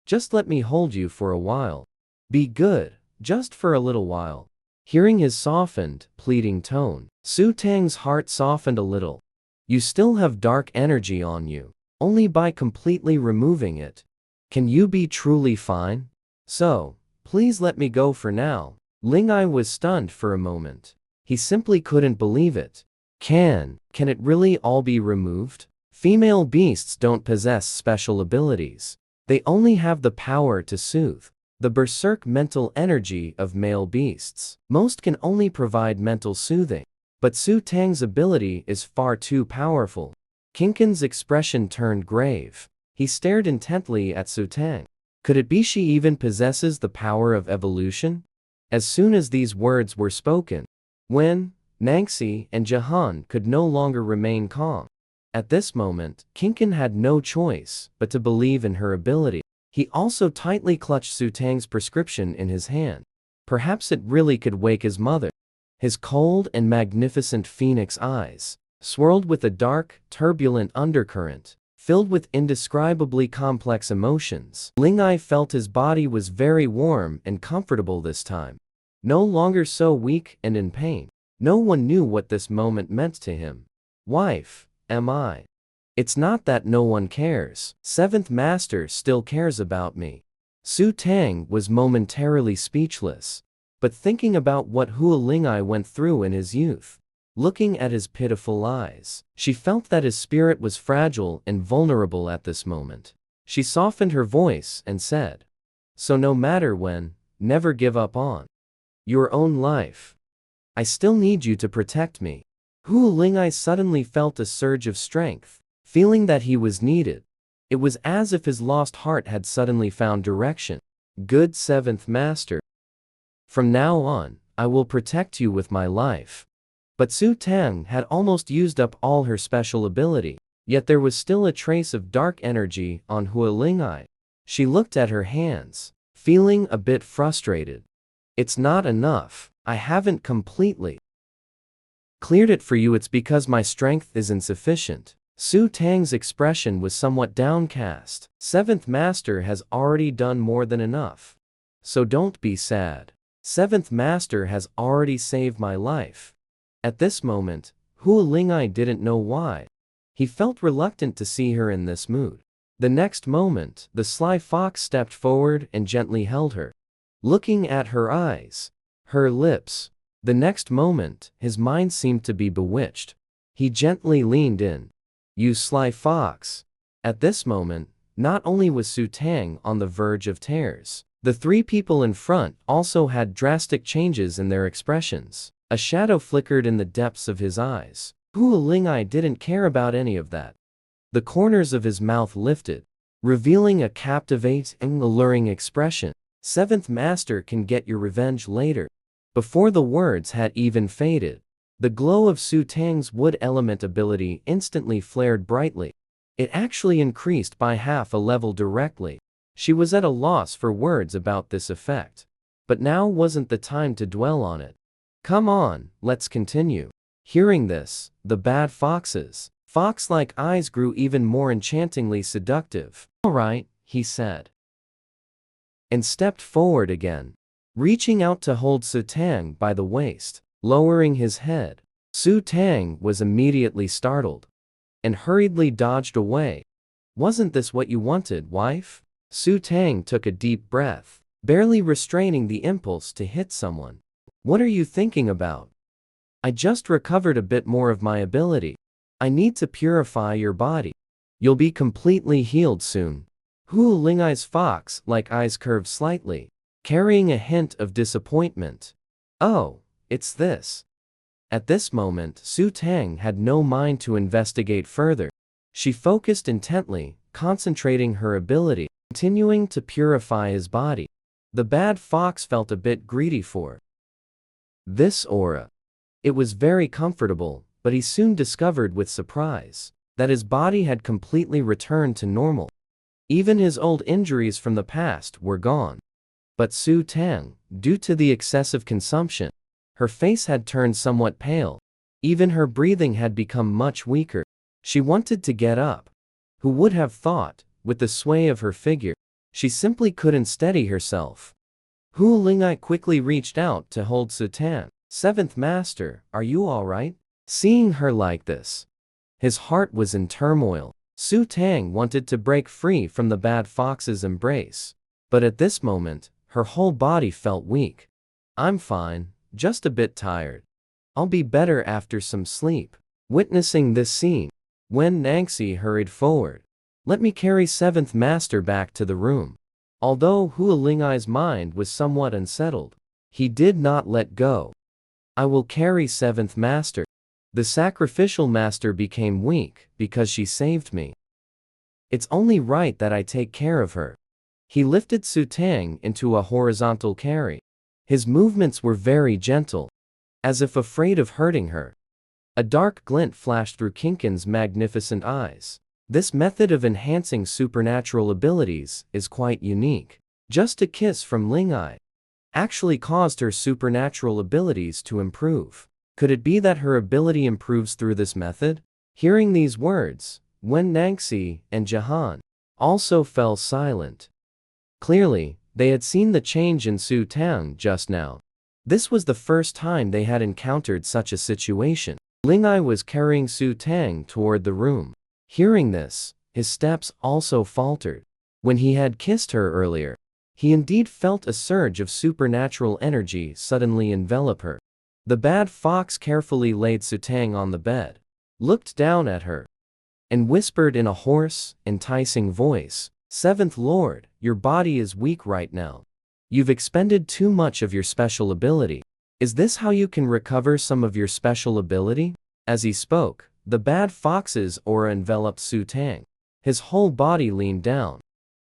Just let me hold you for a while. Be good, just for a little while. Hearing his softened, pleading tone, Sutang's heart softened a little. You still have dark energy on you. Only by completely removing it can you be truly fine. So, please let me go for now. Ling Ai was stunned for a moment. He simply couldn't believe it. Can it really all be removed? Female beasts don't possess special abilities. They only have the power to soothe. The berserk mental energy of male beasts. Most can only provide mental soothing. But Sutang's ability is far too powerful. Kinkin's expression turned grave. He stared intently at Sutang. Could it be she even possesses the power of evolution? As soon as these words were spoken, Wen, Nangxi, and Jahan could no longer remain calm. At this moment, Kinkin had no choice but to believe in her ability. He also tightly clutched Sutang's prescription in his hand. Perhaps it really could wake his mother. His cold and magnificent phoenix eyes swirled with a dark, turbulent undercurrent, filled with indescribably complex emotions. Ling Ai felt his body was very warm and comfortable this time. No longer so weak and in pain. No one knew what this moment meant to him. Wife, am I? It's not that no one cares. Seventh Master still cares about me. Sutang was momentarily speechless, but thinking about what Hua Ling Ai went through in his youth. Looking at his pitiful eyes, she felt that his spirit was fragile and vulnerable at this moment. She softened her voice and said, so no matter when, never give up on your own life. I still need you to protect me. Hua Ling Ai suddenly felt a surge of strength, feeling that he was needed. It was as if his lost heart had suddenly found direction. Good Seventh Master. From now on, I will protect you with my life. But Sutang had almost used up all her special ability, yet there was still a trace of dark energy on Hua Ling Ai. She looked at her hands, feeling a bit frustrated. It's not enough. I haven't completely cleared it for you. It's because my strength is insufficient. Sutang's expression was somewhat downcast. Seventh Master has already done more than enough. So don't be sad. Seventh Master has already saved my life. At this moment, Hua Ling Ai didn't know why. He felt reluctant to see her in this mood. The next moment, the sly fox stepped forward and gently held her. Looking at her eyes, her lips. The next moment, his mind seemed to be bewitched. He gently leaned in. You sly fox. At this moment, not only was Sutang on the verge of tears, the three people in front also had drastic changes in their expressions. A shadow flickered in the depths of his eyes. Hua Ling Ai didn't care about any of that. The corners of his mouth lifted, revealing a captivating, alluring expression. Seventh Master can get your revenge later. Before the words had even faded, the glow of Sutang's wood element ability instantly flared brightly. It actually increased by half a level directly. She was at a loss for words about this effect. But now wasn't the time to dwell on it. Come on, let's continue. Hearing this, the bad fox's fox-like eyes grew even more enchantingly seductive. All right, he said, and stepped forward again, reaching out to hold Sutang by the waist, lowering his head. Sutang was immediately startled and hurriedly dodged away. Wasn't this what you wanted, wife? Sutang took a deep breath, barely restraining the impulse to hit someone. What are you thinking about? I just recovered a bit more of my ability. I need to purify your body. You'll be completely healed soon. Hu Lingai's fox-like eyes curved slightly, carrying a hint of disappointment. Oh, it's this. At this moment, Su Tang had no mind to investigate further. She focused intently, concentrating her ability, continuing to purify his body. The bad fox felt a bit greedy for this aura. It was very comfortable, but he soon discovered with surprise that his body had completely returned to normal. Even his old injuries from the past were gone. But Su Tang, due to the excessive consumption, her face had turned somewhat pale. Even her breathing had become much weaker. She wanted to get up. Who would have thought, with the sway of her figure, she simply couldn't steady herself. Hu Lingai quickly reached out to hold Su Tang. "Seventh Master, are you alright?" Seeing her like this, his heart was in turmoil. Su Tang wanted to break free from the bad fox's embrace. But at this moment, her whole body felt weak. "I'm fine, just a bit tired. I'll be better after some sleep." Witnessing this scene, Wen Nangxi hurried forward. "Let me carry Seventh Master back to the room." Although Hu Lingai's mind was somewhat unsettled, he did not let go. "I will carry Seventh Master. The sacrificial master became weak because she saved me. It's only right that I take care of her." He lifted Su Tang into a horizontal carry. His movements were very gentle, as if afraid of hurting her. A dark glint flashed through Kinkin's magnificent eyes. This method of enhancing supernatural abilities is quite unique. Just a kiss from Lingai actually caused her supernatural abilities to improve. Could it be that her ability improves through this method? Hearing these words, Wen Nangxi and Jahan also fell silent. Clearly, they had seen the change in Su Tang just now. This was the first time they had encountered such a situation. Lingai was carrying Su Tang toward the room. Hearing this, his steps also faltered. When he had kissed her earlier, he indeed felt a surge of supernatural energy suddenly envelop her. The bad fox carefully laid Su Tang on the bed, looked down at her, and whispered in a hoarse, enticing voice, "Seventh Lord, your body is weak right now. You've expended too much of your special ability. Is this how you can recover some of your special ability?" As he spoke, the bad fox's aura enveloped Su Tang. His whole body leaned down.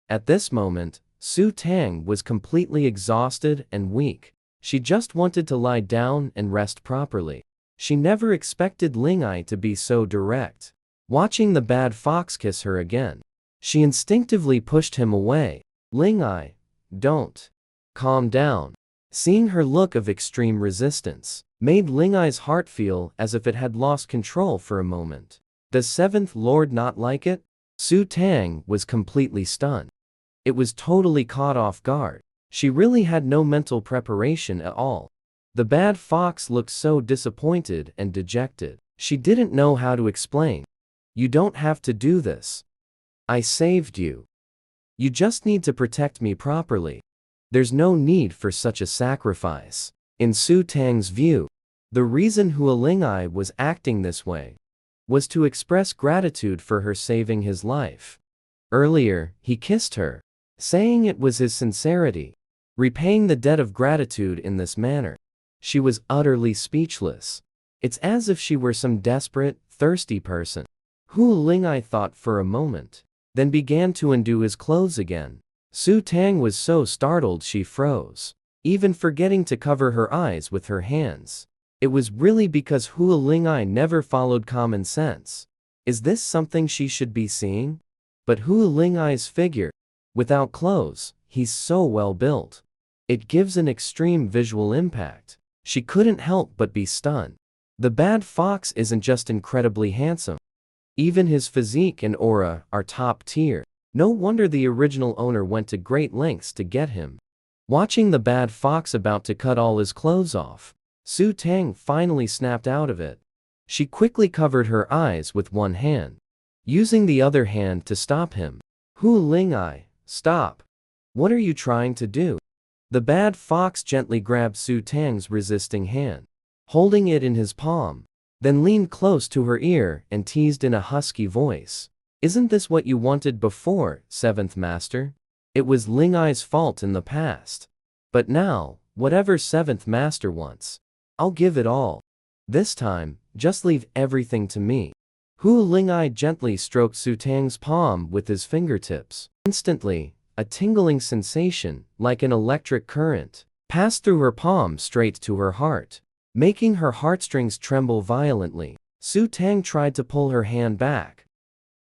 At this moment, Su Tang was completely exhausted and weak. She just wanted to lie down and rest properly. She never expected Lingai to be so direct. Watching the bad fox kiss her again, she instinctively pushed him away. "Lingai, don't. Calm down." Seeing her look of extreme resistance made Lingai's heart feel as if it had lost control for a moment. Does Seventh Lord not like it? Su Tang was completely stunned. It was totally caught off guard. She really had no mental preparation at all. The bad fox looked so disappointed and dejected. She didn't know how to explain. "You don't have to do this. I saved you. You just need to protect me properly. There's no need for such a sacrifice." In Su Tang's view, the reason Hu Lingai was acting this way was to express gratitude for her saving his life. Earlier, he kissed her, saying it was his sincerity, repaying the debt of gratitude in this manner. She was utterly speechless. It's as if she were some desperate, thirsty person. Hu Lingai thought for a moment, then began to undo his clothes again. Su Tang was so startled she froze, even forgetting to cover her eyes with her hands. It was really because Hu Lingai never followed common sense. Is this something she should be seeing? But Hu Lingai's figure, without clothes, he's so well built. It gives an extreme visual impact. She couldn't help but be stunned. The bad fox isn't just incredibly handsome. Even his physique and aura are top tier. No wonder the original owner went to great lengths to get him. Watching the bad fox about to cut all his clothes off, Su Tang finally snapped out of it. She quickly covered her eyes with one hand, using the other hand to stop him. "Hu Lingai, stop. What are you trying to do?" The bad fox gently grabbed Su Tang's resisting hand, holding it in his palm, then leaned close to her ear and teased in a husky voice, Isn't this what you wanted before, Seventh Master? It was Ling Ai's fault in the past. But now, whatever Seventh Master wants, I'll give it all. This time, just leave everything to me. Hu Ling'ai gently stroked Su Tang's palm with his fingertips. Instantly, a tingling sensation, like an electric current, passed through her palm straight to her heart, making her heartstrings tremble violently. Su Tang tried to pull her hand back,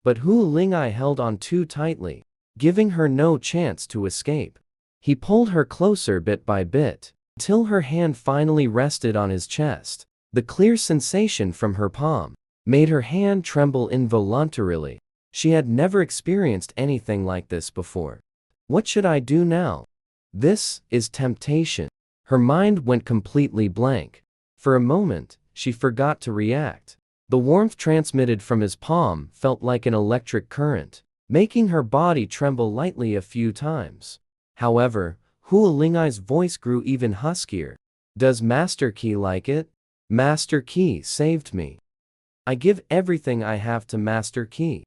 but Hu Ling'ai held on too tightly, giving her no chance to escape. He pulled her closer bit by bit, till her hand finally rested on his chest. The clear sensation from her palm made her hand tremble involuntarily. She had never experienced anything like this before. What should I do now? This is temptation. Her mind went completely blank. For a moment, she forgot to react. The warmth transmitted from his palm felt like an electric current, making her body tremble lightly a few times. However, Hu Ling'ai's voice grew even huskier. Does Master Qi like it? Master Qi saved me. I give everything I have to Master Qi.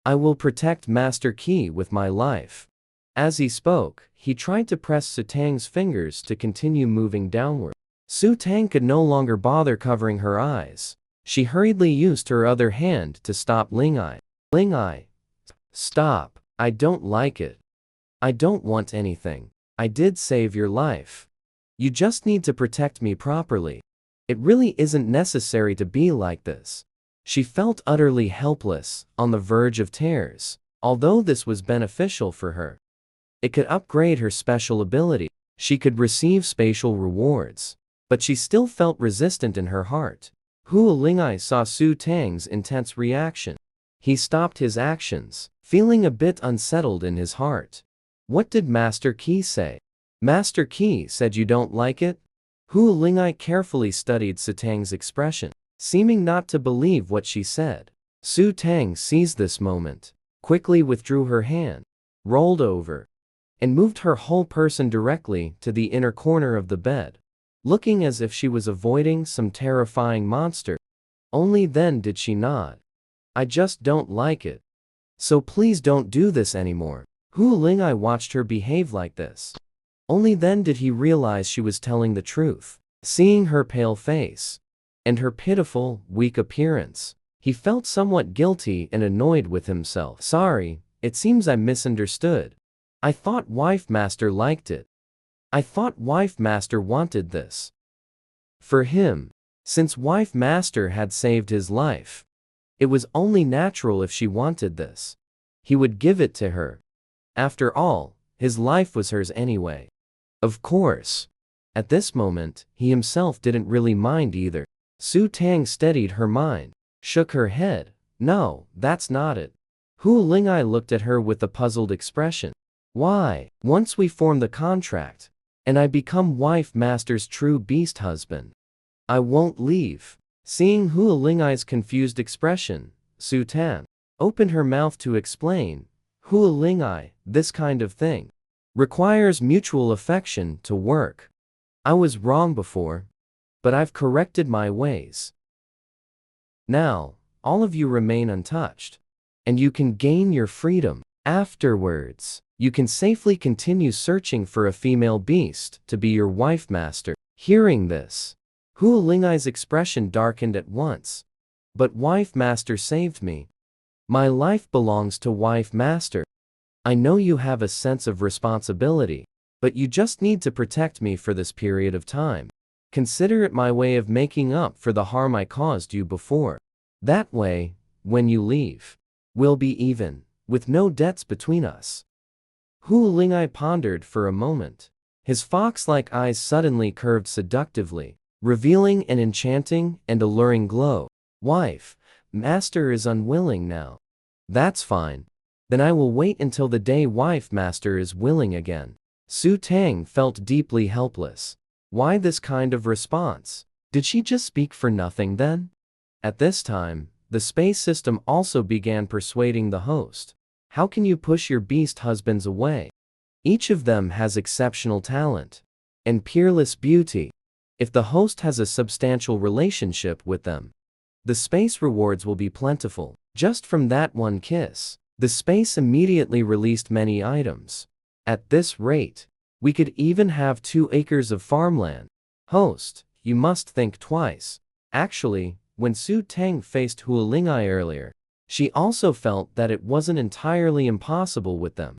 I will protect Master Qi with my life. As he spoke, he tried to press Su Tang's fingers to continue moving downward. Su Tang could no longer bother covering her eyes. She hurriedly used her other hand to stop Ling Ai. Ling Ai, stop. I don't like it. I don't want anything. I did save your life. You just need to protect me properly. It really isn't necessary to be like this. She felt utterly helpless, on the verge of tears. Although this was beneficial for her, it could upgrade her special ability. She could receive spatial rewards. But she still felt resistant in her heart. Hu Ling'ai saw Su Tang's intense reaction. He stopped his actions, feeling a bit unsettled in his heart. What did Master Qi say? Master Qi said you don't like it? Hu Ling'ai carefully studied Su Tang's expression, seeming not to believe what she said. Su Tang seized this moment, quickly withdrew her hand, rolled over, and moved her whole person directly to the inner corner of the bed, looking as if she was avoiding some terrifying monster. Only then did she nod. I just don't like it. So please don't do this anymore. Hu Ling'ai watched her behave like this. Only then did he realize she was telling the truth. Seeing her pale face and her pitiful, weak appearance, he felt somewhat guilty and annoyed with himself. Sorry, it seems I misunderstood. I thought Wife Master liked it. I thought Wife Master wanted this for him. Since Wife Master had saved his life, it was only natural if she wanted this, he would give it to her. After all, his life was hers anyway. Of course. At this moment, he himself didn't really mind either. Su Tang steadied her mind, shook her head. No, that's not it. Hu Ling'ai looked at her with a puzzled expression. Why? Once we form the contract, and I become Wife Master's true beast husband, I won't leave. Seeing Hu Ling'ai's confused expression, Su Tang opened her mouth to explain. Hu Ling'ai, this kind of thing requires mutual affection to work. I was wrong before, but I've corrected my ways. Now, all of you remain untouched, and you can gain your freedom. Afterwards, you can safely continue searching for a female beast to be your Wife Master. Hearing this, Hu Ling'ai's expression darkened at once. But Wife Master saved me. My life belongs to Wife Master. I know you have a sense of responsibility, but you just need to protect me for this period of time. Consider it my way of making up for the harm I caused you before. That way, when you leave, we'll be even, with no debts between us. Hu Ling'ai pondered for a moment. His fox-like eyes suddenly curved seductively, revealing an enchanting and alluring glow. Wife Master is unwilling now. That's fine. Then I will wait until the day Wife Master is willing again. Su Tang felt deeply helpless. Why this kind of response? Did she just speak for nothing then? At this time, the space system also began persuading the host. How can you push your beast husbands away? Each of them has exceptional talent and peerless beauty. If the host has a substantial relationship with them, the space rewards will be plentiful. Just from that one kiss, the space immediately released many items. At this rate, we could even have 2 acres of farmland. Host, you must think twice. Actually, when Su Teng faced Hualingai earlier, she also felt that it wasn't entirely impossible with them.